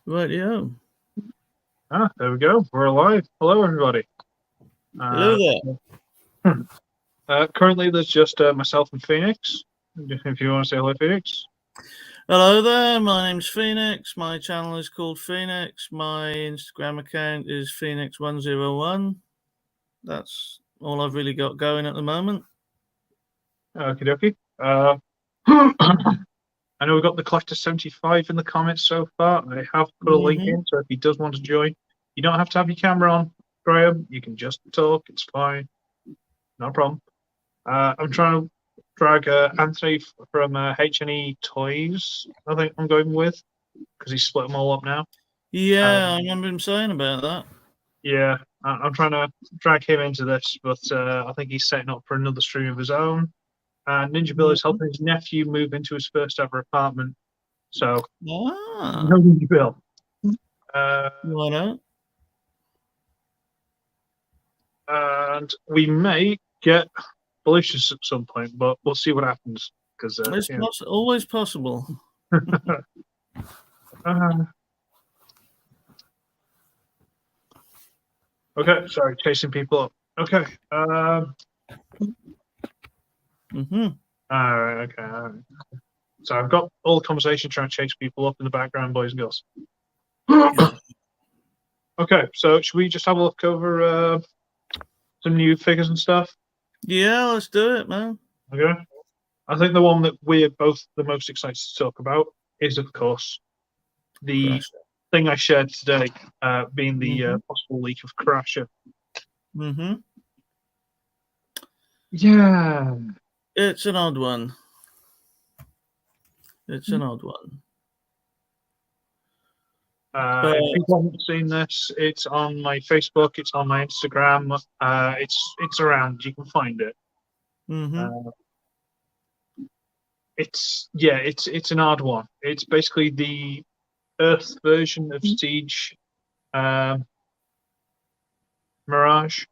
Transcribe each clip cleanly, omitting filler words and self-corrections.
Right, yeah. There we go. We're alive. Hello, everybody. Hello there. Currently, there's just myself and Phoenix. If you want to say hello, Phoenix. Hello there. My name's Phoenix. My channel is called Phoenix. My Instagram account is Phoenix101. That's all I've really got going at the moment. Okie dokie. I know we've got the Collector 75 in the comments so far. I have put a link in, so if he does want to join, you don't have to have your camera on, Graham. You can just talk. It's fine. No problem. I'm trying to drag Anthony from H&E Toys, I think I'm going with, because he's split them all up now. Yeah, I remember him saying about that. Yeah, I'm trying to drag him into this, but I think he's setting up for another stream of his own. Ninja Bill is helping his nephew move into his first ever apartment. So, no Ninja Bill. Why not? And we may get Volucious at some point, but we'll see what happens. Because it's always possible. Okay, sorry, chasing people up. Okay. All right. Okay. All right. So I've got all the conversation trying to chase people up in the background, boys and girls. Okay, so should we just have a look over some new figures and stuff? Yeah, let's do it, man. Okay. I think the one that we're both the most excited to talk about is, of course, the thing I shared today, being the possible leak of Crasher. Yeah. It's an odd one. It's an odd one. If people haven't seen this, it's on my Facebook, it's on my Instagram, it's around. You can find it. It's an odd one. It's basically the Earth version of Siege Mirage.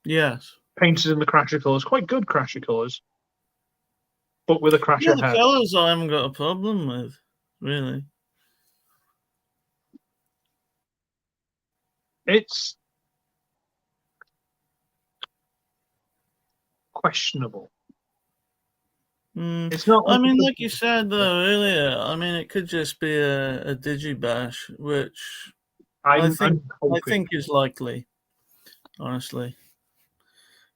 Yes. Painted in the Crasher colours, quite good Crasher colours, but with a Crasher the head. colours I haven't got a problem with, really. It's questionable. It's not. I mean, like you said though earlier, I mean, it could just be a digibash, which I think is likely, honestly,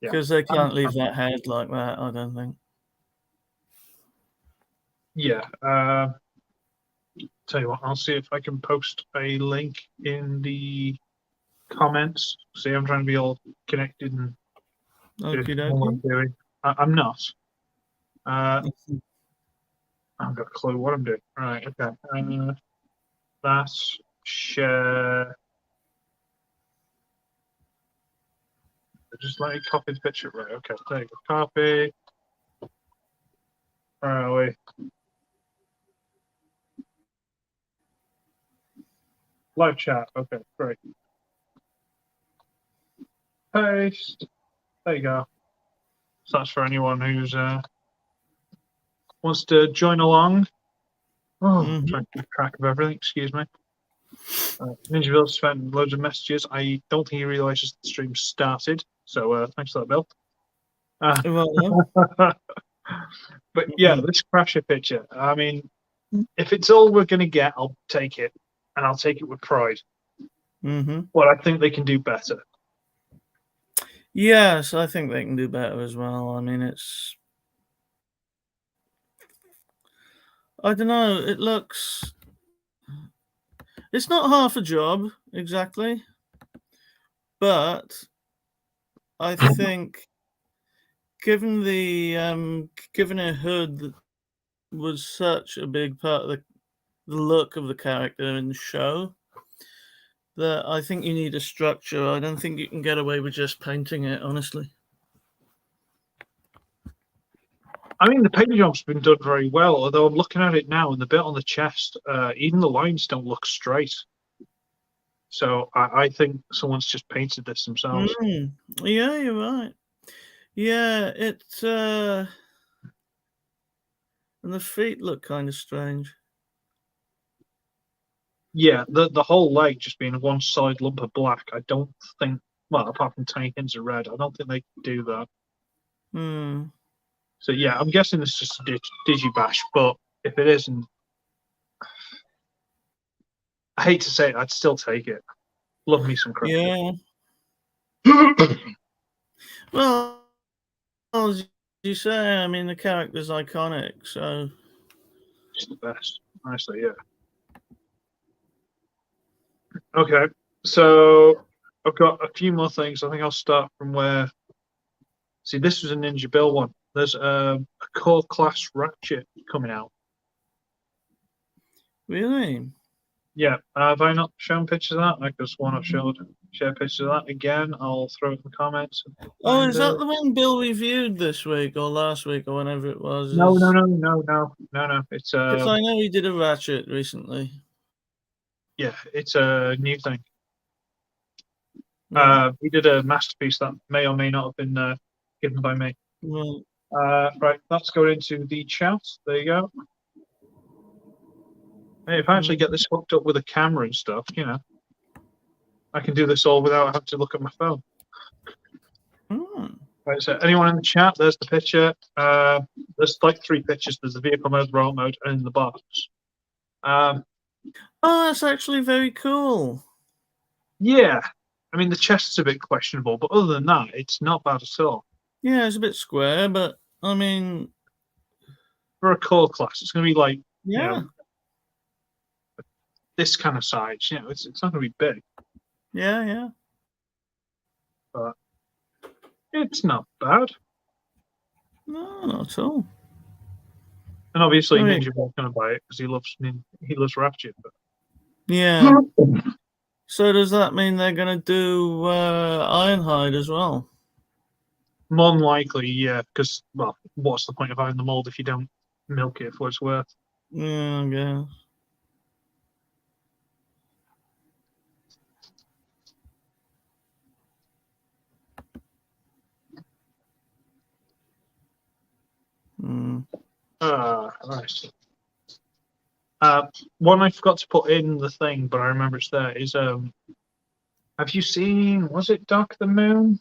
because they can't leave that head like that. I don't think. Yeah. Tell you what, I'll see if I can post a link in the comments. See, I'm trying to be all connected and know what I'm doing. I'm not. I haven't got a clue what I'm doing. Right, okay. That's share. Just let me copy the picture. Right, okay. There you go. Copy. Where are we? Live chat. Okay, great. Paste. There you go. So that's for anyone who's wants to join along. Trying to keep track of everything. Excuse me. Ninja Bill sent loads of messages. I don't think he realizes the stream started. So thanks for that, Bill. But yeah, this Crasher picture. I mean, if it's all we're going to get, I'll take it, and I'll take it with pride. But I think they can do better. Yes, I think they can do better as well. I mean, it's. I don't know. It looks. It's not half a job exactly, but I think given a hood that was such a big part of the look of the character in the show, that I think you need a structure. I don't think you can get away with just painting it, honestly. I mean, the paint job's been done very well, although I'm looking at it now, and the bit on the chest, even the lines don't look straight. So I think someone's just painted this themselves. Yeah, you're right. Yeah, it's and the feet look kind of strange. Yeah, the whole leg just being one solid lump of black. I don't think. Well, apart from tiny hints of red, I don't think they can do that. Hmm. So yeah, I'm guessing it's just a digibash. But if it isn't, I hate to say it, I'd still take it. Love me some Cratchit. Yeah. Well, as you say, I mean, the character's iconic, so. It's the best, honestly. Yeah. Okay, so I've got a few more things. I think I'll start from where. See, this was a Ninja Bill one. There's a core class Ratchet coming out. Really? Yeah, have I not shown pictures of that? I just want to share pictures of that again. I'll throw it in the comments. Oh, is that the one Bill reviewed this week or last week or whenever it was? No. It's Because I know he did a Ratchet recently. yeah, it's a new thing. Right. He did a masterpiece that may or may not have been given by me. Right. Right, let's go into the chat. There you go. Hey, if I actually get this hooked up with a camera and stuff, I can do this all without having to look at my phone. Right, so anyone in the chat, there's the picture. There's like 3 pictures. There's the vehicle mode, roll mode, and in the box. Oh, that's actually very cool. Yeah, I mean the chest's a bit questionable, but other than that, it's not bad at all. Yeah, it's a bit square, but I mean, for a core class, it's going to be like yeah, this kind of size. It's not going to be big, yeah, but it's not bad. no, not at all. And obviously, Ninja Bill's going to buy it because he loves Ratchet. But... Yeah. So does that mean they're going to do Ironhide as well? More than likely, yeah. Because well, what's the point of having the mold if you don't milk it for its worth? Yeah, I guess. Nice. One I forgot to put in the thing, but I remember it's there. Is have you seen? Was it Dark of the Moon?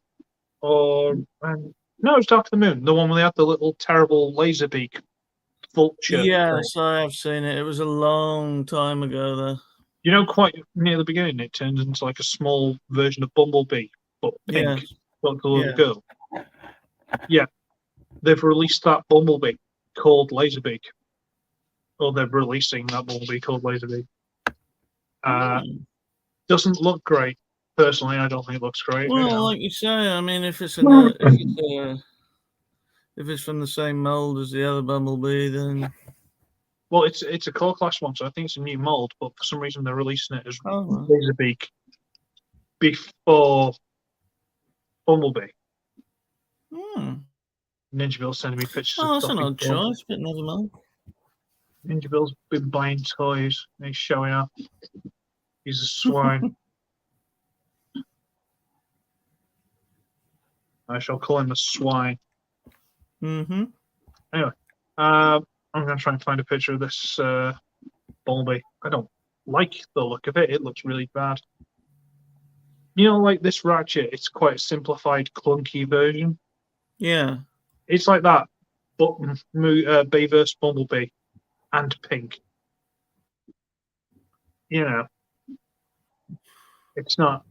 Or no, it's Dark of the Moon. The one where they had the little terrible laser beak vulture. Yes, I have seen it. It was a long time ago, though. Quite near the beginning, it turns into like a small version of Bumblebee, but pink, like a little girl. Yeah, they've released that Bumblebee called Laserbeak, or they're releasing that Bumblebee called Laserbeak. Doesn't look great. Personally, I don't think it looks great. Well, like you say, I mean, if it's from the same mold as the other Bumblebee, then well, it's a core class one, so I think it's a new mold. But for some reason, they're releasing it as Laserbeak before Bumblebee. Ninja Bill's sending me pictures. Oh, that's an odd choice, but never mind. Ninja Bill's been buying toys. And he's showing up. He's a swine. I shall call him a swine. Mm-hmm. Anyway, I'm going to try and find a picture of this Bumblebee. I don't like the look of it. It looks really bad. Like this Ratchet, it's quite a simplified, clunky version. Yeah. It's like that, but Bayverse Bumblebee and pink. It's not.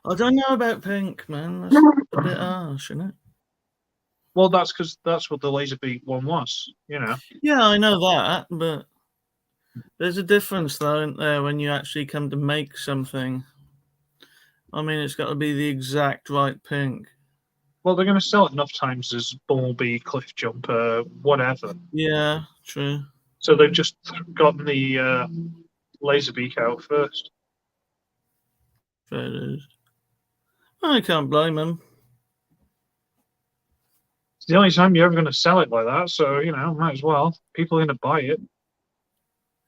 I don't know about pink, man. That's a bit harsh, isn't it? Well, that's because that's what the Laserbeak one was, Yeah, I know that, but there's a difference, though, isn't there, when you actually come to make something. I mean, it's got to be the exact right pink. Well, they're going to sell it enough times as Bumblebee, Cliff Jumper, whatever. Yeah, true. So they've just gotten the Laserbeak out first. Fair it is. I can't blame them. It's the only time you're ever going to sell it like that, so, might as well. People are going to buy it.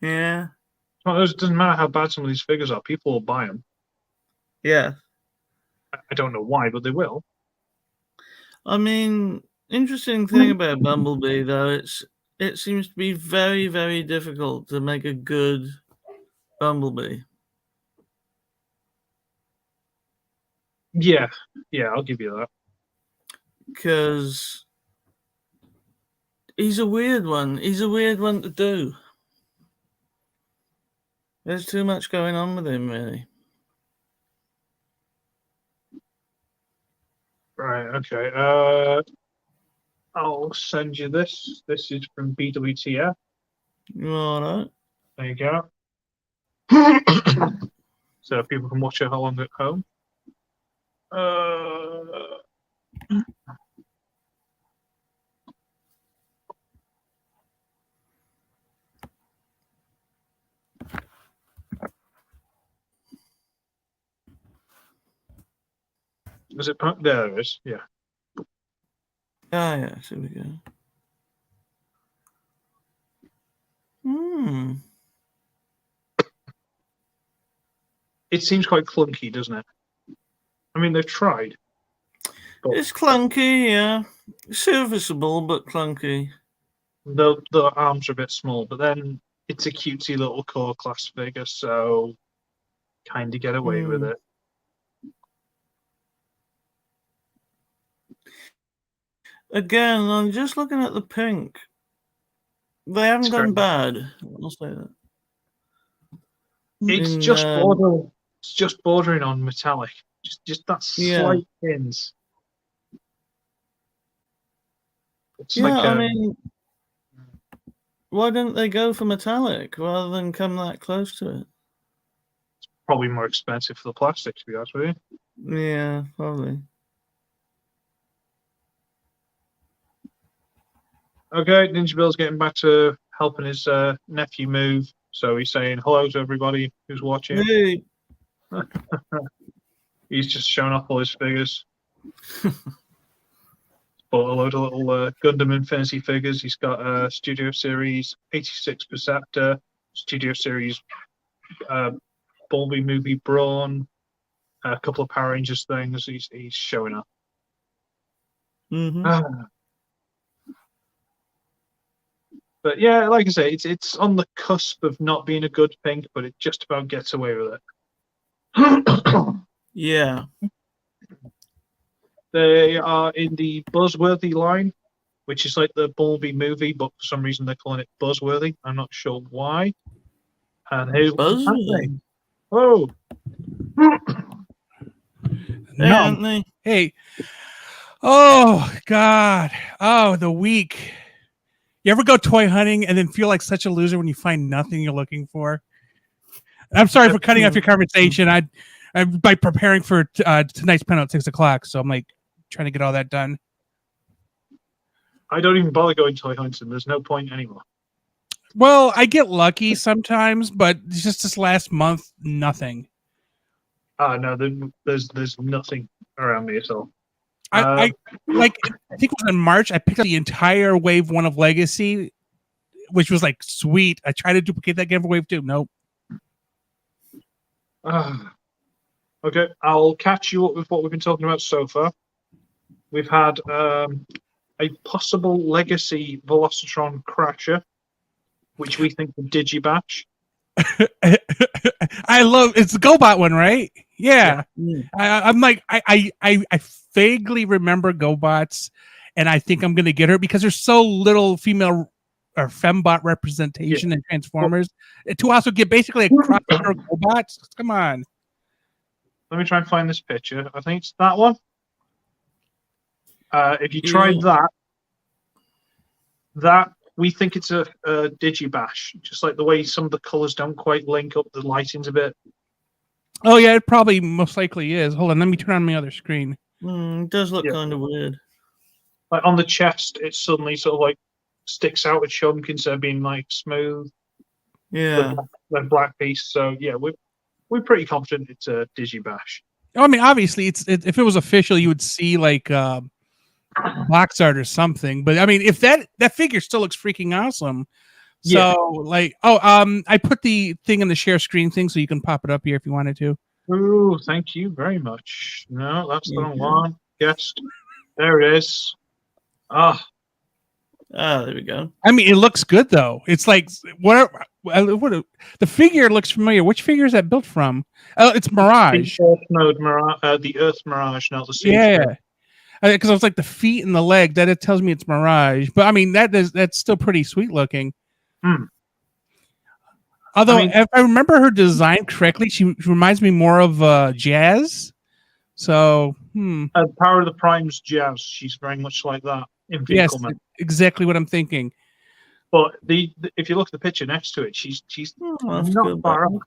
Yeah. It doesn't matter how bad some of these figures are, people will buy them. Yeah. I don't know why, but they will. I mean, interesting thing about Bumblebee, though, it seems to be very, very difficult to make a good Bumblebee. Yeah, I'll give you that. Because he's a weird one. He's a weird one to do. There's too much going on with him, really. Right, okay. I'll send you this. This is from BWTF. All right. There you go. So people can watch it along at home. Was it? There it is. Yeah. Ah, yes, here we go. It seems quite clunky, doesn't it? I mean, they've tried. But it's clunky, yeah. Serviceable, but clunky. The arms are a bit small, but then it's a cutesy little core class figure, so kind of get away with it. Again, I'm just looking at the pink. They haven't done bad. I'll say that. It's just bordering on metallic. Just that slight hints. I mean, why didn't they go for metallic rather than come that close to it? It's probably more expensive for the plastic, to be honest with you. Yeah, probably. Okay, Ninja Bill's getting back to helping his nephew move. So he's saying hello to everybody who's watching. Hey. He's just showing off all his figures. Bought a load of little Gundam Infinity figures. He's got Studio Series 86 Perceptor, Studio Series Bulby Movie Brawn, a couple of Power Rangers things. He's showing up. But yeah, like I say, it's on the cusp of not being a good pink, but it just about gets away with it. Yeah. They are in the Buzzworthy line, which is like the Bulby movie, but for some reason they're calling it Buzzworthy. I'm not sure why. And here's what's happening. Oh. Hey, Anthony. Hey. Oh, God. Oh, the week. You ever go toy hunting and then feel like such a loser when you find nothing you're looking for? I'm sorry for cutting off your conversation. I'm by preparing for tonight's panel at 6:00, so I'm like trying to get all that done. I don't even bother going toy hunting. There's no point anymore. Well, I get lucky sometimes, but just this last month, nothing. No, there's nothing around me at all. I think it was in March. I picked up the entire Wave 1 of Legacy, which was like sweet. I tried to duplicate that game for Wave 2. Nope. Okay, I'll catch you up with what we've been talking about so far. We've had a possible Legacy Velocitron Crasher, which we think the Digibash. I love it's the GoBot one, right? Yeah. I'm like I vaguely remember GoBots, and I think I'm gonna get her because there's so little female or fembot representation in Transformers. To also get basically a crossover GoBots. Come on. Let me try and find this picture. I think it's that one. If you try that we think it's a Digibash, just like the way some of the colors don't quite link up, the lighting's a bit. Oh yeah, it probably most likely is. Hold on, let me turn on my other screen. It does look kind of weird. Like on the chest, it suddenly sort of like sticks out a chunk instead of being like smooth. Yeah, the black piece. So yeah, we're pretty confident it's a Digibash. I mean, obviously, if it was official, you would see like box art or something. But I mean, if that figure still looks freaking awesome. So like, I put the thing in the share screen thing so you can pop it up here if you wanted to. Oh, thank you very much. No, that's the wrong one. Yes, there it is. Ah, there we go. I mean, it looks good though. It's like what the figure looks familiar. Which figure is that built from? Oh, it's Mirage. The Earth mode Mirage, the Earth Mirage, not the Siege. Yeah, because I was like the feet and the leg. That it tells me it's Mirage. But I mean, that's still pretty sweet looking. Although, if I remember her design correctly, she reminds me more of Jazz. So, Power of the Prime's Jazz. She's very much like that in vehicle mode. Exactly what I'm thinking. But if you look at the picture next to it, she's not far off.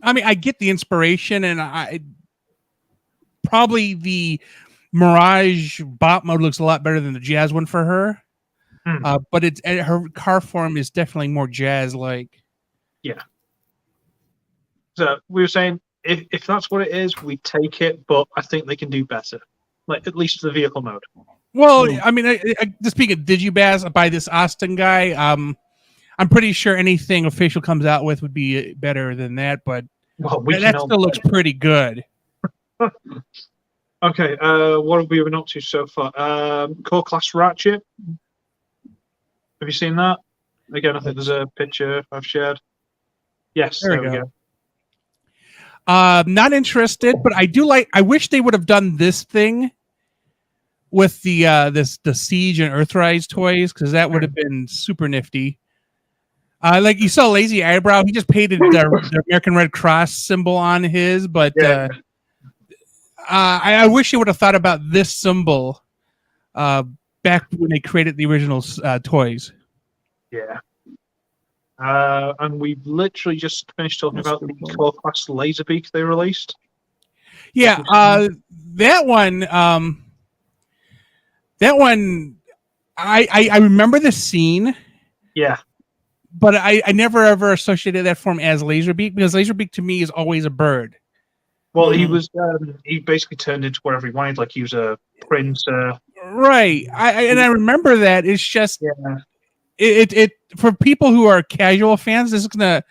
I mean, I get the inspiration, and I probably the Mirage bot mode looks a lot better than the Jazz one for her. But her car form is definitely more Jazz-like. Yeah. So we were saying if that's what it is, we take it. But I think they can do better, like at least the vehicle mode. Well, I mean, just speaking of Digibaz by this Austin guy, I'm pretty sure anything official comes out with would be better than that. But that still looks pretty good. Okay, what have we been up to so far? Core Class Ratchet. Have you seen that? Again, I think there's a picture I've shared. Yes, there we go. Not interested, but I wish they would have done this thing with the Siege and Earthrise toys, because that would have been super nifty. Like you saw Lazy Eyebrow, he just painted the American Red Cross symbol on his, but I wish they would have thought about this symbol back when they created the original toys. Yeah. And we've literally just finished talking about the Core Class Laserbeak they released. Yeah, that one, I remember the scene. Yeah. But I never ever associated that form as Laserbeak, because Laserbeak to me is always a bird. Well, he basically turned into whatever he wanted, like he was a prince. Right. I remember that. It's just it for people who are casual fans, this is gonna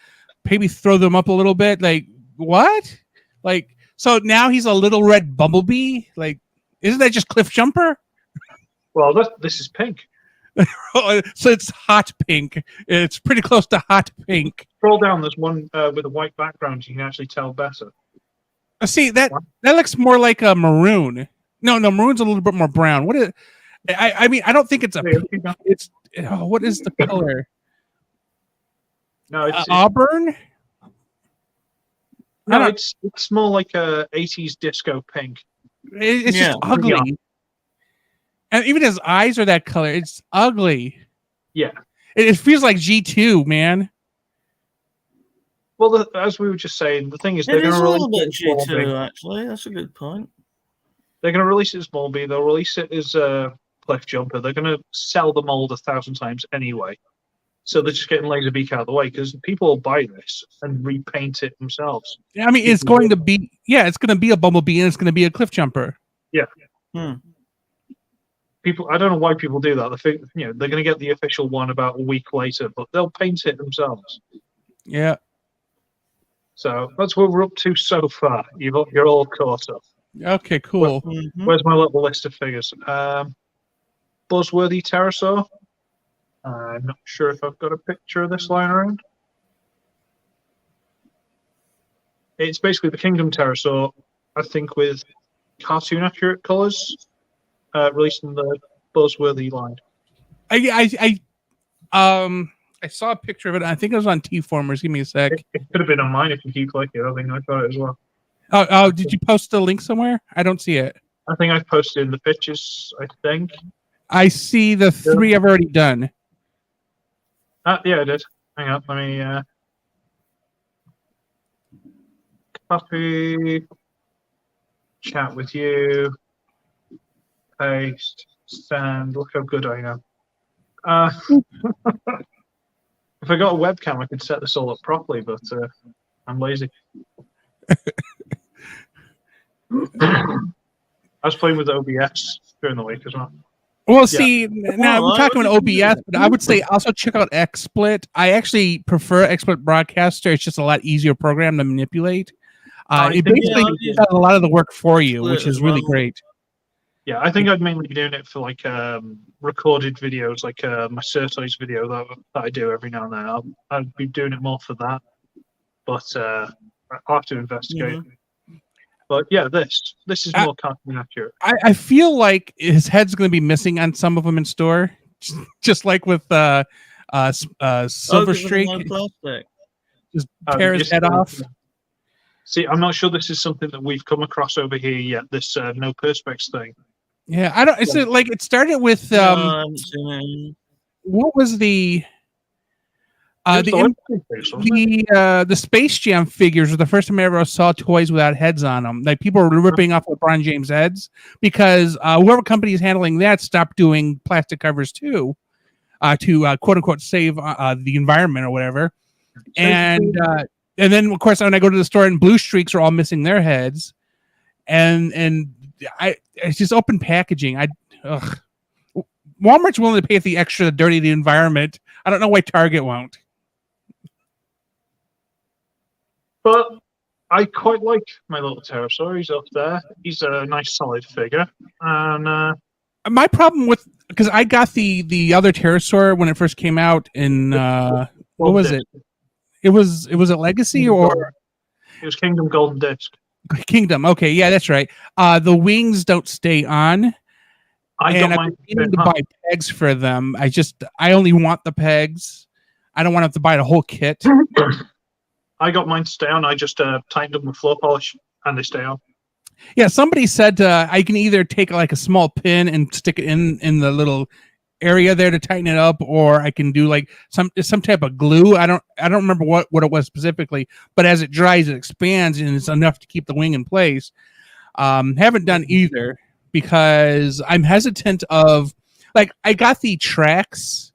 maybe throw them up a little bit. Like, what? Like, so now he's a little red bumblebee? Like, isn't that just Cliff Jumper? Well, this is pink. So it's hot pink. It's pretty close to hot pink. Scroll down. There's one with a white background. You can actually tell better. See, that looks more like a maroon. No, maroon's a little bit more brown. What is? I mean, I don't think it's a. It's what is the color? No, it's auburn. No, it's more like a 80s disco pink. It's just ugly. And even his eyes are that color. It's ugly. Yeah. It feels like G2, man. Well, as we were just saying, the thing is, they're going to release it as G2, actually. That's a good point. They're going to release it as Smallbee. They'll release it as Cliff Jumper. They're going to sell the mold 1,000 times anyway. So they're just getting Laserbeak out of the way, because people will buy this and repaint it themselves. I mean, it's going to be a Bumblebee, and it's going to be a Cliff Jumper. Yeah. People, I don't know why people do that. They think, they're going to get the official one about a week later, but they'll paint it themselves. Yeah. So that's what we're up to so far. You're all caught up. Okay, cool. Where's my little list of figures? Buzzworthy Pterosaur. I'm not sure if I've got a picture of this lying around. It's basically the Kingdom Pterosaur, I think, with cartoon accurate colours, released in the Buzzworthy line. I saw a picture of it. I think it was on T-Formers. Give me a sec. It could have been on mine if you keep clicking. I think I got it as well. Oh, did you post the link somewhere? I don't see it. I think I posted in the pictures, I think. I see the 3 I've already done. Yeah, I did. Hang on, let me copy, chat with you, paste, send. Look how good I am. If I got a webcam, I could set this all up properly, but I'm lazy. I was playing with OBS during the week as well. Well, see, now we're talking about OBS, but I would say also check out XSplit. I actually prefer XSplit Broadcaster. It's just a lot easier program to manipulate. It basically does a lot of the work for you, which is really great. Yeah, I think I'd mainly be doing it for like recorded videos, like my Certoise video that I do every now and then. I'd be doing it more for that, but I'll have to investigate. But yeah, this is more cartoon accurate. I feel like his head's going to be missing on some of them in store, just like with Silver Streak. Plastic. Just tear his head off. See, I'm not sure this is something that we've come across over here yet. This no perspex thing. Yeah, I don't. It's like it started with what was the Space Jam figures were the first time I ever saw toys without heads on them. Like people were ripping off LeBron James heads because whoever company is handling that stopped doing plastic covers too, to quote unquote save the environment or whatever. And then of course when I go to the store and Blue Streaks are all missing their heads, and it's just open packaging. Walmart's willing to pay the extra to dirty the environment. I don't know why Target won't. But I quite like my little pterosaur. He's up there. He's a nice solid figure. And my problem with, because I got the other pterosaur when it first came out in what was it? It was a Legacy or it was Kingdom Golden Disc. Kingdom. Okay, yeah, that's right. The wings don't stay on. I don't mind to buy pegs for them. I only want the pegs. I don't want to have to buy the whole kit. I got mine to stay on. I just tightened them with floor polish, and they stay on. Yeah, somebody said I can either take like a small pin and stick it in the little area there to tighten it up, or I can do like some type of glue. I don't remember what it was specifically, but as it dries, it expands and it's enough to keep the wing in place. Haven't done either because I'm hesitant of, like, I got the Trax,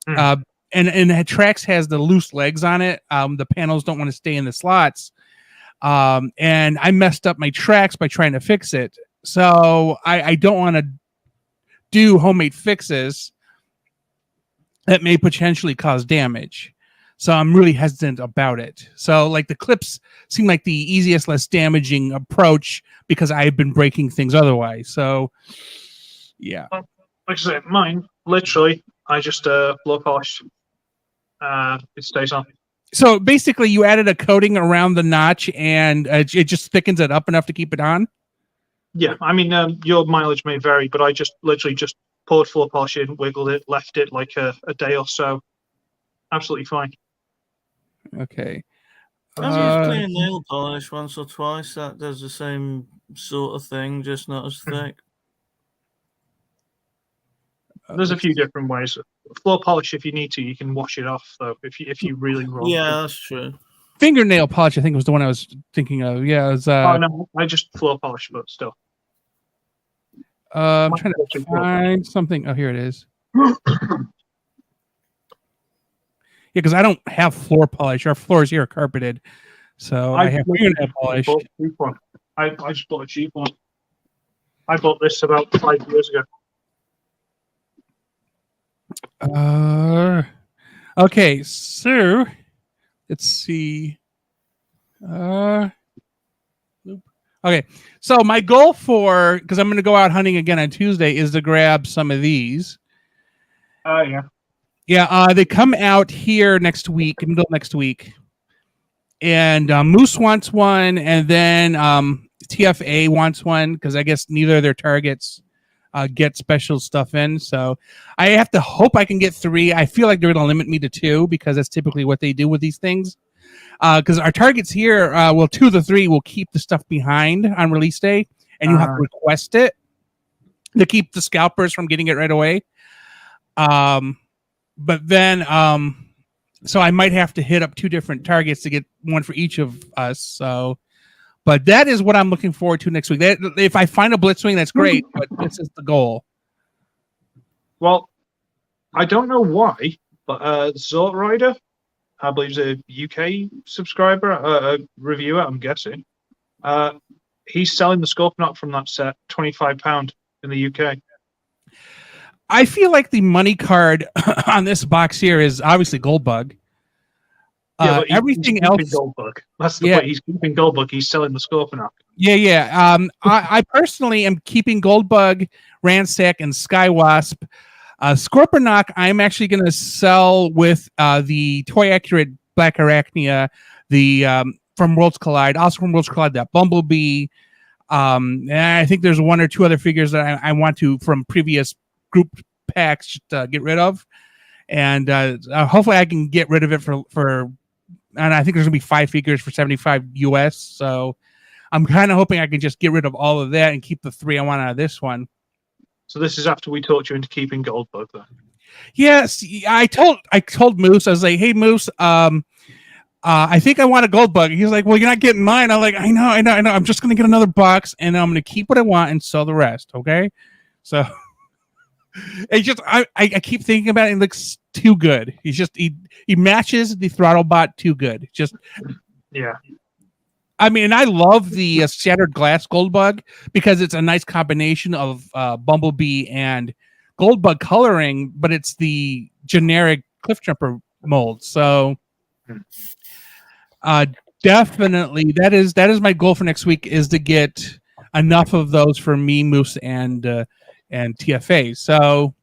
and the Trax has the loose legs on it. The panels don't want to stay in the slots. And I messed up my Trax by trying to fix it. So I don't want to do homemade fixes that may potentially cause damage. So I'm really hesitant about it. So like the clips seem like the easiest, less damaging approach because I've been breaking things otherwise. So yeah. Like I said, mine, literally, I just blow polish. It stays on. So basically you added a coating around the notch and it just thickens it up enough to keep it on? Yeah, I mean, your mileage may vary, but I just literally just poured floor polish in, wiggled it, left it like a day or so. Absolutely fine. Okay. I've used clean nail polish once or twice. That does the same sort of thing, just not as thick. There's a few different ways. Floor polish, if you need to, you can wash it off, though, if you really want to. Yeah, that's true. Fingernail polish, I think, was the one I was thinking of. Yeah, it was, oh, no, I just floor polish, but still. I'm trying to find something. Oh, here it is. Yeah, because I don't have floor polish. Our floors here are carpeted. So I have fingernail polish. I just bought a cheap one. I bought this about 5 years ago. Okay, so let's see. Okay, so my goal for, because I'm going to go out hunting again on Tuesday, is to grab some of these. Yeah. Yeah, they come out here next week, middle of next week. And Moose wants one, and then TFA wants one, because I guess neither of their targets get special stuff in. So I have to hope I can get 3. I feel like they're going to limit me to 2, because that's typically what they do with these things. Because our targets here, 2 of the 3 will keep the stuff behind on release day, and you have to request it to keep the scalpers from getting it right away. But then, so I might have to hit up 2 different targets to get one for each of us. So, but that is what I'm looking forward to next week. If I find a Blitzwing, that's great, but this is the goal. Well, I don't know why, but Zort Rider, I believe, is a UK subscriber, a reviewer, I'm guessing. He's selling the Scorponok from that set, £25 in the UK. I feel like the money card on this box here is obviously Goldbug. But everything he's else. keeping Goldbug. That's the point. He's keeping Goldbug. He's selling the Scorponok. Yeah. I personally am keeping Goldbug, Ransack, and Skywasp. Scorponok, I'm actually going to sell with the Toy Accurate Black Arachnia, the from Worlds Collide, also from Worlds Collide, that Bumblebee. And I think there's one or two other figures that I want to from previous group packs get rid of, and hopefully I can get rid of it for. And I think there's gonna be 5 figures for $75 US. So I'm kind of hoping I can just get rid of all of that and keep the 3 I want out of this one. So this is after we talked you into keeping Goldbug, then. Yes, I told Moose, I was like, hey Moose, I think I want a Goldbug. He's like, well, you're not getting mine. I'm like, I know. I'm just gonna get another box and I'm gonna keep what I want and sell the rest. Okay, so. It's just I keep thinking about it. It looks too good. He matches the Throttlebot too good. Just yeah. I mean, I love the Shattered Glass Goldbug because it's a nice combination of Bumblebee and Goldbug coloring, but it's the generic Cliffjumper mold. So definitely that is my goal for next week, is to get enough of those for me, Moose, and TFA. So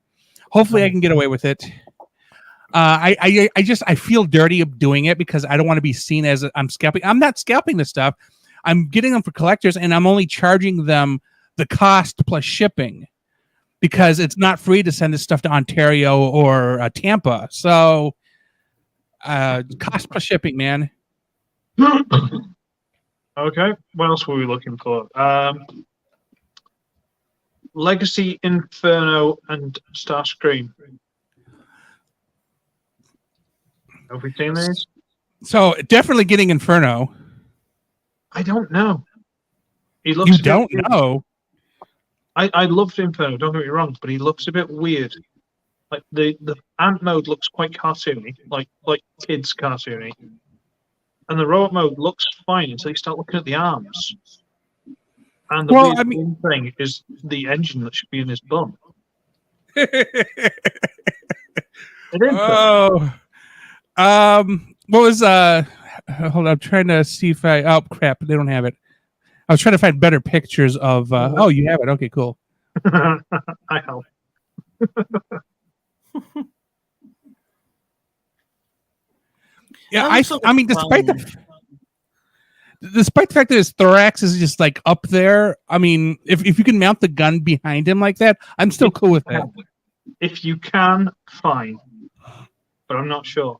hopefully I can get away with it. I feel dirty of doing it because I don't want to be seen as I'm scalping. I'm not scalping this stuff. I'm getting them for collectors, and I'm only charging them the cost plus shipping because it's not free to send this stuff to Ontario or Tampa. So cost plus shipping, man. Okay. What else were we looking for? Legacy, Inferno, and Starscream. Have we seen these? So definitely getting Inferno. I don't know. He looks. You don't know? I loved Inferno. Don't get me wrong, but he looks a bit weird. Like the ant mode looks quite cartoony, like kids cartoony, and the robot mode looks fine until you start looking at the arms. And the weird thing is the engine that should be in his bum. It is. What was hold on, I'm trying to see if oh crap, they don't have it. I was trying to find better pictures of oh, you have it. Okay, cool. I help. Yeah, I mean despite the fact that his thorax is just like up there, I mean, if you can mount the gun behind him like that, I'm still cool with it. If you can, fine. But I'm not sure.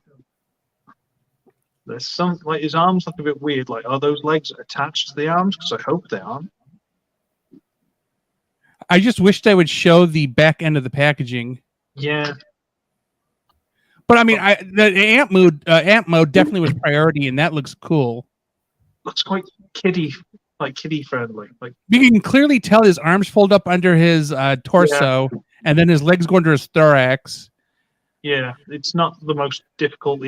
There's some, like, his arms look a bit weird. Like, are those legs attached to the arms? Because I hope they aren't. I just wish they would show the back end of the packaging. Yeah. But I mean, the amp mode definitely was priority, and that looks cool. Looks quite kiddie friendly. Like, you can clearly tell his arms fold up under his torso, and then his legs go under his thorax. Yeah, it's not the most difficult,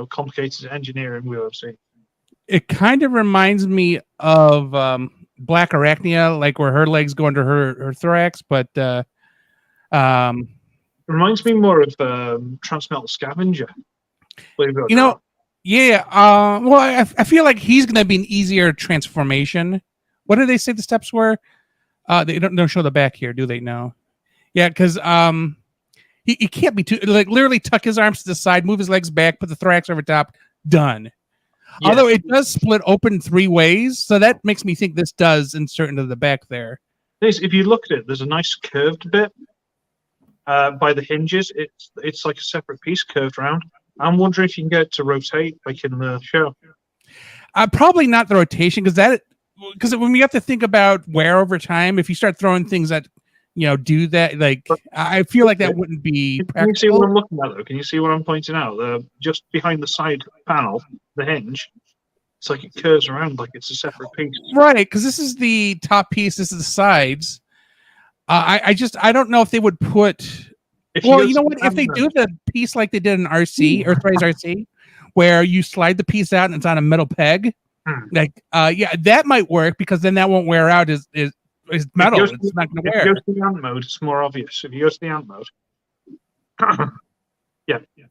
complicated engineering we've ever seen. It kind of reminds me of Black Arachnia, like where her legs go under her thorax, but it reminds me more of Transmetal Scavenger. Yeah. Well, I feel like he's going to be an easier transformation. What did they say the steps were? They don't show the back here, do they? No. Yeah, because he can't be too, like, literally tuck his arms to the side, move his legs back, put the thorax over top, done. Yeah. Although it does split open 3 ways, so that makes me think this does insert into the back there. If you look at it, there's a nice curved bit by the hinges. It's like a separate piece curved around. I'm wondering if you can get it to rotate like in the show. Probably not the rotation, because when we have to think about wear over time, if you start throwing things that do that, like, I feel like that wouldn't be practical. Can you see what I'm looking at, though? Can you see what I'm pointing out? Just behind the side panel, the hinge, it's like it curves around like it's a separate piece. Right, because this is the top piece, this is the sides. I don't know if they would put... Well, you know what? If they do the piece like they did in RC, Earthrise RC, where you slide the piece out and it's on a metal peg, that might work, because then that won't wear out as metal. It's not going to wear. If you go to the ant mode, it's more obvious. If you go to the ant mode,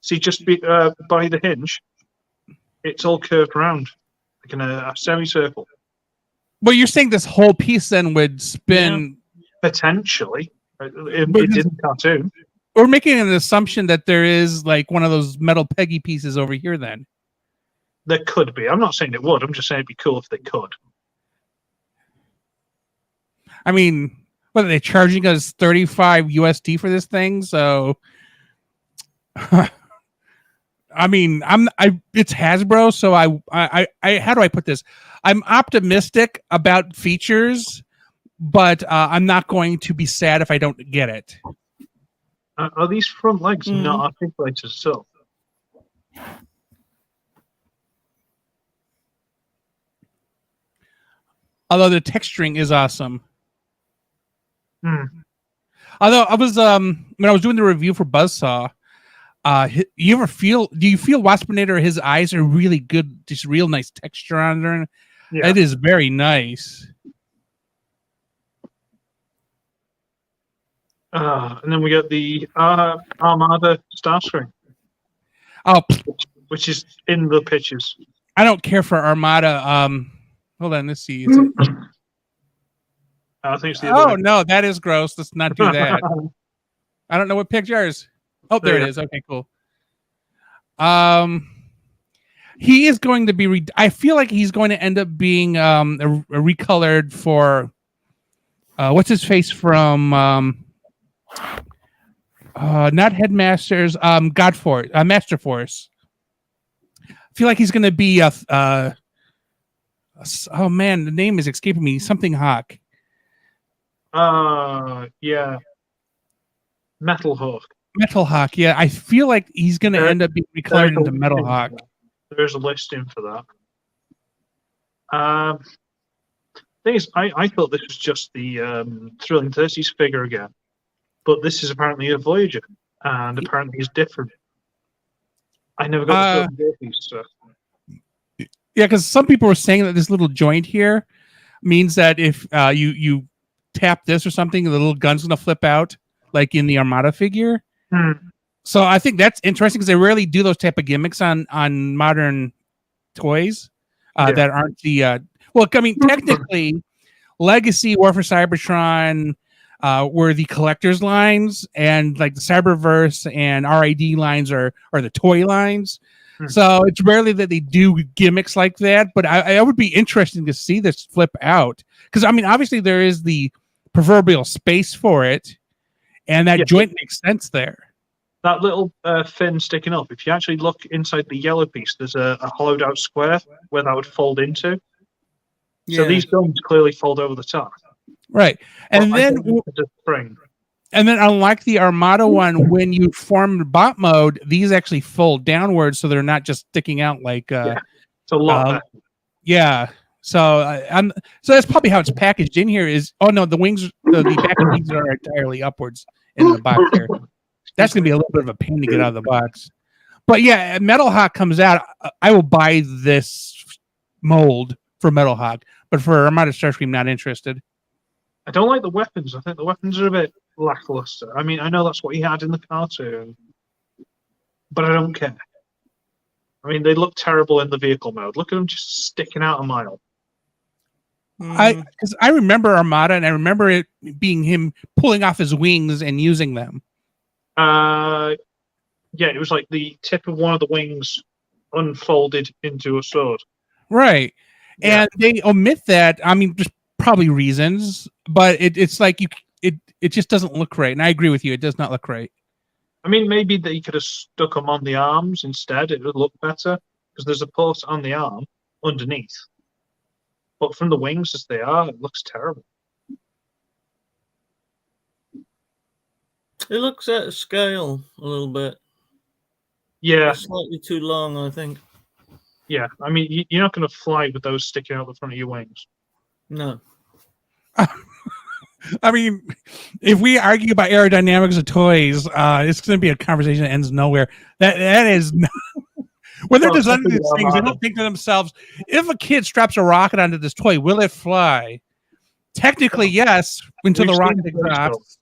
see, just by the hinge, it's all curved around, like in a semicircle. Well, you're saying this whole piece then would spin. Potentially. It But didn't cartoon. we're making an assumption that there is like one of those metal peggy pieces over here then. There could be. I'm not saying it would. I'm just saying it'd be cool if they could. I mean, what are they charging us 35 USD for this thing? So I mean, it's Hasbro, so I how do I put this? I'm optimistic about features, but I'm not going to be sad if I don't get it. Are these front legs not articulated at all? Although the texturing is awesome. Hmm. Although I was when I was doing the review for Buzzsaw, do you feel Waspinator, his eyes are really good, just real nice texture on there. Yeah. It is very nice. And then we got the Armada Starscream. Oh, which is in the pictures. I don't care for Armada. Hold on, let's see. I think it's the other one. No, that is gross. Let's not do that. I don't know what pictures. Oh, there it is. Okay, cool. He is going to be. I feel like he's going to end up being a recolored for. What's his face from? Not Headmasters. Master Force. I feel like he's going to be oh man, the name is escaping me. Something Hawk. Yeah. Metal Hawk. Metal Hawk, yeah. I feel like he's going to end up being recolored into Metal Hawk. There's a listing for that. Thing is, I thought this was just the Thrilling 30s figure again, but this is apparently a Voyager, and apparently he's different. I never got the Thrilling 30s stuff. Yeah, because some people were saying that this little joint here means that if you tap this or something, the little gun's going to flip out, like in the Armada figure. So I think that's interesting because they rarely do those type of gimmicks on modern toys that aren't the. Well, I mean, technically, Legacy, War for Cybertron were the collector's lines, and like the Cyberverse and RID lines are the toy lines. So it's rarely that they do gimmicks like that, but I would be interesting to see this flip out because I mean, obviously there is the proverbial space for it, and that joint makes sense there. That little fin sticking up. If you actually look inside the yellow piece, there's a hollowed out square where that would fold into. So these guns clearly fold over the top, right? And then spring. And then, unlike the Armada one, when you form bot mode, these actually fold downwards, so they're not just sticking out like. It's a lot better. Yeah. So, so that's probably how it's packaged in here. The wings, the packaging are entirely upwards in the box here. That's going to be a little bit of a pain to get out of the box. But yeah, Metal Hawk comes out. I will buy this mold for Metal Hawk, but for Armada Starscream, not interested. I don't like the weapons. I think the weapons are a bit lackluster. I mean, I know that's what he had in the cartoon, but I don't care. I mean, they look terrible in the vehicle mode. Look at them just sticking out a mile. Because I remember Armada, and I remember it being him pulling off his wings and using them. Yeah, it was like the tip of one of the wings unfolded into a sword. Right. Yeah. And they omit that. I mean, there's probably reasons, but it's like it just doesn't look right. And I agree with you. It does not look right. I mean, maybe they could have stuck them on the arms instead. It would look better because there's a port on the arm underneath. But from the wings as they are, it looks terrible. It looks out of scale a little bit. Yeah. It's slightly too long, I think. Yeah. I mean, you're not going to fly with those sticking out the front of your wings. No. I mean, if we argue about aerodynamics of toys, it's going to be a conversation that ends nowhere. That is not... when they're designing these things, they don't think to themselves, if a kid straps a rocket onto this toy, will it fly? Technically, yes, until the rocket exhausts.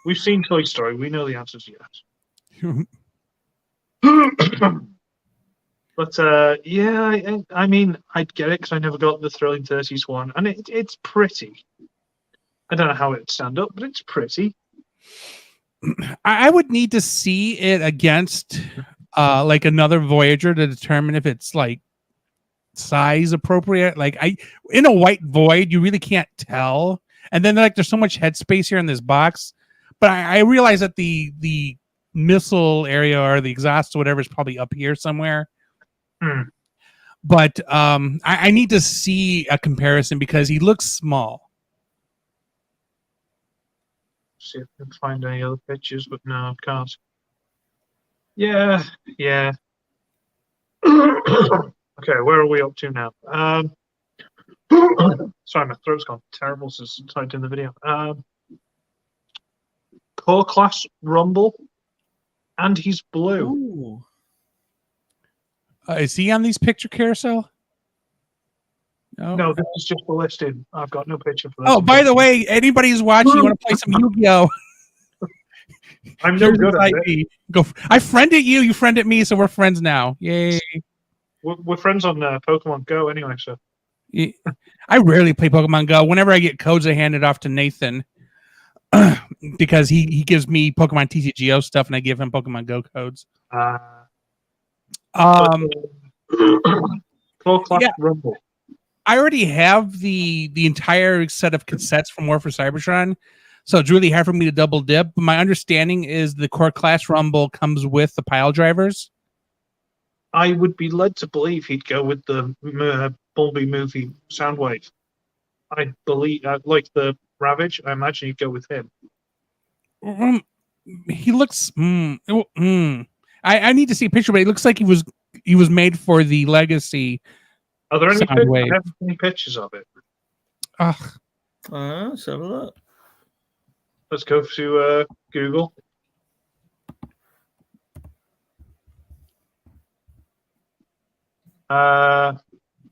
We've seen Toy Story. We know the answer is yes. But yeah, I mean, I'd get it because I never got the Thrilling 30s one, and it's pretty. I don't know how it'd stand up, but it's pretty. I would need to see it against like another Voyager to determine if it's like size appropriate. Like in a white void, you really can't tell. And then like there's so much headspace here in this box, but I realize that the missile area or the exhaust or whatever is probably up here somewhere. But I need to see a comparison because he looks small. See if I can find any other pictures, but no, I can't. Yeah. Okay, where are we up to now? Sorry, my throat's gone terrible since I typed in the video. Core class Rumble, and he's blue. Ooh. Is he on these picture carousel? No, this is just the listing. I've got no picture for this. Oh, by the way, anybody who's watching, you want to play some Yu-Gi-Oh? I'm no good at it. Go. I friended you. You friended me, so we're friends now. Yay! We're friends on Pokemon Go anyway. So I rarely play Pokemon Go. Whenever I get codes, I hand it off to Nathan because he gives me Pokemon TCGO stuff, and I give him Pokemon Go codes. Core class Rumble. I already have the entire set of cassettes from War for Cybertron, so it's really hard for me to double dip. But my understanding is the core class Rumble comes with the pile drivers. I would be led to believe he'd go with the Bulby movie Soundwave. I believe, like the Ravage, I imagine he'd go with him. He looks. I need to see a picture, but it looks like he was made for the Legacy. Are there any pictures? Soundwave. I haven't seen pictures of it. Let's have a look. Let's go to Google. Not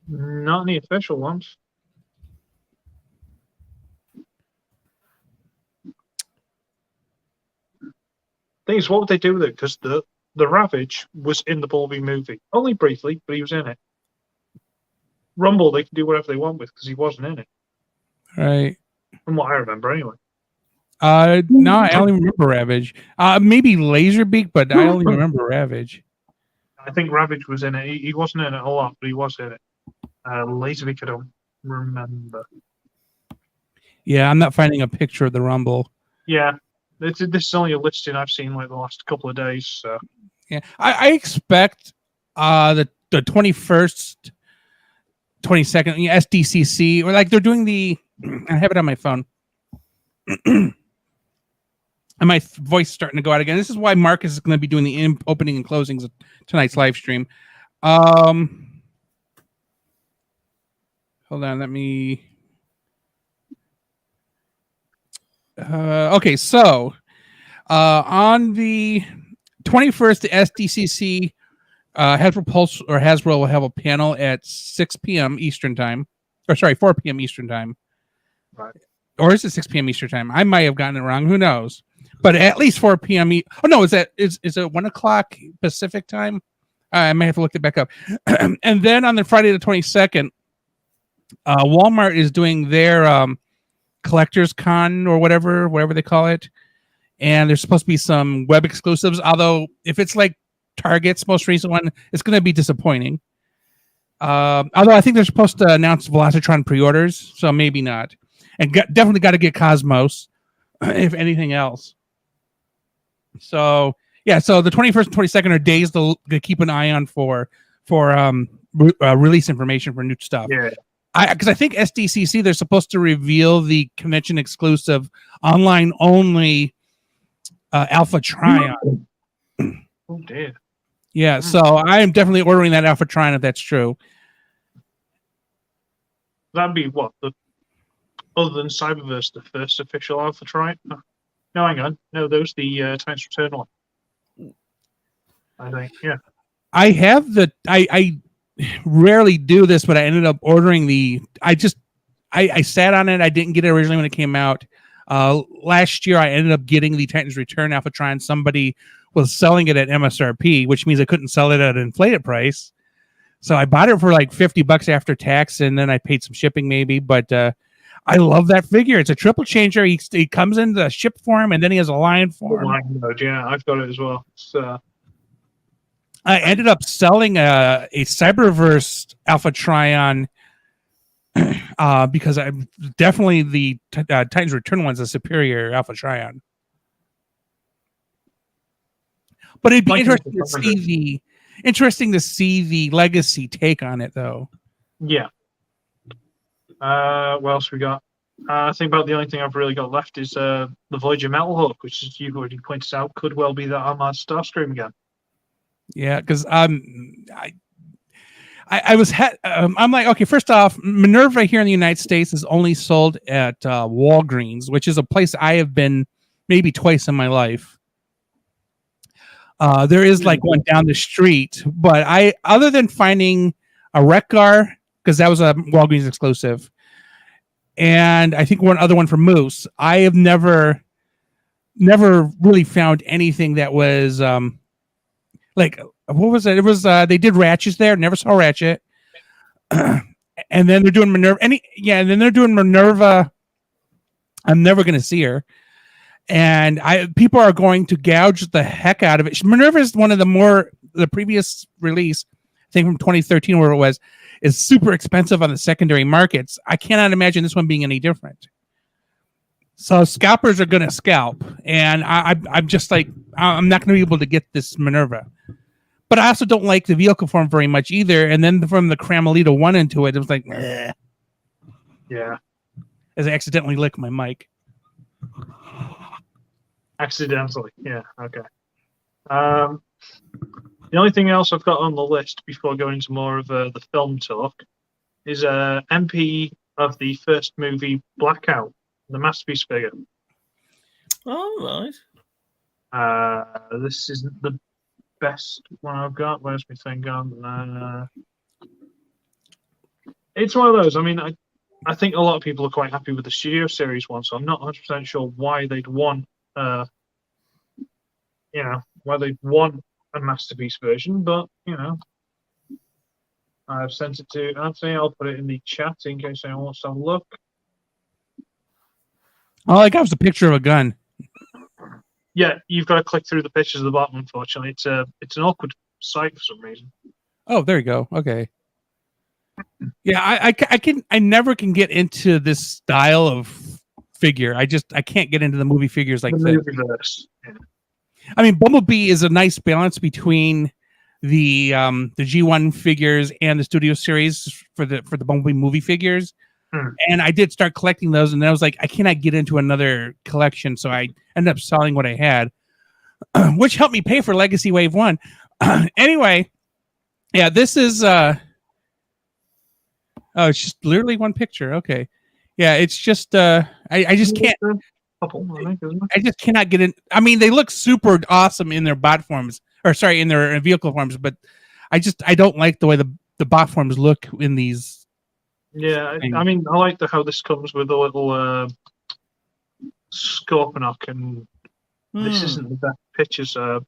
any official ones. Thing is, what would they do with it? Because the Ravage was in the Bulby movie. Only briefly, but he was in it. Rumble, they can do whatever they want with because he wasn't in it. Right. From what I remember, anyway. No, I only remember Ravage. Maybe Laserbeak, but I only remember Ravage. I think Ravage was in it. He wasn't in it a lot, but he was in it. Laserbeak, I don't remember. Yeah, I'm not finding a picture of the Rumble. Yeah, this is only a listing I've seen like the last couple of days. So yeah, I expect the 21st, 22nd SDCC, or like they're doing the. I have it on my phone. And my voice is starting to go out again. This is why Marcus is going to be doing the opening and closings of tonight's live stream. Hold on, let me. Okay, so on the 21st, the SDCC Hasbro will have a panel at 6 p.m. Eastern time, or sorry, 4 p.m. Eastern time. Right. Or is it 6 p.m. Eastern time? I might have gotten it wrong. Who knows? But at least 4 p.m. Oh no, is it 1 o'clock Pacific time? I may have to look it back up. And then on the Friday the 22nd, Walmart is doing their collector's con or whatever they call it, and there's supposed to be some web exclusives. Although if it's like Target's most recent one, it's going to be disappointing. Although I think they're supposed to announce Velocitron pre-orders, so maybe not. And definitely got to get Cosmos, if anything else. So yeah, so the 21st and 22nd are days to keep an eye on for release information for new stuff. yeah, Because I think SDCC, they're supposed to reveal the convention exclusive online only Alpha Trion. oh dear. Yeah, so I am definitely ordering that Alpha Trion if that's true. That'd be what other than Cyberverse, the first official Alpha Trion. No, hang on. No, those the Times Return one. I think, yeah. I have I rarely do this, but I ended up ordering I sat on it. I didn't get it originally when it came out. Last year, I ended up getting the Titans Return Alphatron. Somebody was selling it at MSRP, which means I couldn't sell it at an inflated price. So I bought it for like $50 after tax, and then I paid some shipping maybe. But I love that figure. It's a triple changer. He comes in the ship form, and then he has a lion form. Lion mode, yeah, I've got it as well. I ended up selling a Cyberverse Alpha Trion because I'm definitely the Titans Return one's a superior Alpha Trion. But it'd be interesting to see the legacy take on it, though. Yeah. What else we got? I think about the only thing I've really got left is the Voyager Metal Hawk, which, as you've already pointed out, could well be that Armada Starscream again. Yeah, because I'm like, okay, first off, Minerva here in the United States is only sold at Walgreens, which is a place I have been maybe twice in my life. There is like one down the street, but other than finding a Wreck-Gar, because that was a Walgreens exclusive, and I think one other one for Moose, I have never really found anything that was like, what was it? It was they did Ratchets there. Never saw Ratchet, and then they're doing Minerva. And then they're doing Minerva. I'm never going to see her, and people are going to gouge the heck out of it. Minerva is one of the previous release, I think from 2013, where it was, is super expensive on the secondary markets. I cannot imagine this one being any different. So scalpers are going to scalp, and I'm just like, I'm not going to be able to get this Minerva. But I also don't like the vehicle form very much either. And then from the Cramelito 1 into it, it was like, eh. Yeah. As I accidentally licked my mic. Accidentally, yeah, okay. The only thing else I've got on the list before going into more of the film talk is MP of the first movie Blackout, the Masterpiece figure. Oh, right. This isn't the best one I've got. Where's my thing gone? It's one of those. I mean, I think a lot of people are quite happy with the Studio Series one, so I'm not 100% sure why they'd want, why they'd want a Masterpiece version, but, I've sent it to Anthony. I'll put it in the chat in case anyone wants to have a look. All I got was a picture of a gun. Yeah, you've got to click through the pictures at the bottom, unfortunately. It's an awkward site for some reason. Oh, there you go. Okay. Yeah, I never can get into this style of figure. I can't get into the movie figures like this. Yeah. I mean, Bumblebee is a nice balance between the G1 figures and the Studio Series for the Bumblebee movie figures. And I did start collecting those, and then I was like, I cannot get into another collection, so I ended up selling what I had, which helped me pay for Legacy Wave 1. Anyway, yeah, this is it's just literally one picture. Okay. Yeah, it's just I just can't I just cannot get in. I mean, they look super awesome in their bot forms, or sorry, in their vehicle forms, but I don't like the way the bot forms look in these. Yeah, I mean, I like how this comes with a little Scorponok, and this isn't the best pictures. The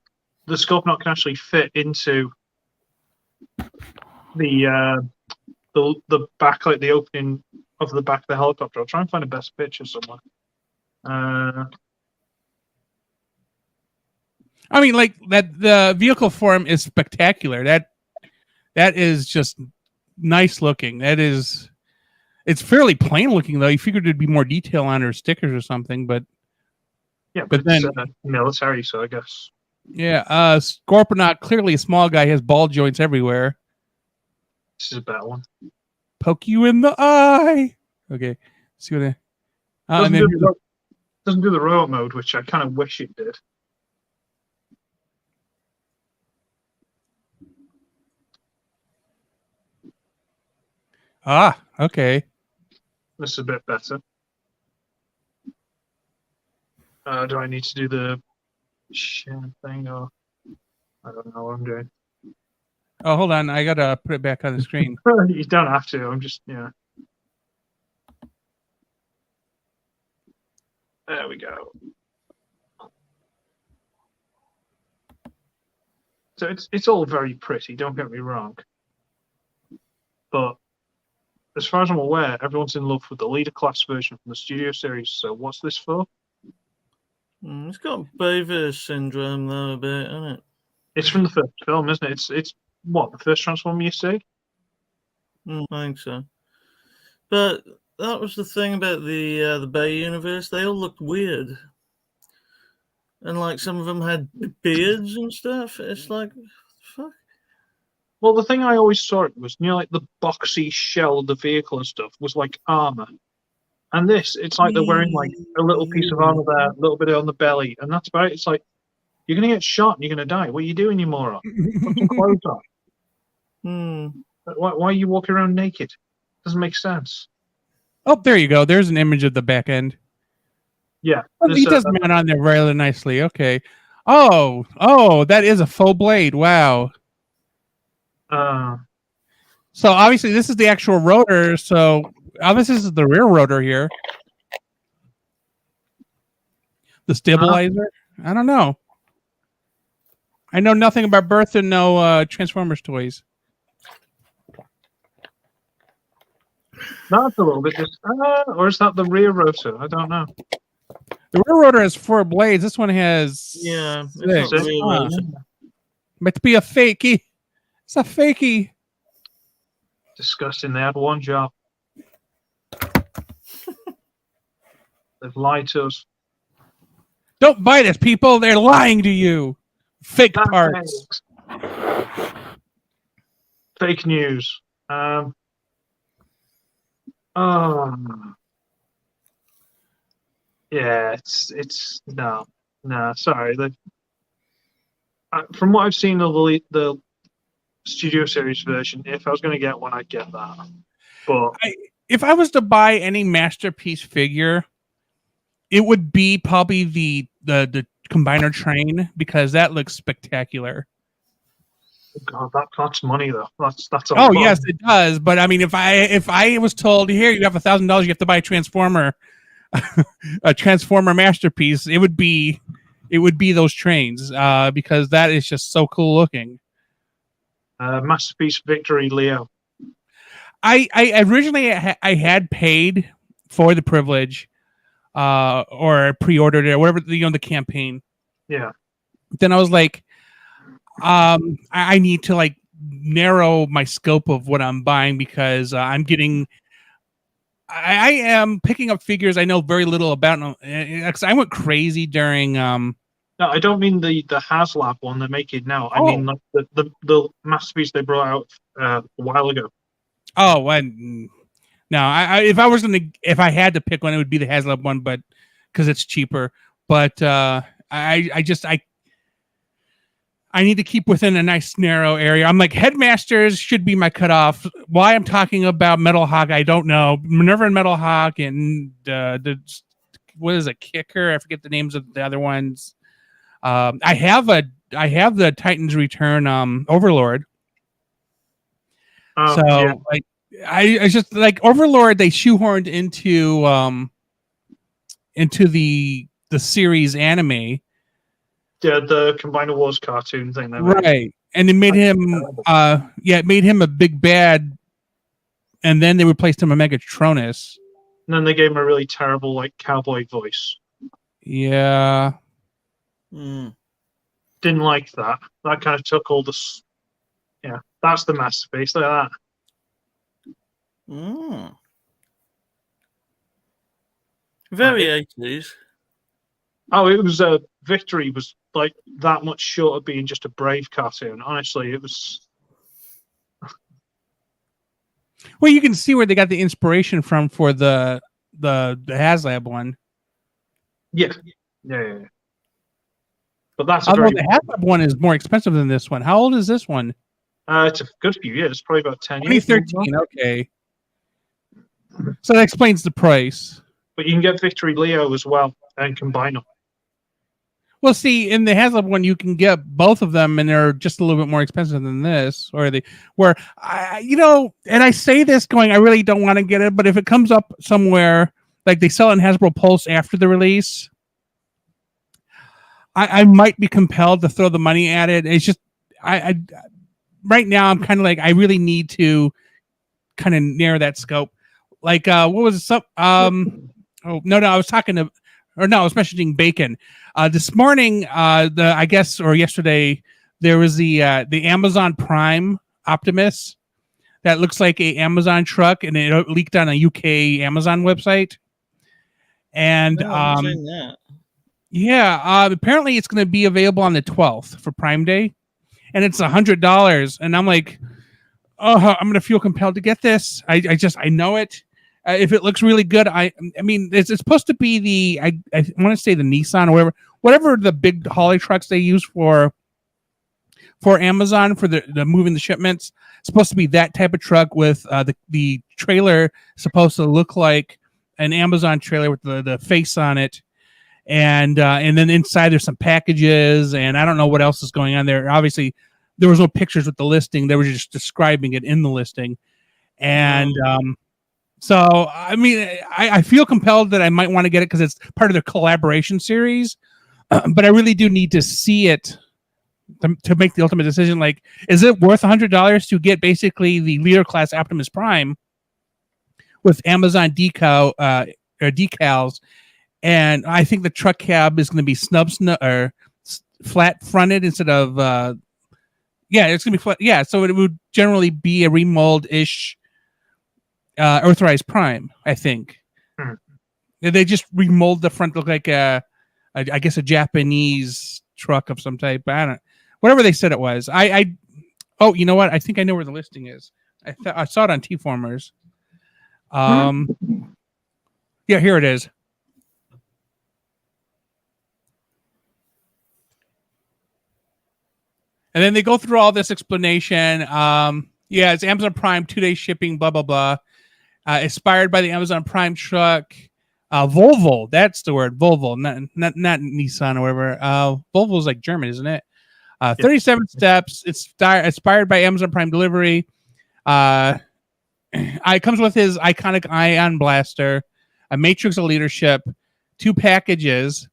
Scorponok can actually fit into the back, like the opening of the back of the helicopter. I'll try and find a best picture somewhere. I mean, like that. The vehicle form is spectacular. That is just nice looking. It's fairly plain looking though. You figured there'd be more detail on her stickers or something, but yeah, but then it's military, so I guess. Yeah, Scorponok, clearly a small guy, has ball joints everywhere. This is a better one. Poke you in the eye. Okay, see what doesn't do the robot mode, which I kind of wish it did. Ah, okay. This is a bit better. Do I need to do the share thing, or I don't know what I'm doing? Oh, hold on. I gotta put it back on the screen. You don't have to. I'm just, There we go. So it's all very pretty. Don't get me wrong. But as far as I'm aware, everyone's in love with the leader class version from the Studio series. So what's this for? It's got Beaver syndrome though a bit, isn't it? It's from the first film, isn't it? It's what, the first Transformer you see? I think so. But that was the thing about the Bay universe. They all looked weird, and like some of them had beards and stuff. It's like, fuck. Well, the thing I always saw it was, like the boxy shell of the vehicle and stuff was like armor. And this, it's like they're wearing like a little piece of armor there, a little bit on the belly, and that's about it. It's like, you're going to get shot and you're going to die. What are you doing, you moron? Put some clothes on. Why are you walking around naked? Doesn't make sense. Oh, there you go. There's an image of the back end. Yeah. Oh, he does mount on there really nicely. Okay. Oh, that is a full blade. Wow. So obviously this is the actual rotor. So obviously this is the rear rotor here. The stabilizer. I don't know. I know nothing about Bertha and no Transformers toys. That's a little bit just, or is that the rear rotor? I don't know. The rear rotor has 4 blades. This one has 6. It's not rear rotor. Might be a fakey. It's a fakey. Disgusting. They had one job. They've lied to us. Don't buy this, people. They're lying to you. Fake parts. Fake news. Yeah, it's no. Sorry. From what I've seen of the Studio Series version, if I was going to get one, I'd get that. But if I was to buy any Masterpiece figure, it would be probably the Combiner train, because that looks spectacular. God, that costs money though. That's a oh lot. Yes, it does. But I mean, if I was told, here you have $1,000, you have to buy a Transformer, a Transformer Masterpiece, it would be those trains, because that is just so cool looking. Masterpiece Victory Leo. I originally I had paid for the privilege, or pre-ordered it, or whatever, the campaign. Yeah. Then I was like, I need to like narrow my scope of what I'm buying, because I am picking up figures I know very little about. Because I went crazy during. No, I don't mean the HasLab one they're making now. I mean like the Masterpiece they brought out a while ago. Oh, no. If I had to pick one, it would be the HasLab one, but because it's cheaper. But I need to keep within a nice narrow area. I'm like, Headmasters should be my cutoff. Why I'm talking about Metal Hawk, I don't know. Minerva and Metal Hawk, and what is a Kicker? I forget the names of the other ones. I have the Titans Return Overlord. Like I just like Overlord. They shoehorned into the series anime. Yeah, the Combiner Wars cartoon thing. Right. And it made him it made him a big bad, and then they replaced him with Megatronus. And then they gave him a really terrible like cowboy voice. Yeah. Didn't like that. That kind of took all this. Yeah, that's the Masterpiece. Look at that. Very 80s. Oh, it was Victory was like that much short of being just a Brave cartoon. Honestly, it was. Well, you can see where they got the inspiration from for the HasLab one. Yeah. But that's although the HasLab one is more expensive than this one. How old is this one? It's a good few years, probably about 10 years. 2013. Okay, so that explains the price. But you can get Victory Leo as well and combine them. Well, see, in the HasLab one, you can get both of them, and they're just a little bit more expensive than this. And I say this going, I really don't want to get it, but if it comes up somewhere, like they sell it in Hasbro Pulse after the release, I might be compelled to throw the money at it. It's just, right now, I'm kind of like, I really need to kind of narrow that scope. Like, what was it? Oh no, I was talking to, or no, I was mentioning bacon. This morning, I guess, or yesterday, there was the Amazon Prime Optimus that looks like a Amazon truck, and it leaked on a UK Amazon website. And No, I haven't seen that. yeah, apparently it's going to be available on the 12th for Prime Day, and it's $100. And I'm like, oh, I'm going to feel compelled to get this. I know it. If it looks really good, I mean, it's supposed to be the I want to say the Nissan or whatever the big hauler trucks they use for Amazon for the moving the shipments. It's supposed to be that type of truck with the trailer supposed to look like an Amazon trailer with the face on it, and then inside there's some packages, and I don't know what else is going on there. Obviously, there was no pictures with the listing; they were just describing it in the listing, and so I mean, I feel compelled that I might want to get it because it's part of their collaboration series, but I really do need to see it to make the ultimate decision. Like, is it worth $100 to get basically the leader class Optimus Prime with Amazon decals? And I think the truck cab is going to be or flat fronted instead of it's going to be flat. Yeah, so it would generally be a remold ish Earthrise Prime, I think. They just remold the front, look like I guess a Japanese truck of some type. I don't. Whatever they said it was. Oh, you know what? I think I know where the listing is. I saw it on T-Formers. Yeah, here it is. And then they go through all this explanation. Yeah, it's Amazon Prime, 2-day shipping, blah, blah, blah. Inspired by the Amazon Prime truck. Volvo, that's the word. Volvo, not Nissan or whatever. Volvo is like German, isn't it? 37 steps. It's inspired by Amazon Prime delivery. It comes with his iconic ion blaster, a matrix of leadership, 2 packages,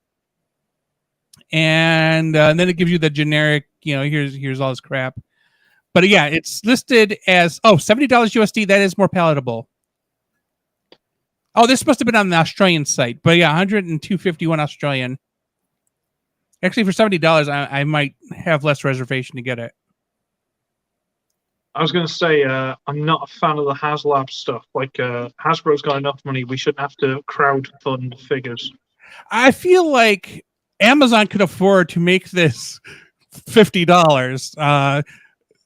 and then it gives you the generic, here's all this crap. But yeah, it's listed as $70 USD. That is more palatable. Oh, this must have been on the Australian site, but yeah, $102.51 Australian. Actually, for $70, I might have less reservation to get it. I was going to say, I'm not a fan of the HasLab stuff. Like, Hasbro's got enough money. We shouldn't have to crowdfund figures. I feel like Amazon could afford to make this $50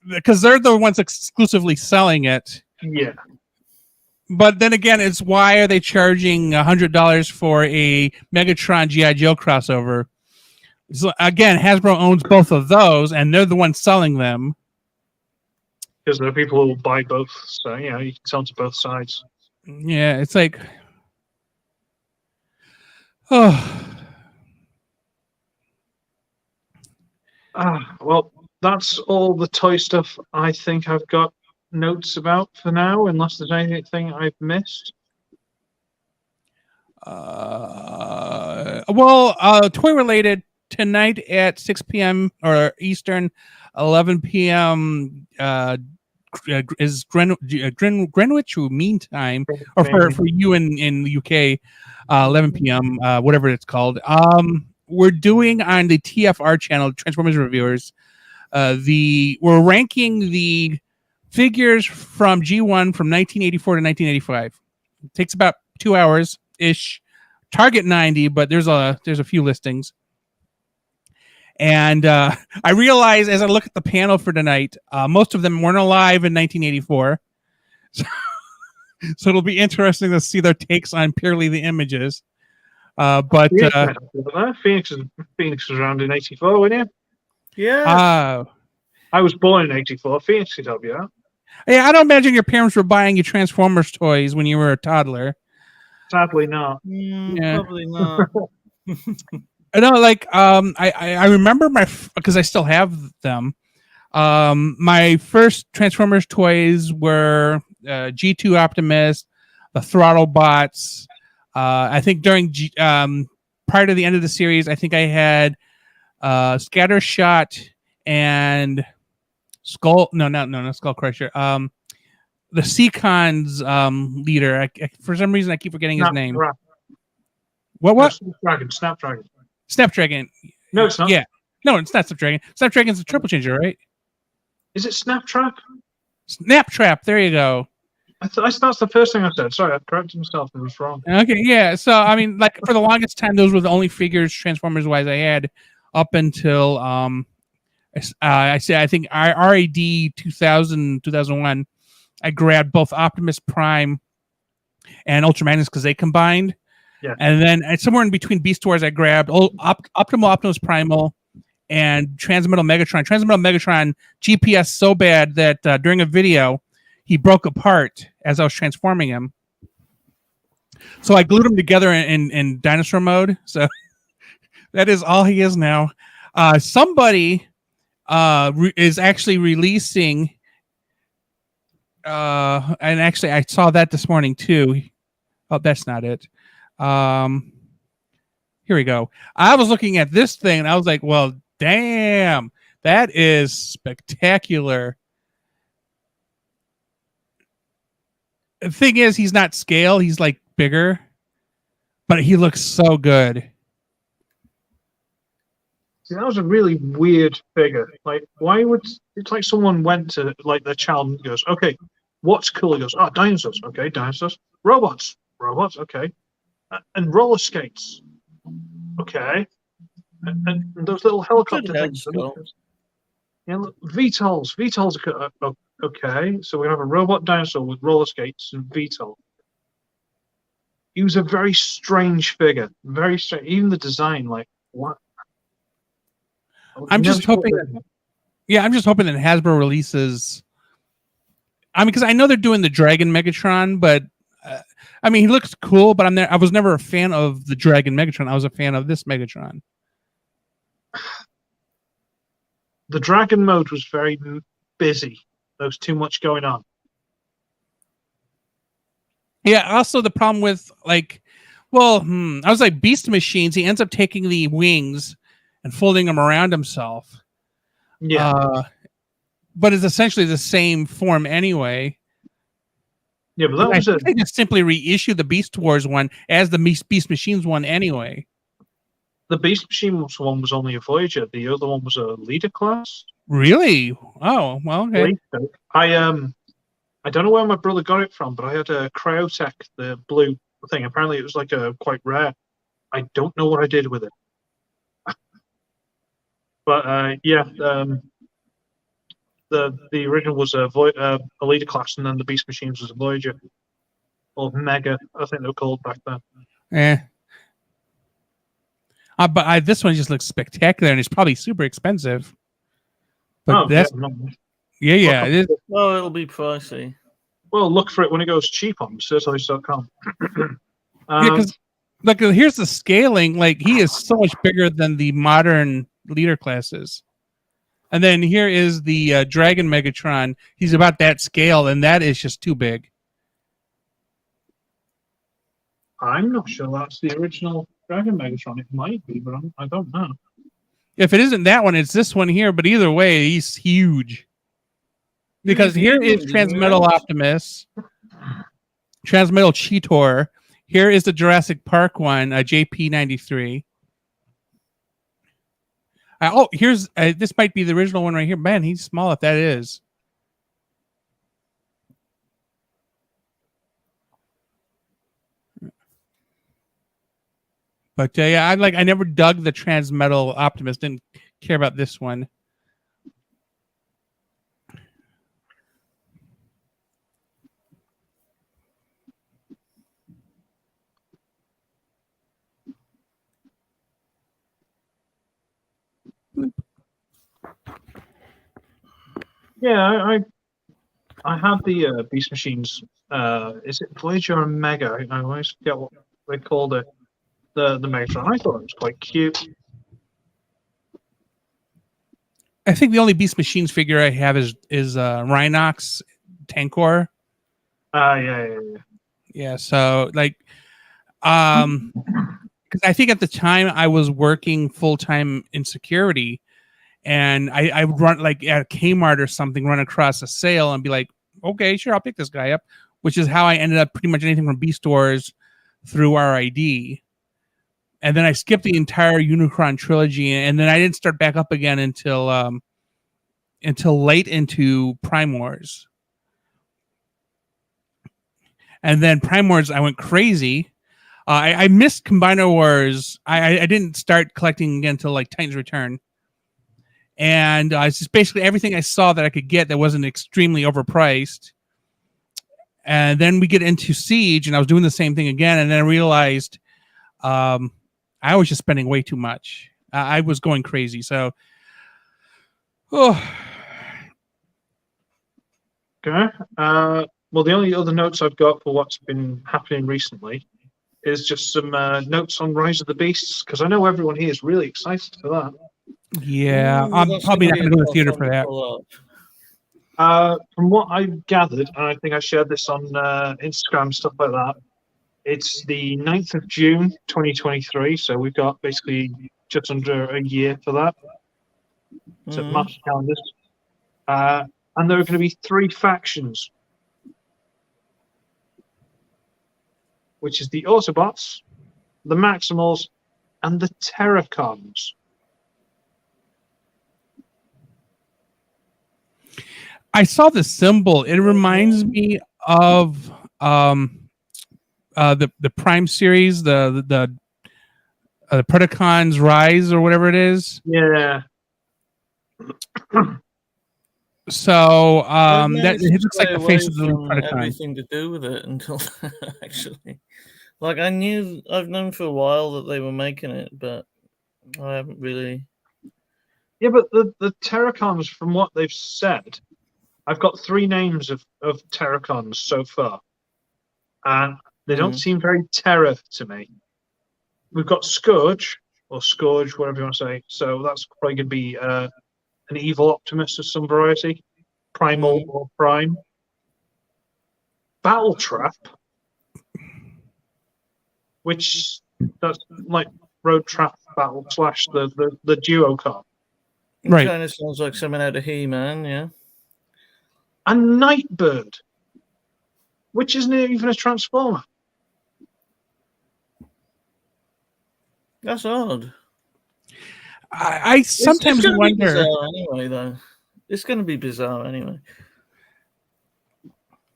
because they're the ones exclusively selling it. Yeah. But then again, it's why are they charging $100 for a Megatron G.I. Joe crossover? So again, Hasbro owns both of those, and they're the ones selling them. Because there are people who will buy both, so you can sell to both sides. Yeah, it's like, oh. Well, that's all the toy stuff I think I've got notes about for now, unless there's anything I've missed. Toy related tonight at 6 p.m. or Eastern, 11 p.m. Is Greenwich Mean Time, or for you in the UK, 11 p.m. Whatever it's called. We're doing on the TFR channel, Transformers Reviewers. We're ranking the figures from G1 from 1984 to 1985. It takes about 2 hours ish. Target 90, but there's a few listings. And I realize as I look at the panel for tonight, most of them weren't alive in 1984. So it'll be interesting to see their takes on purely the images. But Phoenix was around in 84, weren't you? Yeah. I was born in 84. Phoenix could help you out. Yeah, I don't imagine your parents were buying you Transformers toys when you were a toddler. Sadly not. Probably not. I remember because I still have them. My first Transformers toys were G2 Optimus, the Throttle Bots. I think during prior to the end of the series, I think I had Scattershot and Skull. No, not Skull Crusher. the Seacon's leader. For some reason, I keep forgetting his name. What? No, Snapdragon. Snapdragon. No, it's not. Yeah. No, it's not Snapdragon. Snapdragon's a triple changer, right? Is it Snaptrap? Snaptrap. There you go. That's the first thing I said. Sorry, I corrected myself. I was wrong. Okay, yeah. So I mean, like for the longest time, those were the only figures Transformers wise I had up until I think RAD 2001. I grabbed both Optimus Prime and Ultra Magnus because they combined. Yeah. And then somewhere in between Beast Wars, I grabbed Optimus Primal and Transmetal Megatron. Transmetal Megatron GPS so bad that during a video, he broke apart as I was transforming him. So I glued him together in dinosaur mode. So that is all he is now. Somebody is actually releasing, and actually I saw that this morning too. Oh, that's not it. Here we go. I was looking at this thing and I was like, well, damn, that is spectacular. The thing is, he's not scale. He's like bigger, but he looks so good. See, that was a really weird figure. Like, why would it's like someone went to like their child and goes, "Okay, what's cool?" He goes, "Oh, dinosaurs. Okay, dinosaurs. Robots. Okay, and roller skates. Okay, and those little helicopter things. Yeah, look, VTOLs. VTOLs are okay. So we have a robot dinosaur with roller skates and VTOL. He was a very strange figure. Very strange. Even the design, like what? I'm just hoping. Yeah, I'm just hoping that Hasbro releases. I mean, because I know they're doing the Dragon Megatron, but I mean, he looks cool. But I was never a fan of the Dragon Megatron. I was a fan of this Megatron. The Dragon mode was very busy. There was too much going on. Yeah. Also, the problem with I was like Beast Machines. He ends up taking the wings and folding them around himself. Yeah. But it's essentially the same form anyway. Yeah, but that was they just simply reissue the Beast Wars one as the Beast Machines one anyway. The Beast Machine one was only a Voyager. The other one was a leader class. Really? Oh, well, okay. I don't know where my brother got it from, but I had a Cryotech, the blue thing. Apparently, it was like quite rare. I don't know what I did with it. But the original was a leader class, and then the Beast Machines was a Voyager or Mega, I think they were called back then. Yeah. But this one just looks spectacular, and it's probably super expensive. But that's yeah. It is. Well, it'll be pricey. Well, look for it when it goes cheap on Certoys.com. Because here's the scaling. Like, he is so much bigger than the modern leader classes. And then here is the Dragon Megatron. He's about that scale, and that is just too big. I'm not sure that's the original Dragon Megatron. It might be, but I don't know. If it isn't that one, it's this one here. But either way, he's huge. Because here is Transmetal Optimus, Transmetal Cheetor. Here is the Jurassic Park one, JP93. Here's this might be the original one right here. Man, he's small if that is. But yeah, I never dug the Transmetal Optimus. Didn't care about this one. Yeah, I had the Beast Machines. Is it Voyager or Mega? I always forget what they called it. The Megatron. I thought it was quite cute. I think the only Beast Machines figure I have is Rhinox Tankor. Yeah. Yeah, so because I think at the time I was working full time in security, and I would run like at Kmart or something, run across a sale and be like, okay, sure, I'll pick this guy up, which is how I ended up pretty much anything from Beast Wars through RID. And then I skipped the entire Unicron trilogy, and then I didn't start back up again until late into Prime Wars. And then Prime Wars, I went crazy. I missed Combiner Wars. I didn't start collecting again until like Titan's Return. And it's just basically everything I saw that I could get that wasn't extremely overpriced. And then we get into Siege, and I was doing the same thing again. And then I realized I was just spending way too much. I was going crazy. So, Okay. Well, the only other notes I've got for what's been happening recently is just some notes on Rise of the Beasts, because I know everyone here is really excited for that. yeah, Ooh, I'm that's probably not gonna going to be go to the theater for that. From what I've gathered, and I think I shared this on Instagram, stuff like that, it's the 9th of June, 2023, so we've got basically just under a year for that. So mark your calendars. And there are going to be 3 factions, which is the Autobots, the Maximals, and the Terracons. I saw the symbol. It reminds me of the Prime series, the Predacons Rise or whatever it is. Yeah. So that managed it to looks stay like the away face of the from Predacon. everything to do with it until actually, like I've known for a while that they were making it, but I haven't really. Yeah, but the Terracons, from what they've said, I've got 3 names of Terracons so far, and they don't seem very Terra to me. We've got Scourge, or Scourge, whatever you want to say. So that's probably going to be an evil Optimus of some variety, Primal or Prime. Battle Trap, which that's like Road Trap Battle / the duo car. It Right. kind of sounds like something out of He-Man, yeah. And Nightbird, which isn't even a Transformer. That's odd. I sometimes it's gonna be wonder. bizarre anyway, though. It's going to be bizarre anyway.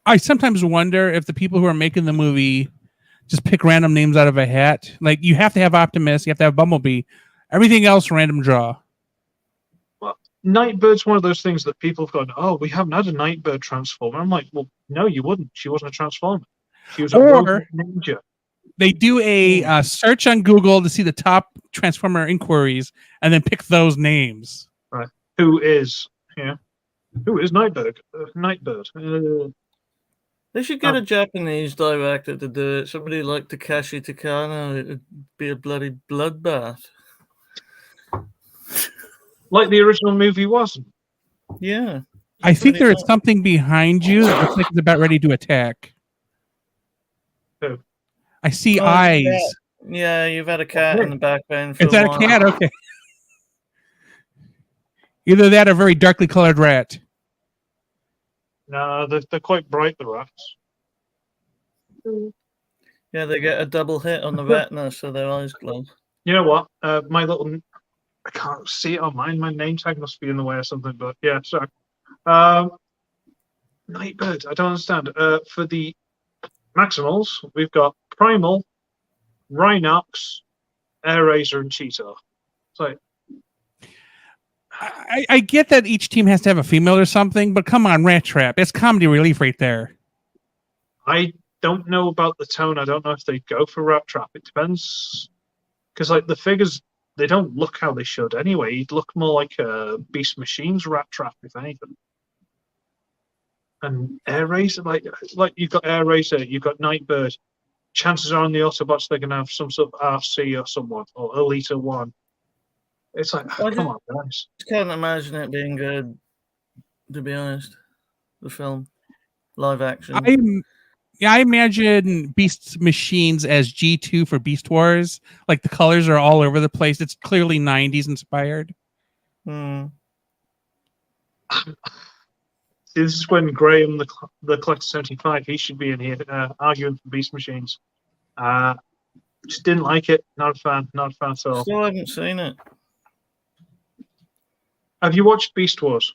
I sometimes wonder if the people who are making the movie just pick random names out of a hat. Like you have to have Optimus, you have to have Bumblebee, everything else random draw. Well, Nightbird's one of those things that people have gone, oh, we haven't had a Nightbird Transformer. I'm like, well, no, you wouldn't. She wasn't a Transformer. She was a robot ninja. They do a search on Google to see the top Transformer inquiries and then pick those names. Right. Who is Nightbird? Nightbird. They should get a Japanese director to do it. Somebody like Takashi Takano. It'd be a bloody bloodbath. Like the original movie wasn't. Yeah. I think there is something behind you that looks like it's about ready to attack. Who? I see eyes. Yeah, you've had a cat in the background for Is that a cat? Okay. Either that or very darkly colored rat. No, they're quite bright, the rats. Yeah, they get a double hit on the retina, so their eyes glow. You know what? My little... I can't see it on mine. My name tag must be in the way or something, but yeah, sorry. Nightbird, I don't understand. For the Maximals, we've got Primal, Rhinox, Air-Razor, and Cheetor. So I get that each team has to have a female or something, but come on, Rat Trap. It's comedy relief right there. I don't know about the tone. I don't know if they go for Rat Trap. It depends. Because like the figures, they don't look how they should anyway. You'd look more like a Beast Machines Rat Trap, if anything. And Air-Razor, like you've got Air-Razor, you've got Nightbird. Chances are on the Autobots they're going to have some sort of RC or someone, or Elita 1. It's like, come on, guys. I can't imagine it being good, to be honest. The film. Live action. I imagine Beast Machines as G2 for Beast Wars. Like the colors are all over the place. It's clearly 90s inspired. This is when Graham, the Collector 75, he should be in here arguing for Beast Machines. Just didn't like it. Not a fan. Not a fan at all. Still haven't seen it. Have you watched Beast Wars?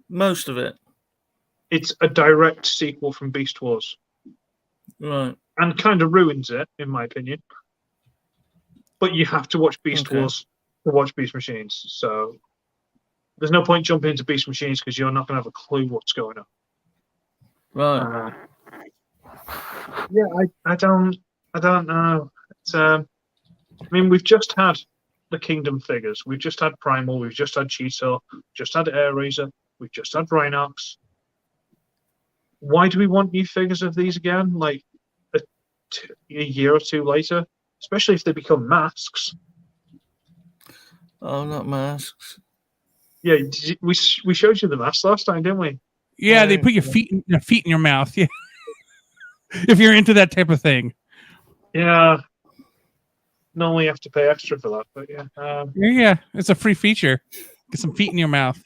Most of it. It's a direct sequel from Beast Wars. Right. And kind of ruins it, in my opinion. But you have to watch Beast Wars to watch Beast Machines. So there's no point jumping into Beast Machines because you're not going to have a clue what's going on. Right. Yeah, I don't know. It's, I mean, we've just had the Kingdom figures. We've just had Primal. We've just had Cheeto. Just had Air Razor. We've just had Rhinox. Why do we want new figures of these again? Like a year or two later, especially if they become masks. Oh, not masks. Yeah, we showed you the masks last time, didn't we? Yeah, they put your feet in your mouth. Yeah, if you're into that type of thing. Yeah. Normally you have to pay extra for that, but yeah. Yeah, it's a free feature. Get some feet in your mouth.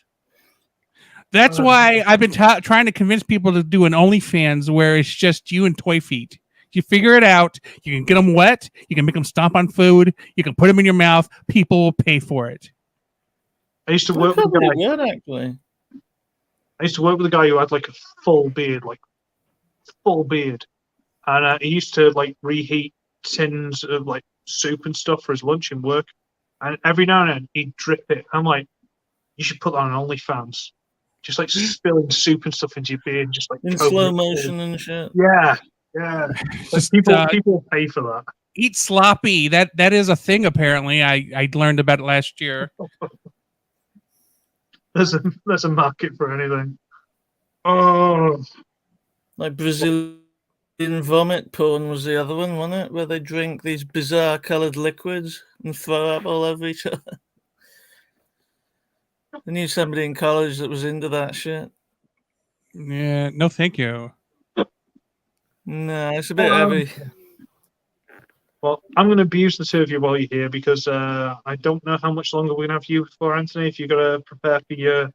That's why I've been trying to convince people to do an OnlyFans where it's just you and toy feet. You figure it out. You can get them wet. You can make them stomp on food. You can put them in your mouth. People will pay for it. I used to work with a guy. Actually. I used to work with a guy who had like a full beard, and he used to like reheat tins of like soup and stuff for his lunch in work, and every now and then he'd drip it. I'm like, you should put that on OnlyFans. Just like spilling soup and stuff into your beard, just like in slow motion and shit. Yeah. Just, people pay for that. Eat sloppy. That is a thing. Apparently, I learned about it last year. There's a market for anything. Oh, like Brazilian vomit porn was the other one, wasn't it? Where they drink these bizarre coloured liquids and throw up all over each other. I knew somebody in college that was into that shit. Yeah, no, thank you. No, it's a bit heavy. Well, I'm going to abuse the two of you while you're here because I don't know how much longer we're going to have you for, Anthony. If you've got to prepare for your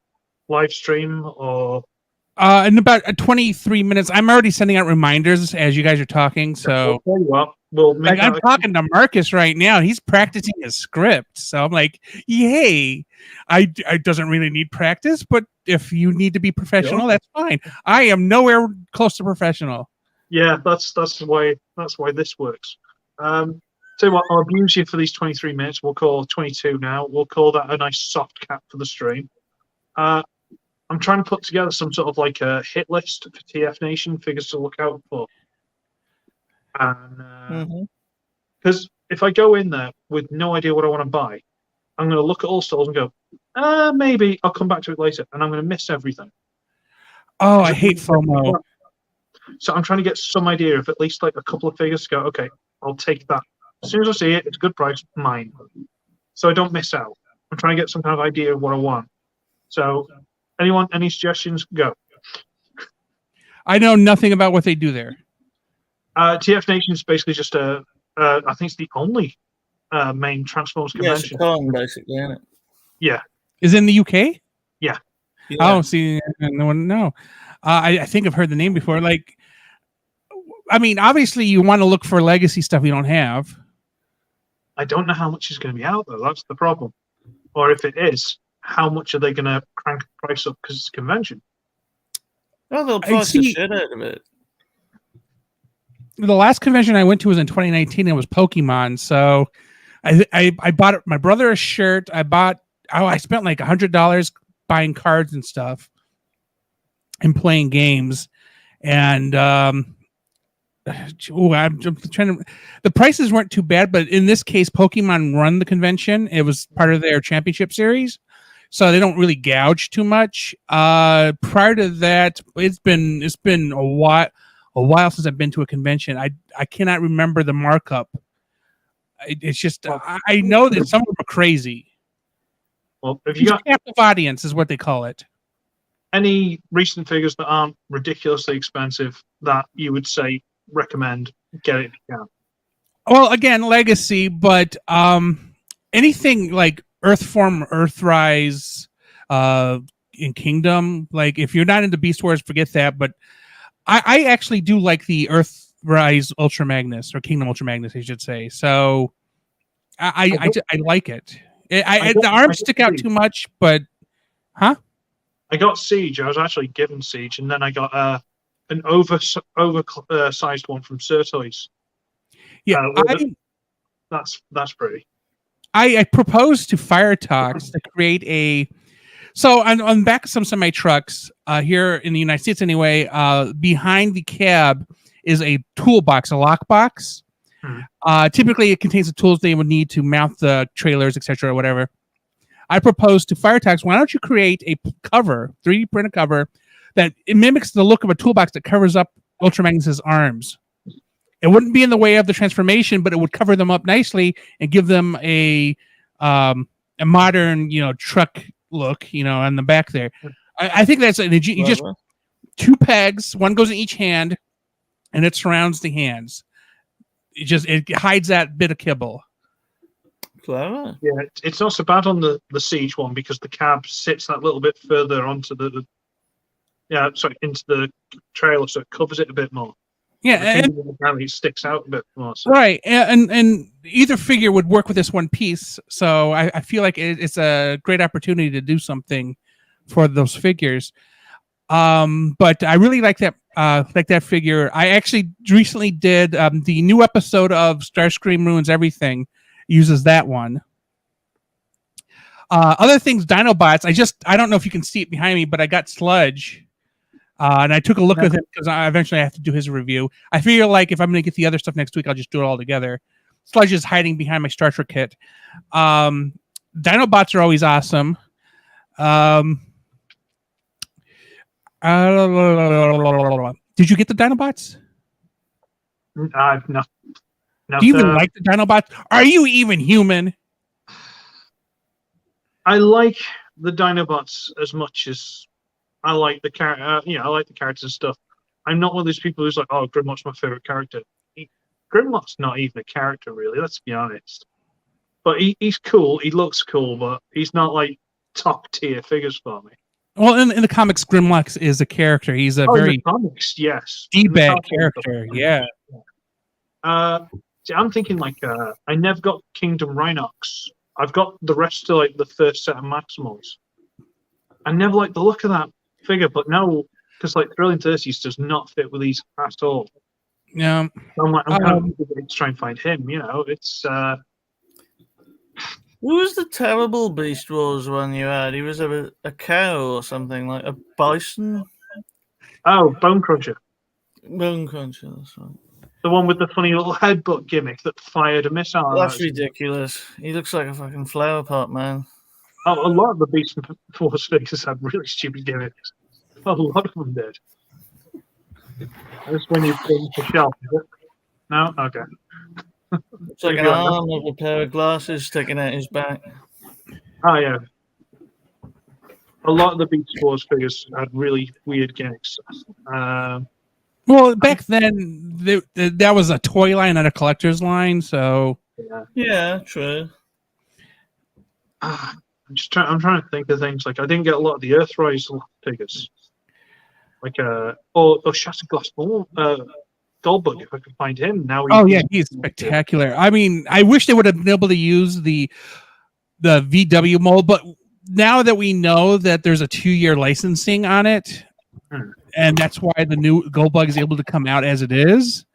live stream or... in about 23 minutes, I'm already sending out reminders as you guys are talking. So I'll tell you what, we'll make I'm talking to Marcus right now. He's practicing his script. So I'm like, yay. I doesn't really need practice, but if you need to be professional, that's fine. I am nowhere close to professional. Yeah, that's why this works. Tell you what, I'll abuse you for these 23 minutes. We'll call 22 now. We'll call that a nice soft cap for the stream. I'm trying to put together some sort of like a hit list for TF Nation figures to look out for. And because if I go in there with no idea what I want to buy, I'm going to look at all stores and go, maybe I'll come back to it later, and I'm going to miss everything. Oh, I hate FOMO. So I'm trying to get some idea of at least like a couple of figures to go, okay, I'll take that. As soon as I see it, it's a good price, mine. So I don't miss out. I'm trying to get some kind of idea of what I want. So anyone, any suggestions? Go. I know nothing about what they do there. TF Nation is basically just I think it's the only main Transformers convention. It's a con, basically, isn't it? Yeah. Is it in the UK? Yeah. Oh, see, no one, no. I think I've heard the name before. Like, I mean, obviously you want to look for legacy stuff you don't have. I don't know how much is going to be out, though. That's the problem. Or if it is, how much are they going to crank the price up because it's a convention? Oh, they'll price the shit out of it. The last convention I went to was in 2019. It was Pokemon. So I bought my brother a shirt. I spent like $100 buying cards and stuff and playing games. And I'm trying to. The prices weren't too bad, but in this case, Pokemon run the convention. It was part of their championship series, so they don't really gouge too much. Prior to that, it's been a while since I've been to a convention. I cannot remember the markup. It's just I know that some of them are crazy. Well, if you got captive audience is what they call it. Any recent figures that aren't ridiculously expensive that you would say recommend, get it if you can? Well, again, legacy, but anything like Earthform, Earthrise, in Kingdom. Like, if you're not into Beast Wars, forget that. But I actually do like the Earthrise Ultra Magnus, or Kingdom Ultra Magnus, I should say. So I like it. The arms stick out too much, but I got Siege. I was actually given Siege, and then I got an oversized one from Certoys. yeah, That's pretty. I proposed to Fire Talks to create a. So on the back of some semi trucks here in the United States, anyway, behind the cab is a toolbox, a lockbox. Typically, it contains the tools they would need to mount the trailers, etc., or whatever. I proposed to Fire Talks, why don't you create a cover, 3D print a cover that it mimics the look of a toolbox that covers up Ultra Magnus's arms. It wouldn't be in the way of the transformation, but it would cover them up nicely and give them a modern, truck look, on the back there. I think that's you just 2 pegs, one goes in each hand, and it surrounds the hands. It hides that bit of kibble. Clever. Yeah, it's not so bad on the Siege one because the cab sits that little bit further onto into the trailer, so it covers it a bit more. Yeah, and apparently it sticks out a bit more. So. Right, and either figure would work with this one piece. So I feel like it's a great opportunity to do something for those figures. But I really like that figure. I actually recently did the new episode of Starscream Ruins Everything uses that one. Other things, Dinobots. I don't know if you can see it behind me, but I got Sludge. And I took a look at him because eventually I have to do his review. I feel like if I'm going to get the other stuff next week, I'll just do it all together. Sludge is hiding behind my Star Trek kit. Dinobots are always awesome. Did you get the Dinobots? I've not. Do you even like the Dinobots? Are you even human? I like the Dinobots as much as I like the character. I like the characters and stuff. I'm not one of those people who's like, "Oh, Grimlock's my favorite character." Grimlock's not even a character, really. Let's be honest. But he's cool. He looks cool, but he's not like top tier figures for me. Well, in the comics, Grimlock is a character. He's a very comics, yes, D-bag character. Yeah. See, I'm thinking like I never got Kingdom Rhinox. I've got the rest of like the first set of Maximals. I never liked the look of that figure, but now because like Thrilling 30s does not fit with these at all. Yeah. So I'm kind of to try and find him. It's. Who was the terrible Beast Wars one you had? He was a cow or something, like a bison? Oh, Bone Cruncher. Bone Cruncher, that's right. The one with the funny little headbutt gimmick that fired a missile. That's ridiculous. He looks like a fucking flower pot, man. Oh, a lot of the Beast Force figures have really stupid gimmicks. A lot of them did. That's when you bring the shelf, is it? No? Okay. It's like an arm with a pair of glasses sticking out his back. Oh, yeah. A lot of the Beast Wars figures had really weird gimmicks. Well, back then, that was a toy line, not a collector's line, so... Yeah, true. I'm trying to think of things. Like, I didn't get a lot of the Earthrise figures. Like, Shattered Glass Goldbug, if I could find him. Now he's spectacular. I mean, I wish they would have been able to use the VW mold, but now that we know that there's a 2-year licensing on it, and that's why the new Goldbug is able to come out as it is,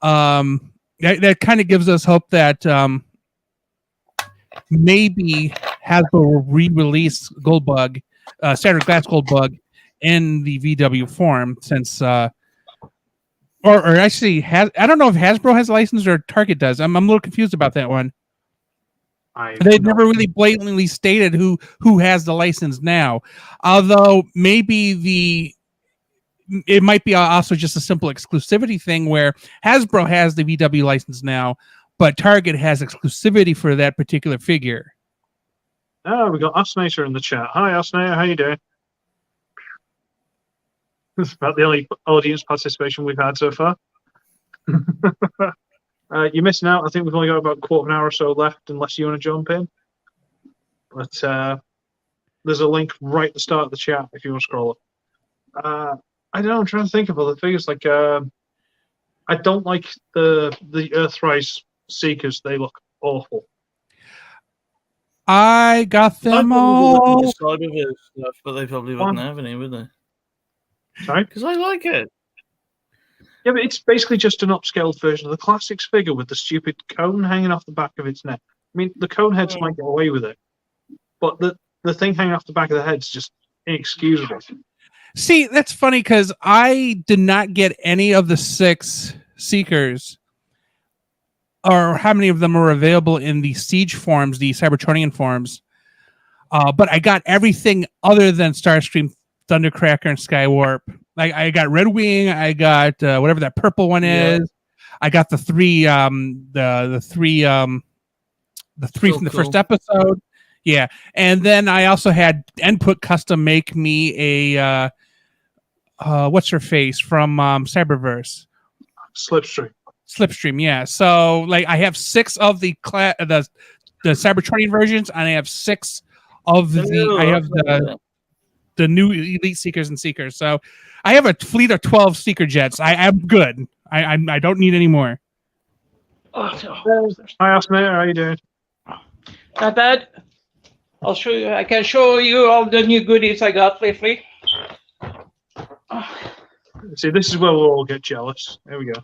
that kind of gives us hope that maybe Hasbro will re-release Goldbug, Shattered Glass Goldbug, in the VW form, since or actually I don't know if Hasbro has a license or Target does. I'm a little confused about that one. They've never really blatantly stated who has the license now, although maybe it might be also just a simple exclusivity thing where Hasbro has the VW license now, but Target has exclusivity for that particular figure. Oh, we got Osnator in the chat. Hi, Osnator. How you doing? It's about the only audience participation we've had so far. You're missing out. I think we've only got about a quarter of an hour or so left, unless you want to jump in. But there's a link right at the start of the chat if you want to scroll up. I don't know. I'm trying to think of other figures. Like, I don't like the Earthrise Seekers. They look awful. I got them I'd all. the Cyberverse stuff, but they probably wouldn't have any, would they? Sorry? Because I like it. Yeah, but it's basically just an upscaled version of the Classics figure with the stupid cone hanging off the back of its neck. I mean, the cone heads might get away with it, but the thing hanging off the back of the head's just inexcusable. See, that's funny because I did not get any of the 6 Seekers, or how many of them are available in the Siege forms, the Cybertronian forms. But I got everything other than Starscream, Thundercracker, and Skywarp. Like I got Red Wing, I got whatever that purple one is. I got the 3 the 3 from the first episode. Yeah. And then I also had Input Custom make me a what's her face from Cyberverse? Slipstream, yeah. So like I have 6 of the Cybertronian versions, and I have 6 of the new Elite Seekers and Seekers. So I have a fleet of 12 Seeker jets. I'm good. I don't need any more. Hi, Asma. How you doing? Not bad. I'll show you. I can show you all the new goodies I got lately. See, this is where we'll all get jealous. There we go.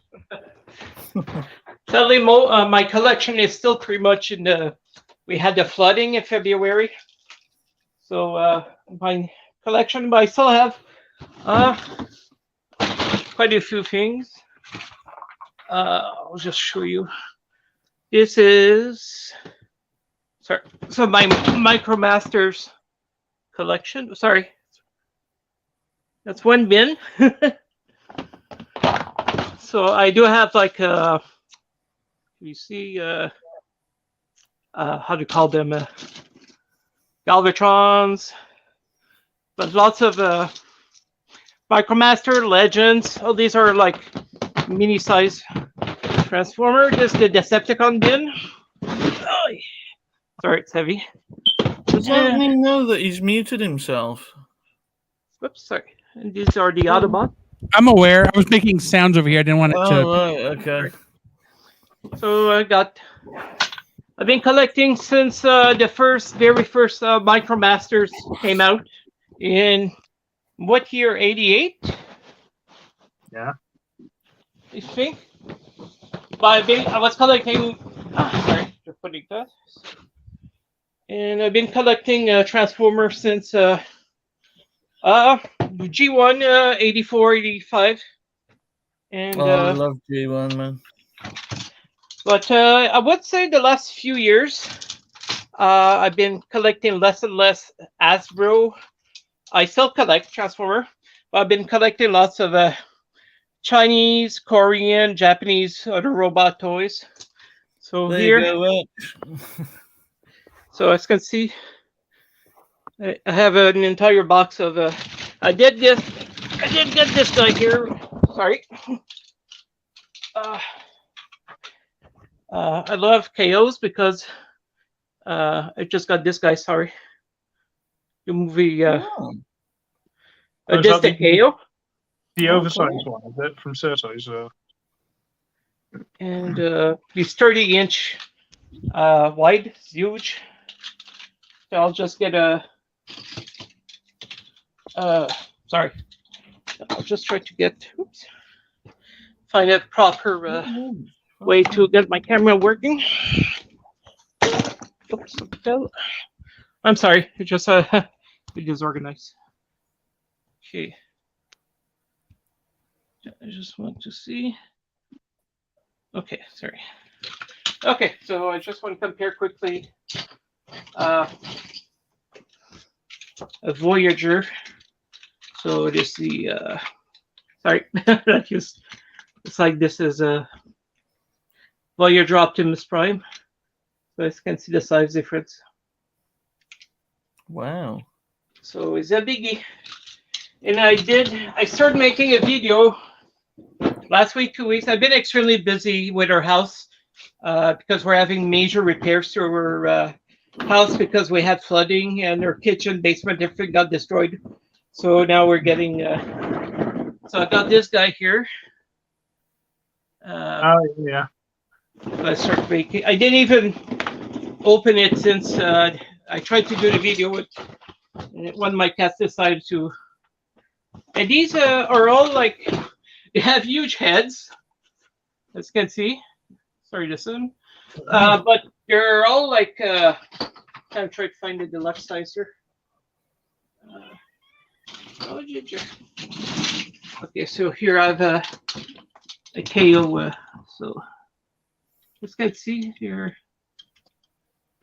Sadly, my collection is still pretty much in the. We had the flooding in February, so my collection. But I still have quite a few things. I'll just show you. This is. Sorry. So my MicroMasters collection. Sorry. That's one bin. So I do have like you see how do you call them Galvatrons, but lots of MicroMaster Legends. Oh, these are like mini size Transformer. This is the Decepticon bin. Oh, sorry, it's heavy. Does that mean know that he's muted himself? Whoops, sorry. And these are the Autobots. I'm aware. I was making sounds over here. I didn't want it to. Right, okay. So I've been collecting since the very first MicroMasters came out in what year? 88? Yeah. I think. But I was collecting. Sorry, just putting that. And I've been collecting Transformers since G1 84, 85. And I love G1, man. But I would say the last few years, I've been collecting less and less Hasbro. I still collect Transformer, but I've been collecting lots of Chinese, Korean, Japanese other robot toys. So There here, you go, Rich. so as you can see, I have an entire box of. I did get this guy here. Sorry. I love KOs because I just got this guy. Sorry, the movie. Just a KO. The oversized one, is it? From Certo's. And he's 30-inch wide. It's huge. So I'll just get a. Sorry. I'll just try to get. Oops. Find a proper way to get my camera working. Oops. I'm sorry. It just it is organized. Okay. I just want to see. Okay, sorry. Okay, so I just want to compare quickly a Voyager. So it is the sorry, it's like this is a Voyager Optimus Prime. So you can see the size difference. Wow. So it's a biggie. And I started making a video last week, 2 weeks. I've been extremely busy with our house because we're having major repairs to our house because we had flooding and our kitchen, basement, everything got destroyed. So now we're getting. So I got this guy here. Oh yeah. I start baking. I didn't even open it since I tried to do the video with one of my cats decided to. And these are all like they have huge heads, as you can see. Sorry, this one. But they're all like. I'm trying to find the deluxe size here. Okay, so here I have a KO. So this guy, see here.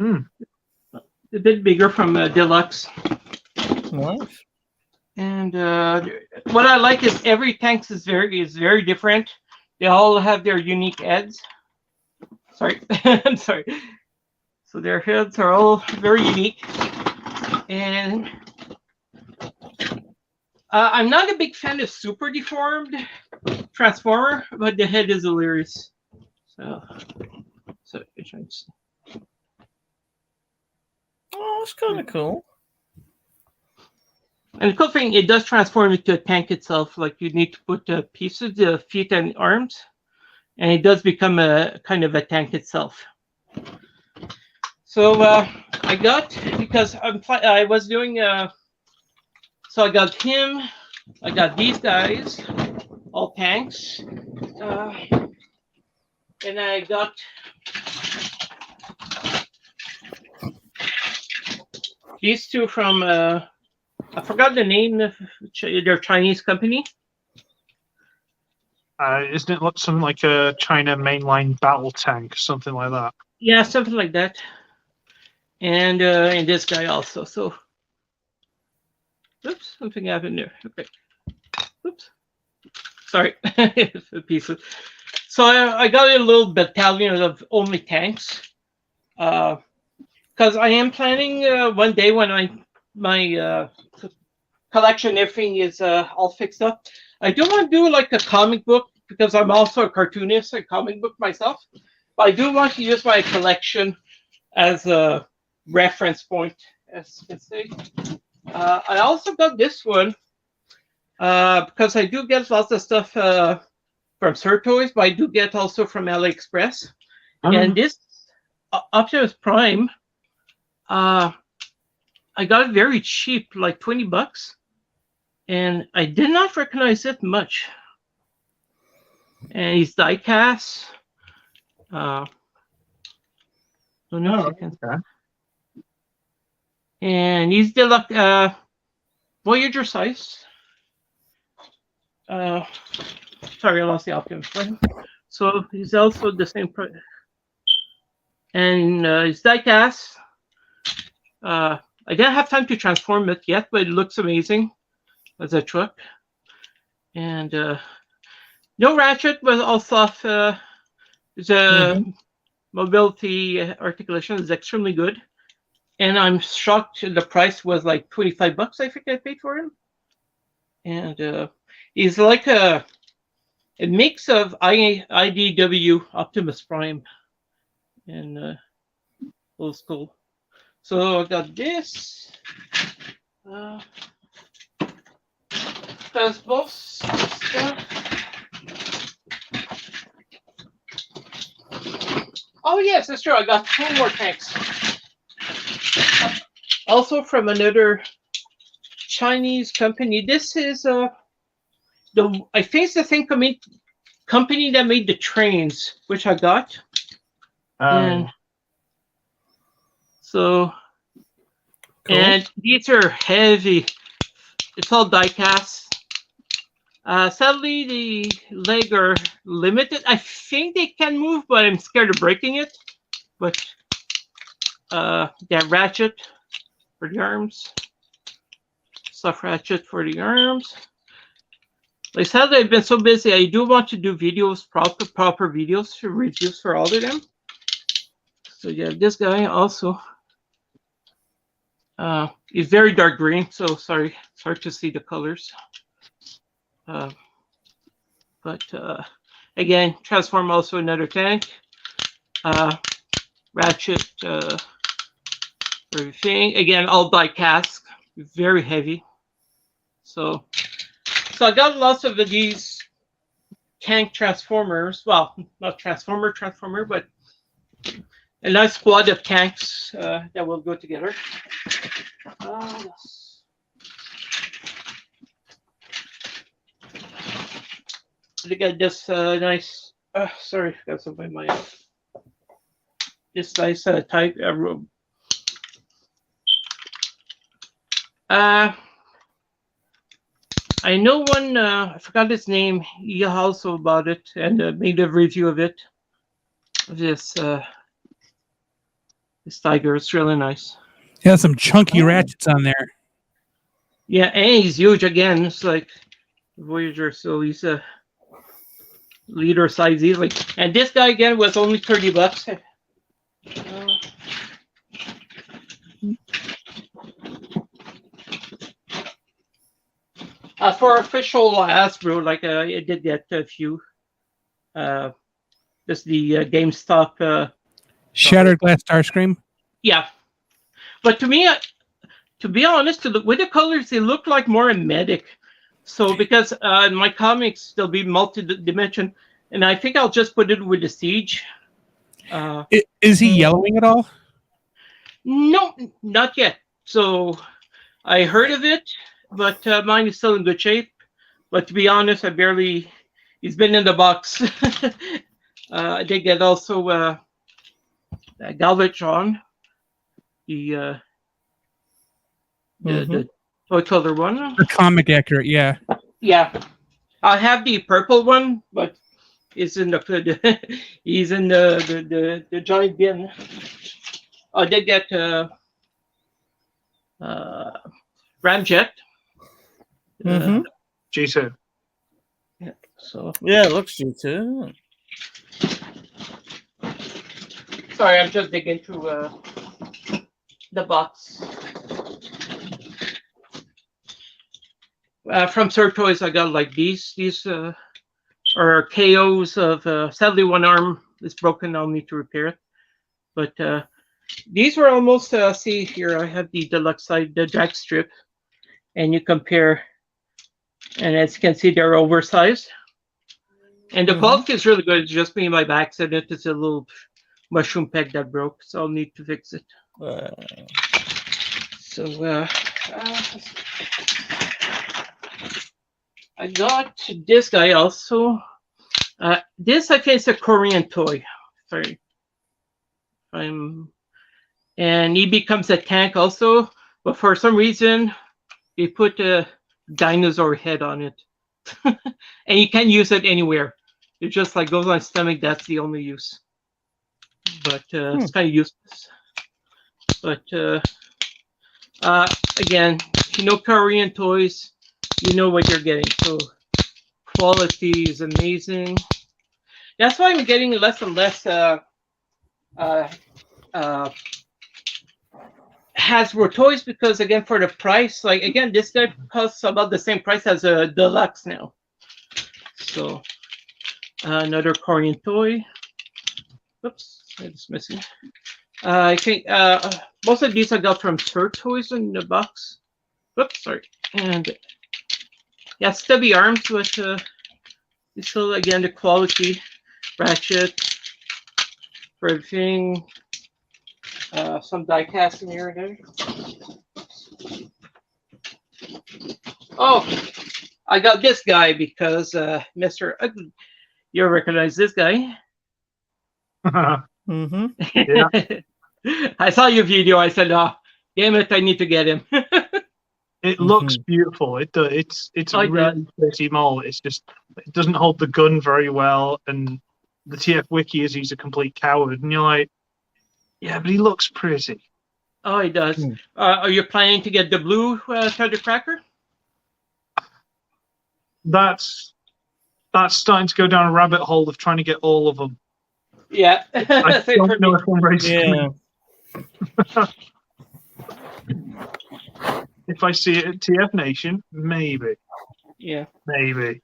A bit bigger from deluxe. Nice. And what I like is every tank is very different. They all have their unique heads. Sorry, I'm sorry. So their heads are all very unique. And I'm not a big fan of super deformed Transformer, but the head is hilarious. So which one's? Oh, that's kind of cool. And the cool thing, it does transform into a tank itself. Like you need to put pieces, the feet and arms, and it does become a kind of a tank itself. So I got because I was doing. So I got him. I got these guys, all tanks, and I got. These two from I forgot the name of their Chinese company. Isn't it look something like a China mainline battle tank, something like that? Yeah, something like that. And this guy also. So, oops, something happened there. Okay, oops, sorry, it's a piece of. So I got a little battalion of only tanks. Because I am planning one day when my collection, everything is all fixed up. I do want to do like a comic book because I'm also a cartoonist, a comic book myself. But I do want to use my collection as a reference point, as you can say. I also got this one because I do get lots of stuff from Sir Toys, but I do get also from AliExpress. And this Optimus Prime. I got it very cheap, like $20, and I did not recognize it much. And he's die cast. Don't know if you can. Okay. And he's deluxe Voyager size. Sorry, I lost the Optimus Prime. So he's also the same price. And he's die cast. I didn't have time to transform it yet, but it looks amazing as a truck. And no ratchet, but also the mobility articulation is extremely good. And I'm shocked the price was like $25, I think I paid for him. And he's like a mix of IDW Optimus Prime and old school. So I got this. There's both stuff. Oh yes, that's true. I got 2 more tanks. Also from another Chinese company. This is I think it's the same company that made the trains, which I got. And so, cool. And these are heavy. It's all die cast. Sadly, the leg are limited. I think they can move, but I'm scared of breaking it. But that ratchet for the arms. Soft ratchet for the arms. Like sadly, I've been so busy. I do want to do videos, proper videos, reviews for all of them. So yeah, this guy also. He's very dark green, so sorry to see the colors. But again, transform also another tank. Ratchet for everything. Again, all by cask, very heavy. So I got lots of these tank transformers. Well, not transformer, but a nice squad of tanks that will go together. Look at this nice. Sorry, got something in my mind. This nice type room. I know one. I forgot his name. He also bought it and made a review of it. This tiger. It's really nice. Yeah, some chunky ratchets on there. Yeah, and he's huge again. It's like Voyager, so he's a leader size easily. And this guy again was only $30. For official Hasbro, like I did get a few. Just the GameStop. Shattered glass Starscream. Yeah, but to me, to be honest, with the colors, they look like more a medic. So because in my comics they'll be multi-dimension, and I think I'll just put it with the Siege. Is he yellowing at all? No, not yet. So I heard of it, but mine is still in good shape. But to be honest, he's been in the box. I did get also Uglywretch on the toy color one. The comic accurate, yeah. Yeah, I have the purple one, but it's in the he's in the giant bin. I did get Ramjet. G2. Yeah. So Yeah, it looks G2. sorry, I'm just digging through the box. From Sir Toys, I got like these. These are KOs of sadly one arm is broken. I'll need to repair it. But these were almost see here. I have the deluxe side, the drag strip, and you compare, and as you can see, they're oversized, and the quality is really good. It's just me by accident. It's a little mushroom peg that broke, so I'll need to fix it. So I got this guy also. This I think is a Korean toy. Sorry. And he becomes a tank also, but for some reason they put a dinosaur head on it. And you can't use it anywhere. It just like goes on stomach, that's the only use. But it's kind of useless. But again, if you know Korean toys, you know what you're getting. So quality is amazing. That's why I'm getting less and less Hasbro toys, because again, for the price, like again, this guy costs about the same price as a deluxe now. So another Korean toy. Oops, it's missing. I think most of these I got from Sir Toys in the box. Oops, sorry. And yeah, stubby arms, but still again the quality. Ratchet for everything. Some die casting here and there. Oh, I got this guy because Mr. Ugly, you'll recognize this guy. Yeah. I saw your video. I said, "Oh, damn it! I need to get him." It looks beautiful. It's a really pretty mold. It's just it doesn't hold the gun very well, and the TF wiki is he's a complete coward, and you're like, yeah, but he looks pretty. Oh, he does. Are you planning to get the blue Thunder Cracker? That's starting to go down a rabbit hole of trying to get all of them. Yeah. I don't know if I'm ready to If I see it at TF Nation, maybe. Yeah. Maybe.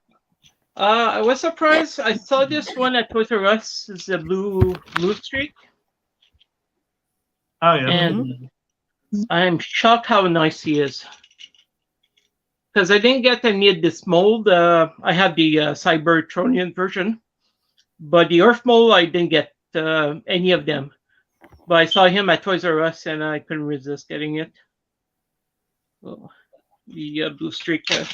I was surprised. I saw this one at Toys R Us. It's a blue streak. Oh yeah. And I'm shocked how nice he is. Because I didn't get any of this mold. I have the Cybertronian version, but the Earth mold I didn't get any of them. But I saw him at Toys R Us and I couldn't resist getting it. Oh, the blue streak. And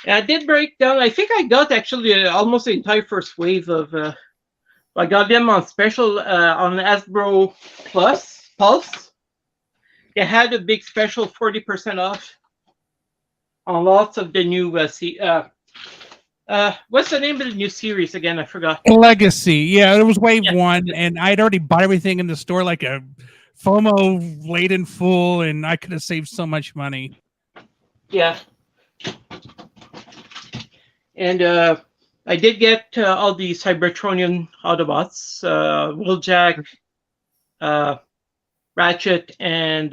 I did break down. I think I got actually almost the entire first wave of. I got them on special on Hasbro Plus Pulse. They had a big special 40% off on lots of the new what's the name of the new series again? I forgot. Legacy. Yeah, it was wave Yeah. 1, and I'd already bought everything in the store like a FOMO laden fool, and I could have saved so much money. Yeah. And I did get all the Cybertronian Autobots, Wheeljack, Ratchet, and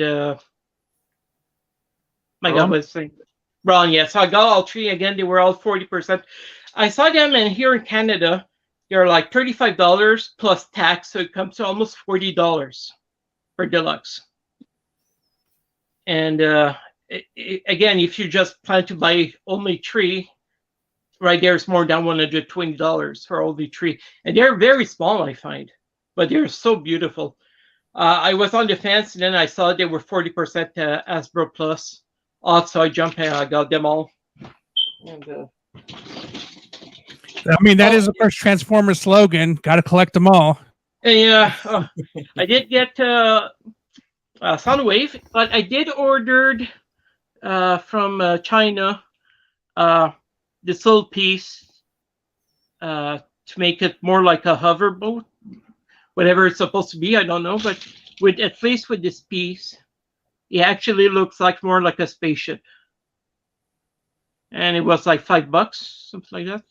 my God, what's the name? Ron, yeah. So I got all three. Again, they were all 40%. I saw them, and here in Canada, they're like $35 plus tax, so it comes to almost $40 for deluxe. And again, if you just plan to buy only three, right there's more than $120 for only three, and they're very small, I find, but they're so beautiful. I was on the fence, and then I saw they were 40% Hasbro Plus. Also, I jumped and I got them all. And, I mean, that is the first Transformers slogan. Got to collect them all. yeah, I did get Soundwave, but I did ordered from China this little piece to make it more like a hoverboat, whatever it's supposed to be. I don't know, but with at least with this piece, it actually looks like more like a spaceship. And it was like $5, something like that.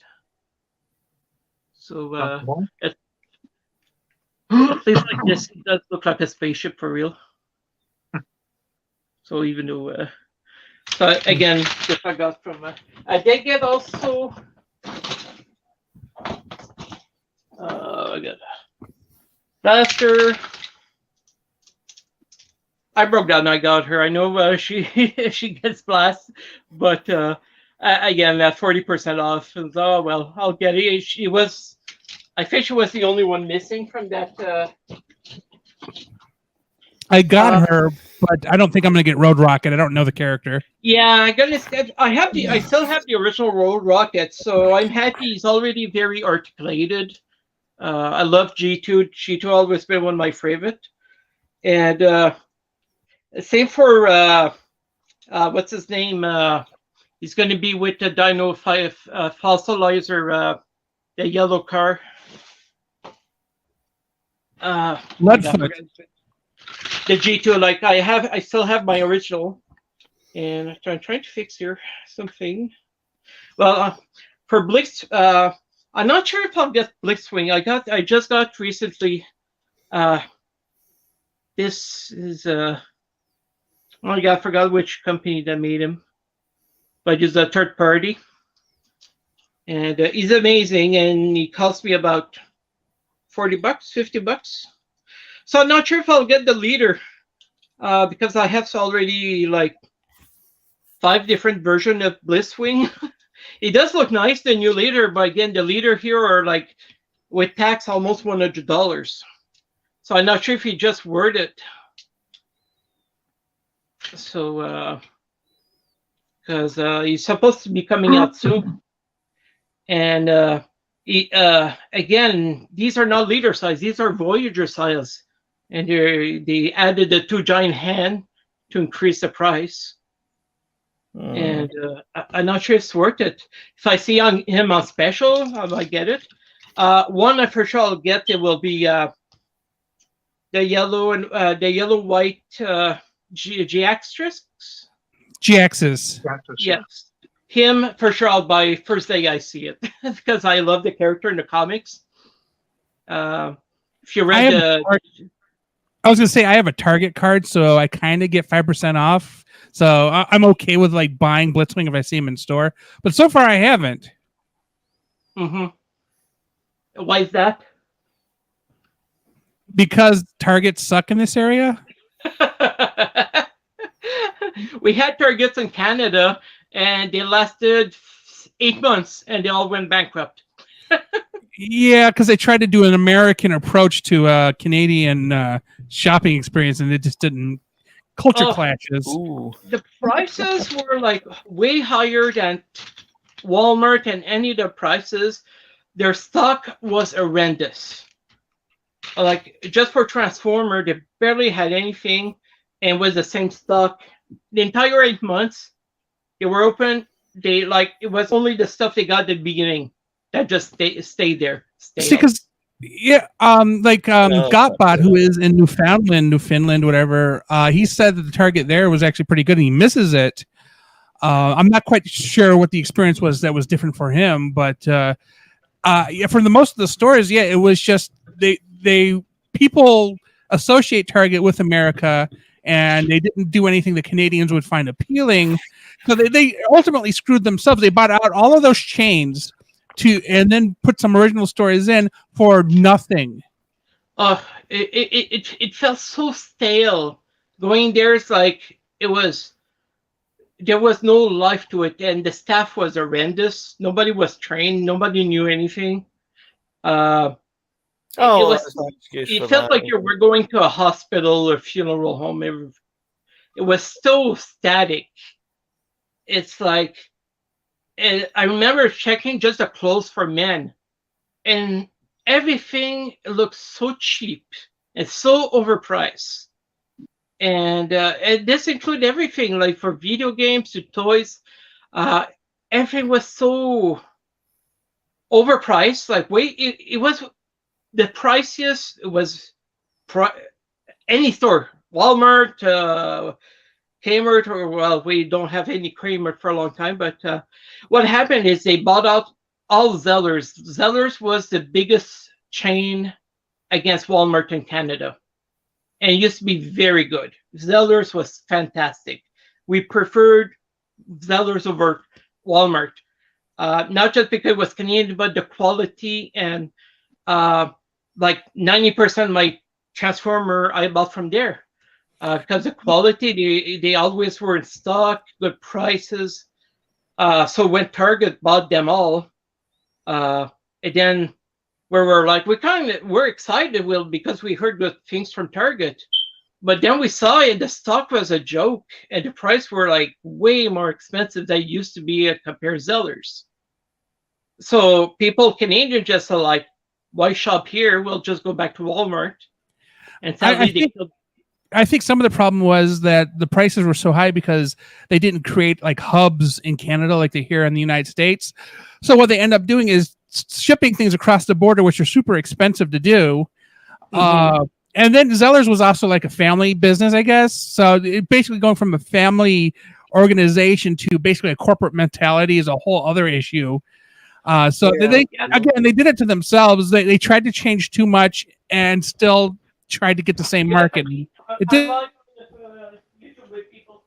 So at least like this, it does look like a spaceship for real. So even though, so again, this I got from, I did get also, I got Blaster. I broke down. I got her. I know she gets blast, but again, that 40% off. Oh well, I'll get it. She was. I think she was the only one missing from that. I got her, but I don't think I'm going to get Road Rocket. I don't know the character. Yeah, I still have the original Road Rocket, so I'm happy. He's already very articulated. I love G2. G2 always been one of my favorite, and. Same for what's his name? He's going to be with the Dino 5 fossilizer, the yellow car. Leadfoot. The G2. Like I still have my original, and I'm trying to fix here something. Well, for Blix, I'm not sure if I'll get Blitzwing. I just got recently. This is oh yeah, I forgot which company that made him, but he's a third party, and he's amazing. And he cost me about $40, $50. So I'm not sure if I'll get the leader, because I have already like 5 different versions of Blitzwing. It does look nice, the new leader, but again, the leader here are like with tax almost $100. So I'm not sure if he just worded it. So, because he's supposed to be coming out soon, and again, these are not leader size; these are Voyager size, and they added the 2 giant hand to increase the price. And I'm not sure it's worth it. If I see him on special, I might get it. One I for sure I'll get. It will be the yellow and the yellow white. G-Axis? G-Axis. Yes. Him, for sure, I'll buy first day I see it. Because I love the character in the comics. If you read I was going to say, I have a Target card, so I kind of get 5% off. So I'm okay with like buying Blitzwing if I see him in store. But so far, I haven't. Mm-hmm. Why is that? Because Targets suck in this area? We had targets in Canada, and they lasted 8 months, and they all went bankrupt. Yeah, because they tried to do an American approach to Canadian shopping experience, and it just didn't. Culture clashes. Ooh. The prices were like way higher than Walmart and any of the prices. Their stock was horrendous. Like just for Transformer, they barely had anything, and was the same stock the entire 8 months. They were open. They like it was only the stuff they got at the beginning that just stayed there. See, because Gotbot, who is in Newfoundland, whatever, he said that the target there was actually pretty good, and he misses it. I'm not quite sure what the experience was that was different for him, but yeah, for the most of the stores, yeah, it was just people associate Target with America, and they didn't do anything the Canadians would find appealing. So they ultimately screwed themselves. They bought out all of those chains and then put some original stories in for nothing. It felt so stale. Going there is like there was no life to it, and the staff was horrendous. Nobody was trained. Nobody knew anything. It felt like you were going to a hospital or funeral home. It was so static. It's like, and I remember checking just the clothes for men, and everything looked so cheap and so overpriced. And this included everything, like for video games to toys. Everything was so overpriced. Like, it was the priciest. It was any store, Walmart, Kmart, or well, we don't have any Kmart for a long time. But what happened is they bought out all Zellers. Zellers was the biggest chain against Walmart in Canada, and it used to be very good. Zellers was fantastic. We preferred Zellers over Walmart, not just because it was Canadian, but the quality, and like 90% of my Transformer I bought from there. Because the quality, they always were in stock, good prices. So when Target bought them all, and then we're like, we're excited, because we heard good things from Target. But then we saw it, the stock was a joke, and the price were like way more expensive than it used to be compared to Zellers. So Canadian just are like, why shop here? We'll just go back to Walmart. And sadly, I think some of the problem was that the prices were so high because they didn't create like hubs in Canada like they here in the United States. So what they end up doing is shipping things across the border, which are super expensive to do. Mm-hmm. And then Zellers was also like a family business, I guess. So it basically going from a family organization to basically a corporate mentality is a whole other issue. They did it to themselves. They tried to change too much and still tried to get the same market. I live on YouTube with people.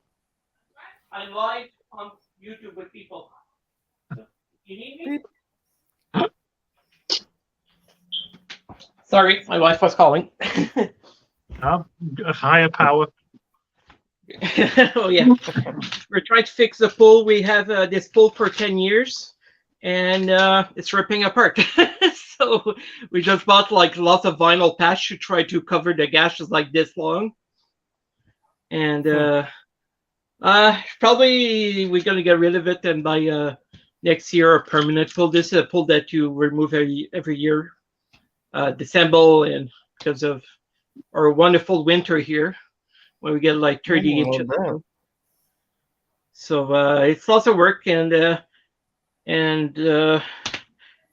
I live on YouTube with people. You need me? Sorry, my wife was calling. A higher power. Oh yeah, we're trying to fix the pool. We have this pool for 10 years, and it's ripping apart. So we just bought like lots of vinyl patch to try to cover the gashes like this long. And probably we're gonna get rid of it and buy next year a permanent pool. This is a pool that you remove every year, disassemble, and because of our wonderful winter here, when we get like 30 inches. So it's lots of work, and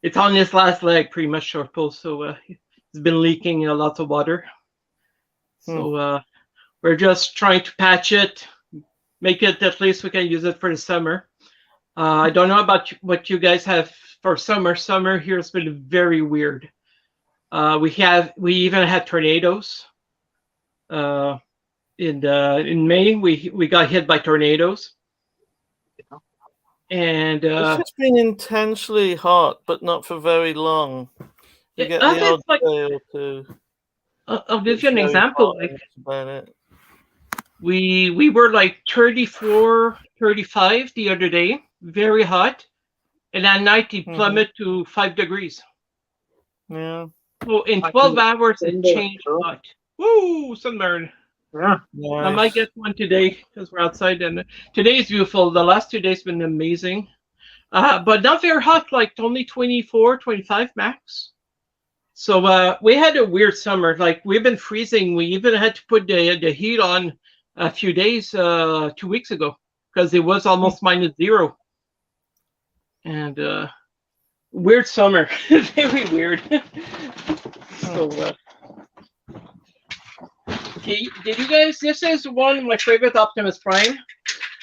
it's on its last leg, pretty much, short pool. So it's been leaking lots of water. So we're just trying to patch it, make it at least we can use it for the summer. I don't know about what you guys have for summer. Summer here has been very weird. We even had tornadoes. In May, we got hit by tornadoes. And it's just been intensely hot, but not for very long. You get the odd day or two. I'll give you an example. About it. We were like 34, 35 the other day, very hot, and at night it plummeted to 5 degrees. Yeah. So in 12 hours it changed a lot. Woo, sunburn. Yeah. I might get one today because we're outside, and today is beautiful. The last 2 days been amazing, but not very hot, like only 24, 25 max. So we had a weird summer. Like we've been freezing. We even had to put the heat on a few days 2 weeks ago because it was almost -0. And weird summer, very weird. So okay, did you guys? This is one of my favorite Optimus Prime.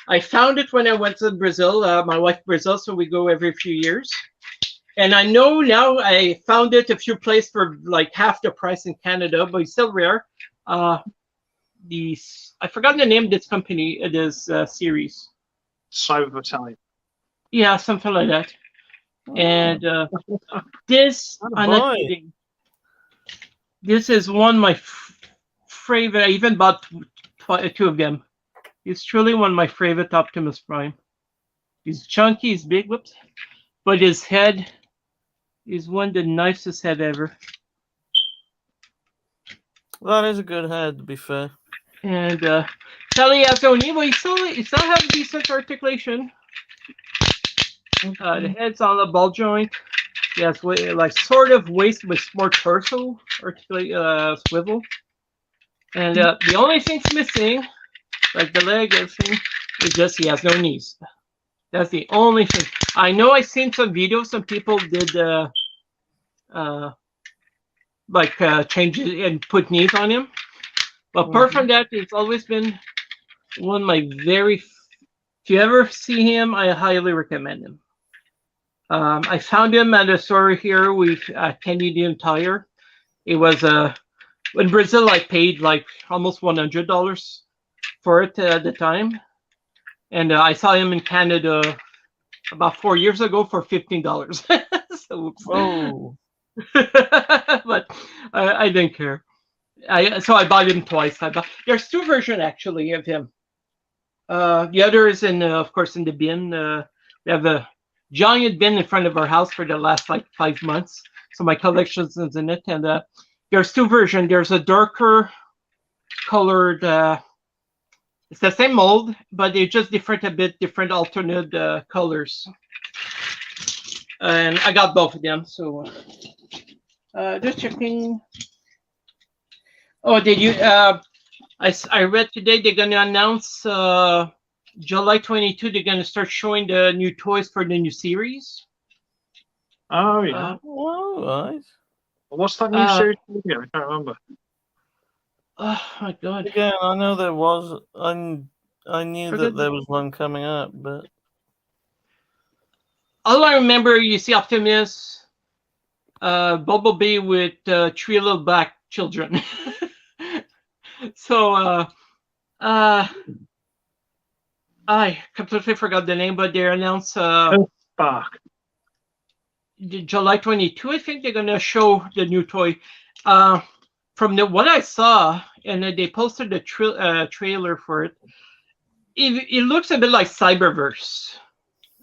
I found it when I went to Brazil. My wife Brazil, so we go every few years. And I know now I found it a few places for like half the price in Canada, but it's still rare. I forgot the name of this company. It is series. Cyber Battalion. Yeah, something like that. And this, I'm not kidding. This is one of my favorite. I even bought 2 of them. It's truly one of my favorite Optimus Prime. He's chunky, he's big, whoops. But his head is one of the nicest head ever. That is a good head, to be fair. And Taliazoni, well, he still has decent articulation. The head's on the ball joint. Yes, like sort of waist with more torso articulate swivel. And the only thing's missing, like the leg, everything, is just he has no knees. That's the only thing. I know I've seen some videos. Some people did change it and put knees on him. But apart from that, it's always been one of my very. If you ever see him, I highly recommend him. I found him at a store here with Canadian Tire. It was in Brazil. I paid like almost $100 for it at the time, and I saw him in Canada about 4 years ago for $15. So, Oh, but I didn't care. So I bought him twice. There's 2 versions actually of him. The other is of course, in the bin. We have a giant bin in front of our house for the last like 5 months. So my collection is in it, and there's 2 versions. There's a darker colored. It's the same mold, but they're just different alternate colors. And I got both of them. So just checking. Oh, did you? I read today they're going to announce July 22. They're going to start showing the new toys for the new series. Oh yeah. all right. What's that new series? I can't remember. Oh my god! Again, I know there was. I knew that there was one coming up, but all I remember, you see Optimus, Bumblebee with 3 little black children. So I completely forgot the name, but they announced Spark. July 22. I think they're gonna show the new toy. From what I saw, and they posted the trailer for it. It looks a bit like Cyberverse.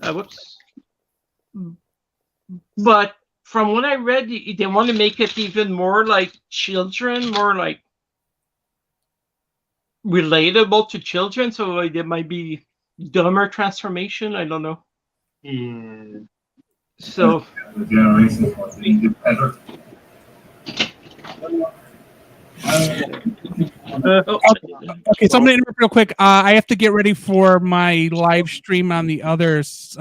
Whoops. But from what I read, they want to make it even more like children, more like relatable to children. So there might be dumber transformation. I don't know. Yeah. So. Okay, so I'm gonna interrupt real quick. I have to get ready for my live stream on the others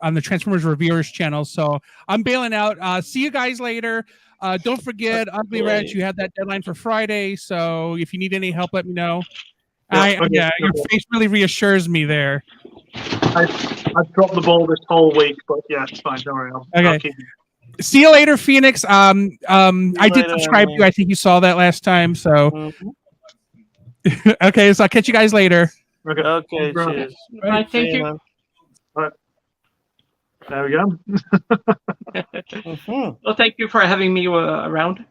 on the Transformers Reviewers channel. So I'm bailing out. See you guys later. Don't forget, Uglywretch, you have that deadline for Friday. So if you need any help, let me know. Your face really reassures me there. I've dropped the ball this whole week, but yeah, it's fine. Don't worry. I'll keep you. See you later, Phoenix. I did subscribe to you. I think you saw that last time. So, okay, so I'll catch you guys later. Okay, cheers. Right, thank you. All right. There we go. Well, thank you for having me around.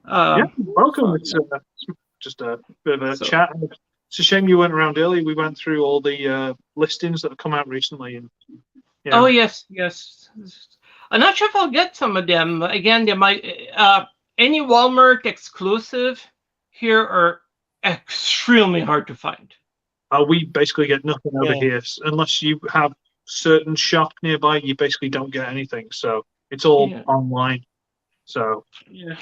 Yeah, welcome. It's just a bit of a chat. It's a shame you went around early. We went through all the listings that have come out recently, and yeah. Oh yes. I'm not sure if I'll get some of them. Again, they might. Any Walmart exclusive here are extremely hard to find. We basically get nothing over Yeah. here unless you have certain shop nearby. You basically don't get anything, so it's all Yeah. online. So Yeah.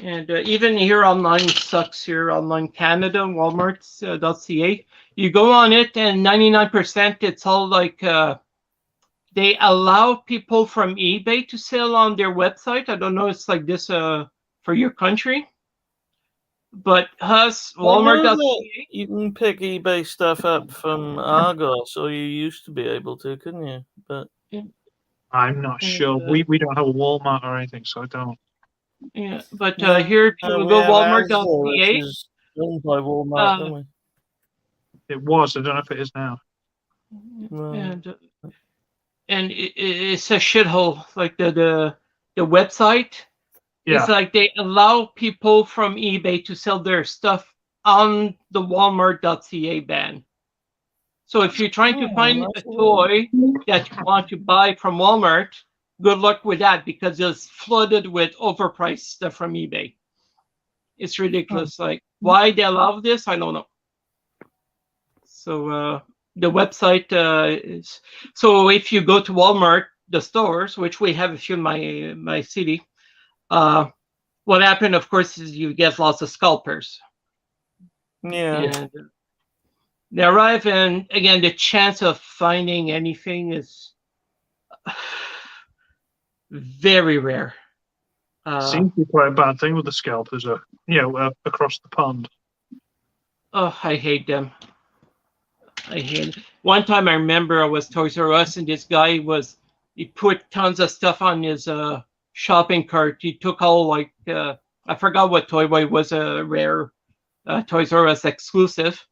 And even here online sucks here online Canada, Walmart.ca. You go on it and 99% it's all like they allow people from eBay to sell on their website. I don't know it's like this for your country. But us, Walmart.ca. You can pick eBay stuff up from Argos, or you used to be able to, couldn't you? But I'm not sure. We don't have a Walmart or anything, so I don't. Yeah, but no, here if you we go have Asda, which Walmart.ca. is owned by Walmart, don't we? It was. I don't know if it is now. Right. And it's a shithole. Like the website. Yeah. It's like they allow people from eBay to sell their stuff on the Walmart.ca ban. So if you're trying to find a toy that you want to buy from Walmart, good luck with that because it's flooded with overpriced stuff from eBay. It's ridiculous. Like why they allow this, I don't know. So the website is so if you go to Walmart, the stores, which we have a few in my city, what happened, of course, is you get lots of scalpers. Yeah. And they arrive, and again, the chance of finding anything is very rare. Seems to be quite a bad thing with the scalpers, across the pond. Oh, I hate them. I hate it. One time I remember I was Toys R Us, and this guy he put tons of stuff on his shopping cart. He took all like I forgot what toy, but it was a rare Toys R Us exclusive.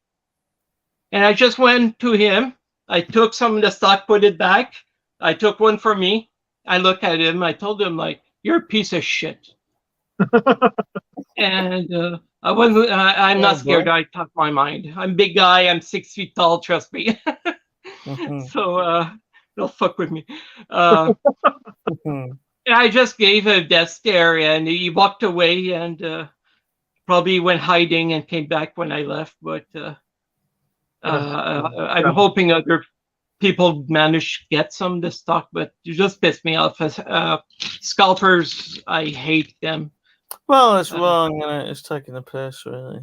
And I just went to him. I took some of the stock, put it back. I took one for me. I looked at him. I told him like, "You're a piece of shit." And I wasn't. I'm not scared. I talk my mind. I'm a big guy. I'm 6 feet tall. Trust me. So don't fuck with me. I just gave a death stare, and he walked away, and probably went hiding and came back when I left. But I'm hoping other people manage to get some of the stock. But you just pissed me off. Scalpers, I hate them. Well, it's wrong, and it's taking the piss, really.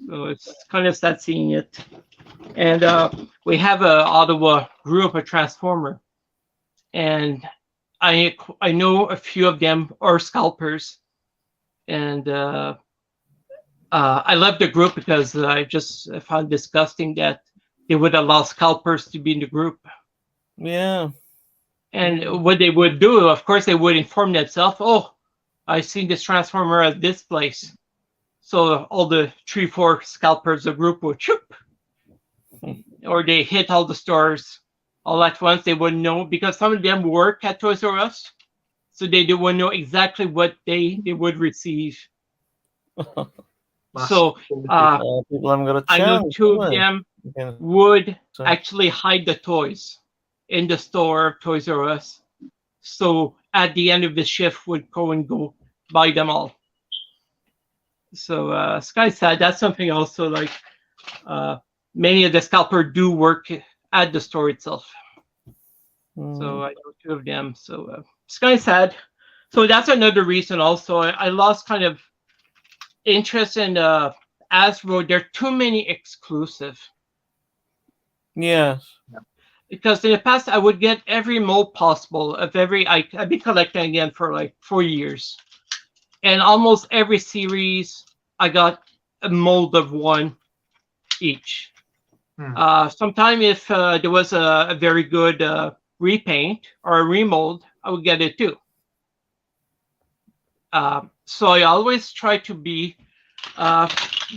So it's kind of sad seeing it. And we have a Ottawa group of Transformer, and I know a few of them are scalpers, and I love the group because I just found disgusting that they would allow scalpers to be in the group. Yeah. And what they would do, of course, they would inform themselves, "Oh, I seen this Transformer at this place." So all the 3-4 scalpers of the group would shoop. Or they hit all the stores all at once. They wouldn't know because some of them work at Toys R Us. So they wouldn't know exactly what they would receive. So people haven't got a chance. I know 2 of them would actually hide the toys in the store of Toys R Us. So at the end of the shift would go buy them all. So Sky said that's something also like many of the scalpers do work at the store itself. So I know 2 of them. So Sky said. So that's another reason also. I lost kind of interest in Hasbro. There are too many exclusive. Yes. Because in the past I would get every mold possible of every. I've been collecting again for like 4 years, and almost every series I got a mold of 1 each. Sometime if there was a very good repaint or a remold, I would get it too. So I always try to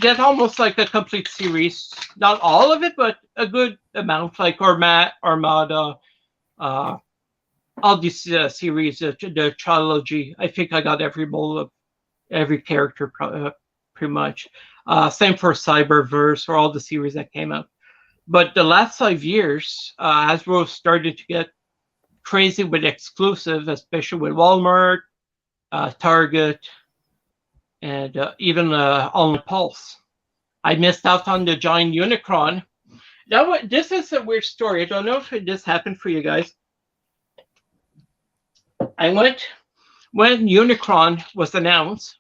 get almost like a complete series. Not all of it, but a good amount, like Armada, all these series, the trilogy. I think I got every mold of every character pretty much. Same for Cyberverse or all the series that came out. But the last 5 years, Hasbro started to get crazy with exclusive, especially with Walmart, Target, and even on Pulse. I missed out on the giant Unicron. This is a weird story. I don't know if this happened for you guys. I went when Unicron was announced.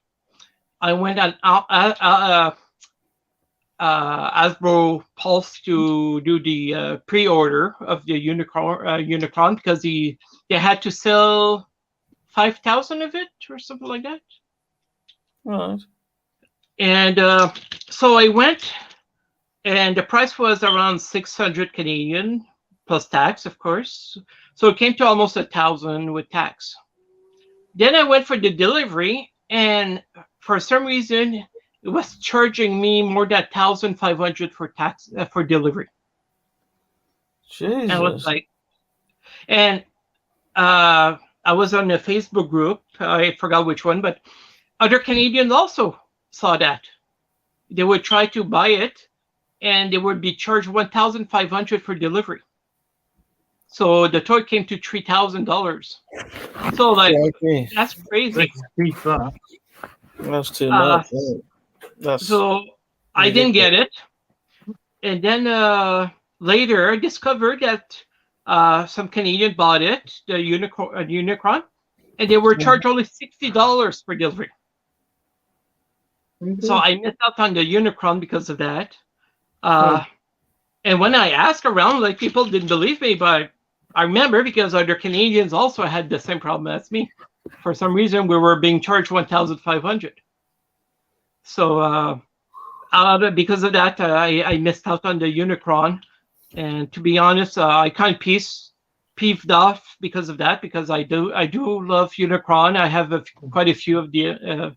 I went on Hasbro Pulse to do the pre-order of the Unicron because they had to sell 5,000 of it or something like that. Right. And so I went, and the price was around 600 Canadian plus tax, of course. So it came to almost 1,000 with tax. Then I went for the delivery, and for some reason, it was charging me more than 1,500 for tax for delivery. Jesus. And I was like, and I was on a Facebook group. I forgot which one, but other Canadians also saw that. They would try to buy it, and they would be charged 1,500 for delivery. So the toy came to $3,000. So like that's crazy. That's too much. So I didn't get it, and then later I discovered that some Canadian bought it, the Unicron, and they were charged only $60 for delivery. So I missed out on the Unicron because of that. And when I asked around, like people didn't believe me, but I remember because other Canadians also had the same problem as me. For some reason, we were being charged 1,500. So because of that, I missed out on the Unicron. And to be honest, I kind of peeved off because of that, because I do love Unicron. I have quite a few of the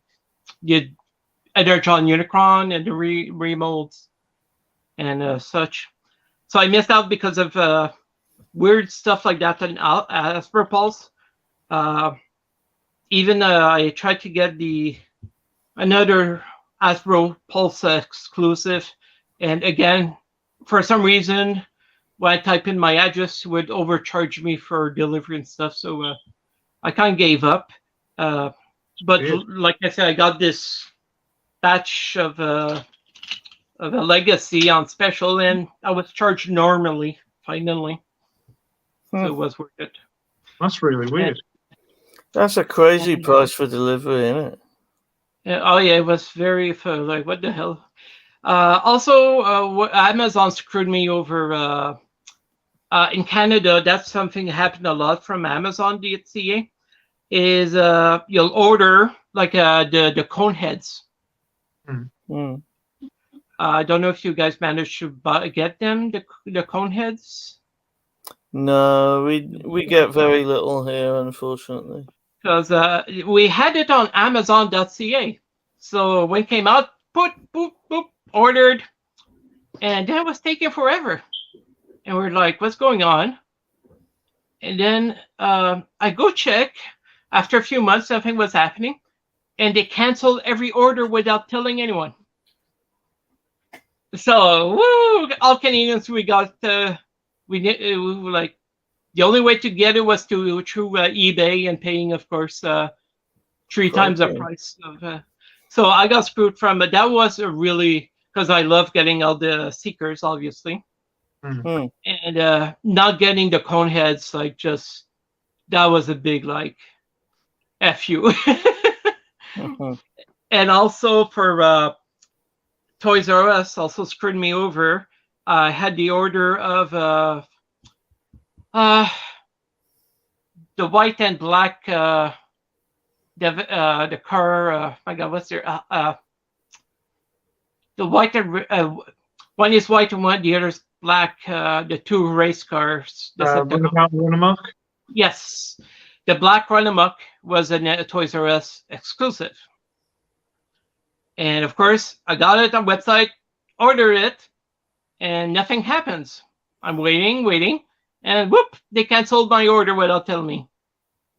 Energon Unicron and the remolds and such. So I missed out because of weird stuff like that on Hasbro Pulse. Even I tried to get another Hasbro Pulse exclusive, and again, for some reason, when I type in my address, it would overcharge me for delivery and stuff. So I kind of gave up. But like I said, I got this batch of a legacy on special, and I was charged normally finally. So it was worth it. That's really weird. That's a crazy price for delivery, isn't it? Oh yeah, it was very like what the hell. Also, Amazon screwed me over. In Canada, that's something that happened a lot from Amazon.ca. Is you'll order like the cone heads. I don't know if you guys managed to get them, the cone heads. No, we get very little here, unfortunately. Because we had it on Amazon.ca. So when it came out, boop, boop, ordered. And that was taking forever. And we're like, what's going on? And then I go check. After a few months, nothing was happening. And they canceled every order without telling anyone. So, woo! All Canadians, we got, we were like, the only way to get it was through eBay and paying, of course, 3 times the price of. So I got screwed from it. That was a really, because I love getting all the Seekers, obviously, and not getting the cone heads, like just that was a big like, F you. And also for Toys R Us, also screwed me over. I had the order of the white and black the car. My God, what's there? The white and one is white and the other is black. The 2 race cars. Run-amok? Yes, the black Run-amok was a Toys R Us exclusive, and of course I got it on website, ordered it, and nothing happens. I'm waiting. And whoop, they canceled my order without telling me.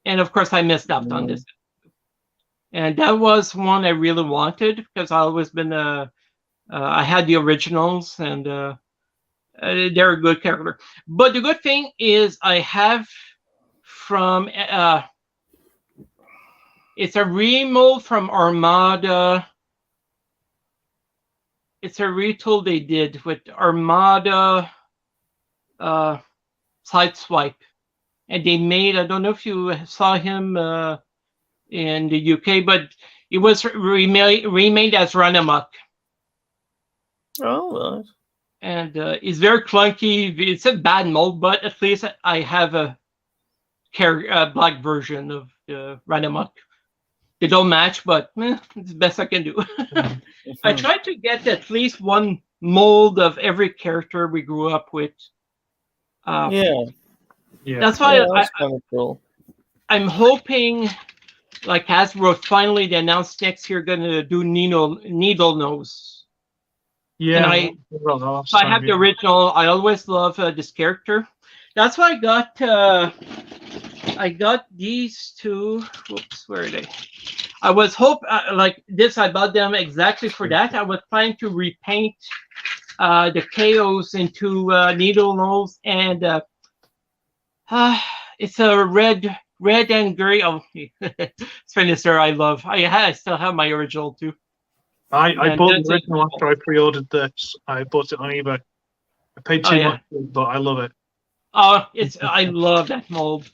And of course, I missed out on this. And that was one I really wanted because I've always been a I had the originals, and they're a good character. But the good thing is I have from it's a remold from Armada. It's a retool they did with Armada Sideswipe. And they made, I don't know if you saw him in the UK, but it was remade as Run Amok. Oh, right. And it's very clunky. It's a bad mold, but at least I have a black version of Run Amok. They don't match, but it's the best I can do. I tried to get at least one mold of every character we grew up with. Yeah. That's why That's kind of cool. I'm hoping, like Hasbro finally they announced next year going to do Needle Nose. Yeah, And I have the original. I always love this character. That's why I got these two. Whoops, where are they? I was like this. I bought them exactly for that. I was planning to repaint the KOs into Needle Nose, and it's a red and gray. Oh, Spinister, I love. I still have my original too. I bought the original after I pre-ordered this. I bought it on eBay. I paid too much, but I love it. I love that mold.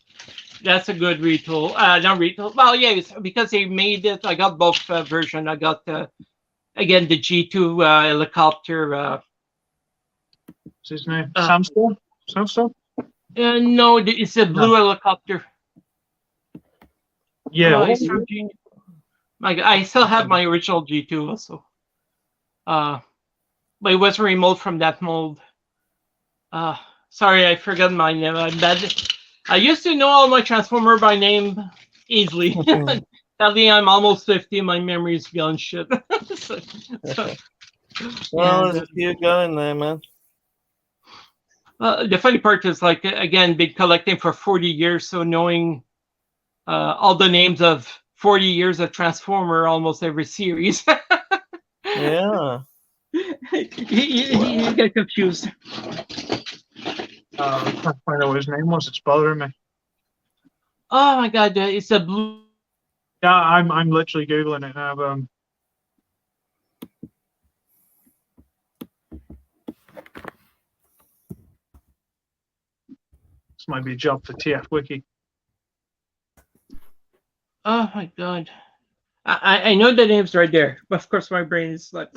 That's a good retool. Not retool. Well, yeah, because they made it. I got both version. I got again the G2 helicopter. What's his name? Samsung? Samsung? No, it's a blue helicopter. Yeah. I still have my original G2 also. But it was removed from that mold. Sorry, I forgot my name. I'm bad. I used to know all my Transformer by name easily. Sadly, I'm almost 50. My memory's gone shit. Well, there's a few going there, man. The funny part is, like, again, been collecting for 40 years, so knowing all the names of 40 years of Transformer, almost every series. Yeah. You get confused. I can't find out what his name was. It's bothering me. Oh my god, it's a blue. Yeah, I'm literally googling it now. This might be a job for TF Wiki. Oh my god, I know the name's right there, but of course my brain is like,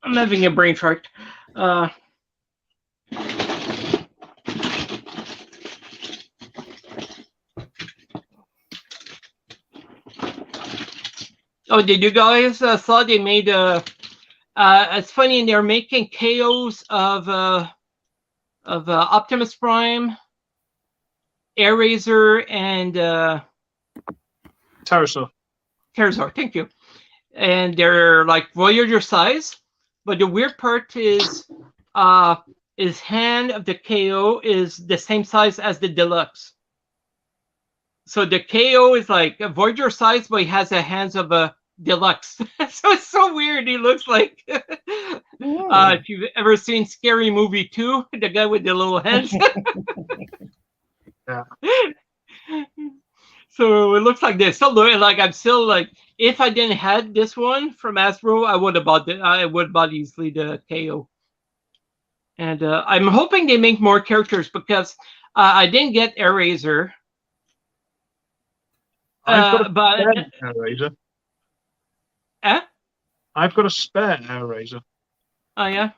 I'm having a brain fart. Oh, did you guys saw they made it's funny, they're making KOs of Optimus Prime, Airazor, and Pterosaur. Thank you. And they're like Voyager size, but the weird part is his hand of the KO is the same size as the Deluxe. So the KO is like a Voyager size, but he has the hands of a Deluxe. So it's so weird. He looks like if you've ever seen Scary Movie 2, the guy with the little hands. Yeah. So it looks like this. So like I'm still like, if I didn't have this one from Hasbro, I would have bought it. I would have bought easily the KO. And I'm hoping they make more characters because I didn't get Airazor. I've got a spare Airazor. I've got a spare Airazor. Oh yeah,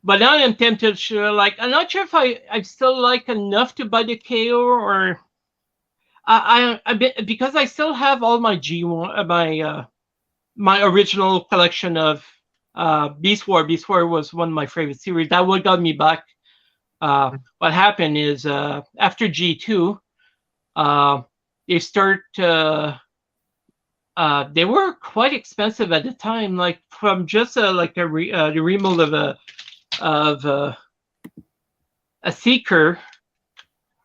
but now I'm tempted. Like, I'm not sure if I still like enough to buy the KO, or because I still have all my G1 my original collection of Beast War. Beast War was one of my favorite series. That what got me back. What happened is after G2, they start. They were quite expensive at the time. Like from just like the remold of a Seeker,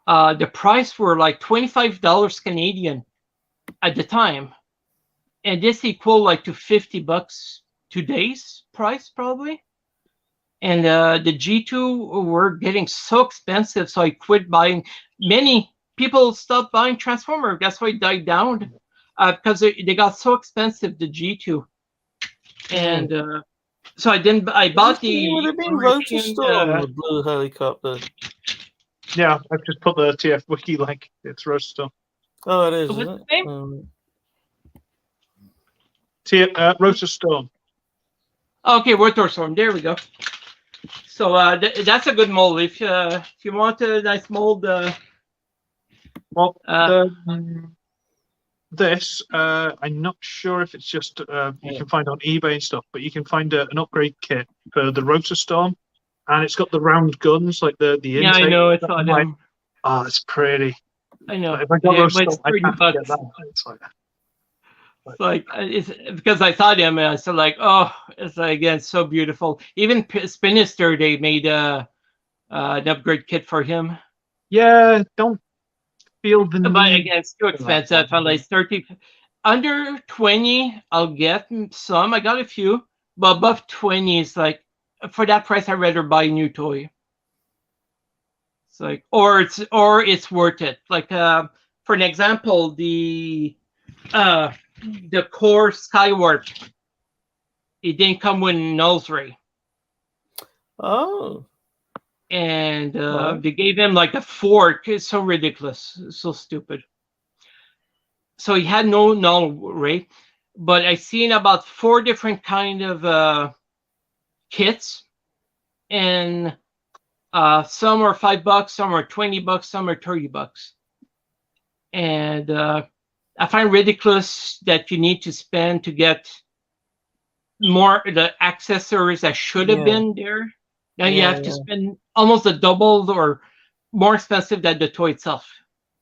the price were like $25 Canadian at the time, and this equal like to $50 today's price probably. And the G2 were getting so expensive, so I quit buying. Many people stopped buying Transformer. That's why it died down, because they got so expensive, the G2. And so I didn't. I bought the Would it be European, Rotor Storm, the blue helicopter? Yeah, I've just put the TF wiki link. It's Rotor. Oh, it is. What's Isn't the it? name? Rotor Storm. Okay, Rotor Storm. There we go. So that's a good mold. If you want a nice mold, Well, this I'm not sure if it's just you can find on eBay and stuff, but you can find an upgrade kit for the Rotor Storm, and it's got the round guns like the intake. yeah, I know it's on like, them. oh, it's pretty. I know. Like, if I got Yeah, Rotor but Storm, it's I have to get $30. that. It's like It's because I saw them and I said like, oh, it's like, again so beautiful. Even Spinister, they made an upgrade kit for him. yeah, don't feel the need. But again, it's too expensive. I found like 30 under 20. I'll get some. I got a few, but above 20 is like, for that price, I'd rather buy a new toy. It's like, or it's worth it. Like for an example, the core Skywarp, it didn't come with Null's Ray. Oh. And Right. they gave him like a fork. It's so ridiculous. It's so stupid. So he had no Null Ray, but I seen about 4 different kind of kits, and some are $5, some are $20, some are $30. And I find ridiculous that you need to spend to get more the accessories that should have been there. Now you have to spend almost a double or more expensive than the toy itself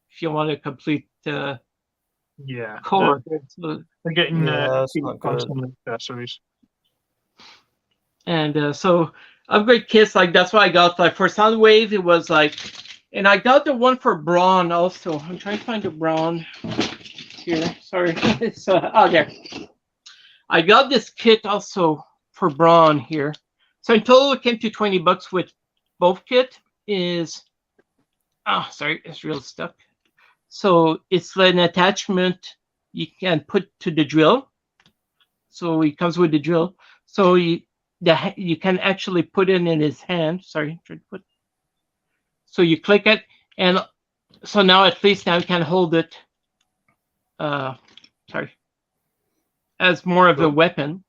if you want to complete the core. They're getting that's not good. some accessories. And so upgrade kits, like that's what I got. Like for Soundwave, it was like, and I got the one for Brawn also. I'm trying to find the Brawn here. Sorry, it's there. I got this kit also for Brawn here. So in total, it came to $20 with both kit. Is sorry, it's real stuck. So it's an attachment you can put to the drill. So it comes with the drill. So you can actually put it in his hand. Sorry, try to put. So you click it, and so now at least now you can hold it. Sorry, as more of a weapon.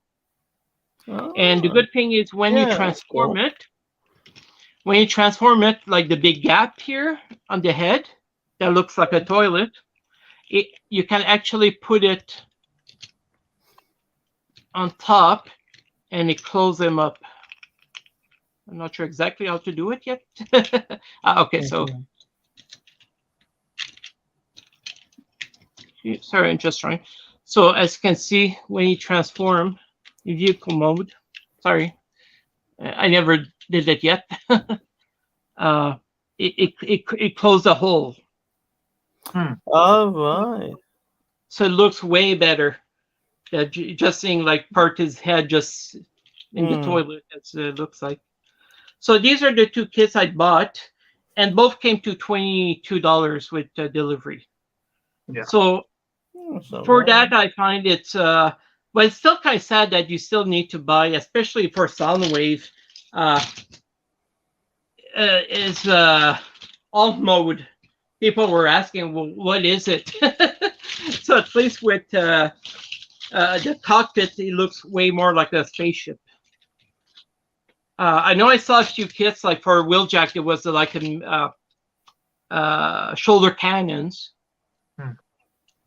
Oh. And the good thing is when you transform it, like the big gap here on the head that looks like a toilet, you can actually put it on top and it closes them up. I'm not sure exactly how to do it yet. Okay, so sorry, I'm just trying. So as you can see, when you transform in vehicle mode, sorry, I never did it yet. It closed the hole. Oh, right. So it looks way better. Just seeing like part his head just in the toilet, as it looks like. So these are the 2 kits I bought, and both came to $22 with delivery. Yeah. So for that, I find it's but it's still kind of sad that you still need to buy, especially for Soundwave. Is alt mode. People were asking, well, what is it? So at least with the cockpit, it looks way more like a spaceship. I know I saw a few kits, like for Wheeljack, it was like shoulder cannons.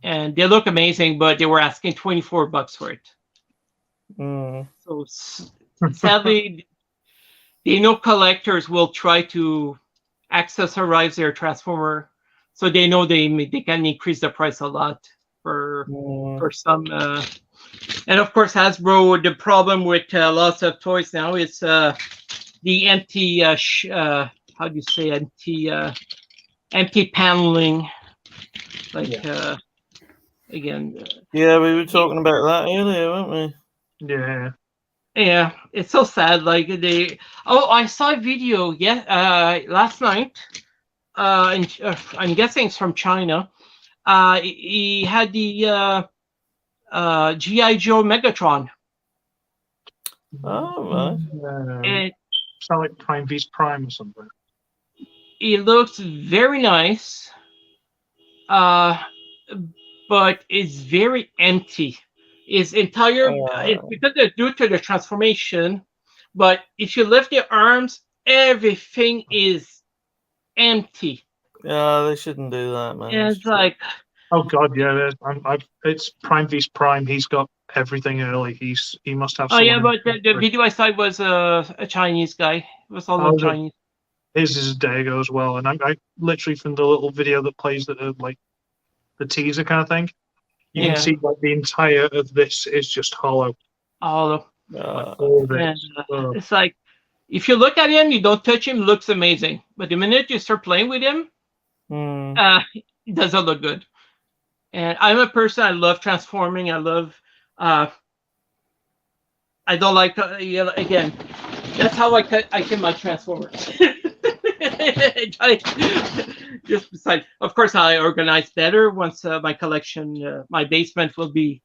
And they look amazing, but they were asking $24 for it. So sadly, they know collectors will try to accessorize their Transformer, so they know they can increase the price a lot for some. And of course, Hasbro, the problem with lots of toys now is the empty how do you say empty paneling, like again. Yeah, we were talking about that earlier, weren't we? Yeah. Yeah, it's so sad. Like they. Oh, I saw a video. Last night. And I'm guessing it's from China. He had the GI Joe Megatron. Oh, right. And Sound like Prime vs Prime or something. it looks very nice. But it's very empty. It's entire. It's because they're due to the transformation. But if you lift the arms, everything is empty. Yeah, they shouldn't do that, man. And it's like, Oh God, yeah. It's Prime vs Prime. He's got everything early. He must have. oh yeah, someone but the video I saw was a Chinese guy. It was all Oh, Chinese. His is a day ago as well, and I literally from the little video that plays like the teaser kind of thing, you Yeah. can see like the entire of this is just hollow. All of, Like, all of it. and it's like, if you look at him, you don't touch him, looks amazing. But the minute you start playing with him, it doesn't look good. And I'm a person, I love transforming. I love, I don't like, again, that's how I get my transformers. Just besides, of course, I organize better once my collection, my basement will be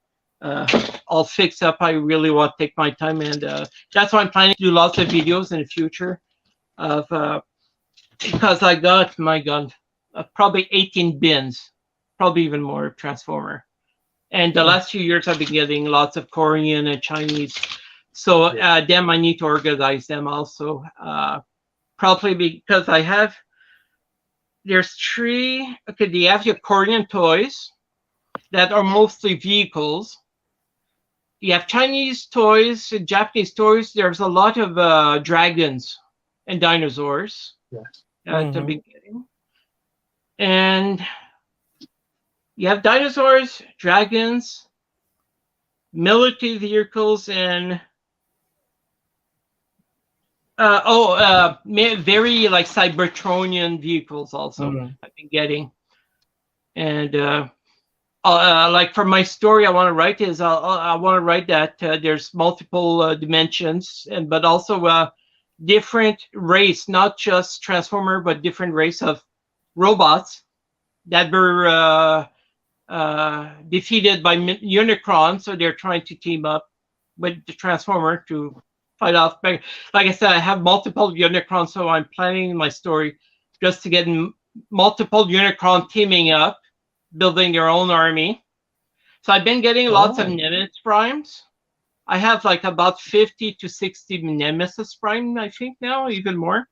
all fixed up. I really want to take my time, and that's why I'm planning to do lots of videos in the future of because I got, my God, probably 18 bins, probably even more of Transformer. And the last few years, I've been getting lots of Korean and Chinese. So them, I need to organize them also. Probably because there's three. Okay, they have your Korean toys that are mostly vehicles. You have Chinese toys, Japanese toys. There's a lot of dragons and dinosaurs to be getting. And you have dinosaurs, dragons, military vehicles, and very like Cybertronian vehicles also I've been getting. And like for my story I want to write is I want to write that there's multiple dimensions, but also different race, not just Transformer, but different race of robots that were defeated by Unicron, so they're trying to team up with the Transformer to fight off. Like I said, I have multiple Unicron, so I'm planning my story just to get multiple Unicron teaming up, building their own army. So I've been getting lots of Nemesis Primes. I have like about 50 to 60 Nemesis Prime, I think now, even more.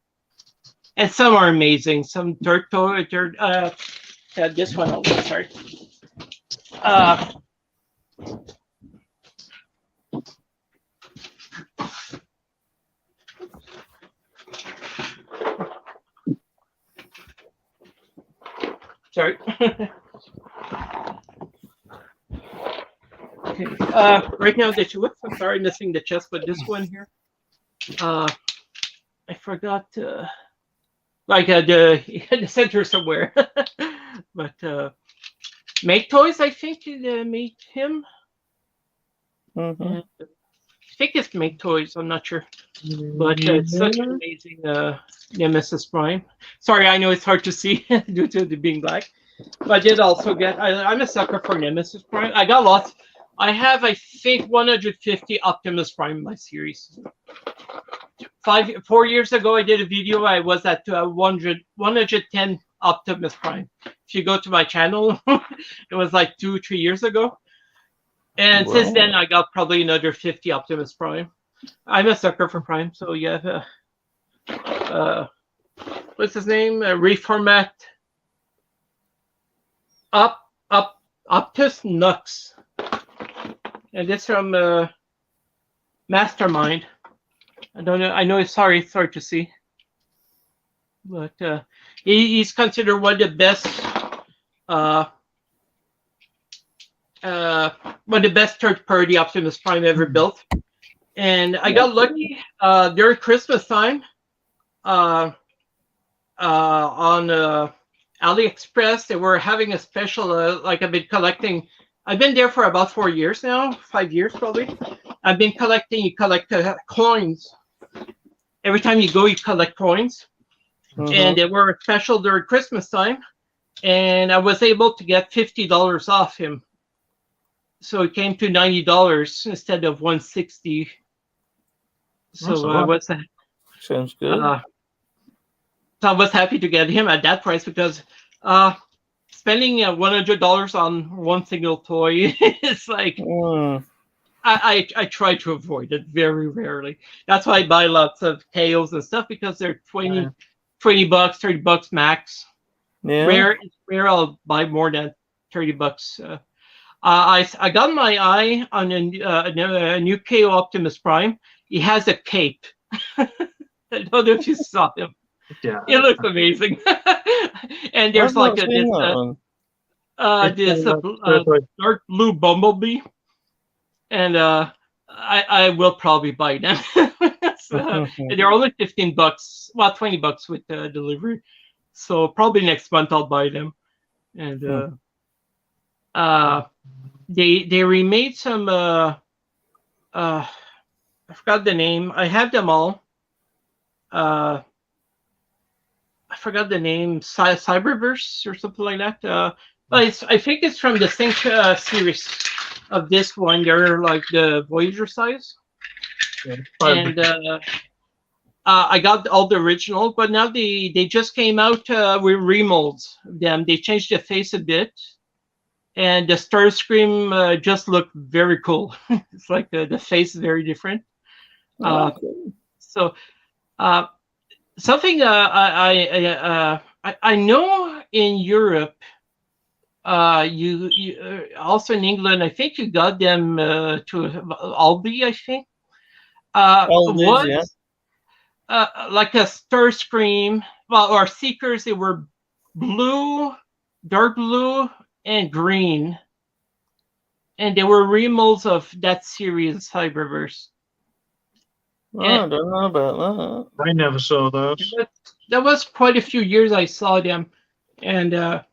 And some are amazing. Some this one, sorry. Sorry. Okay. Right now, I'm sorry, missing the chest, but this one here, I forgot. Like the center somewhere. But Make Toys, I think made him. I think it's Make Toys. I'm not sure, but it's such an amazing Nemesis Prime. Sorry, I know it's hard to see due to the being black, but I did also get. I'm a sucker for Nemesis Prime. I got lots. I have, I think, 150 Optimus Prime in my series. 4 years ago, I did a video. I was at 110 Optimus Prime. If you go to my channel, it was like 2-3 years ago. And since then, I got probably another 50 Optimus Prime. I'm a sucker for Prime, so yeah. What's his name? Reformat. Optus Nux. And this from Mastermind. I don't know. I know it's hard to see, but he's considered one of the best, third-party Optimus Prime ever built. And I got lucky during Christmas time on AliExpress. They were having a special. Like I've been collecting. I've been there for about 4 years now, 5 years probably. I've been collecting. You collect coins. Every time you go, you collect coins, and they were special during Christmas time. And I was able to get $50 off him, so it came to $90 instead of $160. So I was Sounds good. so I was happy to get him at that price because spending $100 on one single toy is like I try to avoid it very rarely. That's why I buy lots of KOs and stuff because they're $20 bucks, $30 max. Yeah. Rare I'll buy more than $30. I got my eye on a new KO Optimus Prime. He has a cape. I don't know if you saw him. Yeah. It looks amazing. And there's like this dark blue Bumblebee, and I will probably buy them. They're only $15, well, $20 with delivery. So probably next month I'll buy them. And they remade some I forgot the name. I have them all. I forgot the name. Cyberverse or something like that. But I think it's from the same series of this one. They're like the Voyager size. Yeah, and I got all the original, but now they just came out with remolds of them. They changed the face a bit, and the Starscream just looked very cool. It's like the face is very different. So something I know in Europe, you also in England, I think you got them to Aldi, I think. Was like a Starscream, well, or Seekers. They were blue, dark blue, and green, and they were remolds of that series, Cyberverse. I don't know about I never saw those. That was quite a few years I saw them, and the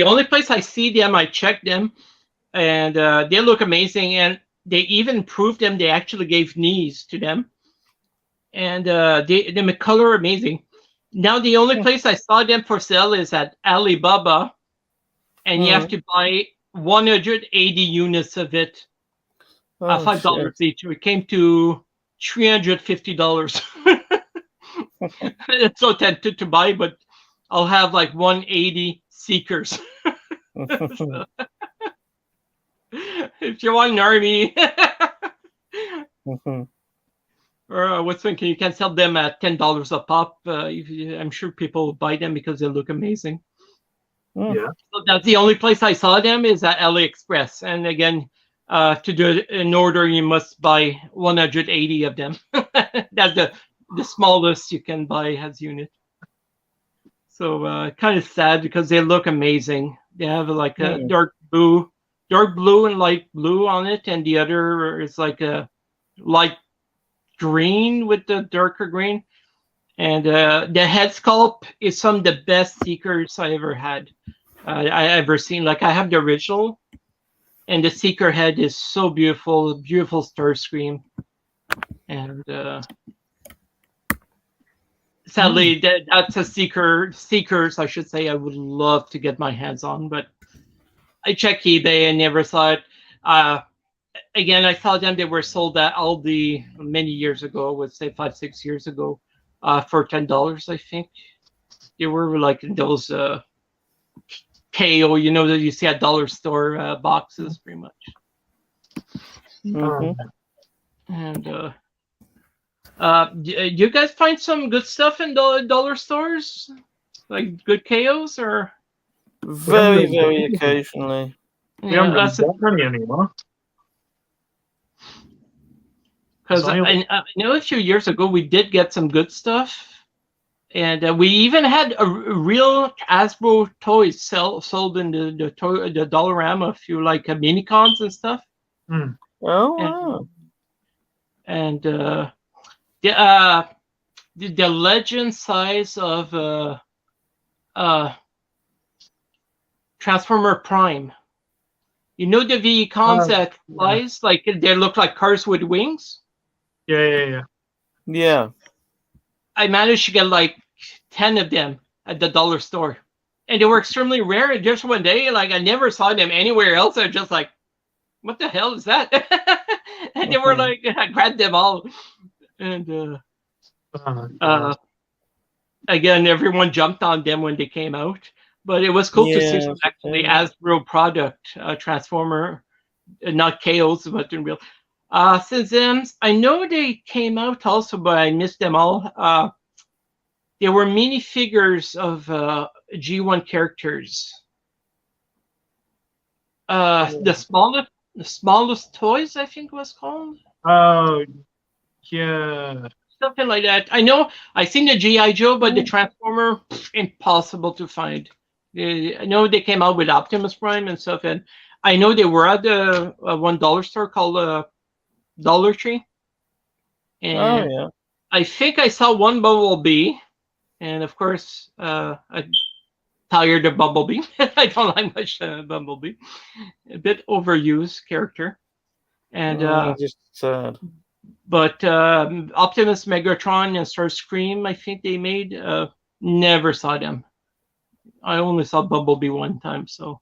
only place I see them, I check them, and they look amazing. And they even proved them. They actually gave knees to them, and they color amazing. Now the only place I saw them for sale is at Alibaba, and you have to buy 180 units of it, $5 each. It came to $350. It's so tempted to buy, but I'll have like 180 Seekers. So, if you want an army, or what's thinking, you can sell them at $10 a pop. I'm sure people will buy them because they look amazing. Yeah. So that's the only place I saw them is at AliExpress. And again, to do it in order, you must buy 180 of them. That's the smallest you can buy as unit. So kind of sad because they look amazing. They have like a dark blue and light blue on it, and the other is like a light green with the darker green. And the head sculpt is some of the best Seekers I ever had. I ever seen. Like I have the original, and the Seeker head is so beautiful, beautiful Starscream. And sadly, that's a Seekers, I should say, I would love to get my hands on, but I checked eBay and never saw it. Again, I saw them. They were sold at Aldi many years ago, I would say 5-6 years ago, for $10, I think. They were like those KO, you know, that you see at dollar store boxes, pretty much. And you guys find some good stuff in dollar stores, like good KOs, or very, very occasionally. We haven't really got many anymore. Because I know a few years ago we did get some good stuff, and we even had a real Hasbro toys sold in the Dollarama, a few like Minicons and stuff. Oh wow! And the legend size of Transformer Prime You know the Vehicons Oh, that flies, like they look like cars with wings. Yeah. Yeah. I managed to get like 10 of them at the dollar store, and they were extremely rare. And just one day, like I never saw them anywhere else. I was just like, what the hell is that? And they were like, I grabbed them all, and again, everyone jumped on them when they came out. But it was cool to see some actually Hasbro product Transformer, not KOs, but in real. Since then, I know they came out also, but I missed them all. There were minifigures of G1 characters. The smallest toys, I think was called. Oh, yeah. Something like that. I know I've seen the G.I. Joe, but the Transformer, impossible to find. I know they came out with Optimus Prime and stuff, and I know they were at the $1 store called Dollar Tree. And I think I saw one Bumblebee, and of course, I tired of Bumblebee. I don't like much Bumblebee. A bit overused character. And just sad. But Optimus, Megatron, and Starscream, I think they made. Never saw them. I only saw Bumblebee one time, so.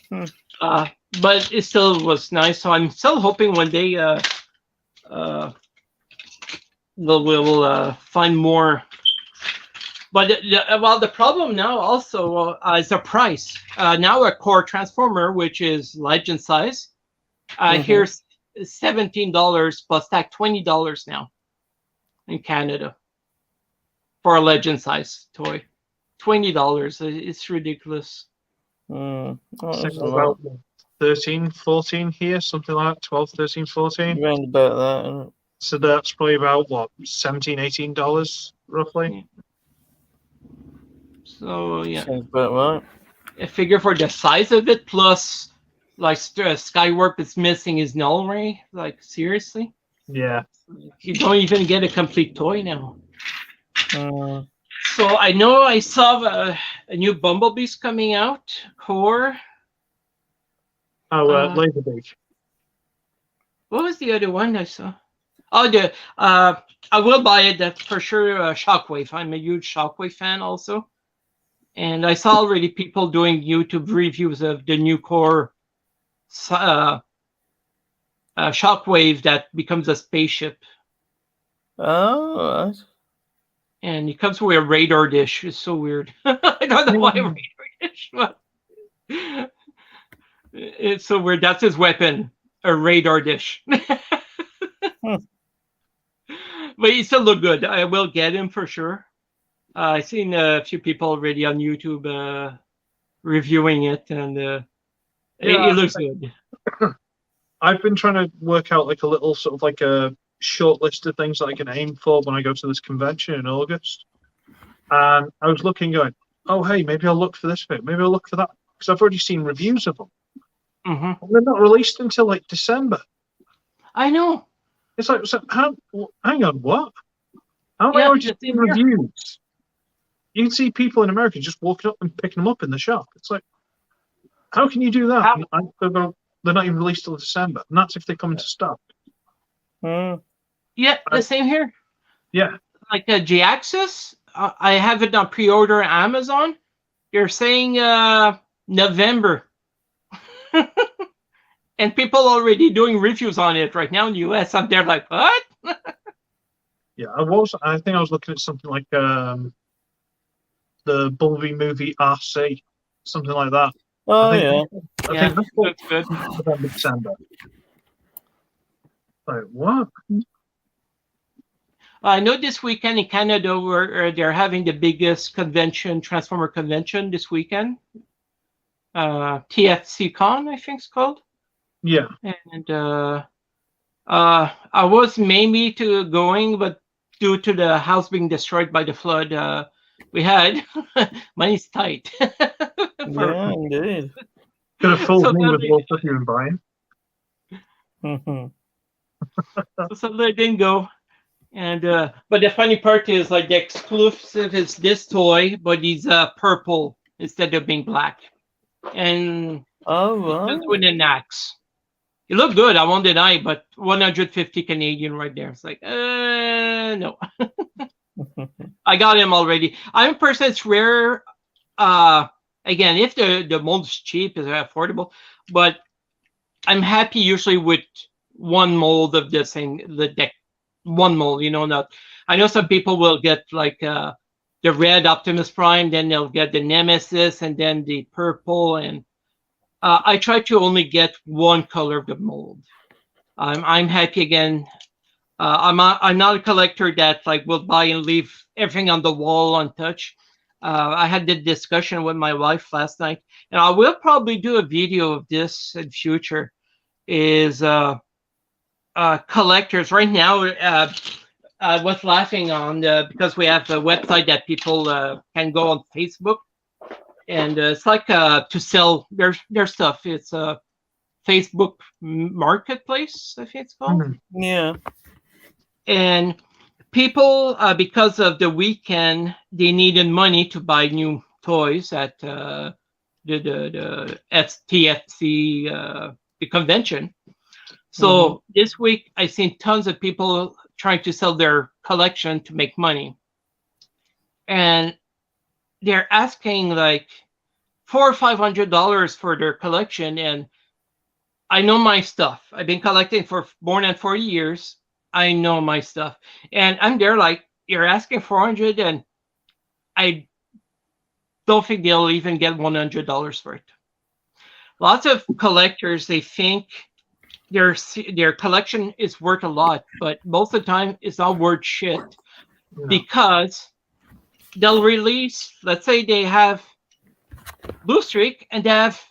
But it still was nice. So I'm still hoping one day we'll find more. But the problem now also is the price. Now a core Transformer, which is legend size, here's $17 plus tax, $20 now in Canada for a legend size toy. $20. It's ridiculous. About 13, 14 here, something like that, 12, 13, 14. Around about that, isn't it? So that's probably about what, $17, $18 roughly. So yeah, sounds about right. I figure for the size of it, plus like Skywarp is missing his null ray. Like seriously, Yeah. You don't even get a complete toy now. So I know I saw a new Bumblebee's coming out. Core. Oh, Laserbeak. What was the other one I saw? Oh, I will buy it. That's for sure. Shockwave. I'm a huge Shockwave fan also, and I saw already people doing YouTube reviews of the new Core Shockwave that becomes a spaceship. Oh, right. And it comes with a radar dish. It's so weird. I don't know why a radar dish, but it's so weird. That's his weapon, a radar dish. But he still look good. I will get him for sure. I've seen a few people already on YouTube reviewing it, and it looks good. I've been trying to work out like a little sort of like a short list of things that I can aim for when I go to this convention in August. And I was looking, going, oh, hey, maybe I'll look for this bit. Maybe I'll look for that. Because I've already seen reviews of them. Mm-hmm. And they're not released until like December. I know. It's like, so hang on, what? How am I already seeing reviews? You can see people in America just walking up and picking them up in the shop. It's like, how can you do that? They're not even released till December. And that's if they come into stock. Yeah, the same here. Yeah. Like G-Axis, I have it on pre-order on Amazon. They're saying November. And people already doing reviews on it right now in the US. I'm there like, what? Yeah, I think I was looking at something like the Bumblebee movie RC, something like that. Oh, I Yeah, think that's good. November, December. Like, what? I know this weekend in Canada they're having the biggest convention, Transformer convention this weekend. TFC Con, I think it's called. Yeah. And I was maybe going, but due to the house being destroyed by the flood we had, money's tight. Yeah, indeed. Could have fooled me with all stuff you've been buying. So I didn't go. And but the funny part is like the exclusive is this toy, but he's purple instead of being black. And Oh, Just right. with an axe. It looked good, I won't deny, but 150 Canadian right there. It's like, no. I got him already. I'm a person, it's rare. Again, if the mold's cheap, is affordable, but I'm happy usually with one mold of the deck. One mold, not. I know some people will get like the red Optimus Prime, then they'll get the Nemesis, and then the purple, and I try to only get one color of the mold. I'm happy again. I'm not a collector that like will buy and leave everything on the wall untouched. I had the discussion with my wife last night, and I will probably do a video of this in future. Is collectors right now? I was laughing on because we have a website that people can go on Facebook, and it's like to sell their stuff. It's a Facebook Marketplace, I think it's called. Yeah. And people, because of the weekend, they needed money to buy new toys at the STFC, the convention. So this week, I've seen tons of people trying to sell their collection to make money. And they're asking like $400 or $500 for their collection. And I know my stuff. I've been collecting for more than 40 years. I know my stuff. And I'm there like, you're asking 400, and I don't think they'll even get $100 for it. Lots of collectors, they think their collection is worth a lot, but most of the time it's not worth shit, because they'll release, let's say they have Blue Streak and they have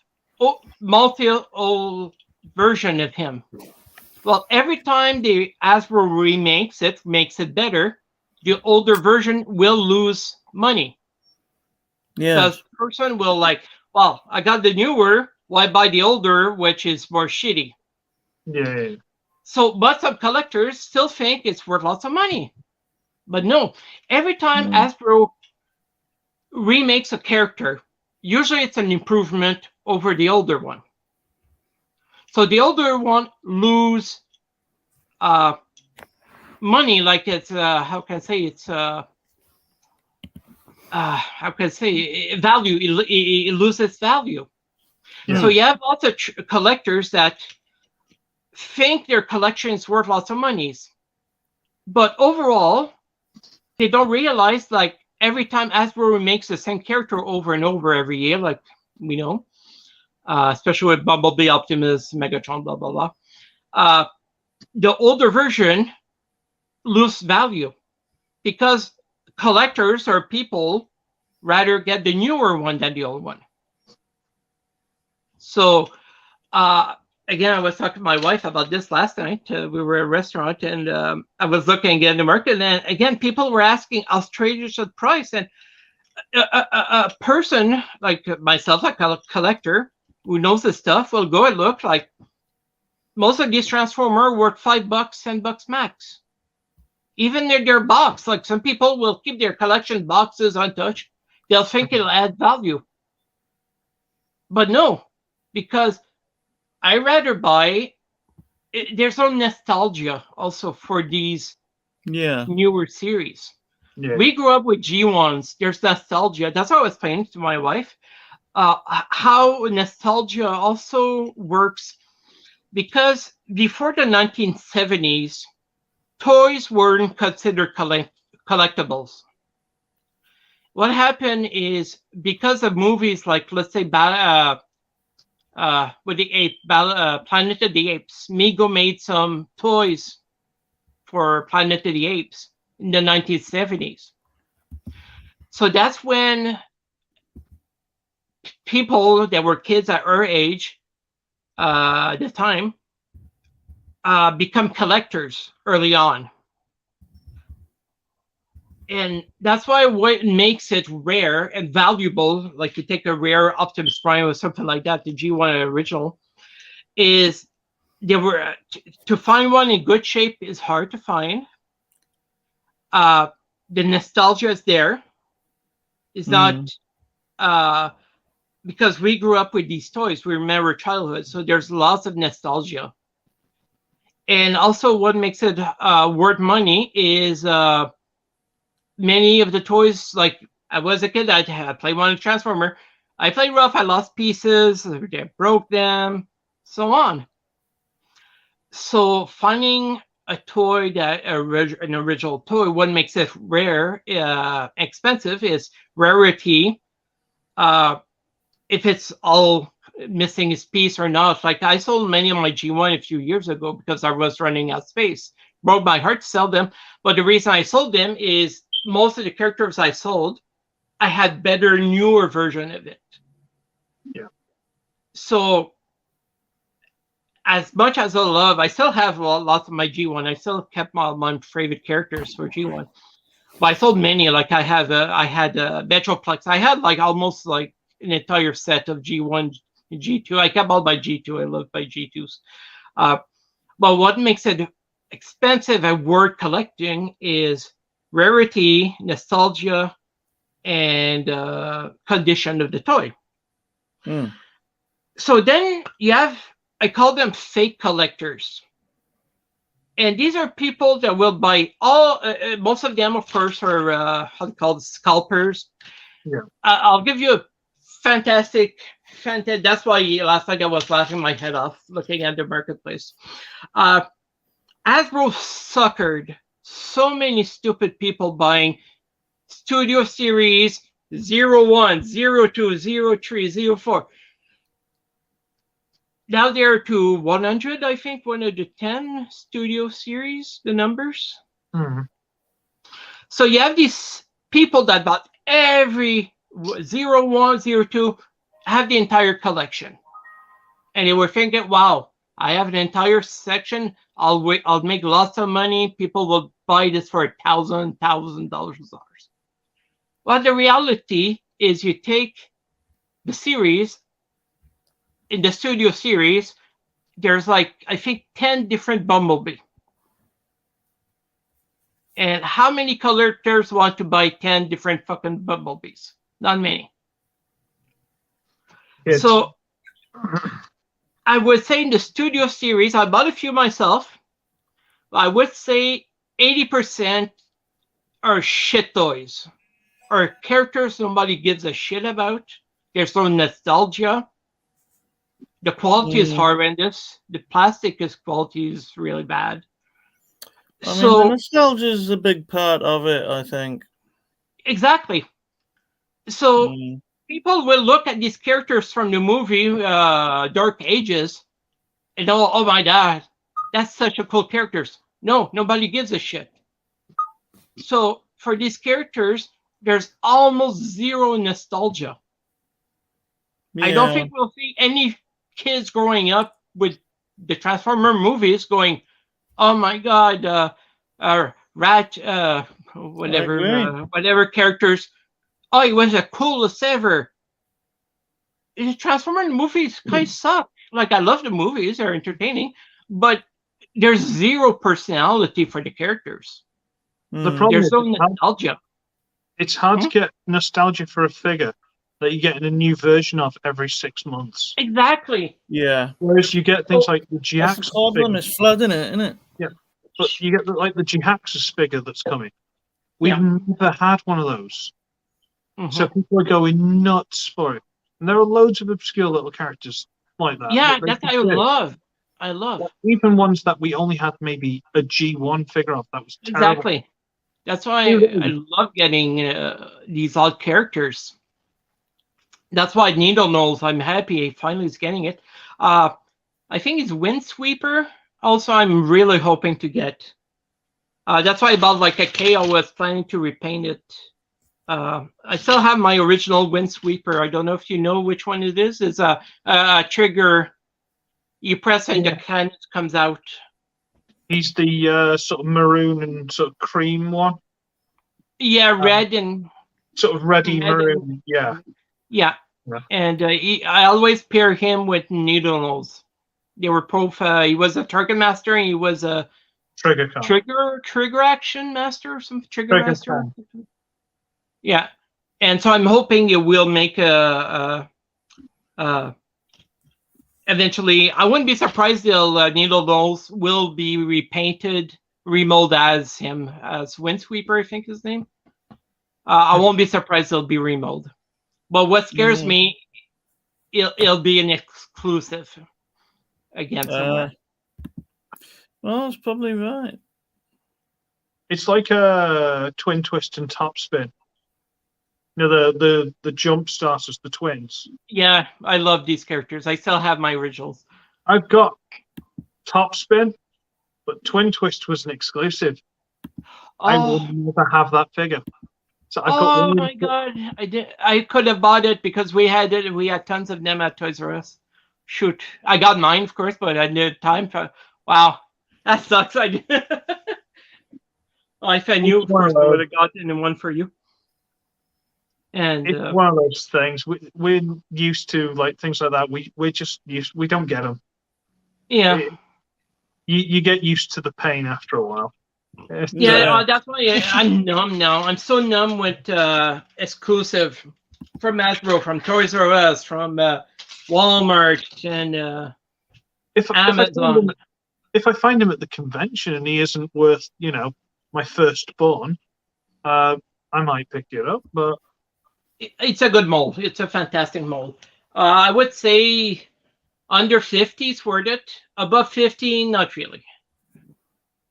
multi-old version of him. Well, every time the Hasbro makes it better, the older version will lose money. Yeah. Because the person will like, well, I got the newer, why buy the older, which is more shitty? Yeah. So, but some collectors still think it's worth lots of money. But no, every time Hasbro remakes a character, usually it's an improvement over the older one. So the older one lose money, like it's how can I say it's how can I say value? It loses value. Yeah. So you have lots of collectors that think their collection is worth lots of monies, but overall, they don't realize like every time Hasbro makes the same character over and over every year, like we know, especially with Bumblebee, Optimus, Megatron, blah blah blah. The older version lose value because collectors or people rather get the newer one than the old one. So again, I was talking to my wife about this last night. We were at a restaurant, and I was looking at the market, and again, people were asking outrageous price. And a person like myself, like a collector who knows this stuff, will go and look like most of these Transformers worth $5, $10 max. Even in their box, like some people will keep their collection boxes untouched. They'll think it'll add value. But no, because I rather buy. There's no nostalgia also for these newer series. Yeah. We grew up with G1s. There's nostalgia. That's what I was saying to my wife. How nostalgia also works, because before the 1970s, toys weren't considered collectibles. What happened is because of movies like, let's say, with the ape, Planet of the Apes, Mego made some toys for Planet of the Apes in the 1970s. So that's when people that were kids at our age at the time become collectors early on. And that's why what makes it rare and valuable, like you take a rare Optimus Prime or something like that, the G1 original, is they were to find one in good shape is hard to find. The nostalgia is there. It's not because we grew up with these toys, we remember childhood, so there's lots of nostalgia. And also, what makes it worth money is many of the toys. Like I was a kid, I played one Transformer. I played rough. I lost pieces. I broke them, so on. So finding a toy that an original toy, what makes it rare, expensive, is rarity. If it's all missing its piece or not. Like I sold many of my G1 a few years ago because I was running out of space. Broke my heart to sell them, but the reason I sold them is most of the characters I sold, I had better, newer version of it. Yeah. So as much as I still have lots of my G1. I still kept my favorite characters for G1. But I sold many. Like I had Metroplex. I had like almost like an entire set of G1, G2. I kept all my G2. I love my G2s. But what makes it expensive and worth collecting is rarity, nostalgia, and condition of the toy. Mm. So then you have, I call them fake collectors. And these are people that will buy all, most of them, of course, are scalpers. Yeah. I'll give you a fantastic. That's why last night I was laughing my head off looking at the marketplace. Hasbro suckered so many stupid people buying Studio Series 01, 02, 03, 04. Now they're to 100, I think, 110 Studio Series, the numbers. Mm-hmm. So you have these people that bought every 01, 02, have the entire collection. And they were thinking, wow, I have an entire section. I'll make lots of money. People will buy this for $1,000. Well, the reality is you take the series, in the Studio Series, there's like, I think, 10 different Bumblebee. And how many collectors want to buy 10 different fucking Bumblebees? Not many. So I would say in the Studio Series, I bought a few myself. I would say 80% are shit toys, or characters nobody gives a shit about. There's no nostalgia. The quality is horrendous. The plastic quality is really bad. I mean, the nostalgia is a big part of it, I think. Exactly. So people will look at these characters from the movie Dark Ages and go, oh my God, that's such a cool characters. No, nobody gives a shit. So for these characters, there's almost zero nostalgia. Yeah. I don't think we'll see any kids growing up with the Transformer movies going, oh my God, Rat, whatever characters. Oh, he was the coolest ever. The Transformer movies kind of suck. Like, I love the movies, they're entertaining, but there's zero personality for the characters. The problem there's no nostalgia. It's hard to get nostalgia for a figure that you get in a new version of every 6 months. Exactly. Yeah. Whereas you get things like the That's the problem, it's flooding it, isn't it? Yeah. But you get the G-Axis figure that's coming. We've never had one of those. Mm-hmm. So people are going nuts for it. And there are loads of obscure little characters like that. Yeah, that's what I love. I love. Even ones that we only had maybe a G1 figure of. That was terrible. Exactly. That's why I love getting these odd characters. That's why Needle knows I'm happy finally is getting it. I think it's Windsweeper. Also, I'm really hoping to get. That's why I bought like a K. I was planning to repaint it. I still have my original Windsweeper. I don't know if you know which one it is. It's a trigger. You press and the cannon comes out. He's the sort of maroon and sort of cream one. Yeah, red and sort of reddy maroon. Yeah. And I always pair him with Needle Nose. They were both. He was a target master, and he was a trigger action master, or some trigger master. Yeah, and so I'm hoping it will make a Eventually, I wouldn't be surprised if Needle Nose will be repainted, remolded as him, as Windsweeper, I think his name. I won't be surprised it'll be remolded. But what scares me, it'll be an exclusive again somewhere. Well, that's probably right. It's like a twin twist and top spin. You know, the jump starters, the twins. Yeah, I love these characters. I still have my originals. I've got top spin, but twin twist was an exclusive. I will never have that figure. So I've got oh my god! I could have bought it because we had it. We had tons of them at Toys R Us. Shoot, I got mine, of course, but I didn't time for. Wow, that sucks. I did. If I knew, of course, I would have gotten one for you. And it's one of those things. We're used to like things like that. We're just used. We don't get them. Yeah. You get used to the pain after a while. Yeah, that's why I'm numb now. I'm so numb with exclusive from Hasbro, from Toys R Us, from Walmart, and Amazon. If I find him at the convention and he isn't worth, my firstborn, I might pick it up. But it's a good mold. It's a fantastic mold. I would say under 50 is worth it. Above 50, not really.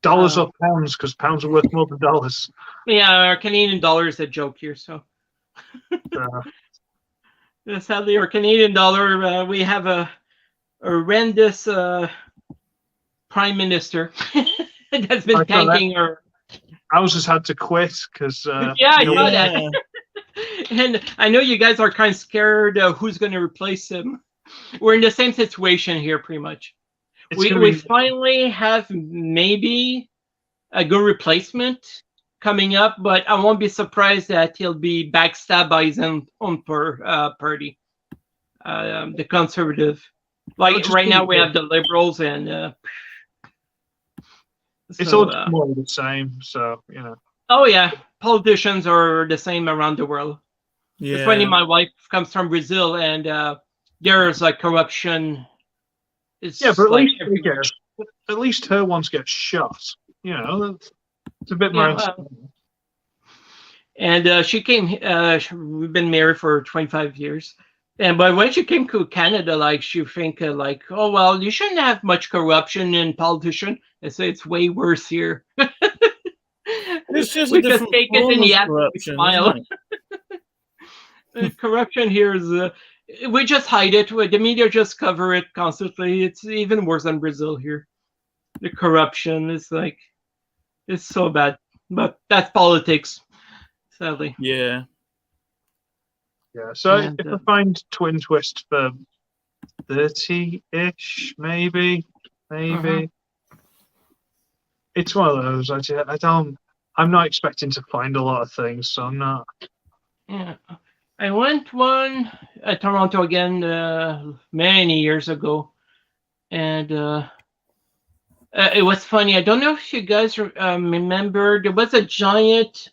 Dollars or pounds, because pounds are worth more than dollars. Yeah, our Canadian dollar is a joke here. So sadly, our Canadian dollar, we have a horrendous prime minister that's been tanking our. Ours has had to quit because. Yeah, I know that. And I know you guys are kind of scared who's going to replace him. We're in the same situation here, pretty much. We finally have maybe a good replacement coming up, but I won't be surprised that he'll be backstabbed by his own party, the conservative. Like right now, we have the liberals, and it's all more the same. So Oh yeah, politicians are the same around the world. Yeah. It's funny. My wife comes from Brazil, and there's like corruption. It's but at least her ones get shot. It's a bit more. And she came. We've been married for 25 years, but when she came to Canada, like she think oh well, you shouldn't have much corruption in politician. I say it's way worse here. It's just we a different take it in the corruption. smile. Corruption here is. We just hide it. The media just cover it constantly. It's even worse than Brazil here. The corruption is it's so bad. But that's politics, sadly. Yeah. Yeah. So if I find Twin Twist for 30-ish, maybe. It's one of those. I'm not expecting to find a lot of things, so I'm not. Yeah. I went one at Toronto again many years ago, and it was funny. I don't know if you guys remember. There was a giant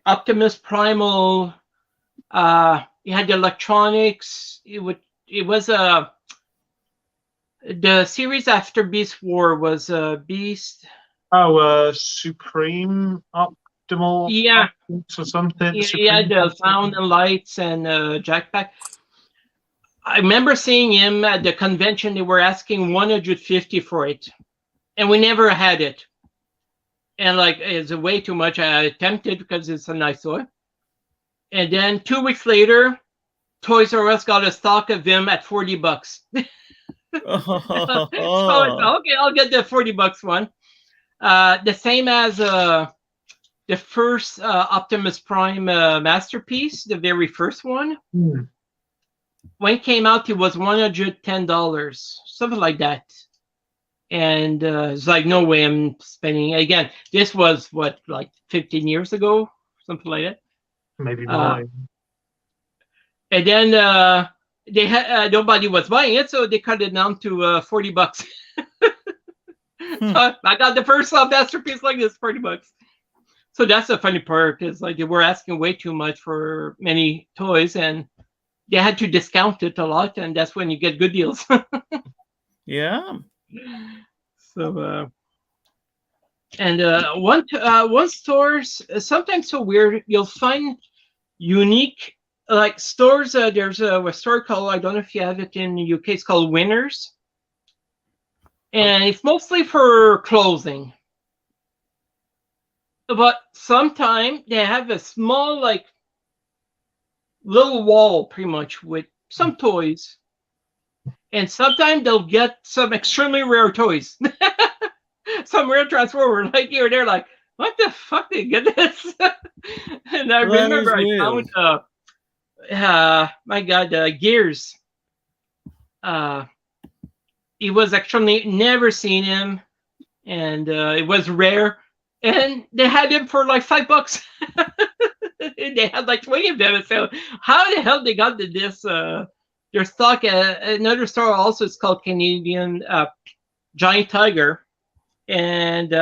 Optimus Primal. You had the electronics. It was the series after Beast War was Beast. Supreme Optimal. Yeah. Or something. Yeah, the sound and lights and jackpack. I remember seeing him at the convention. They were asking $150 for it, and we never had it. And it's way too much. I attempted because it's a nice toy. And then 2 weeks later, Toys R Us got a stock of him at $40. So okay, I'll get the $40 one. The same as the first Optimus Prime masterpiece, the very first one. When it came out, it was $110, something like that. And it's no way I'm spending. Again, this was 15 years ago, something like that. Maybe more. And then they had nobody was buying it, so they cut it down to $40. So I got the first masterpiece like this, $40. So that's the funny part, is like they were asking way too much for many toys, and they had to discount it a lot, and that's when you get good deals. Yeah. So, and one store's sometimes so weird. You'll find unique like stores. There's a store called, I don't know if you have it in the UK. It's called Winners, and it's mostly for clothing. But sometimes they have a small like little wall, pretty much, with some toys, and sometimes they'll get some extremely rare toys. Some rare Transformer, like you were there, like, what the fuck did you get this? And I That remember is I weird. found, my God, Gears. He was extremely, never seen him, and it was rare, and they had him for like $5. They had like 20 of them. So how the hell they got this? Their stock, another store also is called Canadian Giant Tiger, and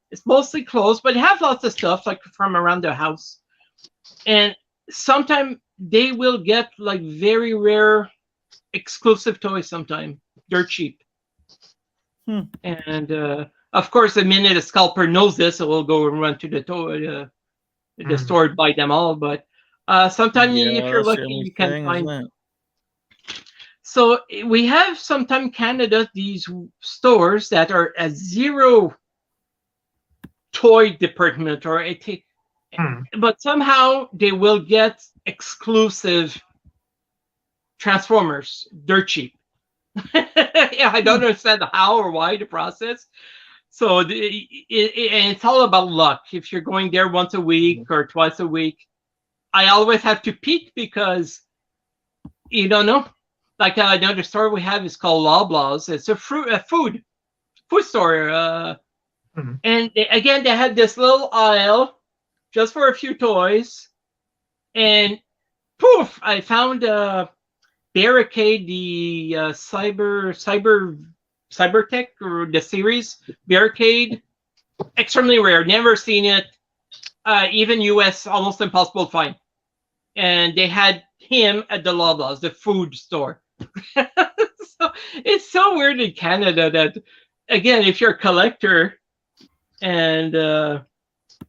it's mostly clothes, but they have lots of stuff like from around their house. And sometimes they will get like very rare exclusive toys. Sometimes they're cheap. And of course, the minute a scalper knows this, it will go and run to the toy, the store to buy them all. But sometimes if you're that's the lucky, only you can thing, find. isn't it? So we have sometimes Canada these stores that are a zero toy department or but somehow they will get exclusive Transformers. They're cheap. Yeah, I don't understand how or why the process. So and it's all about luck. If you're going there once a week or twice a week, I always have to peek because you don't know. Like another store we have is called Loblaws. It's a food store. And again, they had this little aisle just for a few toys. And poof, I found Barricade, the Cybertech, or the series Barricade. Extremely rare. Never seen it. Even US, almost impossible to find. And they had him at the Loblaws, the food store. So it's so weird in Canada that, again, if you're a collector, and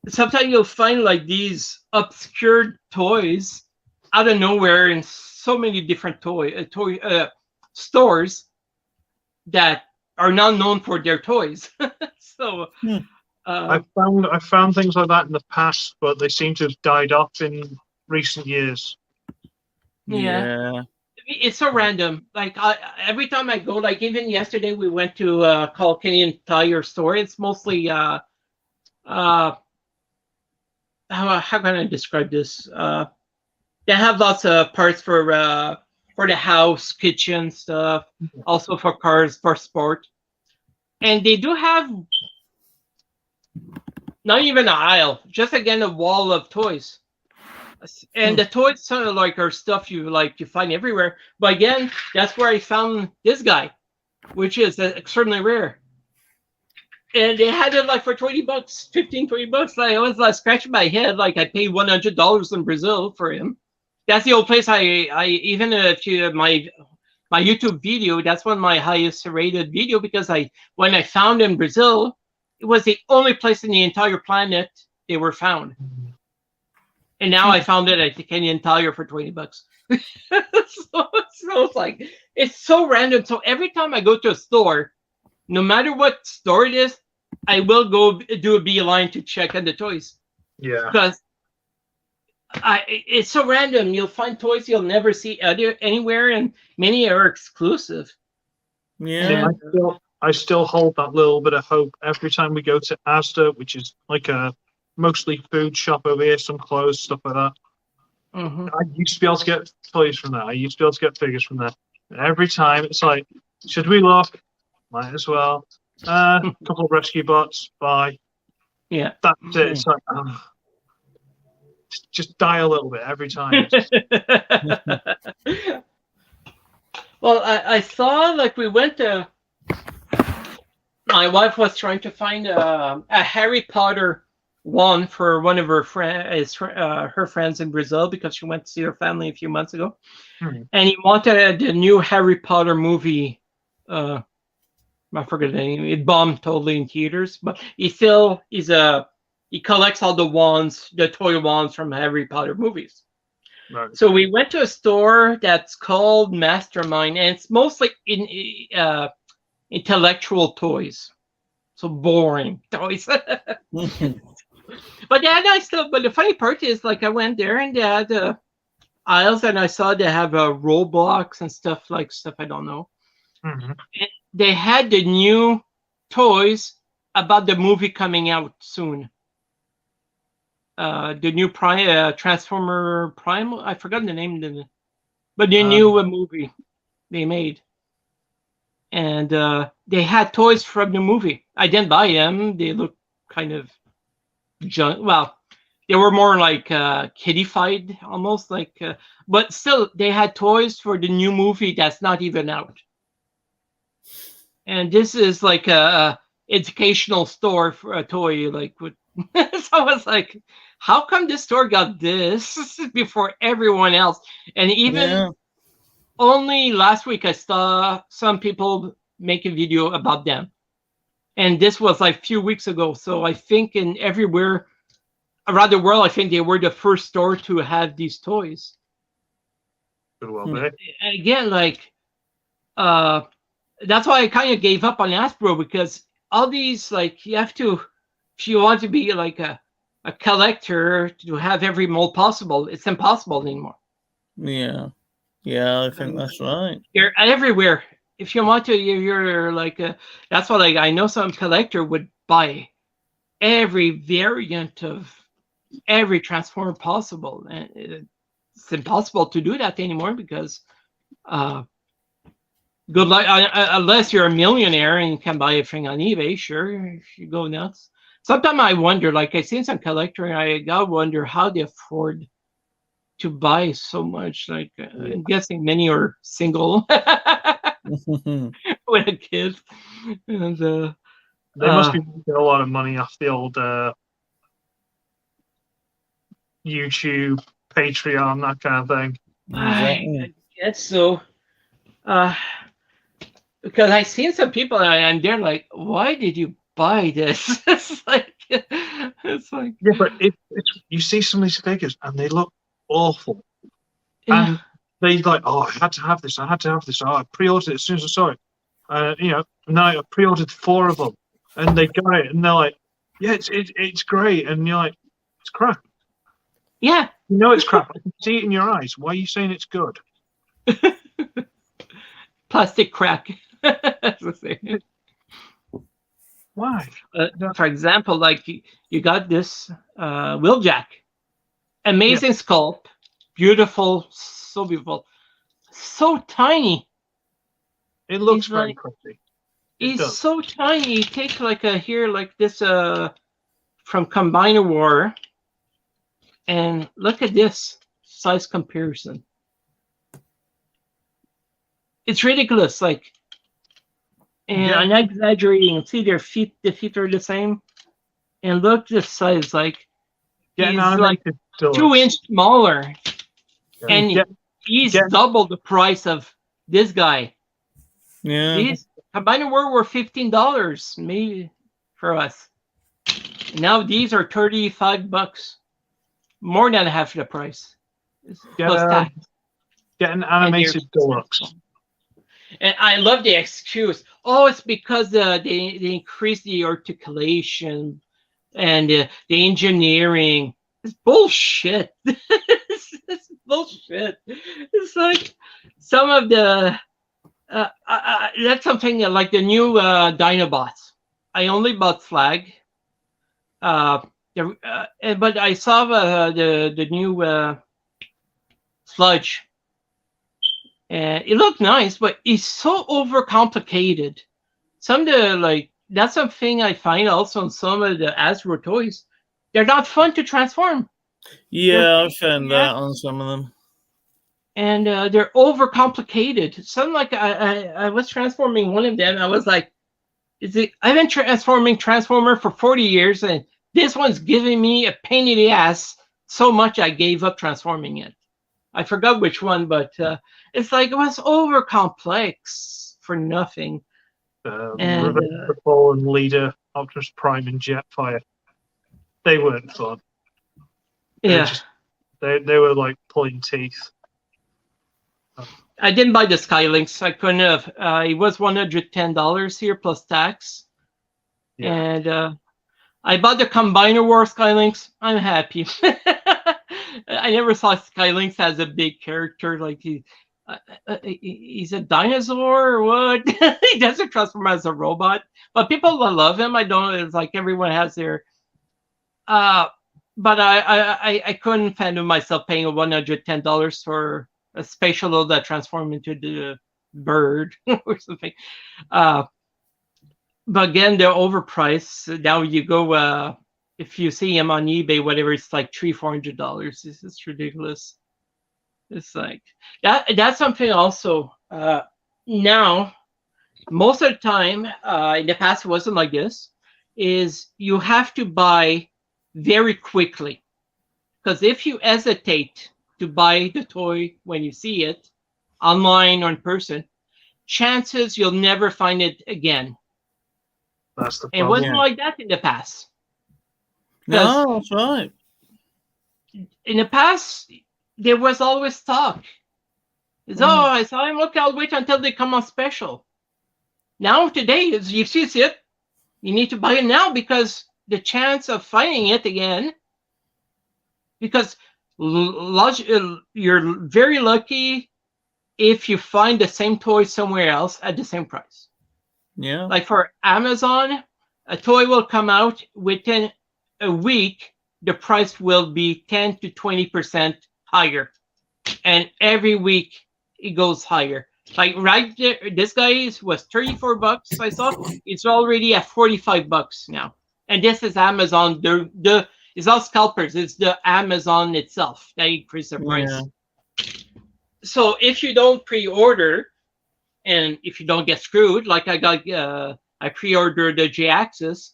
sometimes you'll find like these obscure toys out of nowhere in so many different toy stores that are not known for their toys. So I found things like that in the past, but they seem to have died off in recent years. Yeah. It's so random. Like every time I go, like even yesterday we went to called Canadian Tire store. It's mostly how can I describe this? They have lots of parts for the house, kitchen stuff, also for cars, for sport, and they do have not even an aisle, just again a wall of toys. And the toys sort of like are stuff you find everywhere. But again, that's where I found this guy, which is extremely rare. And they had it like for $20, $15, $20. Like I was like scratching my head, like I paid $100 in Brazil for him. That's the old place I even if you my YouTube video, that's one of my highest rated video because when I found in Brazil, it was the only place in the entire planet they were found. And now I found it at the Canadian Tire for $20. So it's like, it's so random. So every time I go to a store, no matter what store it is, I will go do a beeline to check on the toys. Yeah. Because it's so random. You'll find toys you'll never see anywhere, and many are exclusive. Yeah. I still hold that little bit of hope every time we go to Asda, which is like a mostly food shop over here, some clothes, stuff like that. I used to be able to get toys from there. I used to be able to get figures from there. And every time it's like, should we look? Might as well. A couple of rescue bots. Bye. Yeah. That's it. It's like, just die a little bit every time. Well, I saw like we went to. My wife was trying to find a Harry Potter one for one of her her friends in Brazil because she went to see her family a few months ago, and he wanted the new Harry Potter movie. I forget the name. It bombed totally in theaters, but he collects all the wands, the toy wands from Harry Potter movies. Right. So we went to a store that's called Mastermind, and it's mostly intellectual toys. So boring toys. But the funny part is, like, I went there and they had aisles, and I saw they have Roblox and stuff I don't know. Mm-hmm. And they had the new toys about the movie coming out soon. The new Transformer Prime. I forgot the name of it, but the new movie they made, and they had toys from the movie. I didn't buy them. They look kind of junk. Well, they were more like kiddified, almost like. But still, they had toys for the new movie that's not even out. And this is like a educational store for a toy, like with. So I was like, how come this store got this before everyone else? And even only last week I saw some people make a video about them. And this was like a few weeks ago. So I think everywhere around the world, I think they were the first store to have these toys. Good well, man. Again, like, that's why I kind of gave up on Hasbro, because all these, like, you have to, if you want to be like a collector, to have every mold possible, it's impossible anymore. Yeah, I think that's right. You're everywhere. If you want to, you're like that's why, like, I know some collector would buy every variant of every Transformer possible, and it's impossible to do that anymore because good luck unless you're a millionaire and you can buy everything on eBay. Sure, if you go nuts. Sometimes I wonder, like, I seen some collector, and I gotta wonder how they afford to buy so much. Like, I'm guessing many are single with a kid, and they must be making a lot of money off the old YouTube, Patreon, that kind of thing. I guess so. Because I seen some people, and they're like, "Why did you buy this?" It's like yeah, but you see some of these figures and they look awful, and they like, oh, I had to have this. Oh, I pre-ordered it as soon as I saw it. Now I pre-ordered 4 of them, and they got it, and they're like, yeah, it's great, and you're like, it's crap. Yeah, it's crap. I can see it in your eyes. Why are you saying it's good? Plastic crack. Why? For example, like you got this Wheeljack, amazing sculpt, beautiful, so beautiful, so tiny. It looks very pretty. He's so tiny. You take like this from Combiner War, and look at this size comparison. It's ridiculous. Like, and I'm not exaggerating. See, the feet are the same. And look, this size, like, he's like 2 inch smaller. And he's double the price of this guy. Yeah. These Combiner War were $15 maybe for us. Now these are $35, more than half the price. Plus tax. Get an animated deluxe. And I love the excuse. Oh, it's because they increased the articulation and the engineering. It's bullshit. It's bullshit. It's like some of the that's something like the new Dinobots. I only bought Flag. But I saw the new Sludge. And it looked nice, but it's so overcomplicated. Some of the, that's something I find also in some of the Hasbro toys. They're not fun to transform. Yeah, I found that on some of them. And they're overcomplicated. Some, like, I was transforming one of them. I was like, I've been transforming Transformer for 40 years, and This one's giving me a pain in the ass so much I gave up transforming it. I forgot which one, but it's like it was over complex for nothing. And Revenge of the Fallen, Leader, Optimus Prime, and Jetfire. They weren't fun. yeah, They were like pulling teeth. I didn't buy the Skylinks. I couldn't have. It was $110 here plus tax. Yeah. And I bought the Combiner War Skylinks. I'm happy. I never saw Skylinks as a big character. Like he's a dinosaur or what? He doesn't transform as a robot, but people love him. I don't. It's like everyone has their. But I couldn't fathom myself paying $110 for a spatial load that transformed into the bird or something. But again, they're overpriced. Now you go, if you see them on eBay, whatever, it's like $300-$400. This is ridiculous. It's like that. That's something also. Now, most of the time, in the past, it wasn't like this. Is you have to buy very quickly, because if you hesitate to buy the toy when you see it online or in person, chances you'll never find it again. That's the It problem. wasn't like that in the past. No, that's right. In the past, there was always stock. It's, oh, I saw him. Look, I'll wait until they come on special. Now, today, if you see it, you need to buy it now, because the chance of finding it again, because you're very lucky if you find the same toy somewhere else at the same price. Yeah. Like for Amazon, a toy will come out within a week. The price will be 10 to 20% higher. And every week it goes higher. Like right there, this guy was $34. I saw it's already at $45 now. And this is Amazon. It's all scalpers. It's the Amazon itself that increased the price. Yeah. So if you don't pre-order, and if you don't get screwed, like I pre-ordered the J-Axis,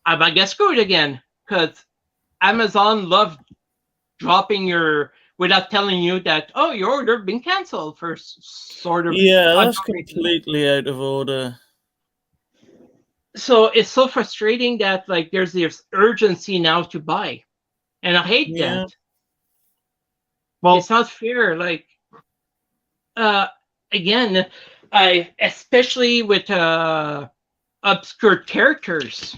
I might get screwed again, because Amazon loved dropping your, without telling you that, oh, your order been canceled for sort of. Yeah, that's completely out of order. So it's so frustrating that like there's this urgency now to buy, and I hate that. Well, it's not fair. Like, again, I especially with obscure characters,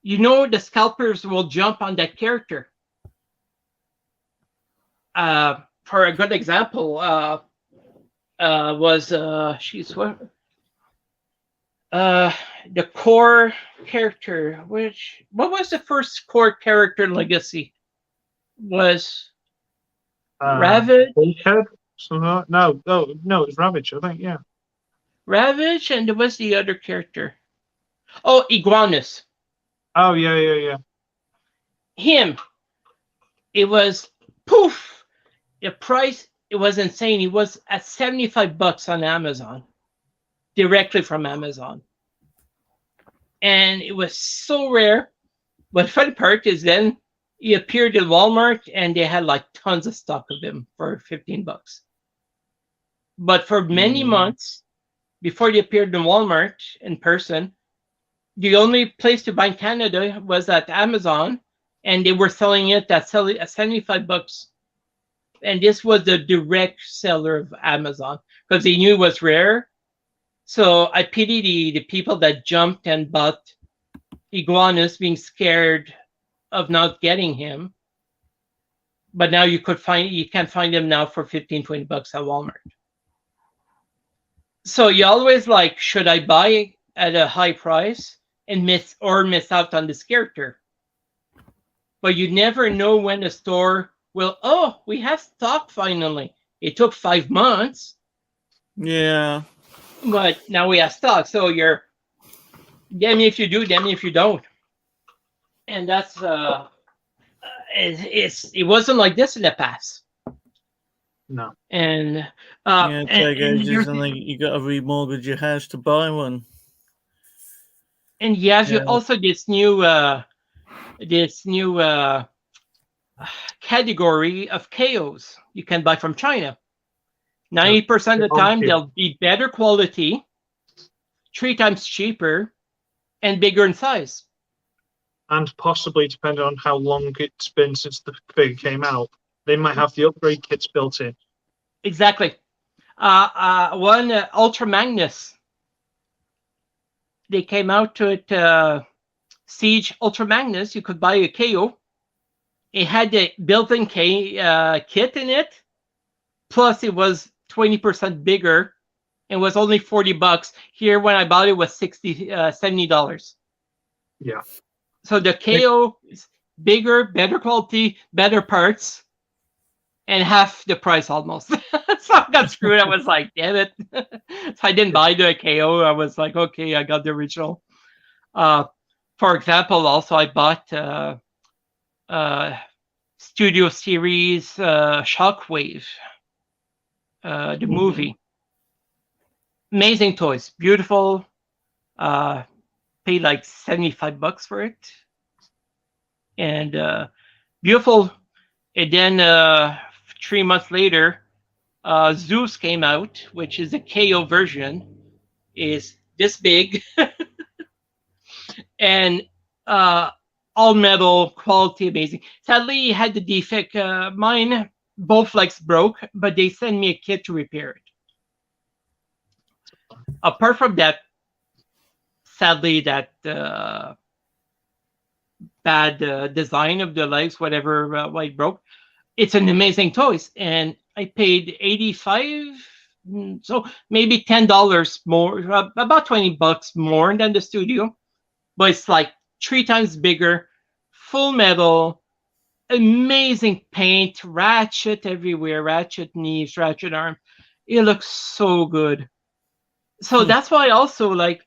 you know, the scalpers will jump on that character. For a good example, was she's what? The core character, what was the first core character in Legacy? Was Ravage? No, it was Ravage, I think, yeah. Ravage, and there was the other character. Oh, Iguanus. Oh, yeah. Him. It was poof. The price, it was insane. It was at $75 on Amazon. Directly from Amazon. And it was so rare. But the funny part is then he appeared in Walmart and they had like tons of stock of him for $15. But for many months before he appeared in Walmart in person, the only place to buy in Canada was at Amazon, and they were selling it at $75. And this was the direct seller of Amazon because they knew it was rare. So I pity the people that jumped and bought Iguanus, being scared of not getting him. But now you can't find him now for $15-$20 at Walmart. So you always like, should I buy at a high price and miss out on this character? But you never know when the store will, oh, we have stock finally. It took 5 months. Yeah. But now we have stock. So you're, damn me if you do, damn me if you don't. And that's, it wasn't like this in the past. No. And, take ages and then you got to remortgage your house to buy one. And you have also this new this new category of KOs you can buy from China. 90% of the time, they'll be better quality, 3 times cheaper, and bigger in size. And possibly, depending on how long it's been since the figure came out, they might have the upgrade kits built in. Exactly. One Ultra Magnus. They came out to it, Siege Ultra Magnus. You could buy a KO. It had the built-in kit in it. Plus, it was 20% bigger. It was only $40. Here, when I bought it, was $70. Yeah. So the KO is bigger, better quality, better parts, and half the price almost. So I got screwed. I was like, damn it. So I didn't buy the KO. I was like, okay, I got the original. For example, also I bought Studio Series Shockwave, the movie. Amazing toys, beautiful. Paid like $75 for it, and beautiful. And then 3 months later, Zeus came out, which is a KO version, is this big, and all metal, quality, amazing. Sadly, it had the defect. Mine, both legs broke, but they sent me a kit to repair it. Apart from that, sadly, that bad design of the legs, whatever, why it broke, it's an amazing toys, and I paid $85, so maybe $10 more, about $20 more than the studio, but it's like 3 times bigger, full metal, amazing paint, ratchet everywhere, ratchet knees, ratchet arm. It looks so good. So that's why also like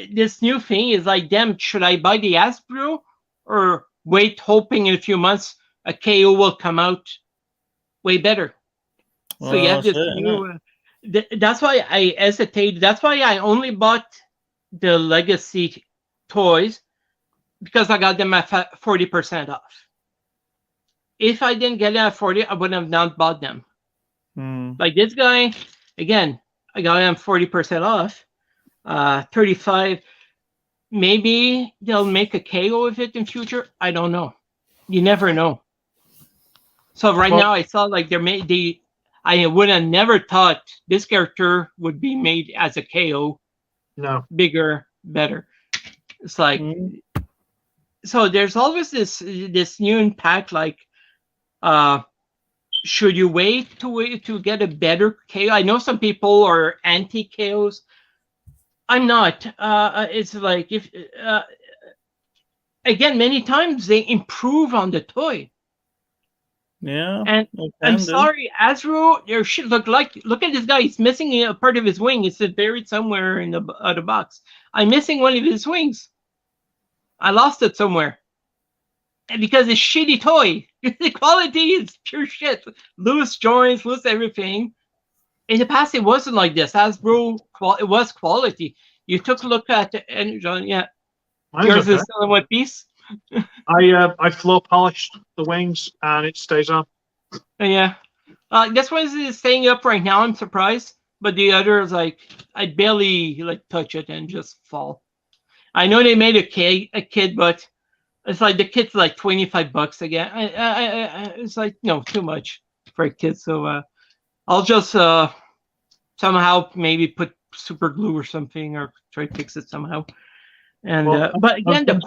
this new thing is like, damn, should I buy the Hasbro or wait, hoping in a few months a KO will come out way better? Well, so you have this that's it, new. That's why I hesitated. That's why I only bought the Legacy toys, because I got them at 40% off. If I didn't get them at 40, I wouldn't have not bought them. Like this guy, again, I got him 40% off. 35. Maybe they'll make a KO of it in future. I don't know. You never know. So right now I saw like I would have never thought this character would be made as a KO. No. Bigger, better. It's like so there's always this new impact, like should you wait to get a better KO? I know some people are anti KOs. I'm not. It's like if again, many times they improve on the toy. Yeah. And I'm sorry, Hasbro, there should look at this guy. He's missing a part of his wing. It's buried somewhere in the box. I'm missing one of his wings. I lost it somewhere. And because it's shitty toy. The quality is pure shit. Loose joints, loose everything. In the past, it wasn't like this. Hasbro, it was quality. You took a look at the John, yeah. Yours is still in one piece. I floor polished the wings and it stays on. Yeah. This one is staying up right now. I'm surprised. But the other is like, I barely like touch it and just fall. I know they made a kit, but it's like the kit's like $25 again. It's like, no, too much for a kid. So I'll just somehow maybe put super glue or something, or try to fix it somehow. And but again, the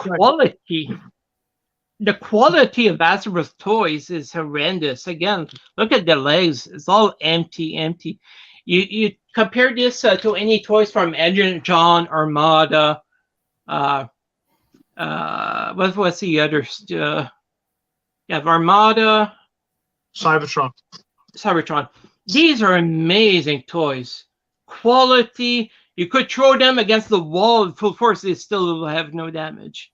quality of Hasbro's toys is horrendous. Again, look at the legs; it's all empty. You compare this to any toys from Edge John, Armada. What was the others? You have Armada, Cybertron. These are amazing toys. Quality. You could throw them against the wall full force; they still will have no damage.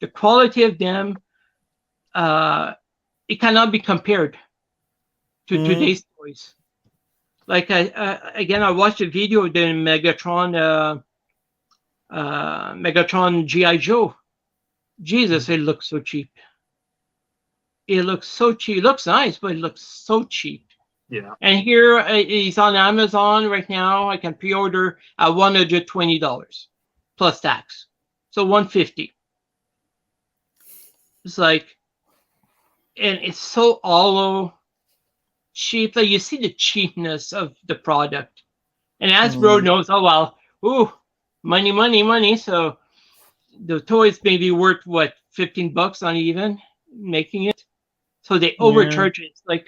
The quality of them, it cannot be compared to today's toys. Like I watched a video of the Megatron G.I. Joe. Jesus, it looks so cheap. It looks so cheap. It looks nice, but it looks so cheap. Yeah. And here he's on Amazon right now. I can pre-order at $120 plus tax, so $150. It's like, and it's so hollow, cheap. Like you see the cheapness of the product, and Hasbro knows. Oh well, ooh, money, money, money. So the toys may be worth what, $15 on even making it. So they overcharge it. It's like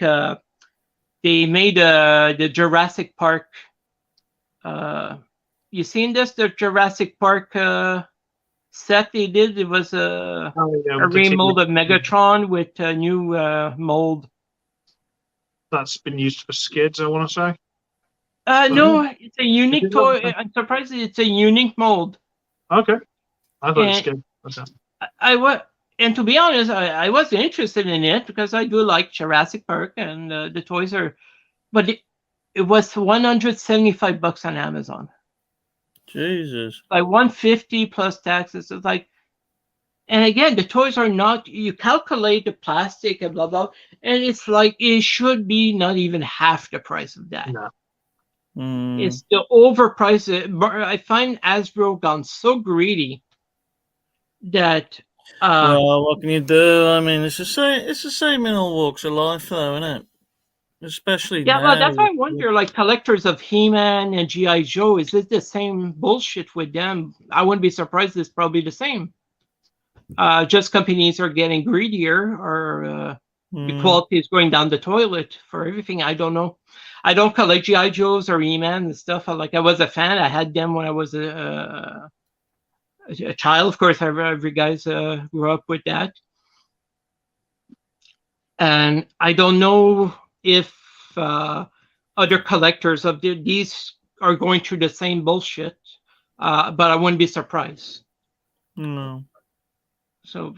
they made the Jurassic Park. You seen this? The Jurassic Park set they did. It was a remold of Megatron with a new mold. That's been used for skids, I want to say. No, it's a unique toy. I'm surprised it's a unique mold. Okay. I thought it was skid. Okay. And to be honest, I was interested in it because I do like Jurassic Park and the toys are, but it was $175 on Amazon. Jesus. Like $150 plus taxes. It's like, and again, the toys are not, you calculate the plastic and blah, blah, and it's like, it should be not even half the price of that. No. It's the overpriced. I find Hasbro gone so greedy that. Well, what can you do? I mean, it's the same in all walks of life, though, isn't it? Especially now. Well, that's why I wonder, like collectors of He-Man and G.I. Joe, is it the same bullshit with them? I wouldn't be surprised it's probably the same. Just companies are getting greedier, or the quality is going down the toilet for everything. I don't know. I don't collect G.I. Joes or He-Man and stuff. I was a fan. I had them when I was a child. Of course, every guys grew up with that. And I don't know if other collectors of these are going through the same bullshit, but I wouldn't be surprised. No. So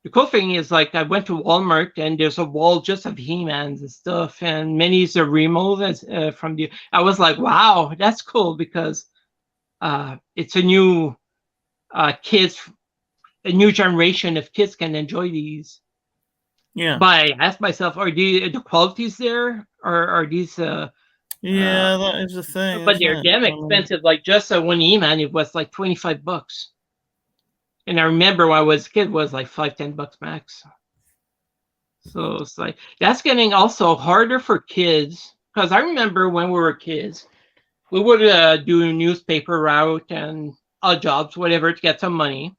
the cool thing is, like, I went to Walmart and there's a wall just of He-Mans and stuff, and many's are remolds from the. I was like, wow, that's cool, because it's a new a new generation of kids can enjoy these. Yeah. But I asked myself, are the qualities there, or are these? That is the thing. But they're damn expensive. Like just one E-Man, it was like $25. And I remember when I was a kid, it was like $5-10 max. So it's like, that's getting also harder for kids. Because I remember when we were kids, we would do a newspaper route and odd jobs, whatever, to get some money.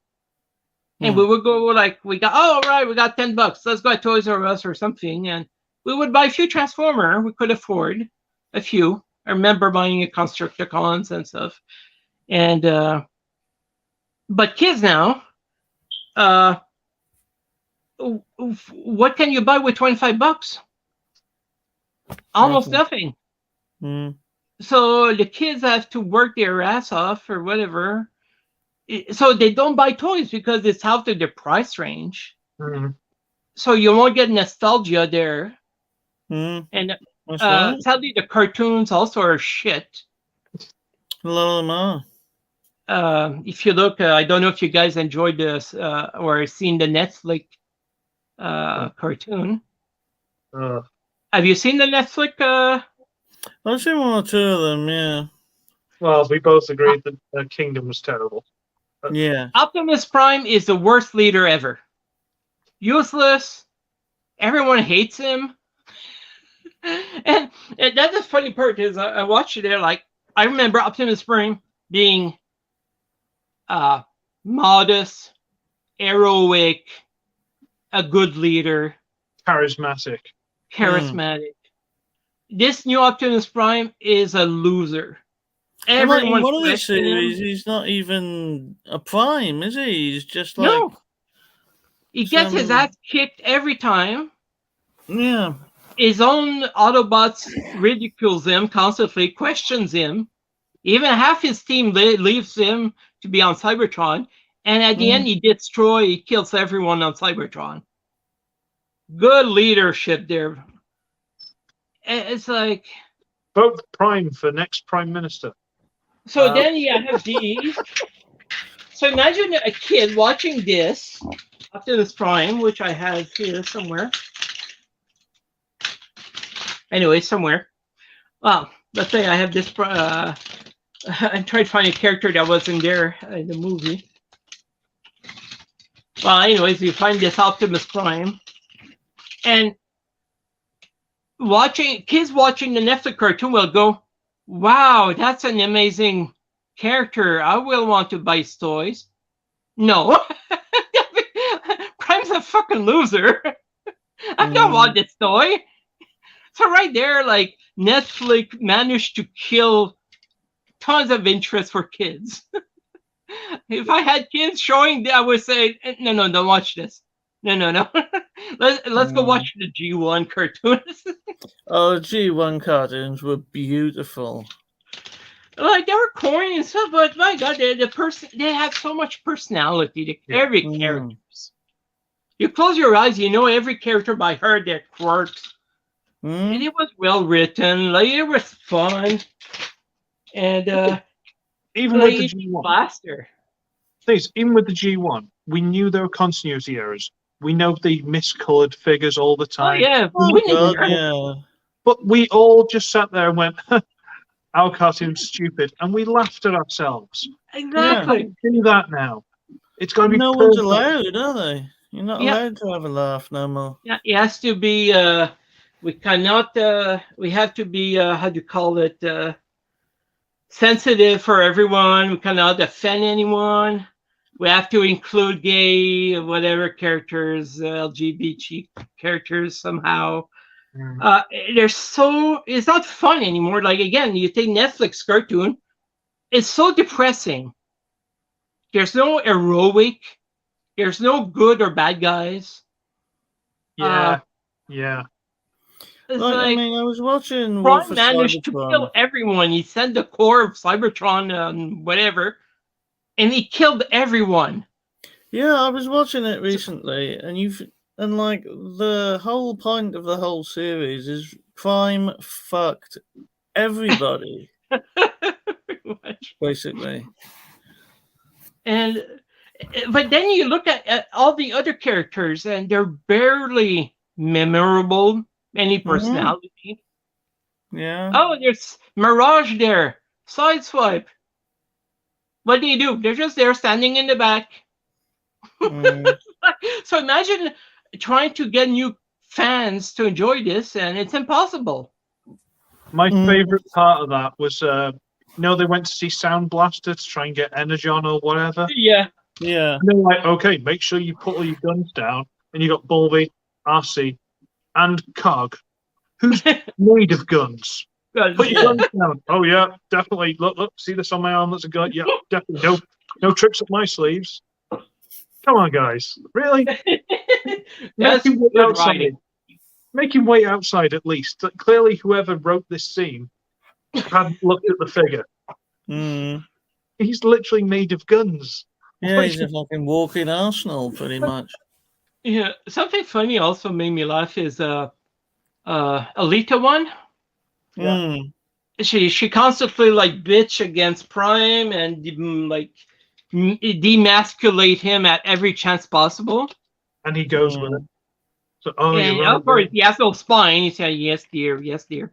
And we would go like, we got $10. Let's go to Toys R Us or something. And we would buy a few Transformer. We could afford a few. I remember buying a Constructicons and stuff. And, but kids now, what can you buy with $25? Almost nothing. So the kids have to work their ass off or whatever. So they don't buy toys because it's out of the price range. So you won't get nostalgia there. And sadly, the cartoons also are shit. A lot of them are. If you look, I don't know if you guys enjoyed this or seen the Netflix cartoon. Have you seen the Netflix? I've seen one or two of them, yeah. Well, we both agreed that Kingdom was terrible. Yeah. Optimus Prime is the worst leader ever. Useless. Everyone hates him. and that's the funny part is I watched it there. Like, I remember Optimus Prime being modest, heroic, a good leader, charismatic. This new Optimus Prime is a loser. Everyone one of the series, he's not even a Prime, is he? He's just like... No. He gets his ass kicked every time. Yeah. His own Autobots ridicules him constantly, questions him. Even half his team leaves him to be on Cybertron. And at the end, he kills everyone on Cybertron. Good leadership there. It's like... Vote Prime for next Prime Minister. So then you have these. So imagine a kid watching this Optimus Prime, which I have here somewhere. Anyway, somewhere. Well, let's say I have this. I'm trying to find a character that wasn't there in the movie. Well, anyways, you find this Optimus Prime, and kids watching the Netflix cartoon will go, "Wow, that's an amazing character. I will want to buy his toys." No, Prime's a fucking loser. I don't want this toy. So right there, like Netflix managed to kill tons of interest for kids. If I had kids showing that, I would say, no, don't watch this. No. Let's go watch the G1 cartoons. Oh, G1 cartoons were beautiful. Like they were corny and stuff, but my God, they have so much personality. Every characters. You close your eyes, you know every character by heart, their quirks. And it was well written, like it was fun. And even with the G1, blaster. Please, even with the G1, we knew there were continuity errors. We know they miscolored figures all the time. Yeah. But we all just sat there and went, our cartoon's stupid, and we laughed at ourselves. Exactly. Yeah. Do that now. It's got to be. No one's allowed, are they? You're not allowed to have a laugh no more. Yeah, it has to be. We cannot. We have to be. How do you call it? Sensitive for everyone. We cannot offend anyone. We have to include gay, whatever characters, LGBT characters somehow. It's not fun anymore. Like again, you take Netflix cartoon, it's so depressing. There's no heroic. There's no good or bad guys. Yeah. It's I mean, I was watching Ron managed to kill everyone. He sent the core of Cybertron and whatever, and he killed everyone. Yeah, I was watching it recently, and like the whole point of the whole series is Prime fucked everybody, basically. But then you look at all the other characters, and they're barely memorable. Any personality. Yeah. Oh, there's Mirage there. Sideswipe. What do? They're just there standing in the back. So imagine trying to get new fans to enjoy this, and it's impossible. My favorite part of that was, they went to see Sound Blaster to try and get Energon or whatever. Yeah. And they're like, okay, make sure you put all your guns down. And you got Bulby, RC, and Cog, who's made of guns. Put your guns down. Oh yeah, definitely. Look, see this on my arm? That's a gun. Yeah, definitely. No tricks up my sleeves. Come on, guys. Really? Make him wait outside. Make him wait outside at least. Clearly, whoever wrote this scene hadn't looked at the figure. He's literally made of guns. Yeah, he's a fucking walking arsenal, pretty much. Yeah, something funny also made me laugh is Alita one. Yeah. She constantly like bitch against Prime and like demasculate him at every chance possible. And he goes with it. So, of course, he has no spine. He said, "Yes, dear, yes, dear."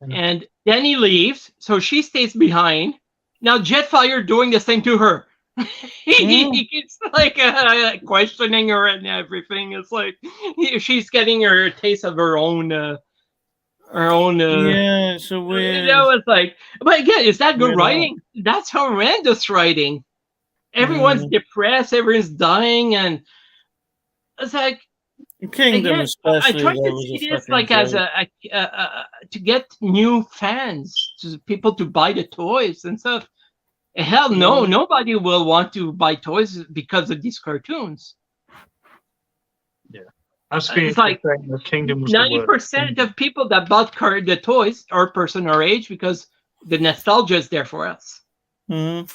And then he leaves, so she stays behind. Now Jetfire doing the same to her. He keeps like questioning her and everything. It's like she's getting her taste of her own. Yeah, so weird. That was like, but again, is that good writing? That's horrendous writing. Everyone's depressed. Everyone's dying, and it's like Kingdom, again, especially. I try to see this like as to get new fans, to people to buy the toys and stuff. Hell no, nobody will want to buy toys because of these cartoons. Yeah, it's like the Kingdom was 90% of people that bought the toys are person our age because the nostalgia is there for us. And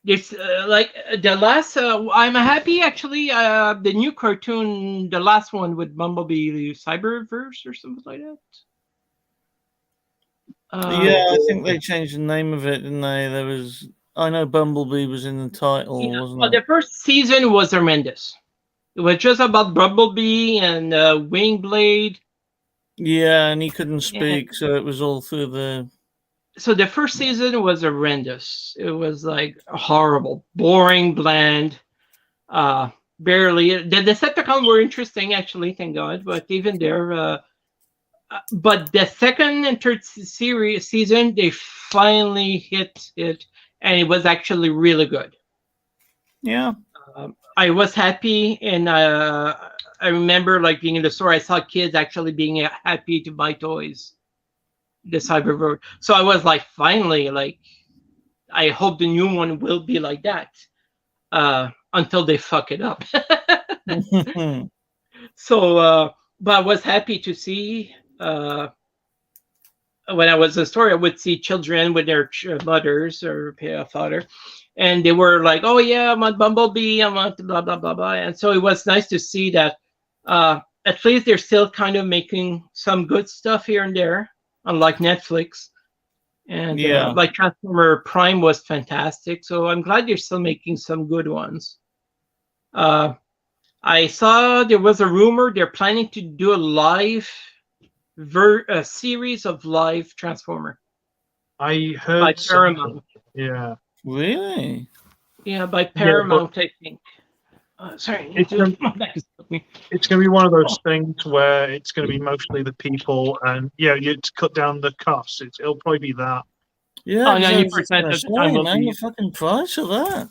it's like the last. I'm happy actually. The new cartoon, the last one with Bumblebee, the Cyberverse or something like that. Yeah, I think they changed the name of it, didn't they? I know Bumblebee was in the title, Yeah, wasn't well, it? the first season was horrendous. It was just about Bumblebee and Wingblade. Yeah, and he couldn't Yeah. speak, so it was all through the. So the first season was horrendous. It was like horrible, boring, bland. Barely. The Decepticons were interesting, actually, thank God. But even there, but the second and third season, they finally hit it, and it was actually really good. Yeah. I was happy, and I remember like being in the store. I saw kids actually being happy to buy toys. The Cyberverse. So I was like, finally, like, I hope the new one will be like that. Until they fuck it up. So, but I was happy to see. When I was in the store, I would see children with their mothers or father, and they were like, "Oh yeah, I want Bumblebee, I want blah blah blah blah." And so it was nice to see that at least they're still kind of making some good stuff here and there, unlike Netflix. And Yeah. like Transformer Prime was fantastic, so I'm glad they're still making some good ones. I saw there was a rumor they're planning to do a live a series of live Transformer I by heard something. Paramount. Yeah. Really? Yeah, by Paramount, I think. Sorry, It's gonna, my back is me. it's going to be one of those things where it's going to be mostly the people, and yeah, you to cut down the costs. It'll probably be that. Yeah, Oh, 'cause I 90% was just gonna of the time say, will man, be. the fucking price of that.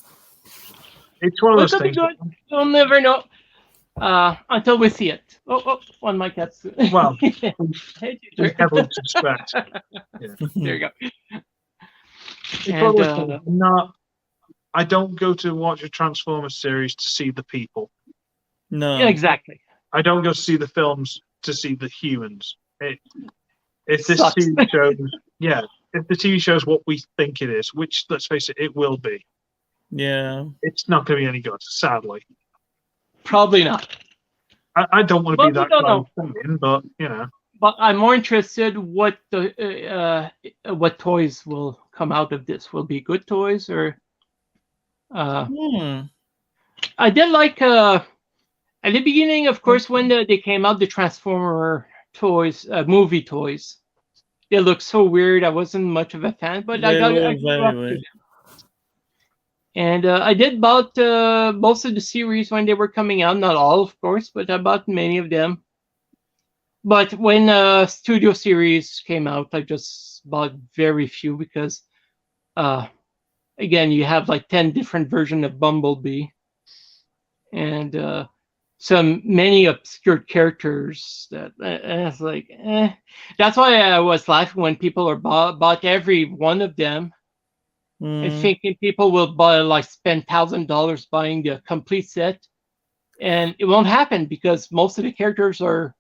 It's one of Well, those it'll be things. good. You'll never know until we see it. Oh, one mic that's. Well, Hey, we teacher. heavily suspect. There you go. It's And, one of those things. Not, I don't go to watch a Transformers series to see the people. No. Yeah, exactly. I don't go to see the films to see the humans. If this Sucks. TV shows, yeah, if the TV shows what we think it is, which let's face it, it will be. Yeah. It's not going to be any good, sadly. Probably not. I don't want to Well, be that we don't kind of thing, but you know. But I'm more interested what toys will come out of this. Will be good toys or? I did like at the beginning, of course, when they came out, the Transformer toys, movie toys. They looked so weird. I wasn't much of a fan, but I grew up to them. And I did bought most of the series when they were coming out. Not all, of course, but I bought many of them. But when Studio Series came out, I just bought very few because, again, you have like 10 different versions of Bumblebee. And many obscure characters that it's like, That's why I was laughing when people are bought every one of them. And thinking people will spend $1,000 buying the complete set, and it won't happen because most of the characters are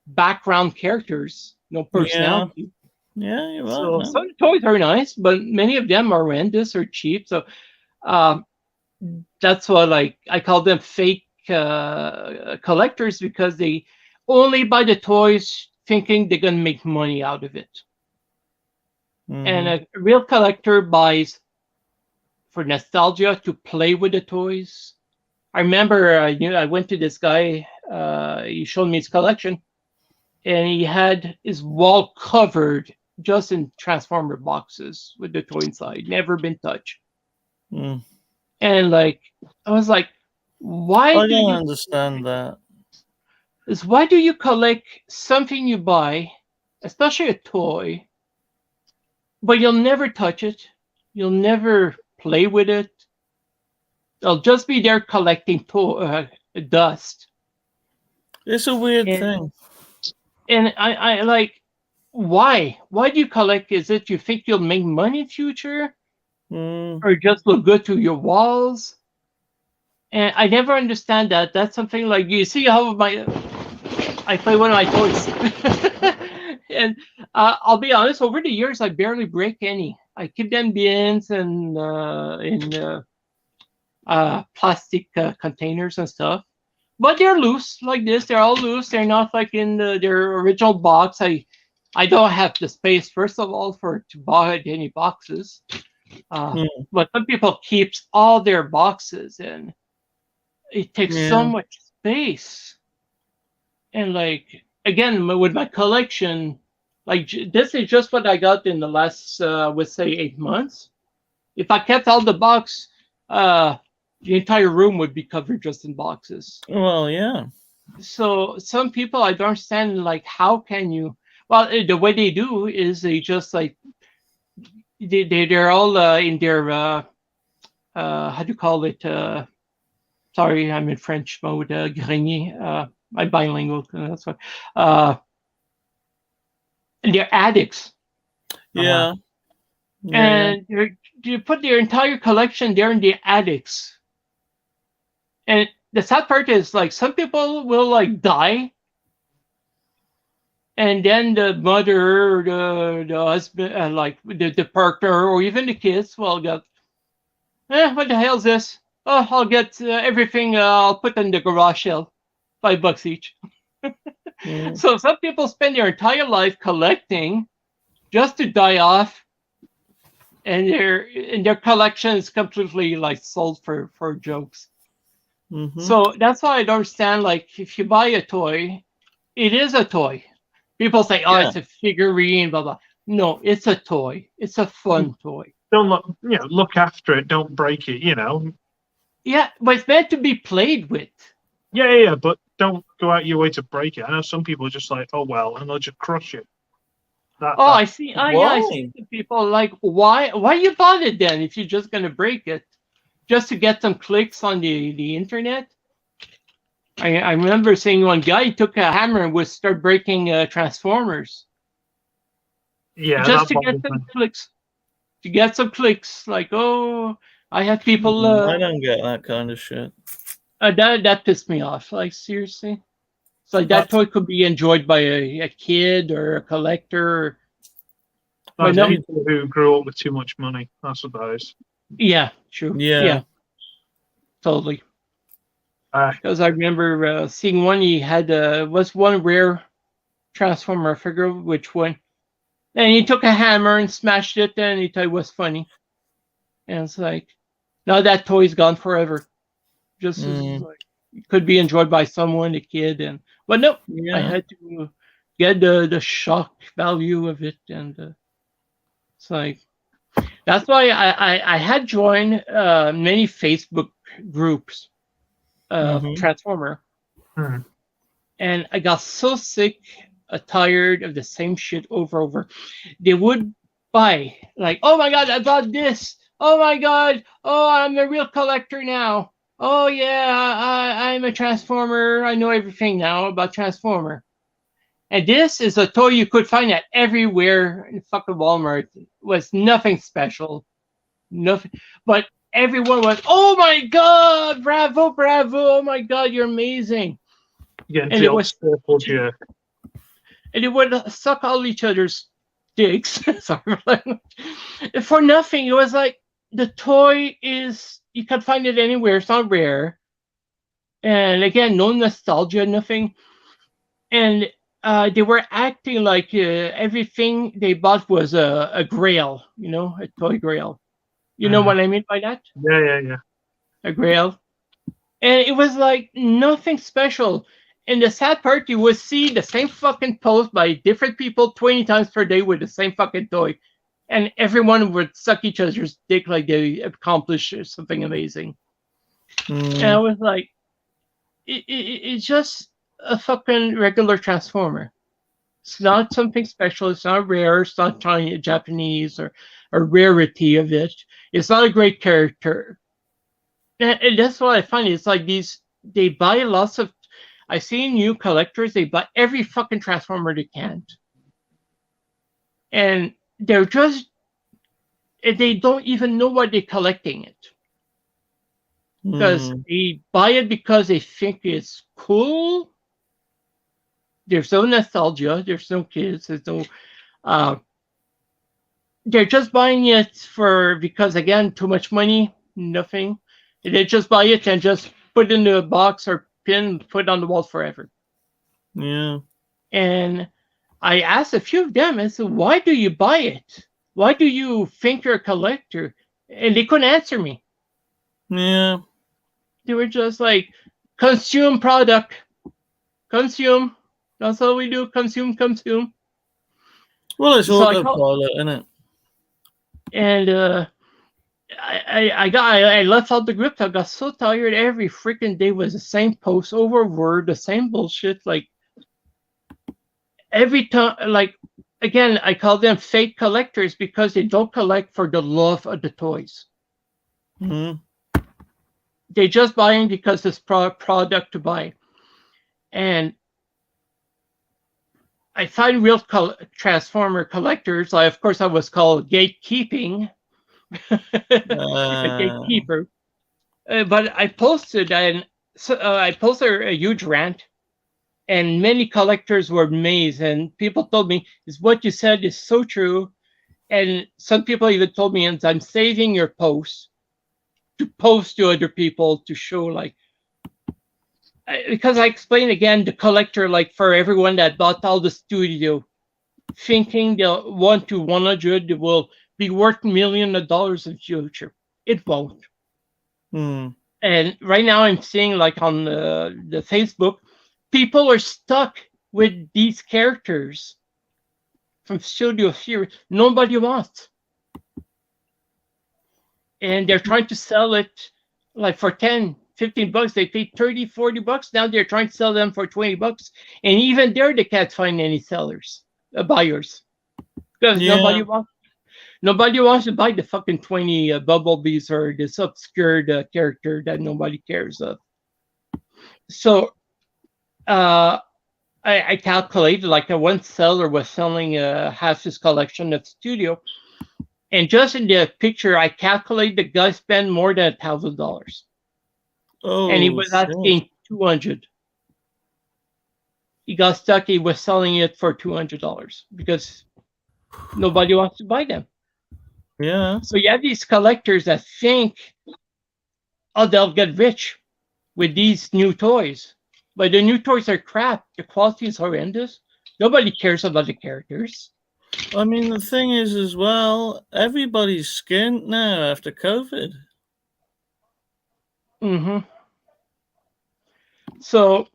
background characters, no personality. Yeah, you're right. So some toys are nice, but many of them are horrendous or cheap. So that's why I call them fake collectors, because they only buy the toys thinking they're gonna make money out of it. And a real collector buys for nostalgia, to play with the toys. I remember I went to this guy, he showed me his collection, and he had his wall covered just in Transformer boxes with the toy inside, never been touched. And I was like, why do you understand that? Why do you collect something you buy, especially a toy, but you'll never touch it, you'll never play with it, they'll just be there collecting dust. It's a weird thing. And I like, why do you collect? Is it you think you'll make money in future, or just look good to your walls? And I never understand that. That's something like, you see how I play one of my toys. And I'll be honest, over the years, I barely break any. I keep them bins and in plastic containers and stuff. But they're loose like this. They're all loose. They're not like in their original box. I I don't have the space, first of all, to buy any boxes. But some people keeps all their boxes, and it takes so much space. And like again, with my collection, like this is just what I got in the last, would say 8 months. If I kept all the box, the entire room would be covered just in boxes. Well, yeah. So some people, I don't understand, like, how can you? Well, the way they do is they just like they're all in their how do you call it? Sorry, I'm in French mode. Grenier. I'm bilingual. That's why. And they're addicts. Yeah. And you put their entire collection there in the attics. And the sad part is, like, some people will like die, and then the mother, the husband, like the partner, or even the kids will get, what the hell is this? Oh, I'll get everything. I'll put in the garage sale, $5 each. So some people spend their entire life collecting just to die off, and their collection is completely like sold for jokes. So that's why I don't understand. Like, if you buy a toy, it is a toy. People say, "Oh, it's a figurine," blah blah. No, it's a toy. It's a fun toy. Don't look after it. Don't break it. Yeah, but it's meant to be played with. Yeah, but don't go out your way to break it. I know some people are just like, oh well, and they'll just crush it. I see. I see the people like, why you bought it then if you're just gonna break it, just to get some clicks on the internet? I remember seeing one guy took a hammer and would start breaking Transformers. Yeah, just to get some clicks. To get some clicks, like, oh, I have people. I don't get that kind of shit. That pissed me off. Like, seriously, it's like that toy could be enjoyed by a kid or a collector. People who grew up with too much money. That's what that is. Yeah, true. Yeah, totally. Because I remember seeing one. He had was one rare Transformer. I forget which one. And he took a hammer and smashed it, and he thought it was funny. And it's like, now that toy's gone forever. Just like, it could be enjoyed by someone, a kid, but no, I had to get the shock value of it, and it's like, that's why I had joined many Facebook groups of Transformer, and I got so sick, tired of the same shit over. They would buy, like, oh my god, I bought this. Oh my god, oh, I'm a real collector now. Oh yeah, I'm a Transformer. I know everything now about Transformer. And this is a toy you could find at everywhere in fucking Walmart. It was nothing special. Nothing. But everyone was, oh my god, bravo, oh my god, you're amazing. And it was purple jerk. And it would suck all each other's dicks. Sorry. For nothing. It was like, the toy is, you can find it anywhere. It's not rare. And again, no nostalgia, nothing. And they were acting like everything they bought was a grail, a toy grail. You know what I mean by that? Yeah. A grail. And it was like nothing special. And the sad part, you would see the same fucking post by different people 20 times per day with the same fucking toy. And everyone would suck each other's dick like they accomplished something amazing. And I was like, it's just a fucking regular Transformer. It's not something special. It's not rare. It's not Japanese or a rarity of it. It's not a great character. And that's what I find. It's like they buy lots of, I see new collectors, they buy every fucking Transformer they can. And they don't even know why they're collecting it. Because they buy it because they think it's cool. There's no nostalgia. There's no kids. There's no. They're just buying it because again, too much money, nothing. They just buy it and just put it in a box or pin, put it on the wall forever. Yeah. And I asked a few of them, I said, why do you buy it? Why do you think you're a collector? And they couldn't answer me. Yeah. They were just like, consume product. Consume. That's all we do. Consume. Well, it's So I autopilot, isn't it? And I left out the group. I got so tired. Every freaking day was the same post over word, the same bullshit. Like every time, like again, I call them fake collectors because they don't collect for the love of the toys. Mm-hmm. They just buying because it's product to buy. And I find real Transformer collectors. Of course, I was called gatekeeping. A gatekeeper. But I posted a huge rant, and many collectors were amazed, and people told me, "Is what you said is so true." And some people even told me, "And I'm saving your post to post to other people to show like." Because I explained again the collector, like for everyone that bought all the studio, thinking the 1 to 100 will be worth millions of dollars in future. It won't. Mm. And right now I'm seeing like on the Facebook, people are stuck with these characters from Studio Series. Nobody wants. And they're trying to sell it like for 10, 15 bucks. They paid 30, 40 bucks. Now they're trying to sell them for 20 bucks. And even there, they can't find any sellers, buyers. Because nobody wants to buy the fucking 20 Bumblebees or this obscured character that nobody cares of. So I calculated like one seller was selling half his collection of studio. And just in the picture, I calculated the guy spent more than $1,000. Oh, and he was asking $200. He got stuck. He was selling it for $200 because nobody wants to buy them. Yeah. So you have these collectors that think, oh, they'll get rich with these new toys. But the new toys are crap. The quality is horrendous. Nobody cares about the characters. I mean, the thing is, as well, everybody's skint now after COVID. Mm-hmm. So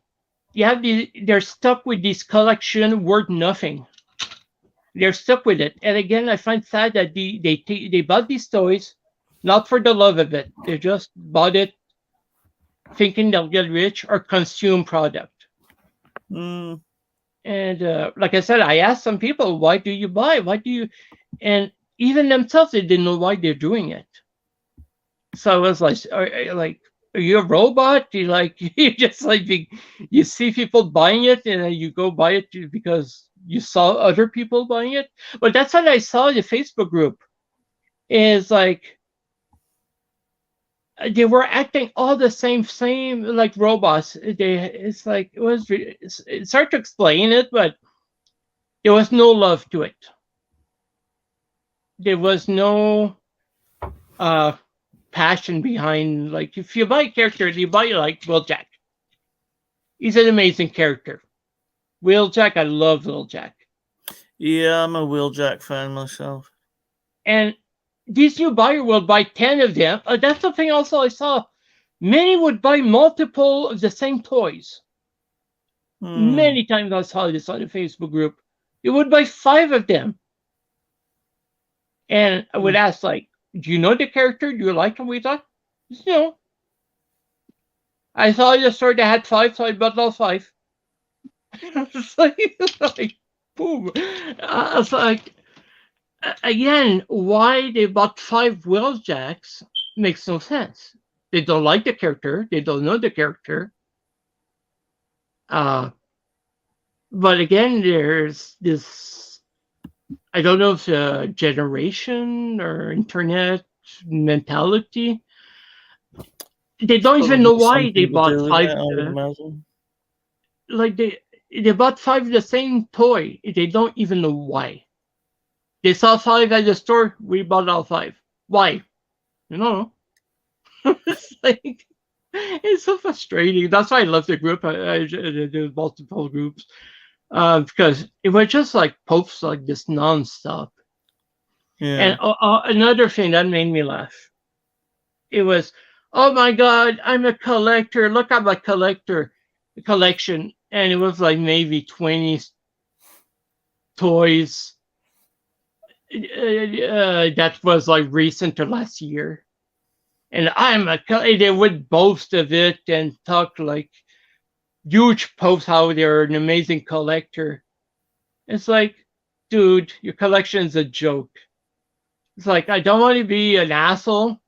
you have they're stuck with this collection worth nothing. They're stuck with it. And again, I find sad that they bought these toys not for the love of it. They just bought it thinking they'll get rich or consume product. Mm. And like I said, I asked some people, why do you buy? Why do you? And even themselves, they didn't know why they're doing it. So I was like, are you a robot? You just like you see people buying it and you go buy it because you saw other people buying it. But that's what I saw in the Facebook group. Is like they were acting all the same like robots. It's hard to explain it, but there was no love to it. There was no passion behind, like, if you buy characters, you buy like Wheeljack. He's an amazing character. Wheeljack, I love Wheeljack. Yeah, I'm a Wheeljack fan myself. And these new buyers will buy 10 of them. That's the thing also I saw. Many would buy multiple of the same toys. Many times I saw this on the Facebook group. They would buy 5 of them. And I would ask, like, do you know the character? Do you like him? We thought, no. I saw the store that had 5, so I bought all 5. It's like, boom. It's like, again, why they bought 5 Wheeljacks makes no sense. They don't like the character. They don't know the character. But again, there's this, I don't know if it's generation or internet mentality. They don't even know why they bought 5. Like they bought 5 of the same toy. They don't even know why. They saw 5 at the store. We bought all 5. Why? You know. It's like, it's so frustrating. That's why I love the group. I do multiple groups. because it was just like posts like this nonstop. Yeah. And another thing that made me laugh, it was, oh my God, I'm a collector. Look at my collection. And it was like maybe 20 toys that was like recent to last year. And they would boast of it and talk like huge posts how they're an amazing collector. It's like, dude, your collection's a joke. It's like, I don't want to be an asshole,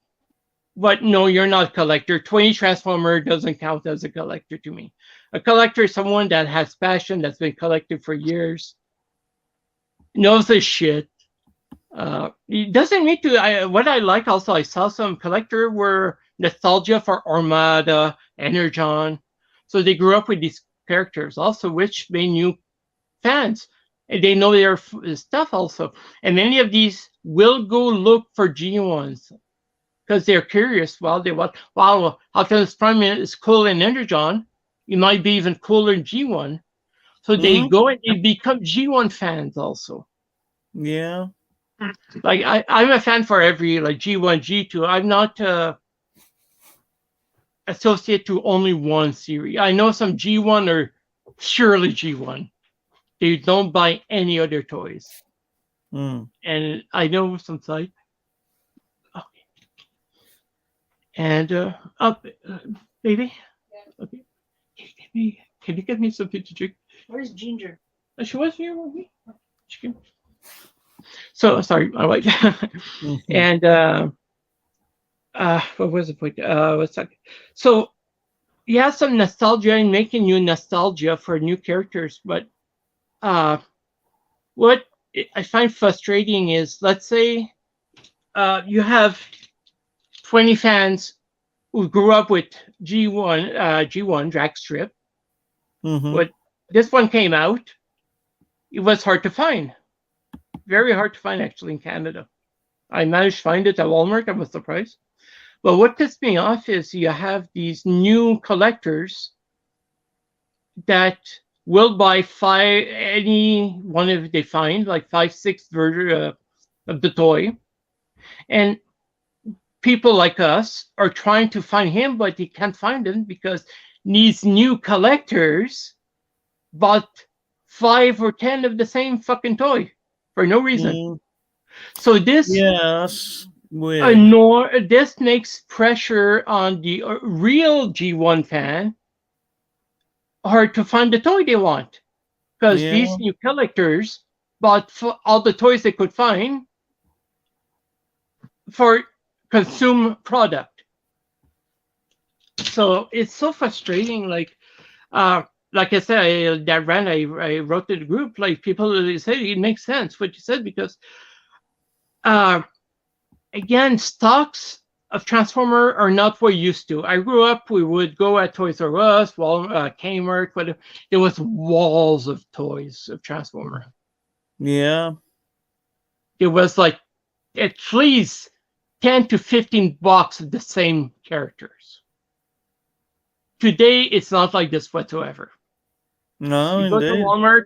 but no, you're not a collector. 20 Transformer doesn't count as a collector to me. A collector is someone that has passion, that's been collecting for years, knows his shit. It doesn't need to. What I like also, I saw some collector were nostalgia for Armada, Energon. So they grew up with these characters also, which made new fans. And they know their stuff also. And many of these will go look for G1s because they're curious. Well, they want, wow, how come this Prime is cool in Energon? It might be even cooler in G1. So they go and they become G1 fans also. Yeah. Like I'm a fan for every like G1, G2. I'm not associated to only one series. I know some G1 are surely G1. They don't buy any other toys. And I know some site. Okay. And baby. Yeah. Okay. Can you get me something to drink? Where's Ginger? She was here with me. So sorry, my wife. And what was the point? What's that? So you have some nostalgia and making you nostalgia for new characters, but what I find frustrating is, let's say you have 20 fans who grew up with G1 drag strip. But this one came out, it was hard to find. Very hard to find actually in Canada. I managed to find it at Walmart. I was surprised. But what pissed me off is you have these new collectors that will buy any one if they find like 5-6 version of the toy, and people like us are trying to find him, but they can't find him because these new collectors bought 5 or 10 of the same fucking toy for no reason. So this, that's weird. This makes pressure on the real G1 fan hard to find the toy they want, because these new collectors bought all the toys they could find for consume product. So it's so frustrating. Like I said, I wrote to the group, like people say it makes sense what you said, because again, stocks of Transformer are not what we used to. I grew up, we would go at Toys R Us, Kmart, whatever. There was walls of toys of Transformer. Yeah. It was like at least 10 to 15 box of the same characters. Today, it's not like this whatsoever. No, you go indeed. to Walmart,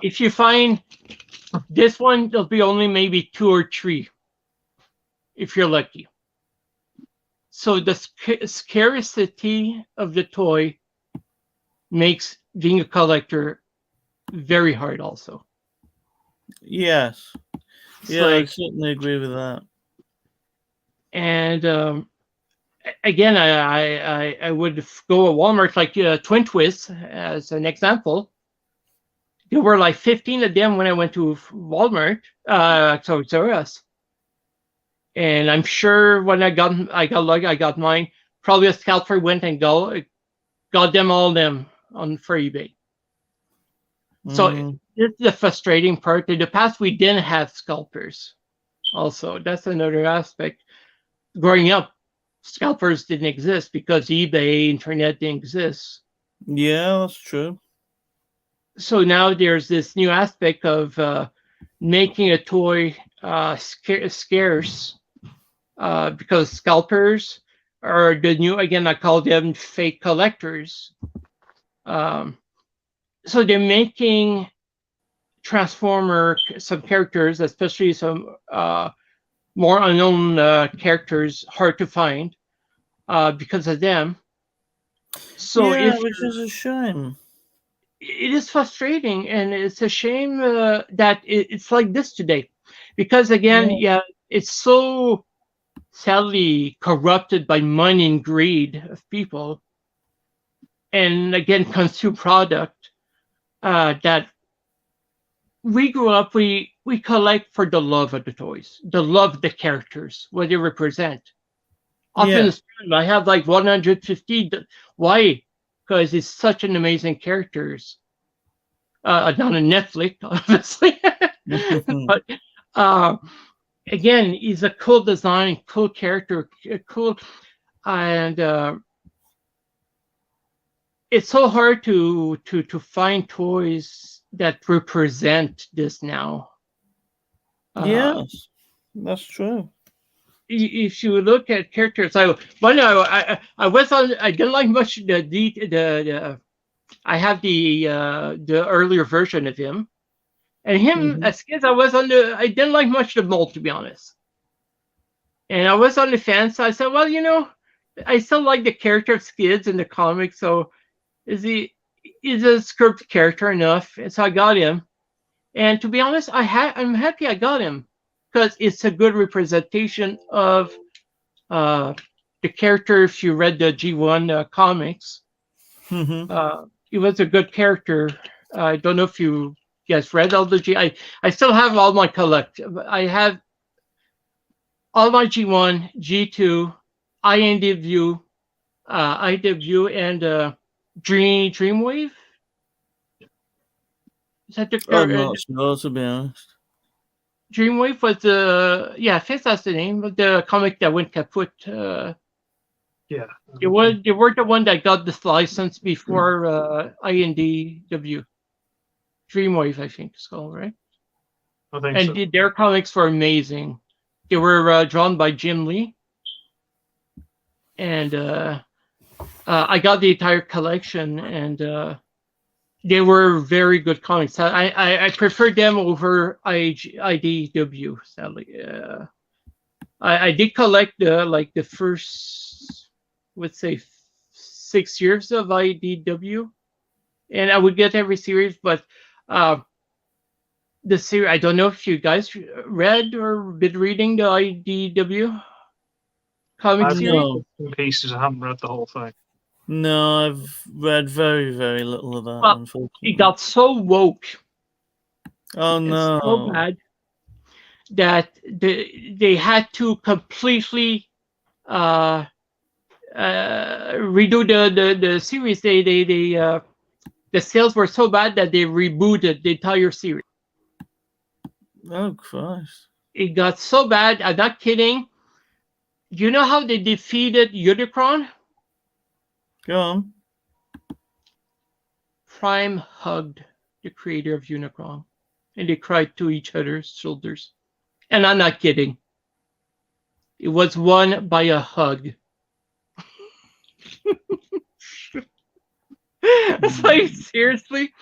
if you find this one, there'll be only maybe 2 or 3, if you're lucky. So the scarcity of the toy makes being a collector very hard also. Yes. Yeah, I certainly agree with that. And again, I would go to Walmart, like Twin Twists as an example. There were like 15 of them when I went to Walmart, Toys R Us. And I'm sure when I got mine, probably a scalper went and got them all for eBay. So this is the frustrating part. In the past, we didn't have scalpers. Also, that's another aspect. Growing up, scalpers didn't exist because eBay, internet didn't exist. Yeah, that's true. So now there's this new aspect of making a toy scarce. Because scalpers are the new, again, I call them fake collectors. so they're making some characters, especially some more unknown characters, hard to find because of them. So yeah, which is a shame. it is frustrating, and it's a shame that it's like this today, because again, it's so sadly corrupted by money and greed of people, and again, consume product that we grew up. We collect for the love of the toys, the love of the characters, what they represent. Often, I have like 150. Why? Because it's such an amazing characters. Not on Netflix, obviously. But again, he's a cool design, cool character, cool, and it's so hard to find toys that represent this now. Yes, that's true. If you look at characters, I was on. I didn't like much the I have the earlier version of him, and him as kids. I didn't like much the mold, to be honest. And I was on the fence. So I said, well, I still like the character of Skids in the comics. So is a script character enough? And so I got him. And to be honest, I'm happy I got him, because it's a good representation of the character. If you read the G1 comics, he was a good character. I don't know if you guys read all the I still have all my I have all my G1, G2, INW, IW, and Dreamwave. Is that I'm not sure, to be honest. Dreamwave was I think that's the name of the comic that went kaput. They were the one that got this license before INDW. Dreamwave, I think it's called, right? I think and so. Their comics were amazing. They were drawn by Jim Lee, and I got the entire collection, and they were very good comics. I prefer them over IDW, sadly. I did collect the first, let's say, 6 years of IDW, and I would get every series, but the series, I don't know if you guys read or been reading the IDW comic series. No. In pieces, I haven't read the whole thing. No, I've read very, very little of that, Well, unfortunately. It got so woke. Oh no! So bad that they had to completely redo the series. The sales were so bad that they rebooted the entire series. Oh Christ! It got so bad. I'm not kidding. You know how they defeated Unicron? Go on. Prime hugged the creator of Unicron, and they cried to each other's shoulders. And I'm not kidding. It was won by a hug. It's like, seriously?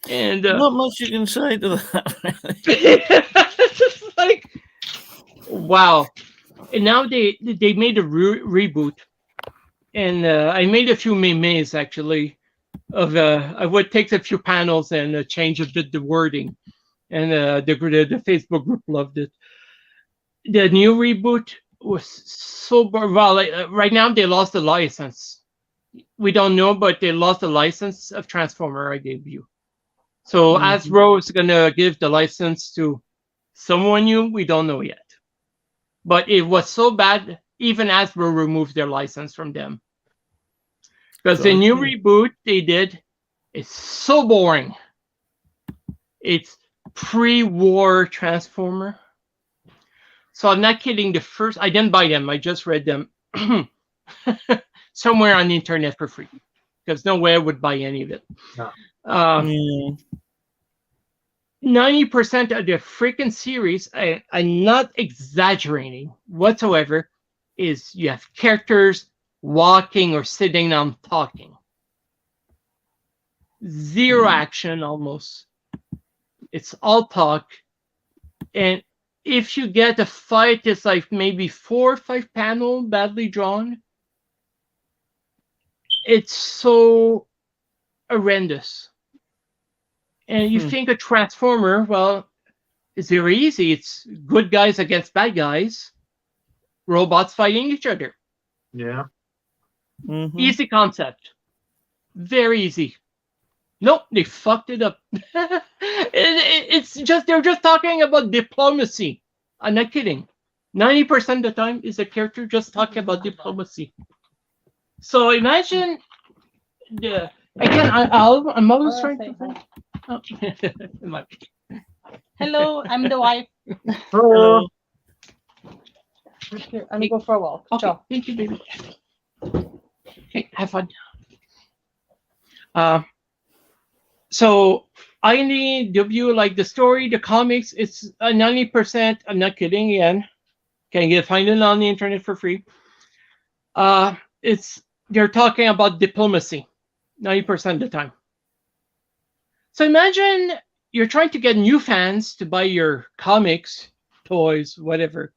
And not much you can say to that, really. It's just like, wow. And now they made a reboot, and I made a few memes actually of what takes a few panels and change a bit the wording, and the Facebook group loved it. The new reboot was so well. Right now they lost the license. We don't know, but they lost the license of Transformer I debut. So Hasbro is gonna give the license to someone new. We don't know yet. But it was so bad, even Hasbro removed their license from them. Because the new reboot they did is so boring. It's pre-war Transformer. So I'm not kidding. I didn't buy them. I just read them somewhere on the internet for free. Because no way I would buy any of it. No. 90% of the freaking series, I'm not exaggerating whatsoever, is you have characters walking or sitting down talking. zero action almost. It's all talk. And if you get a fight, it's like maybe 4 or 5 panel badly drawn. It's so horrendous. And you think a Transformer, well, it's very easy. It's good guys against bad guys, robots fighting each other. Yeah. Easy concept. Very easy. Nope, they fucked it up. It's just, they're just talking about diplomacy. I'm not kidding. 90% of the time is a character just talking about diplomacy. So imagine the, again, I'm always trying to find. Oh. Hello, I'm the wife. Hello. Here, I'm gonna go for a walk. Okay, Ciao. thank you, baby. Okay, have fun. So IDW, like the story, the comics, it's 90%. I'm not kidding. Again, can find it on the internet for free. They're talking about diplomacy 90% of the time. So imagine you're trying to get new fans to buy your comics, toys, whatever,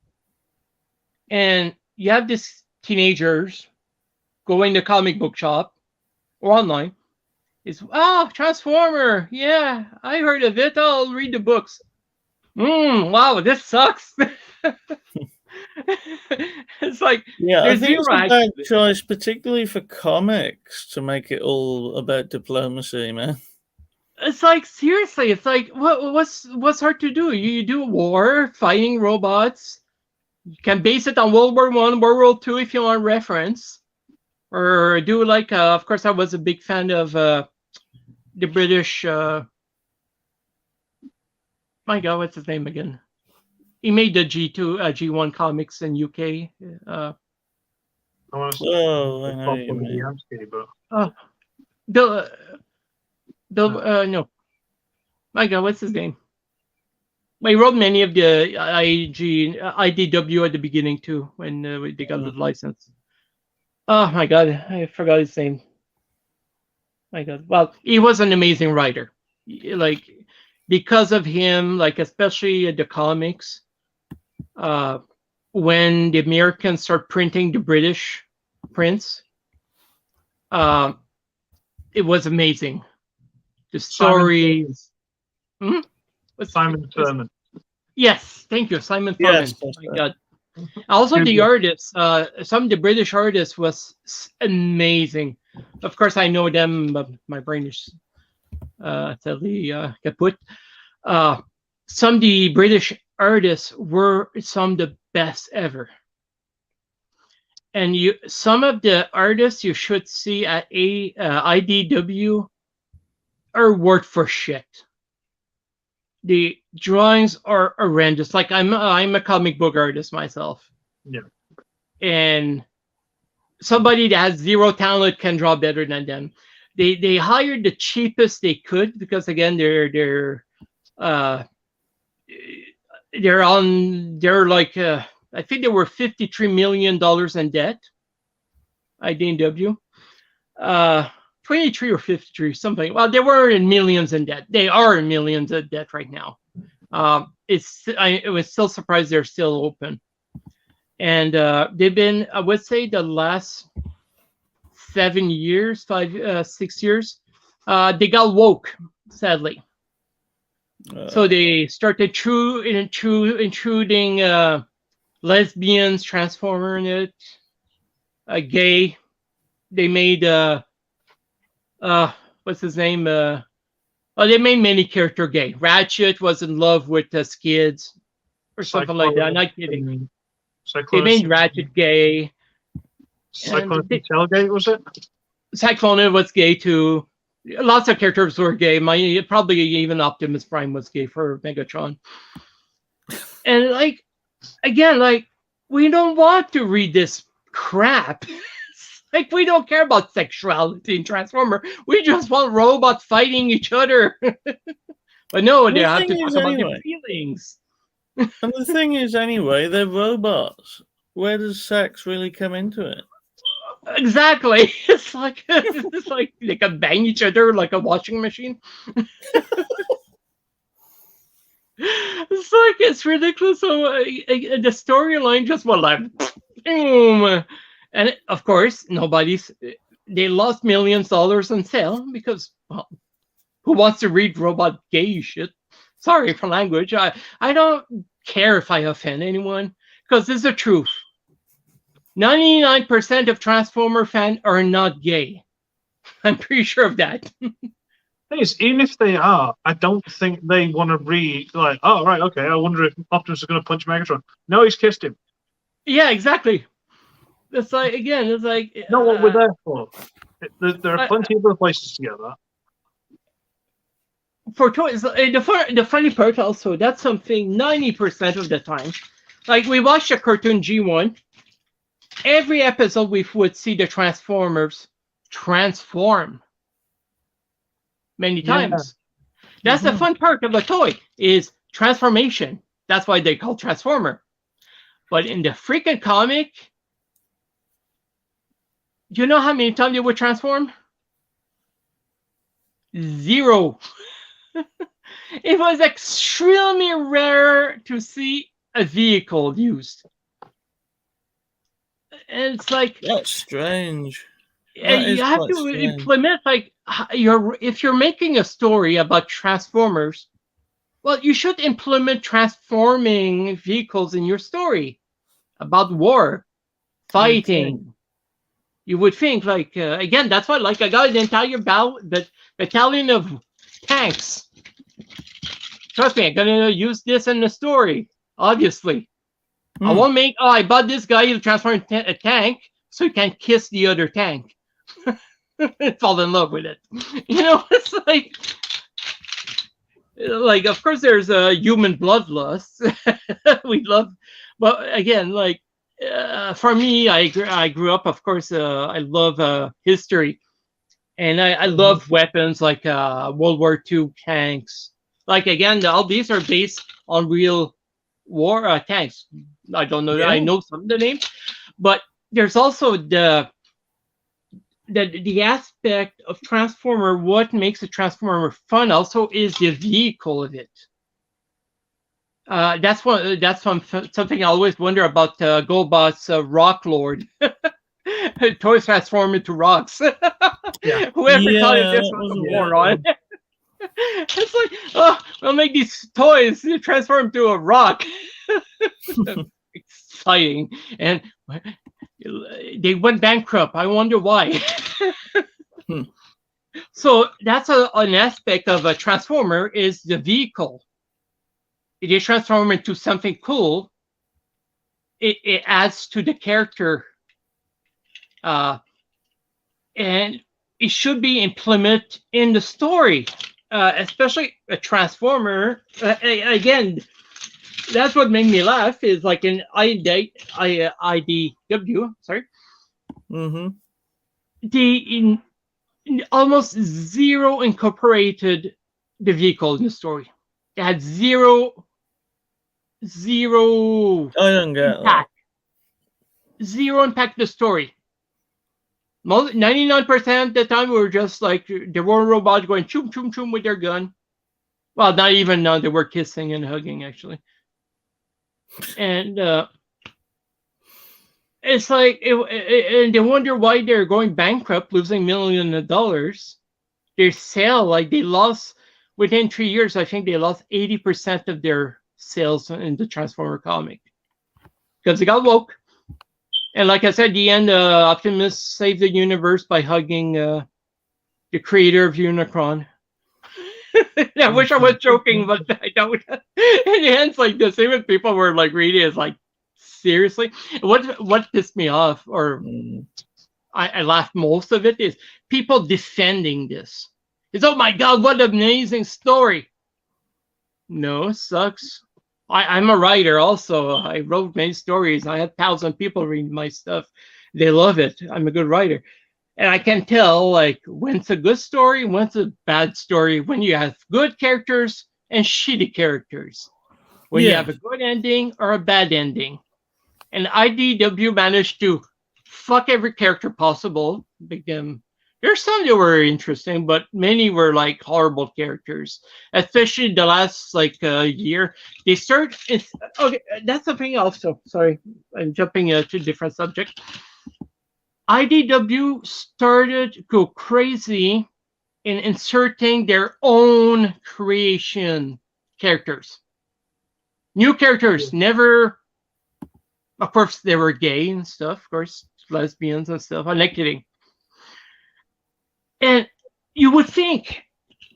and you have these teenagers going to comic book shop or online. It's Transformer. Yeah, I heard of it. I'll read the books. Wow, this sucks. It's like, yeah, I there's think it's zero a bad action. choice, particularly for comics, to make it all about diplomacy, man. It's like, seriously, it's like, what's hard to do? You do a war, fighting robots. You can base it on World War I, World War II if you want reference. Or do like, of course, I was a big fan of the British, my God, what's his name again? He made the G1 comics in UK. I want to Oh, I know what you mean. No. My God, what's his name? Well, he wrote many of the IDW at the beginning too, when they got the license. Oh my God, I forgot his name. My God. Well, he was an amazing writer. Like, because of him, like especially the comics, when the Americans start printing the British prints, it was amazing. The stories. Simon Furman. Yes, thank you, Simon Furman. Yes, that's My right. God. Also, the Good. artists, some of the British artists was amazing. Of course, I know them, but my brain is sadly kaput. Some of the British artists were some of the best ever. And some of the artists you should see at IDW are worth for shit. The drawings are horrendous. Like, I'm a comic book artist myself. Yeah. And somebody that has zero talent can draw better than them. They hired the cheapest they could because, again, they're like I think they were $53 million in debt. IDW. 23 or 53, something. Well, they were in millions in debt. They are in millions of debt right now. I was still surprised they're still open. And they've been, I would say, the last 6 years, they got woke, sadly. So they started intruding lesbians, Transformer in it, gay. They made what's his name? They made many character gay. Ratchet was in love with Skids or something like that. I'm not kidding. They made Ratchet gay. Cyclone Tailgate, was it? Cyclone was gay too. Lots of characters were gay. Probably even Optimus Prime was gay for Megatron. And like, again, like, we don't want to read this crap. Like, we don't care about sexuality in Transformer. We just want robots fighting each other. But no, they have to talk about their feelings. And the thing is, anyway, they're robots. Where does sex really come into it? Exactly. It's like they can bang each other like a washing machine. It's ridiculous. So the storyline just went like boom, and of course they lost millions of dollars on sale because well, who wants to read robot gay shit? Sorry for language. I don't care if I offend anyone because this is the truth. 99% of Transformer fans are not gay. I'm pretty sure of that. Thing is, even if they are, I don't think they want to read like, oh right, okay. I wonder if Optimus is going to punch Megatron. No, he's kissed him. Yeah, exactly. It's like again, it's like Not what we're there for. There are plenty of other places to get that. For toys, the funny part also, that's something 90% of the time. Like we watched a cartoon G1. Every episode we would see the Transformers transform many times. That's the fun part of a toy is transformation. That's why they call Transformer. But in the freaking comic, do you know how many times they would transform? 0. It was extremely rare to see a vehicle used. And it's like That's strange. you have to implement like if you're making a story about Transformers, well, you should implement transforming vehicles in your story about war, fighting. Okay. You would think like again, that's why like I got an entire battalion of tanks. Trust me, I'm gonna use this in the story. Obviously, I won't make. Oh, I bought this guy to transform a tank so he can kiss the other tank. Fall in love with it. You know, it's like of course there's a human bloodlust. We love, but again, like for me, I grew up. Of course, I love history, and I love weapons like World War II tanks. Like again, all these are based on real war tanks. I don't know. Yeah. I know some of the names, but there's also the aspect of Transformer. What makes a Transformer fun also is the vehicle of it. That's something I always wonder about GoBot's Rock Lord. Toys transform into rocks. Yeah. Whoever thought it this was a moron. It's like, oh, we'll make these toys transform into a rock. Exciting. And they went bankrupt. I wonder why. So that's an aspect of a Transformer is the vehicle. If you transform into something cool, it adds to the character. And it should be implemented in the story. Especially a Transformer. Again, that's what made me laugh. Is like in IDW. Sorry. The almost zero incorporated the vehicle in the story. It had zero. I don't get impact. That. Zero impact the story. 99% of the time we were just like there were robots going choom choom choom with their gun. Well, not even now. They were kissing and hugging actually. And it's like and they wonder why they're going bankrupt, losing millions of dollars. Their sale, like they lost within 3 years. I think they lost 80% of their sales in the Transformer comic because they got woke. And like I said, at the end, Optimus saved the universe by hugging the creator of Unicron. I wish I was joking, but I don't. In the end, it's like the same as people were like reading is like, seriously? What pissed me off, or I laughed most of it, is people defending this. It's, oh my God, what an amazing story. No, it sucks. I'm a writer also. I wrote many stories. I had 1,000 people read my stuff. They love it. I'm a good writer. And I can tell like when it's a good story, when it's a bad story, when you have good characters and shitty characters. When you have a good ending or a bad ending. And IDW managed to fuck every character possible. Make them. There's some that were interesting, but many were like horrible characters. Especially the last like year, they start. Okay, that's something else. So sorry, I'm jumping to a different subject. IDW started to go crazy in inserting their own creation characters. New characters, never. Of course, they were gay and stuff. Of course, lesbians and stuff. I'm not kidding. And you would think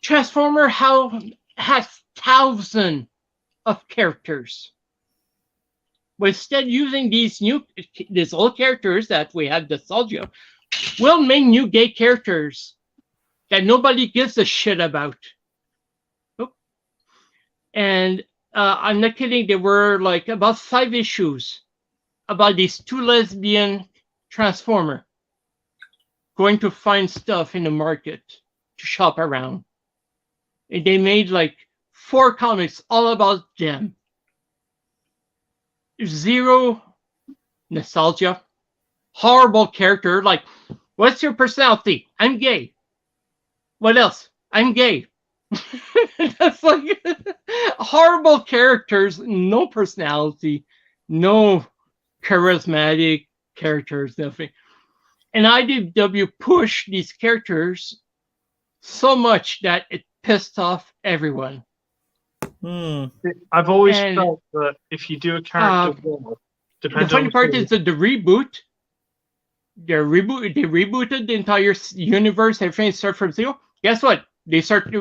Transformer has thousands of characters. But instead using these old characters that we have nostalgia, we'll make new gay characters that nobody gives a shit about. And I'm not kidding, there were like about 5 issues about these 2 lesbian Transformer going to find stuff in the market to shop around. And they made like 4 comics all about them. Zero nostalgia. Horrible character. Like, what's your personality? I'm gay. What else? I'm gay. That's like horrible characters, no personality, no charismatic characters, nothing. And IDW pushed these characters so much that it pissed off everyone. I've always felt that if you do a character the funny part is that the reboot, they rebooted the entire universe, everything started from zero. Guess what? They start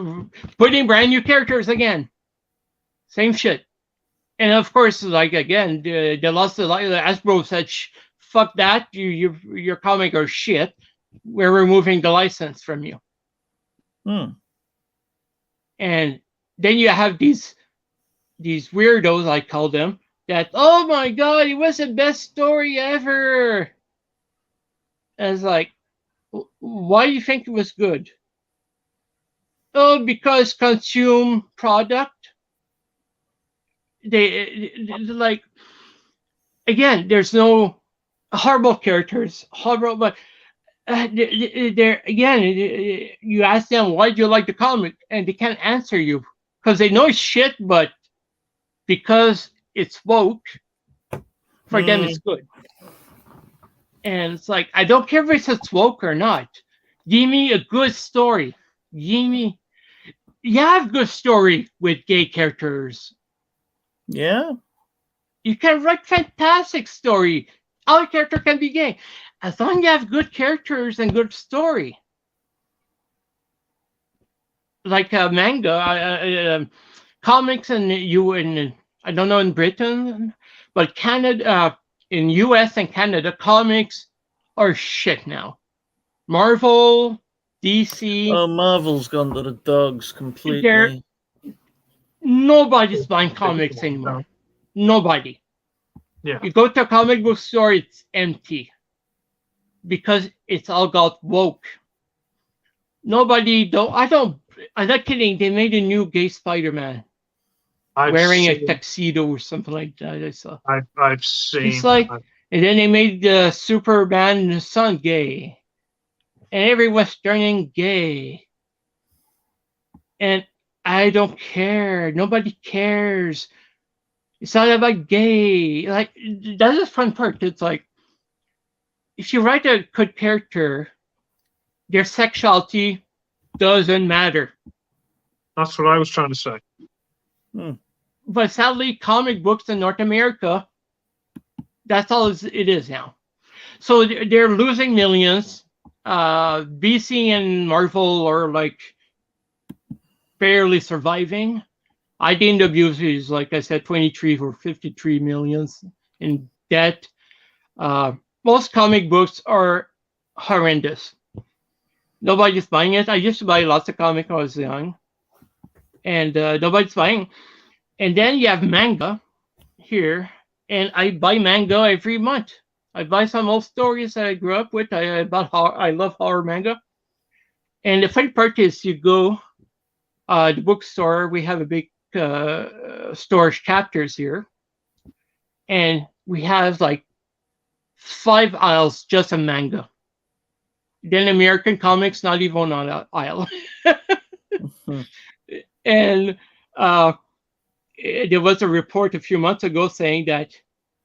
putting brand new characters again. Same shit. And of course, like again, they lost the Hasbro said, fuck that, your comic are shit. We're removing the license from you. And then you have these weirdos, I call them, that, oh my god, it was the best story ever. And it's like, why do you think it was good? Oh, because consume product. They like, again, there's no horrible characters, horrible, but they're again, you ask them, why do you like the comic? And they can't answer you because they know it's shit, but because it's woke, for them it's good. And it's like, I don't care if it's woke or not. Give me a good story. You have good story with gay characters. Yeah. You can write fantastic story. Our character can be gay. As long as you have good characters and good story. Like manga, comics and I don't know in Britain, but Canada, in US and Canada, comics are shit now. Marvel, DC. Oh, Marvel's gone to the dogs completely. Nobody's buying comics anymore. Nobody. Yeah. You go to a comic book store, it's empty. Because it's all got woke. I'm not kidding, they made a new gay Spider-Man. Wearing a tuxedo or something like that. I saw. I've seen. It's like, and then they made the Superman son gay. And everyone's turning gay. And I don't care. Nobody cares. It's not about gay. Like, that's the fun part. It's like, if you write a good character, their sexuality doesn't matter. That's what I was trying to say. But sadly, comic books in North America, that's all it is now. So they're losing millions. BC and Marvel are like barely surviving. IDW is, like I said, 23 or 53 millions in debt. Most comic books are horrendous. Nobody's buying it. I used to buy lots of comics when I was young. And nobody's buying. And then you have manga here. And I buy manga every month. I buy some old stories that I grew up with. I love horror manga. And the funny part is you go the bookstore. We have a big storage chapters here. And we have like 5 aisles just a manga. Then American comics, not even on an aisle. And there was a report a few months ago saying that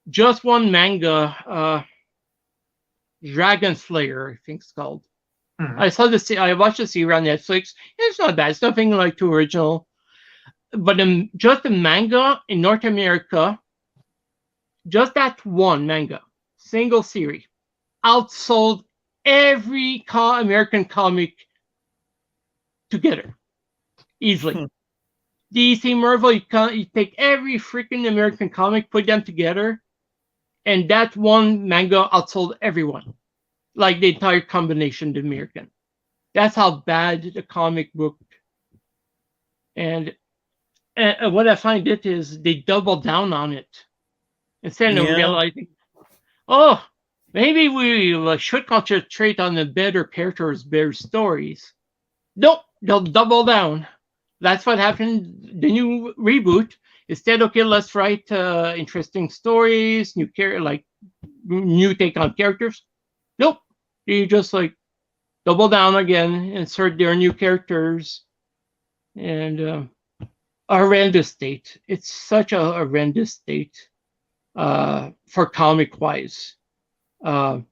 just one manga, Dragon Slayer, I think it's called. I watched the series on Netflix. It's not bad. It's nothing like too original. But just the manga in North America, just that one manga, single series, outsold every American comic together easily. DC, Marvel, you take every freaking American comic, put them together, and that one manga outsold everyone. Like the entire combination, the American. That's how bad the comic book. And what I find it is they double down on it. Instead of realizing, oh, maybe we should concentrate on the better characters, better stories. Nope, they'll double down. That's what happened. The new reboot. Instead, okay, let's write interesting stories, new take on characters. Nope, they just like double down again, insert their new characters, and horrendous state. It's such a horrendous state for comic-wise. Again,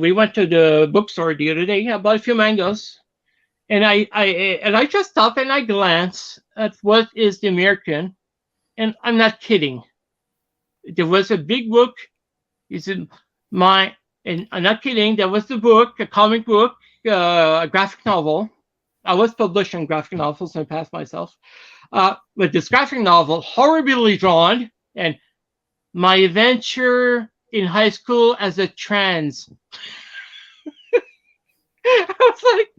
we went to the bookstore the other day. I bought a few mangas. And I just stop and I glance at what is the American, and I'm not kidding. There was a big book. And I'm not kidding. There was the book, a comic book, a graphic novel. I was publishing graphic novels in the past myself. But this graphic novel, horribly drawn, and my adventure in high school as a trans. I was like,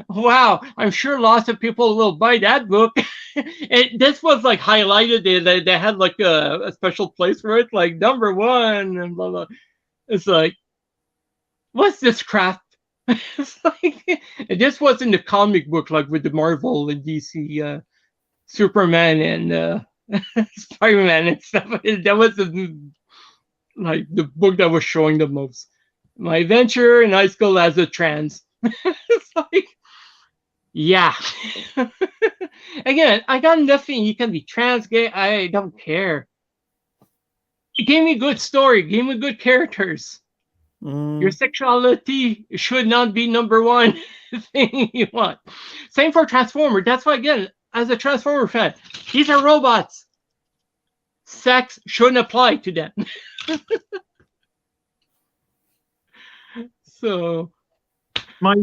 wow, I'm sure lots of people will buy that book. This was like highlighted. They had like a special place for it, like #1 and blah blah. It's like, what's this crap? It's like, this wasn't the comic book like with the Marvel and DC Superman and Spider-Man and stuff. That was like the book that was showing the most. My adventure in high school as a trans. It's like, yeah. Again, I got nothing. You can be trans, gay. I don't care. It gave me good story. Gave me good characters. Your sexuality should not be #1 thing you want. Same for Transformer. That's why, again, as a Transformer fan, these are robots. Sex shouldn't apply to them. So, my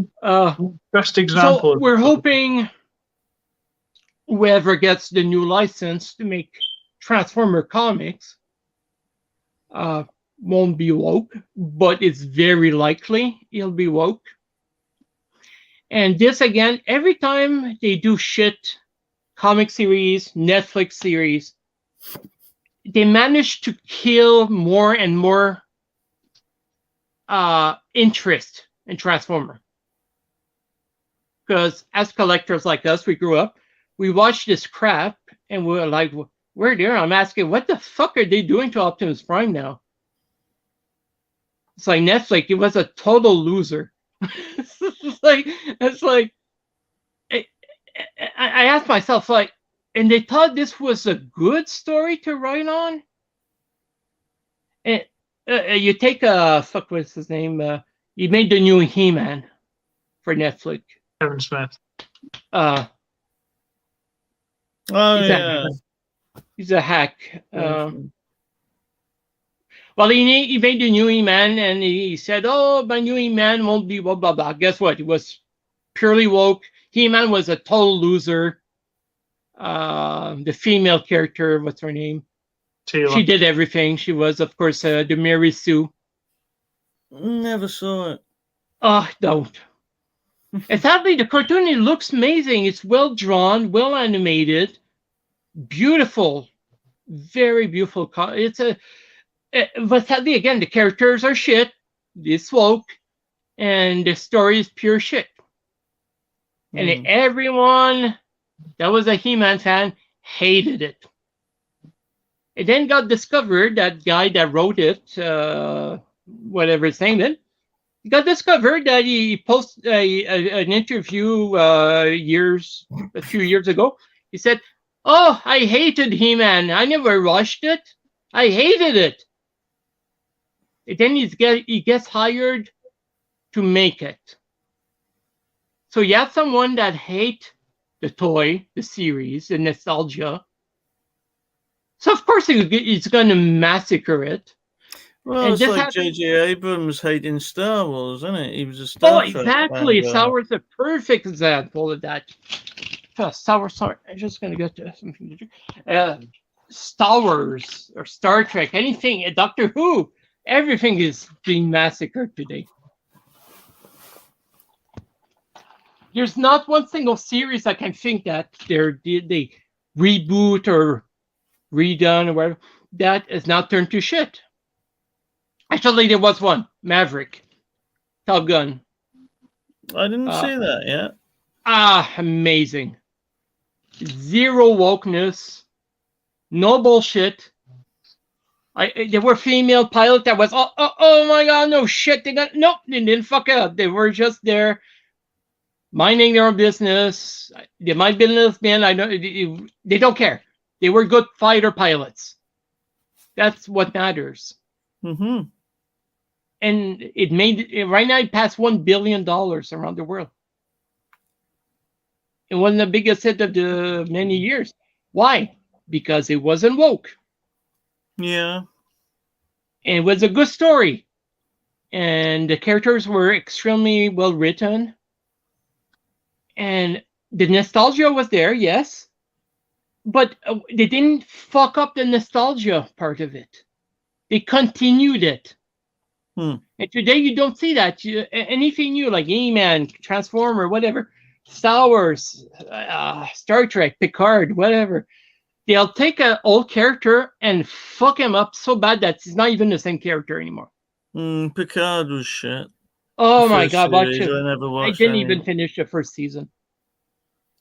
best example. So we're hoping whoever gets the new license to make Transformer comics won't be woke, but it's very likely he'll be woke. And this again, every time they do shit comic series, Netflix series, they manage to kill more and more interest in Transformer. Because as collectors like us, we grew up, we watched this crap and we're like, we're there. I'm asking, what the fuck are they doing to Optimus Prime now? It's like Netflix, it was a total loser. it's like I asked myself, like, and they thought this was a good story to write on? And you take fuck, what's his name? He made the new He-Man for Netflix. Kevin Smith. He's a hack. Well, he made the new He-Man, and he said, "Oh, my new He-Man won't be blah blah blah." Guess what? It was purely woke. He-Man was a total loser. The female character, what's her name? Taylor. She did everything. She was, of course, the Mary Sue. Never saw it. Oh, don't. And sadly, the cartoon, it looks amazing. It's well drawn, well animated, beautiful, very beautiful. But sadly, again, the characters are shit. It's woke, and the story is pure shit. And everyone that was a He-Man fan hated it. It then got discovered, that guy that wrote it, whatever his name is, it got discovered that he posted an interview a few years ago. He said, "Oh, I hated He-Man. I never watched it. I hated it." And then he gets hired to make it. So you have someone that hate the toy, the series, the nostalgia. So of course he's going to massacre it. Well, And it's this like happened- J.J. Abrams hating Star Wars, isn't it? He was a Star Oh, Trek exactly. fan Star guy. Wars is a perfect example of that. Star Wars, sorry, I'm just going to get to something to drink. Star Wars or Star Trek, anything, Doctor Who, everything is being massacred today. There's not one single series I can think that they reboot or redone or whatever that is not turned to shit. Actually, there was one, Maverick, Top Gun. I didn't see that yet. Amazing. Zero wokeness, no bullshit. There were female pilots that was oh my god, no shit. They didn't fuck it up. They were just there minding their own business. They might be lesbian. I know they don't care. They were good fighter pilots. That's what matters. Mm-hmm. And it made right now it passed $1 billion around the world. It wasn't the biggest hit of the many years. Why? Because it wasn't woke. Yeah. And it was a good story. And the characters were extremely well written. And the nostalgia was there, yes. But they didn't fuck up the nostalgia part of it. They continued it. And today you don't see that. Anything new, like He-Man, Transformer, whatever, Star Wars, Star Trek, Picard, whatever, they'll take an old character and fuck him up so bad that it's not even the same character anymore. Picard was shit. Oh my god, watch it. I never watched I didn't any. even finish the first season.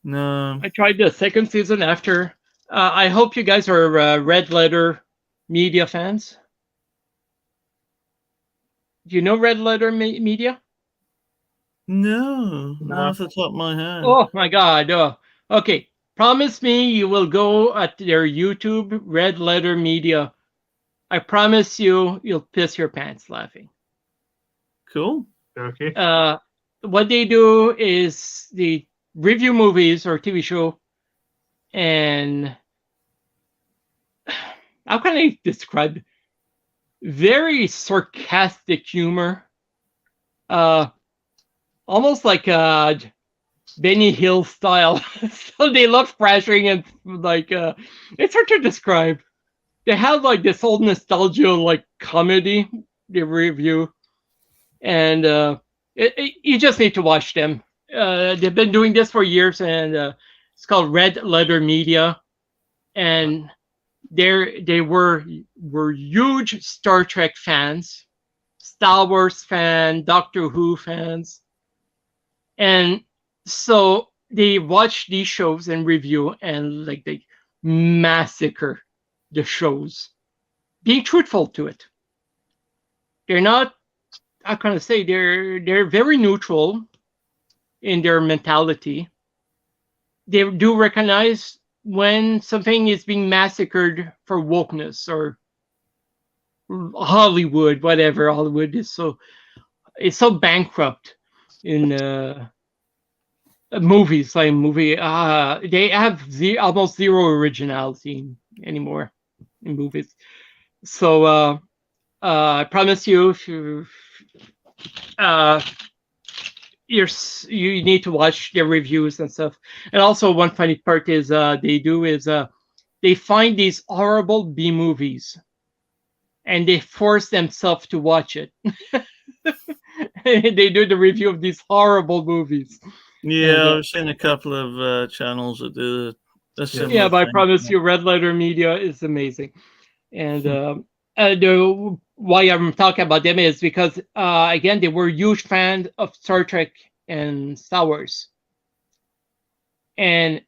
No. I tried the second season after. I hope you guys are Red Letter Media fans. Do you know Red Letter Media? No. No. Not off the top of my head. Oh my god. Okay. Promise me you will go at their YouTube, Red Letter Media. I promise you'll piss your pants laughing. Cool. Okay. What they do is they review movies or TV show, and how can I describe it? Very sarcastic humor. Almost like Benny Hill style. So they love crashing and like it's hard to describe. They have like this old nostalgia like comedy they review, and you just need to watch them. They've been doing this for years, and it's called Red Letter Media, and they were huge Star Trek fans, Star Wars fan, Doctor Who fans, and so they watch these shows and review, and like they massacre the shows, being truthful to it. They're not, how can I say, they're very neutral in their mentality. They do recognize when something is being massacred for wokeness or Hollywood, whatever. Hollywood is it's so bankrupt in movies. Like movie, they have almost zero originality anymore in movies. So I promise you, if you need to watch their reviews and stuff. And also, one funny part is they find these horrible B movies, and they force themselves to watch it. They do the review of these horrible movies. Yeah, I've seen a couple of channels that do a similar Yeah, but I thing. promise you, Red Letter Media is amazing. And why I'm talking about them is because, again, they were huge fans of Star Trek and Star Wars. And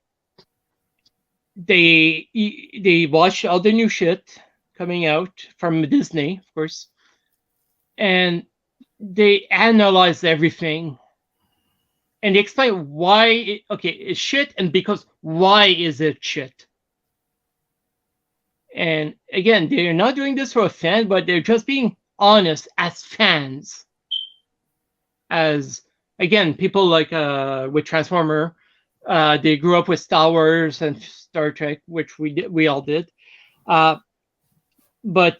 they watch all the new shit coming out from Disney, of course, and they analyze everything and they explain why it's shit, and because why is it shit. And again, they're not doing this for a fan, but they're just being honest as fans. As again, people like with Transformer, they grew up with Star Wars and Star Trek, which we all did. But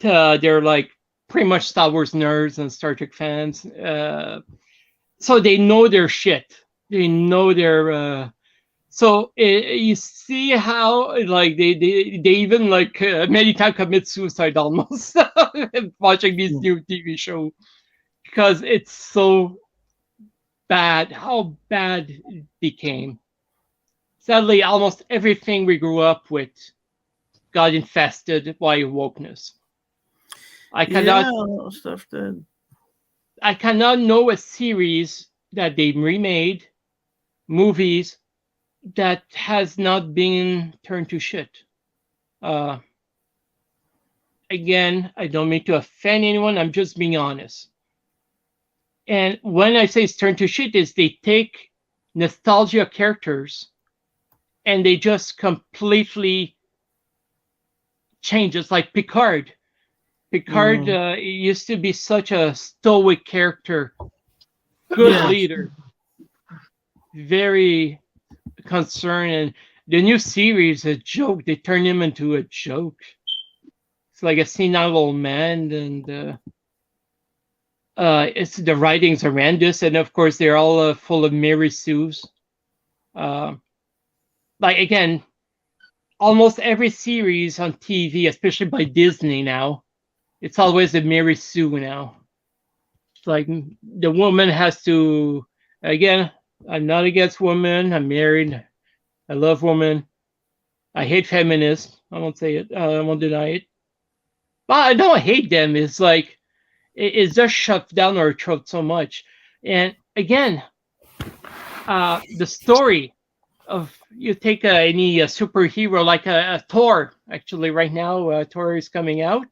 they're like pretty much Star Wars nerds and Star Trek fans. So they know their shit. They know their. So you see how like they even like many times commit suicide almost watching these new TV shows because it's so bad how bad it became. Sadly, almost everything we grew up with got infested by wokeness. I cannot. Yeah, a lot of stuff did. I cannot know a series that they remade, movies that has not been turned to shit. Again, I don't mean to offend anyone. I'm just being honest. And when I say it's turned to shit, is they take nostalgia characters and they just completely change. It's like Picard. Picard used to be such a stoic character, good leader, very concerned. And the new series, a joke. They turn him into a joke. It's like a senile old man, and it's the writing's horrendous, and of course they're all full of Mary Sues. Like again, almost every series on TV, especially by Disney now, it's always a Mary Sue now. It's like the woman has to. Again, I'm not against women. I'm married. I love women. I hate feminists. I won't say it. I won't deny it. But I don't hate them. It's like it's just shoved down our throat so much. And again, the story of you take any superhero like a Thor. Actually, right now, Thor is coming out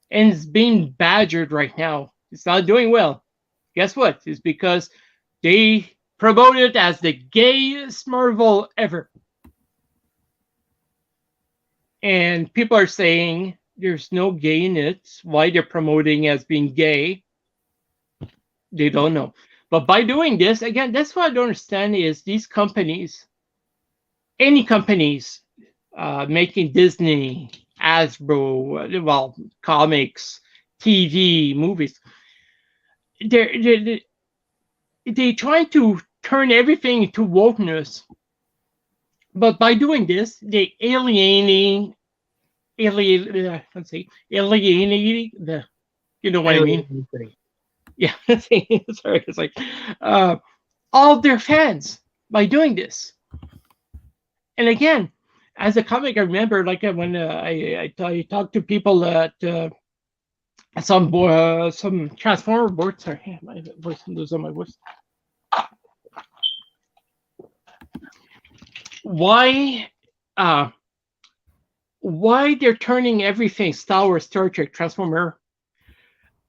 and it's being badgered right now. It's not doing well. Guess what? It's because they promote it as the gayest Marvel ever. And people are saying there's no gay in it. Why they're promoting as being gay, they don't know. But by doing this, again, that's what I don't understand is these companies, any companies making Disney, Hasbro, well, comics, TV, movies, they try to turn everything into wokeness. But by doing this, they alienating the, you know what I mean? Yeah, sorry, it's like all their fans by doing this. And again, as a comic, I remember like when I talked to people at some Transformer boards. Sorry, my voice, losing my voice. Why they're turning everything Star Wars, Star Trek, Transformer?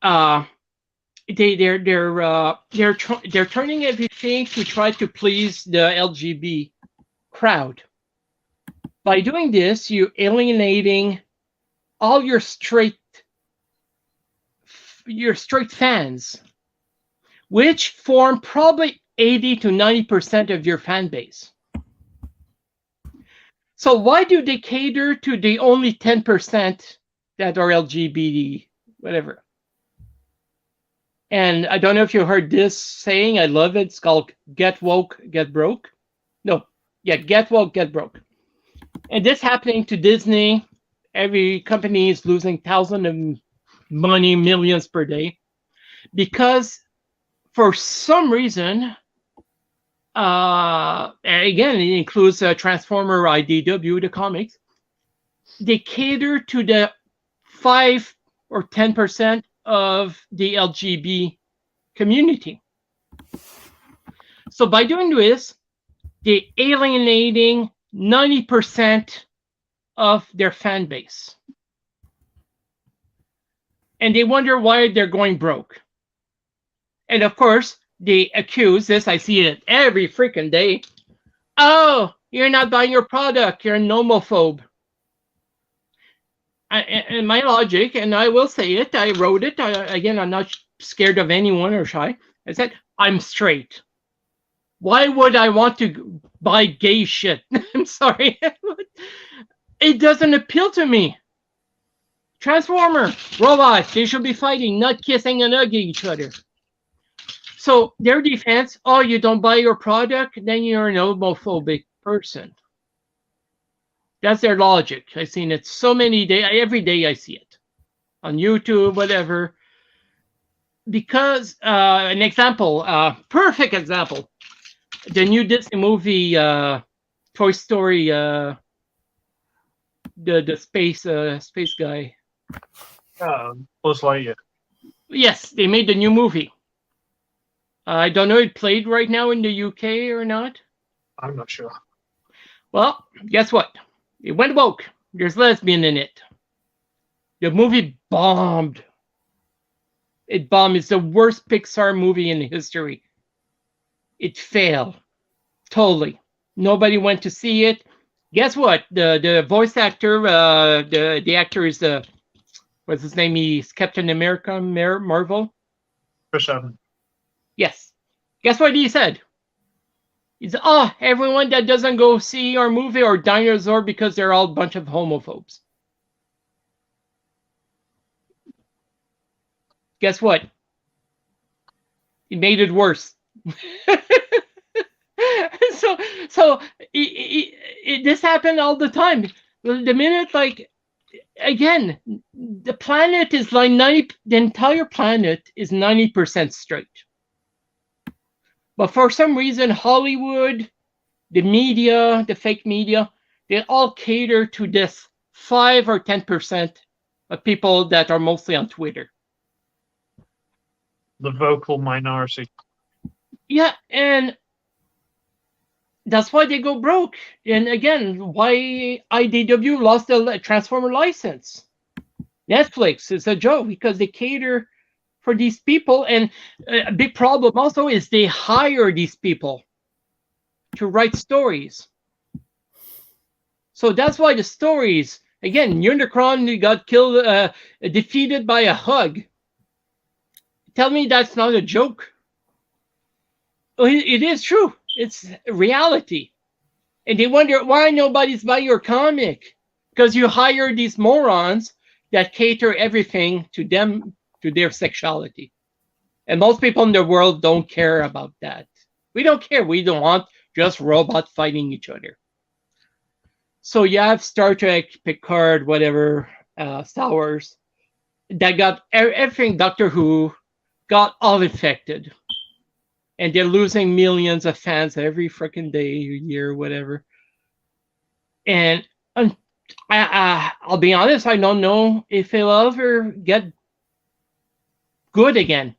They're turning everything to try to please the LGBT crowd. By doing this, you're alienating all your straight fans, which form probably 80 to 90% of your fan base. So why do they cater to the only 10% that are LGBT, whatever? And I don't know if you heard this saying. I love it. It's called "Get woke, get broke." No, yeah, get woke, get broke. And this happening to Disney. Every company is losing thousands of money, millions per day, because for some reason, again, it includes Transformer IDW, the comics. They cater to the 5 or 10% of the LGBT community. So by doing this, they're alienating 90% of their fan base. And they wonder why they're going broke. And of course, they accuse this. I see it every freaking day. Oh, you're not buying your product. You're a nomophobe. And my logic, and I will say it, I wrote it. Again, I'm not scared of anyone or shy. I said, I'm straight. Why would I want to buy gay shit? I'm sorry. It doesn't appeal to me. Transformer, robots, they should be fighting, not kissing and hugging each other. So their defense, oh, you don't buy your product, then you're an homophobic person. That's their logic. I've seen it so many days. Every day I see it. On YouTube, whatever. Because, an example, perfect example. The new Disney movie, Toy Story, the space guy. Buzz Lightyear. Yes, they made the new movie. I don't know if it played right now in the UK or not. I'm not sure. Well, guess what? It went woke. There's lesbian in it. The movie bombed. It bombed. It's the worst Pixar movie in history. It failed. Totally. Nobody went to see it. Guess what? The voice actor, the actor is what's his name? He's Captain America, Marvel. Chris Evans. Yes. Guess what he said? He's, everyone that doesn't go see our movie or Dinosaur because they're all a bunch of homophobes. Guess what? He made it worse. So this happened all the time. The minute, like, again, the planet is like the entire planet is 90% straight. But for some reason, Hollywood, the media, the fake media, they all cater to this 5 or 10% of people that are mostly on Twitter. The vocal minority. Yeah, and that's why they go broke. And again, why IDW lost the Transformer license. Netflix is a joke because they cater for these people. And a big problem also is they hire these people to write stories. So that's why the stories, again, Unicron got killed, defeated by a hug. Tell me that's not a joke. It is true. It's reality. And they wonder why nobody's buying your comic. Because you hire these morons that cater everything to them, to their sexuality. And most people in the world don't care about that. We don't care. We don't want just robots fighting each other. So you have Star Trek, Picard, whatever, Star Wars, that got everything, Doctor Who, got all infected. And they're losing millions of fans every freaking day, year, whatever. And I'll be honest, I don't know if it'll ever get good again.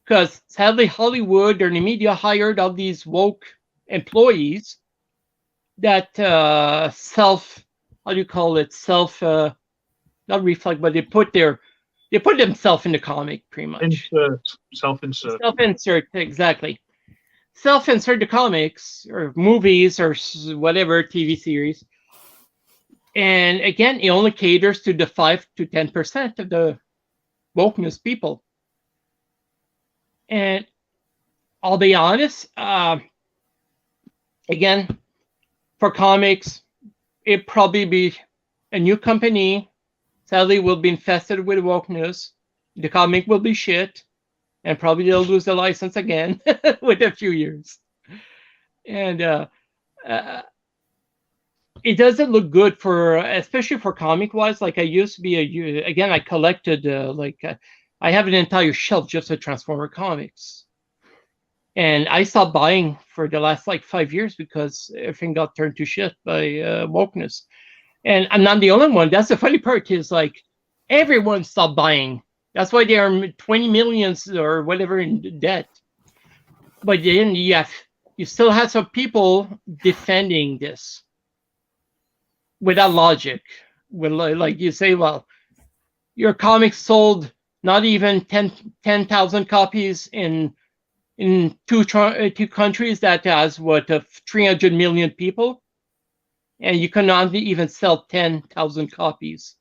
Because sadly, Hollywood or the media hired all these woke employees that not reflect, but they put themselves in the comic pretty much. Self-insert. Self-insert, exactly. Self-insert the comics or movies or whatever TV series. And again, it only caters to the 5 to 10% of the wokeness people. And I'll be honest, again, for comics, it'd probably be a new company. Sadly, will be infested with wokeness. The comic will be shit. And probably they'll lose the license again with a few years. And it doesn't look good especially for comic-wise. Like I used to be again, I collected, I have an entire shelf just of Transformer comics. And I stopped buying for the last 5 years because everything got turned to shit by wokeness. And I'm not the only one. That's the funny part is everyone stopped buying. That's why they are 20 millions or whatever in debt. But then you still have some people defending this. without logic. With like you say, well, your comic sold not even 10,000 copies in two countries that has 300 million people, and you cannot even sell 10,000 copies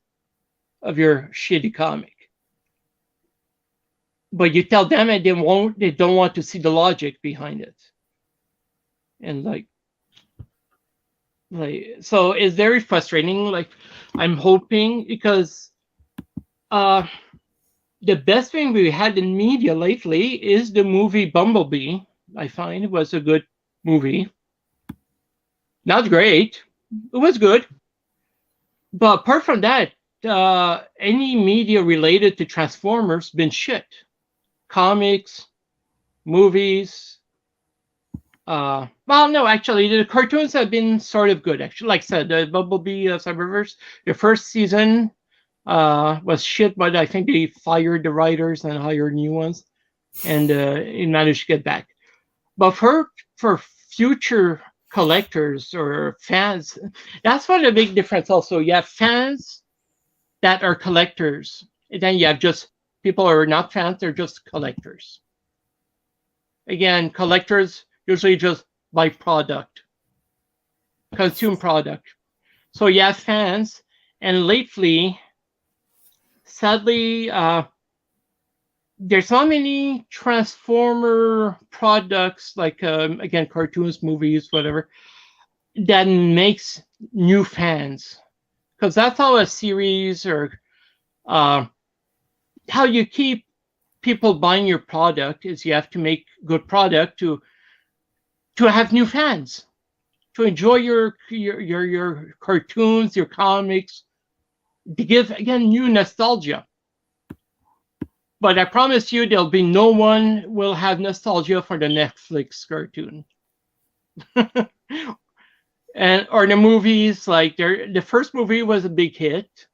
of your shitty comic. But you tell them and they don't want to see the logic behind it. And so it's very frustrating. Like, I'm hoping, because the best thing we had in media lately is the movie Bumblebee. I find it was a good movie. Not great. It was good. But apart from that, any media related to Transformers been shit. Comics, movies. Well, no, actually, the cartoons have been sort of good. Actually, like I said, the Bumblebee Cyberverse, the first season was shit, but I think they fired the writers and hired new ones, and it managed to get back. But for future collectors or fans, that's one of the big difference. Also, you have fans that are collectors, and then you have just people who are not fans; they're just collectors. Again, collectors usually just buy product, consume product. So you have fans, and lately, sadly, there's not many Transformer products, like again, cartoons, movies, whatever, that makes new fans. Because that's how a series or how you keep people buying your product is you have to make good product to have new fans, to enjoy your cartoons, your comics, to give, again, new nostalgia. But I promise you, there'll be no one will have nostalgia for the Netflix cartoon. And or the movies, like the first movie was a big hit,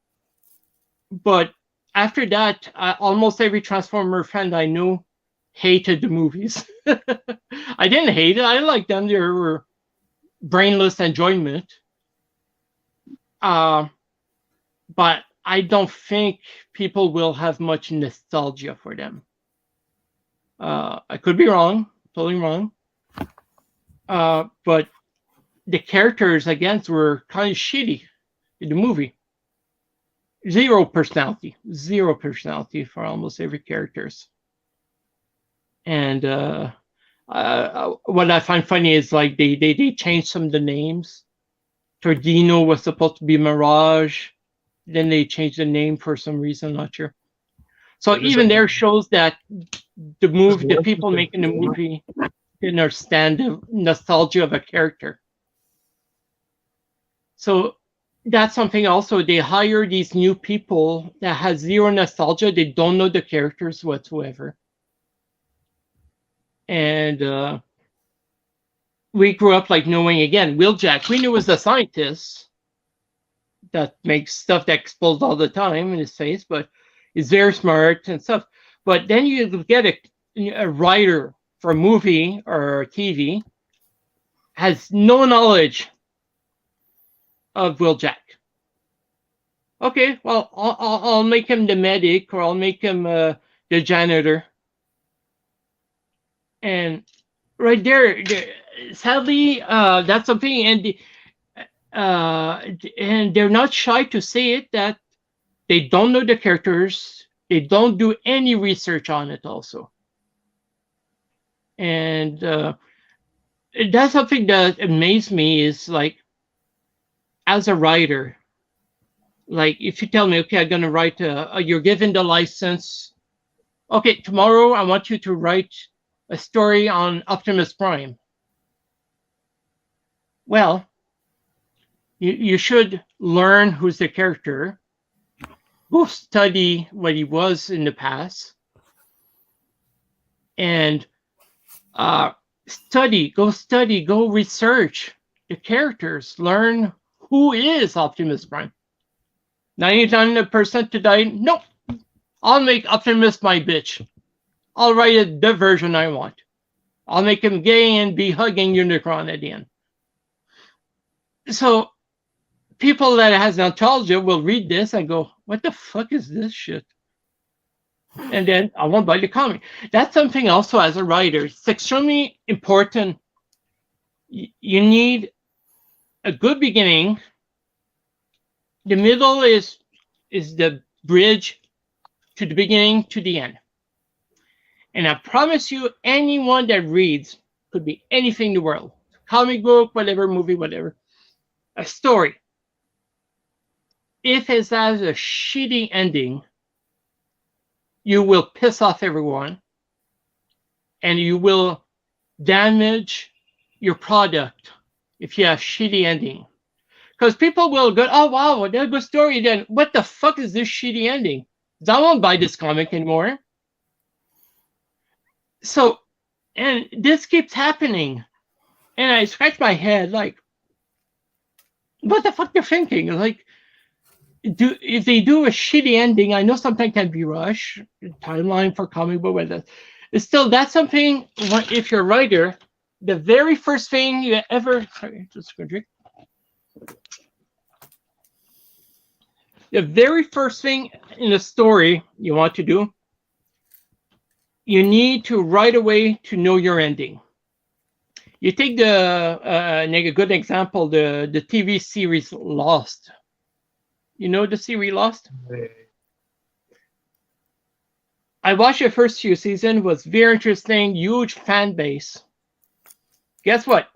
but after that, almost every Transformer fan I knew hated the movies. I didn't hate it. I liked them. They were brainless enjoyment. But I don't think people will have much nostalgia for them. I could be wrong, totally wrong. But the characters, again, were kind of shitty in the movie. Zero personality for almost every characters. And what I find funny is like they changed some of the names. Tordino was supposed to be Mirage. Then they changed the name for some reason, not sure. So even there shows that the people making the movie didn't understand the nostalgia of a character. So that's something also. They hire these new people that has zero nostalgia. They don't know the characters whatsoever. And we grew up like knowing, again, Wheeljack. We knew was the scientist that makes stuff that explodes all the time in his face, but he's very smart and stuff. But then you get a writer for a movie or TV has no knowledge of Wheeljack. Okay, well, I'll make him the medic, or I'll make him the janitor. And right there, sadly, that's something, and they're not shy to say it, that they don't know the characters. They don't do any research on it also. And that's something that amazed me is, like, as a writer, like, if you tell me, okay, I'm going to write, you're given the license. Okay, tomorrow I want you to write a story on Optimus Prime. Well, you should learn who's the character, go study what he was in the past, and go research the characters, learn who is Optimus Prime. 99% today, nope, I'll make Optimus my bitch. I'll write it the version I want. I'll make him gay and be hugging Unicron at the end. So people that has nostalgia will read this and go, "What the fuck is this shit?" And then I won't buy the comic. That's something also as a writer. It's extremely important. You need a good beginning. The middle is the bridge to the beginning to the end. And I promise you, anyone that reads, could be anything in the world, comic book, whatever, movie, whatever, a story. If it has a shitty ending, you will piss off everyone and you will damage your product if you have shitty ending. Because people will go, "Oh, wow, that's a good story." Then what the fuck is this shitty ending? I won't buy this comic anymore. So, and this keeps happening. And I scratch my head like, what the fuck they're thinking? Like, if they do a shitty ending, I know something can be rushed, timeline for comic book, but it's still, that's something, if you're a writer, the very first thing you ever, sorry, just go drink. The very first thing in a story you want to do, you need to right away to know your ending. You take a good example, the TV series Lost. You know the series Lost? I watched the first few seasons, was very interesting, huge fan base. Guess what?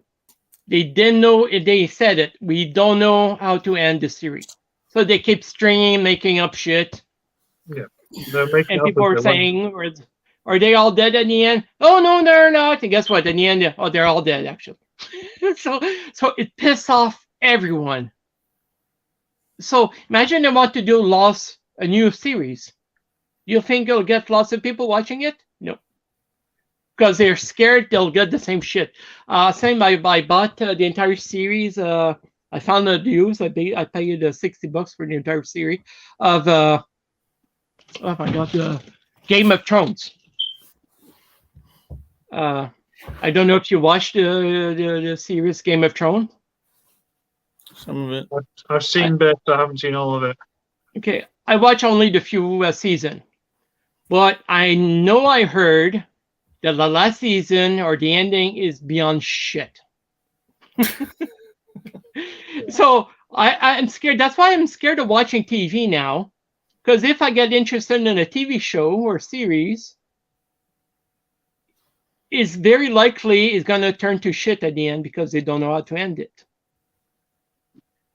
They didn't know, they said it, we don't know how to end the series. So they keep stringing, making up shit. Yeah. And people were saying, are they all dead at the end? Oh, no, they're not. And guess what? In the end, oh, they're all dead, actually. so it pissed off everyone. So imagine they want to do Lost, a new series. You think it'll get lots of people watching it? No. Because they're scared they'll get the same shit. Same, I bought the entire series. I found the news. I paid $60 for the entire series of, oh my God, Game of Thrones. I don't know if you watched the series Game of Thrones. Some of it. I've seen bits, I haven't seen all of it. Okay, I watched only the few season, but I know I heard that the last season or the ending is beyond shit. So I'm scared. That's why I'm scared of watching TV now, because if I get interested in a TV show or series, it's very likely it's going to turn to shit at the end because they don't know how to end it.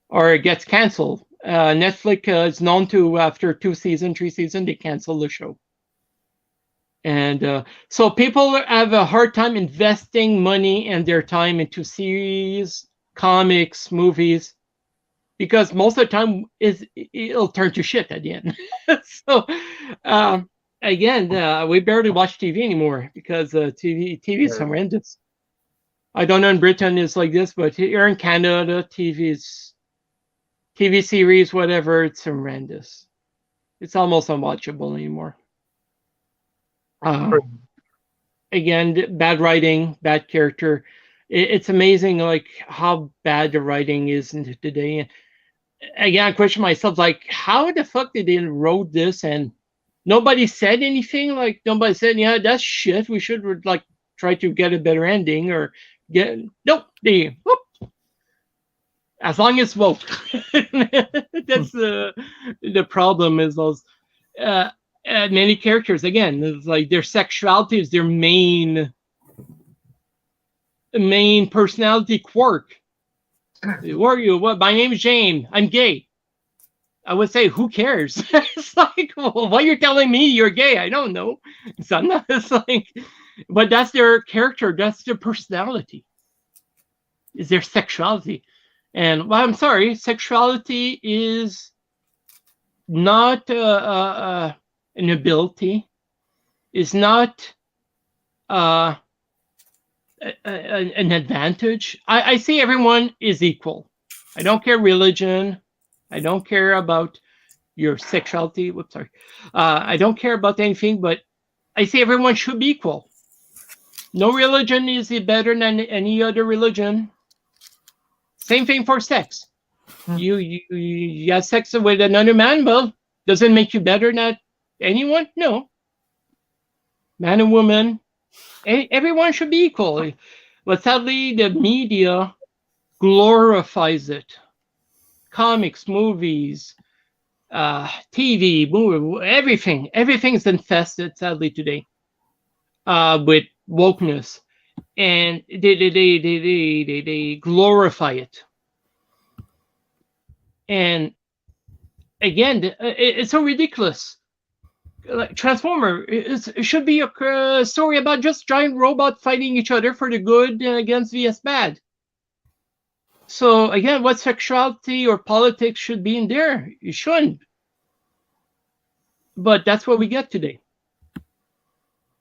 Or it gets canceled. Netflix is known to, after 2 seasons, 3 seasons, they cancel the show. And so people have a hard time investing money and their time into series, comics, movies, because most of the time it'll turn to shit at the end. So again, we barely watch TV anymore because TV is horrendous. I don't know in Britain it's like this, but here in Canada, TV series, whatever, it's horrendous. It's almost unwatchable anymore. Again, bad writing, bad character. It's amazing, like how bad the writing is today. Again, I question myself, like, how the fuck did they wrote this and nobody said anything? Like, nobody said, "Yeah, that's shit. We should like try to get a better ending or get." Nope. Whoop. As long as woke. That's the problem. Is those many characters, again, it's like their sexuality is their main personality quirk. Who are you? What? My name is Jane. I'm gay. I would say, who cares? It's like, well, why you're telling me you're gay? I don't know. So I'm not, it's like, but that's their character. That's their personality. Is their sexuality. And well, I'm sorry, sexuality is not an ability. Is not an advantage. I see everyone is equal. I don't care religion. I don't care about your sexuality. Whoops, sorry. I don't care about anything, but I see everyone should be equal. No religion is better than any other religion. Same thing for sex. You have sex with another man, well, does it make you better than anyone? No. Man and woman, everyone should be equal. But sadly, the media glorifies it. Comics, movies, TV, movie, everything's infested, sadly, today with wokeness, and they glorify it. And again, it's so ridiculous. Like Transformer, it should be a story about just giant robots fighting each other for the good against vs bad. So again, what sexuality or politics should be in there? You shouldn't. But that's what we get today.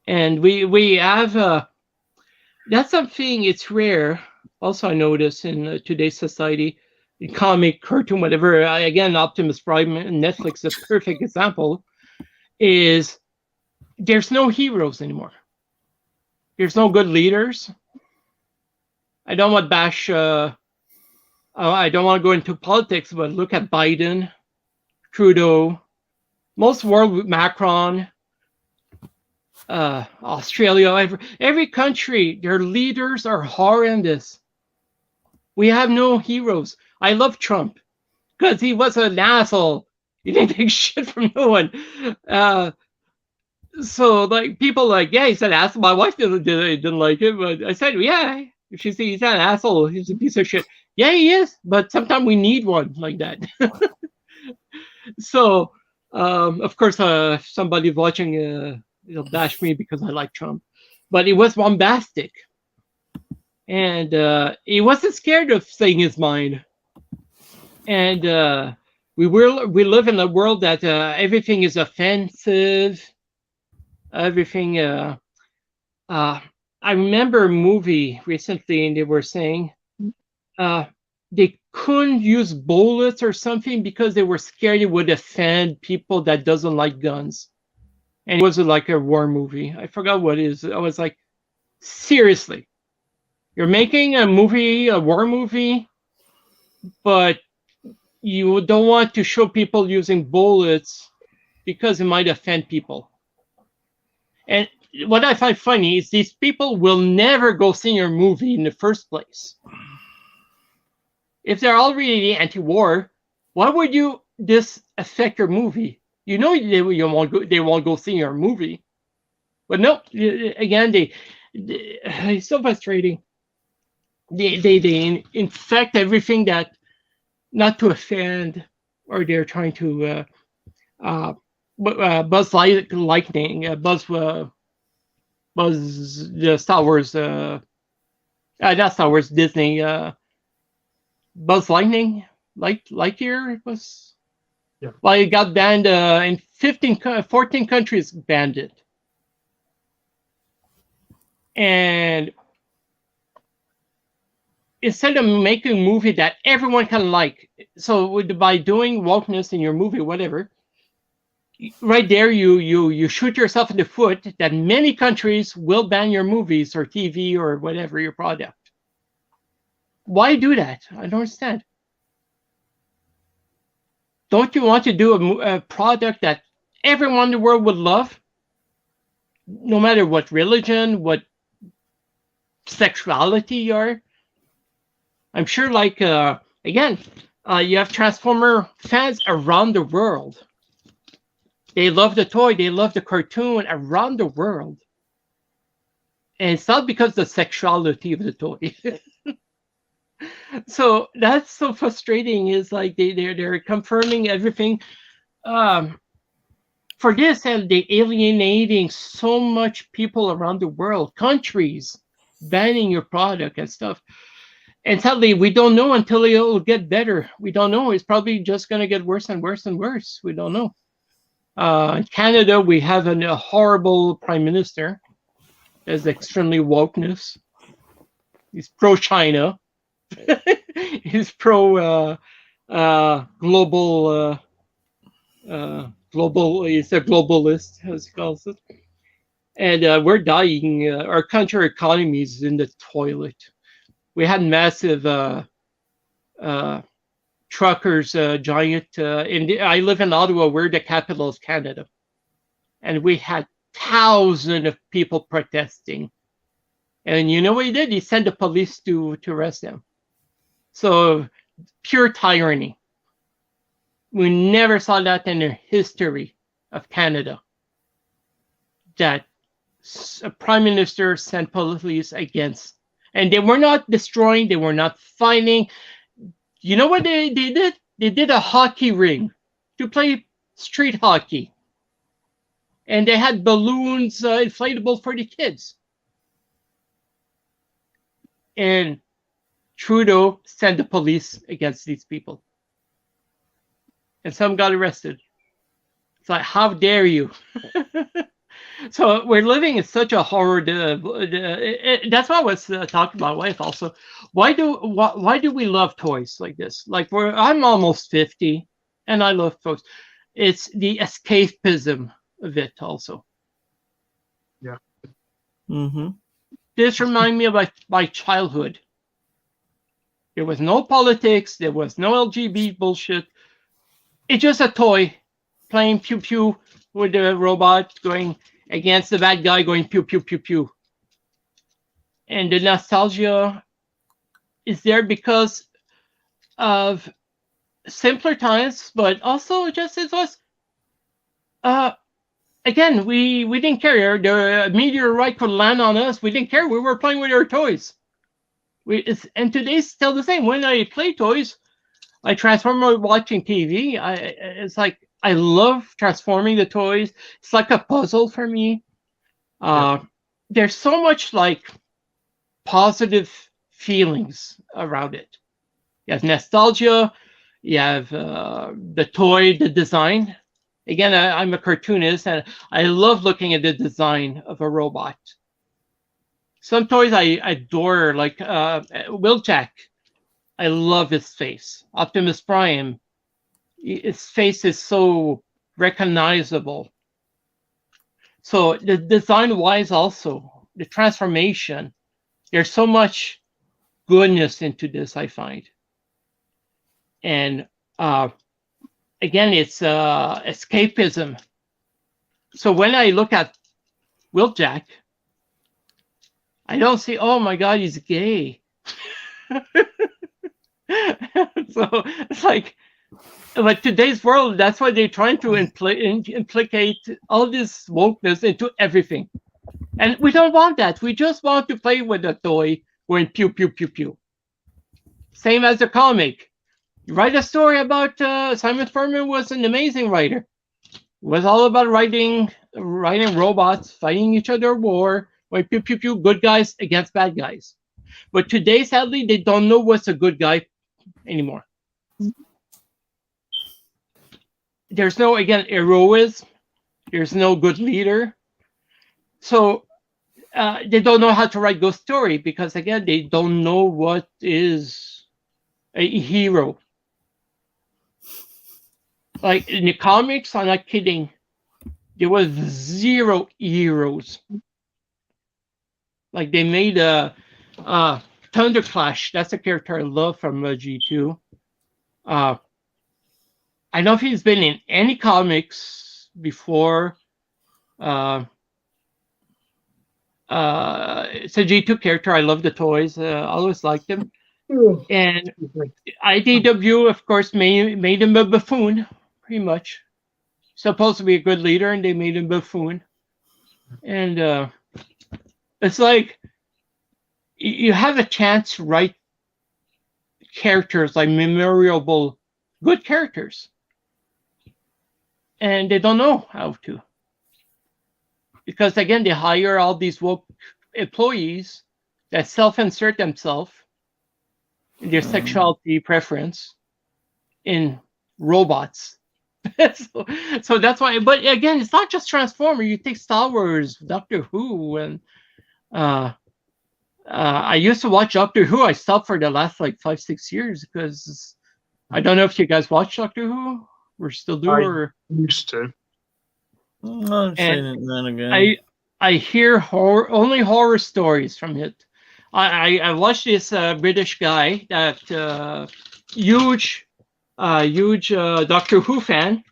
And we have that's something, it's rare. Also, I notice in today's society, in comic, cartoon, whatever. Again, Optimus Prime and Netflix is a perfect example. Is there's no heroes anymore. There's no good leaders. I don't want to bash. I don't want to go into politics, but look at Biden, Trudeau, most world, Macron, Australia, every country, their leaders are horrendous. We have no heroes. I love Trump because he was an asshole. He didn't take shit from no one. So like people like, yeah, he's an asshole. My wife didn't like it, but I said, yeah, he's an asshole. He's a piece of shit. Yeah, he is. But sometimes we need one like that. So, of course, somebody watching, it'll bash me because I like Trump, but he was bombastic, and he wasn't scared of saying his mind. And we live in a world that everything is offensive. Everything. I remember a movie recently, and they were saying they couldn't use bullets or something because they were scared it would offend people that doesn't like guns. And it was like a war movie. I forgot what it is. I was like, seriously, you're making a movie, a war movie, but you don't want to show people using bullets because it might offend people. And what I find funny is these people will never go see your movie in the first place. If they're already anti-war, why would this affect your movie? You know they won't go see your movie. But no, again, it's so frustrating. They infect everything that not to offend, or they're trying to Buzz Lightning, Buzz the Star Wars, not Star Wars, Disney, Buzz Lightning, Lightyear, it was. Yeah. Well, it got banned in 14 countries banned it. And instead of making a movie that everyone can like, so by doing wokeness in your movie, whatever, right there you shoot yourself in the foot that many countries will ban your movies or TV or whatever, your product. Why do that? I don't understand. Don't you want to do a product that everyone in the world would love? No matter what religion, what sexuality you are? I'm sure, like, again, you have Transformer fans around the world. They love the toy, they love the cartoon around the world. And it's not because of the sexuality of the toy. So that's so frustrating, is like they're confirming everything for this, and they alienating so much people around the world, countries banning your product and stuff. And sadly, we don't know until it'll get better. We don't know. It's probably just going to get worse and worse and worse. We don't know. In Canada, we have a horrible prime minister. There's extremely wokeness. He's pro-China. He's pro global. He's a globalist, as he calls it. And we're dying. Our country economy is in the toilet. We had massive truckers, giant. I live in Ottawa. We're the capital of Canada, and we had thousands of people protesting. And you know what he did? He sent the police to arrest them. So pure tyranny. We never saw that in the history of Canada. That a prime minister sent police against, and they were not destroying, they were not fighting. You know what they did? They did a hockey ring to play street hockey. And they had balloons, inflatable for the kids. And Trudeau sent the police against these people. And some got arrested. It's like, how dare you? So we're living in such a horror. That's what I was talking about, wife also. Why do we love toys like this? Like I'm almost 50, and I love toys. It's the escapism of it also. Yeah. Mm-hmm. This reminds me of my childhood. There was no politics. There was no LGBT bullshit. It's just a toy playing pew pew with the robot going against the bad guy going pew pew pew pew. And the nostalgia is there because of simpler times, but also just it was. Again, we didn't care. The meteorite could land on us. We didn't care. We were playing with our toys. And today's still the same. When I play toys, I transform while watching TV. It's like I love transforming the toys. It's like a puzzle for me. There's so much like positive feelings around it. You have nostalgia. You have the toy, the design. Again, I'm a cartoonist, and I love looking at the design of a robot. Some toys I adore, like Wheeljack. I love his face. Optimus Prime, his face is so recognizable. So the design-wise also, the transformation, there's so much goodness into this, I find. And again, it's escapism. So when I look at Wheeljack, I don't see, oh my God, he's gay. So it's like, but today's world, that's why they're trying to implicate all this wokeness into everything. And we don't want that. We just want to play with a toy going pew, pew, pew, pew. Same as the comic. You write a story about Simon Furman was an amazing writer. It was all about writing robots, fighting each other war, going pew, pew, pew, good guys against bad guys. But today, sadly, they don't know what's a good guy anymore. There's no, again, heroism. There's no good leader. So they don't know how to write good story because, again, they don't know what is a hero. Like in the comics, I'm not kidding, there was zero heroes. Like they made a Thunderclash. That's a character I love from G2. I don't know if he's been in any comics before. It's a G2 character. I love the toys. I always liked him. And IDW, of course, made him a buffoon, pretty much. Supposed to be a good leader, and they made him buffoon. And it's like you have a chance to write characters like memorable, good characters. And they don't know how to. Because, again, they hire all these woke employees that self-insert themselves in their sexuality preference in robots. So that's why. But, again, it's not just Transformers. You take Star Wars, Doctor Who, and I used to watch Doctor Who. I stopped for the last, 5-6 years because I don't know if you guys watch Doctor Who or still do. Or used to. I've seen it then again. I hear only horror stories from it. I watched this British guy that huge a huge Doctor Who fan,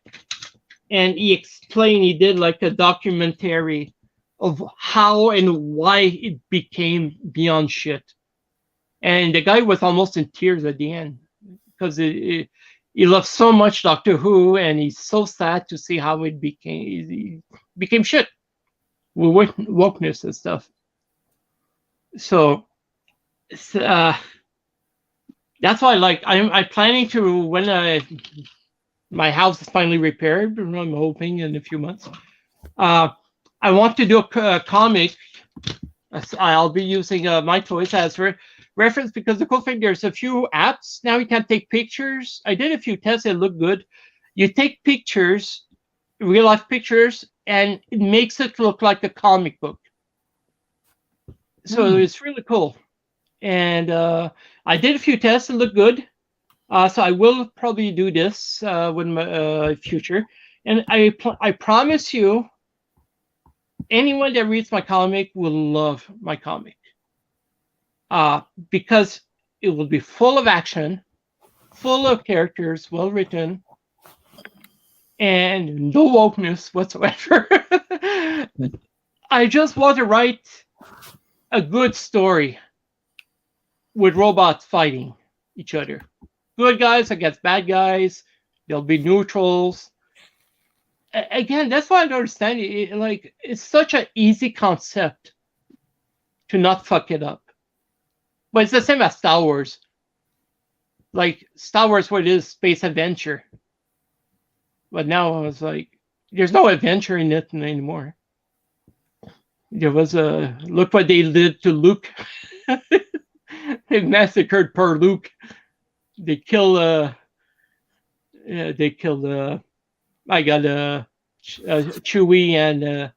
and he did like a documentary of how and why it became beyond shit. And the guy was almost in tears at the end because he loved so much Doctor Who, and he's so sad to see how it became shit with wokeness and stuff. So that's why, like, I'm planning to, when my house is finally repaired, I'm hoping in a few months. I want to do a comic. I'll be using my toys as reference, because the cool thing, there's a few apps now you can take pictures. I did a few tests that look good. You take pictures, real life pictures, and it makes it look like a comic book. So it's really cool. And I did a few tests and look good. So I will probably do this in my future. And I promise you, anyone that reads my comic will love my comic. Because it will be full of action, full of characters, well written, and no wokeness whatsoever. I just want to write a good story with robots fighting each other. Good guys against bad guys. There'll be neutrals. Again, that's why I don't understand it. Like, it's such an easy concept to not fuck it up. But it's the same as Star Wars. Like, Star Wars, what it is, space adventure. But now I was like, there's no adventure in it anymore. There was look what they did to Luke. They massacred poor Luke. They killed I got Chewie and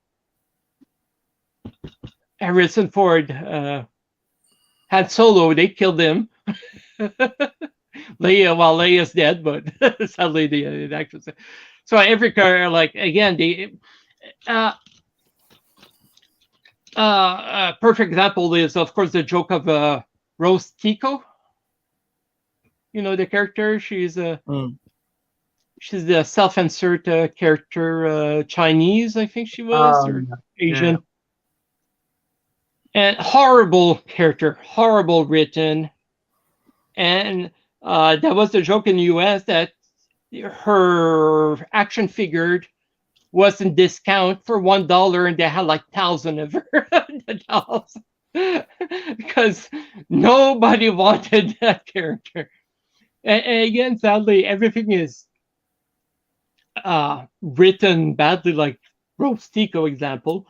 Harrison Ford. Han Solo, they killed him. Leia's dead, but sadly the actress. So every car, like, again, they perfect example is, of course, the joke of Rose Tico. You know the character. She's she's the self-insert character, Chinese, I think she was, or Asian. Yeah. And horrible character, horrible written. And that was the joke in the US, that her action figure was in discount for $1, and they had like 1,000 of her dolls. Because nobody wanted that character. And again, sadly, everything is written badly, like Rose Tico example.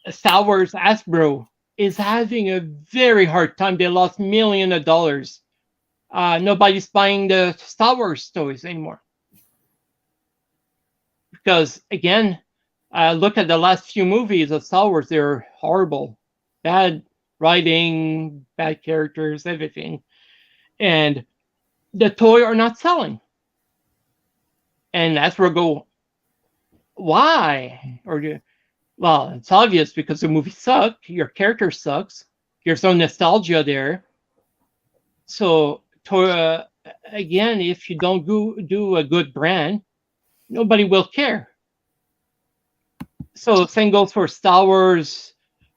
Star Wars Hasbro is having a very hard time. They lost millions of dollars. Nobody's buying the Star Wars toys anymore. Because, again, look at the last few movies of Star Wars. They're horrible. Bad writing, bad characters, everything. And the toy are not selling. And that's where I go, why? Well, it's obvious, because the movie sucked. Your character sucks. There's no nostalgia there. So, again, if you don't do a good brand, nobody will care. So, same goes for Star Wars.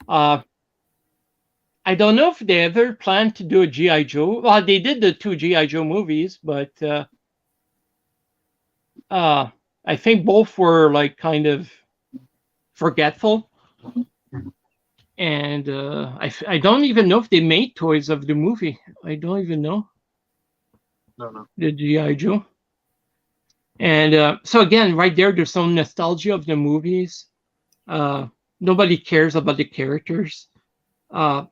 I don't know if they ever planned to do a G.I. Joe. Well, they did the 2 G.I. Joe movies, but I think both were like kind of forgetful. And I don't even know if they made toys of the movie. I don't even know. No. The G.I. Joe. And so again, right there's some nostalgia of the movies. Nobody cares about the characters. And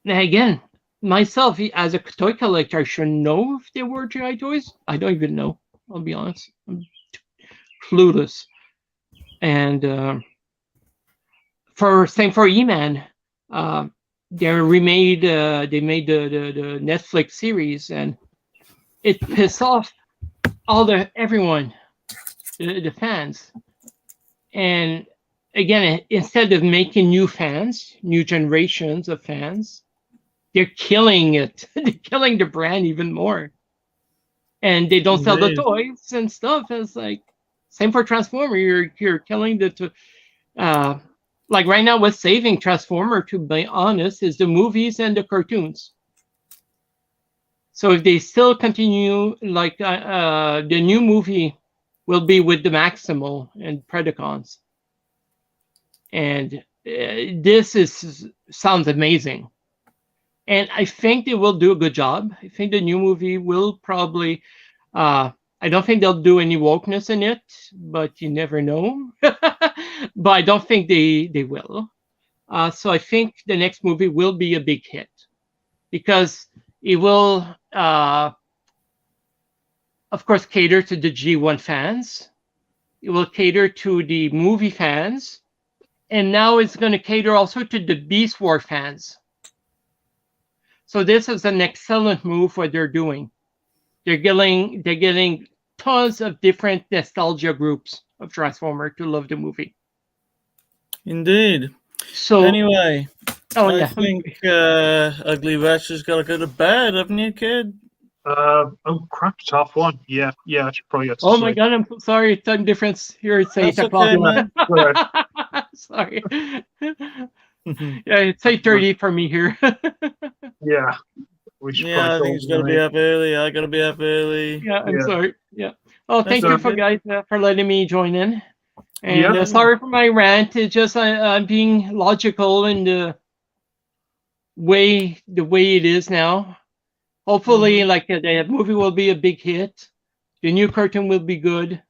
again, myself, as a toy collector, I should know if they were G.I. toys. I don't even know. I'll be honest. I'm clueless. And same for E-Man. They made the Netflix series, and it pissed off everyone, the fans. And again, instead of making new fans, new generations of fans, they're killing it. They're killing the brand even more. and they don't sell the Indeed. toys and stuff. It's like same for Transformer. You're killing like right now, what's saving Transformer, to be honest, is the movies and the cartoons. So if they still continue, like the new movie will be with the Maximal and Predacons, and this sounds amazing. And I think they will do a good job. I think the new movie will probably. I don't think they'll do any wokeness in it, but you never know. But I don't think they will. So I think the next movie will be a big hit because it will, of course, cater to the G1 fans. It will cater to the movie fans, and now it's going to cater also to the Beast War fans. So this is an excellent move what they're doing. They're getting tons of different nostalgia groups of Transformer to love the movie. Indeed. So Anyway, I yeah. think Uglywretch has got to go to bed, haven't you, kid? Oh crap! It's half one. Yeah. I should probably get to Oh sleep. my god, I'm so sorry. Time difference here. It's 8 That's o'clock. okay, man. Sorry. Yeah, it's 8:30 for me here. Yeah. We should Yeah, I probably think he's got to be up early. I got to be up early. Yeah, I'm Yeah. sorry. Yeah. Oh, thank That's you for okay. guys for letting me join in. And Yeah. sorry for my rant. It's just I'm being logical in the way it is now. Hopefully, like the movie will be a big hit. The new cartoon will be good.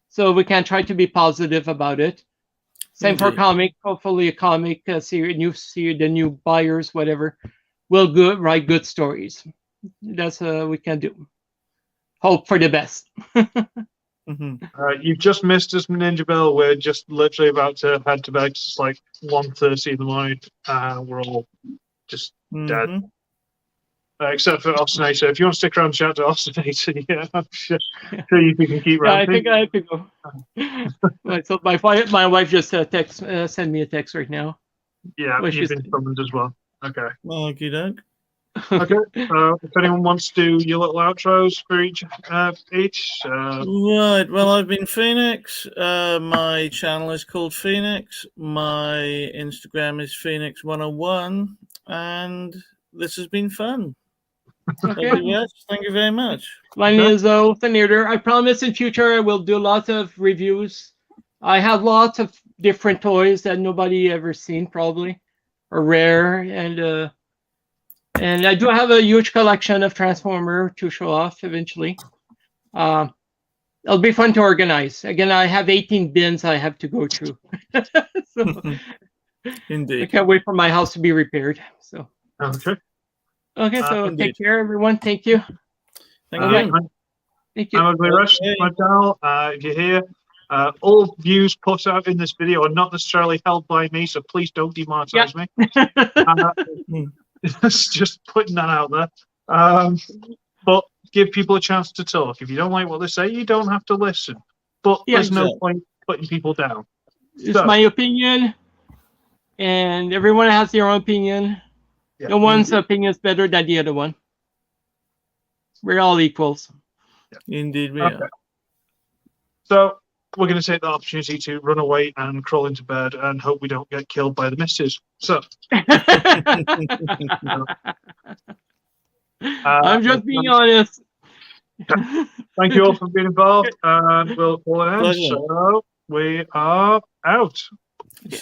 So we can try to be positive about it. Same for Indeed. comic. Hopefully, a comic series, the new buyers, whatever, will write good stories. That's we can do. Hope for the best. You've just missed us, Ninja Bill. We're just literally about to head to bed. It's like 1:30 in the morning. We're all just dead. Except for Ostinator. If you want to stick around and chat to Ostinator, yeah, I'm sure you can keep Yeah, I ranting. think I have to go. Right, so my wife just sent me a text right now. Yeah, Well, you've she's- been summoned as well. Okay. Okie doke. Okay. If anyone wants to do your little outros for each. Right. Well, I've been Phoenix. My channel is called Phoenix. My Instagram is Phoenix101. And this has been fun. Okay. Uglywretch, thank you very much. My name is Ostinator. I promise in future I will do lots of reviews. I have lots of different toys that nobody ever seen probably, or rare, and I do have a huge collection of Transformer to show off eventually. It'll be fun to organize. Again, I have 18 bins I have to go through. So I Indeed. can't wait for my house to be repaired. So Okay. okay, so indeed. take care, everyone. Thank you. Thank Okay. you. Thank you. I'm Uglywretch, Okay. my channel. If you're here, all views put out in this video are not necessarily held by me, so please don't demonetize me. Just putting that out there. But give people a chance to talk. If you don't like what they say, you don't have to listen. But Yeah, there's no exactly. point putting people down. It's So- my opinion, and everyone has their own opinion. Yeah. No one's opinion is better than the other one. We're all equals. Indeed, we Okay. are. So we're going to take the opportunity to run away and crawl into bed and hope we don't get killed by the missus. So I'm just being honest. thank you all for being involved, and we'll call it end. Pleasure. So we are out. See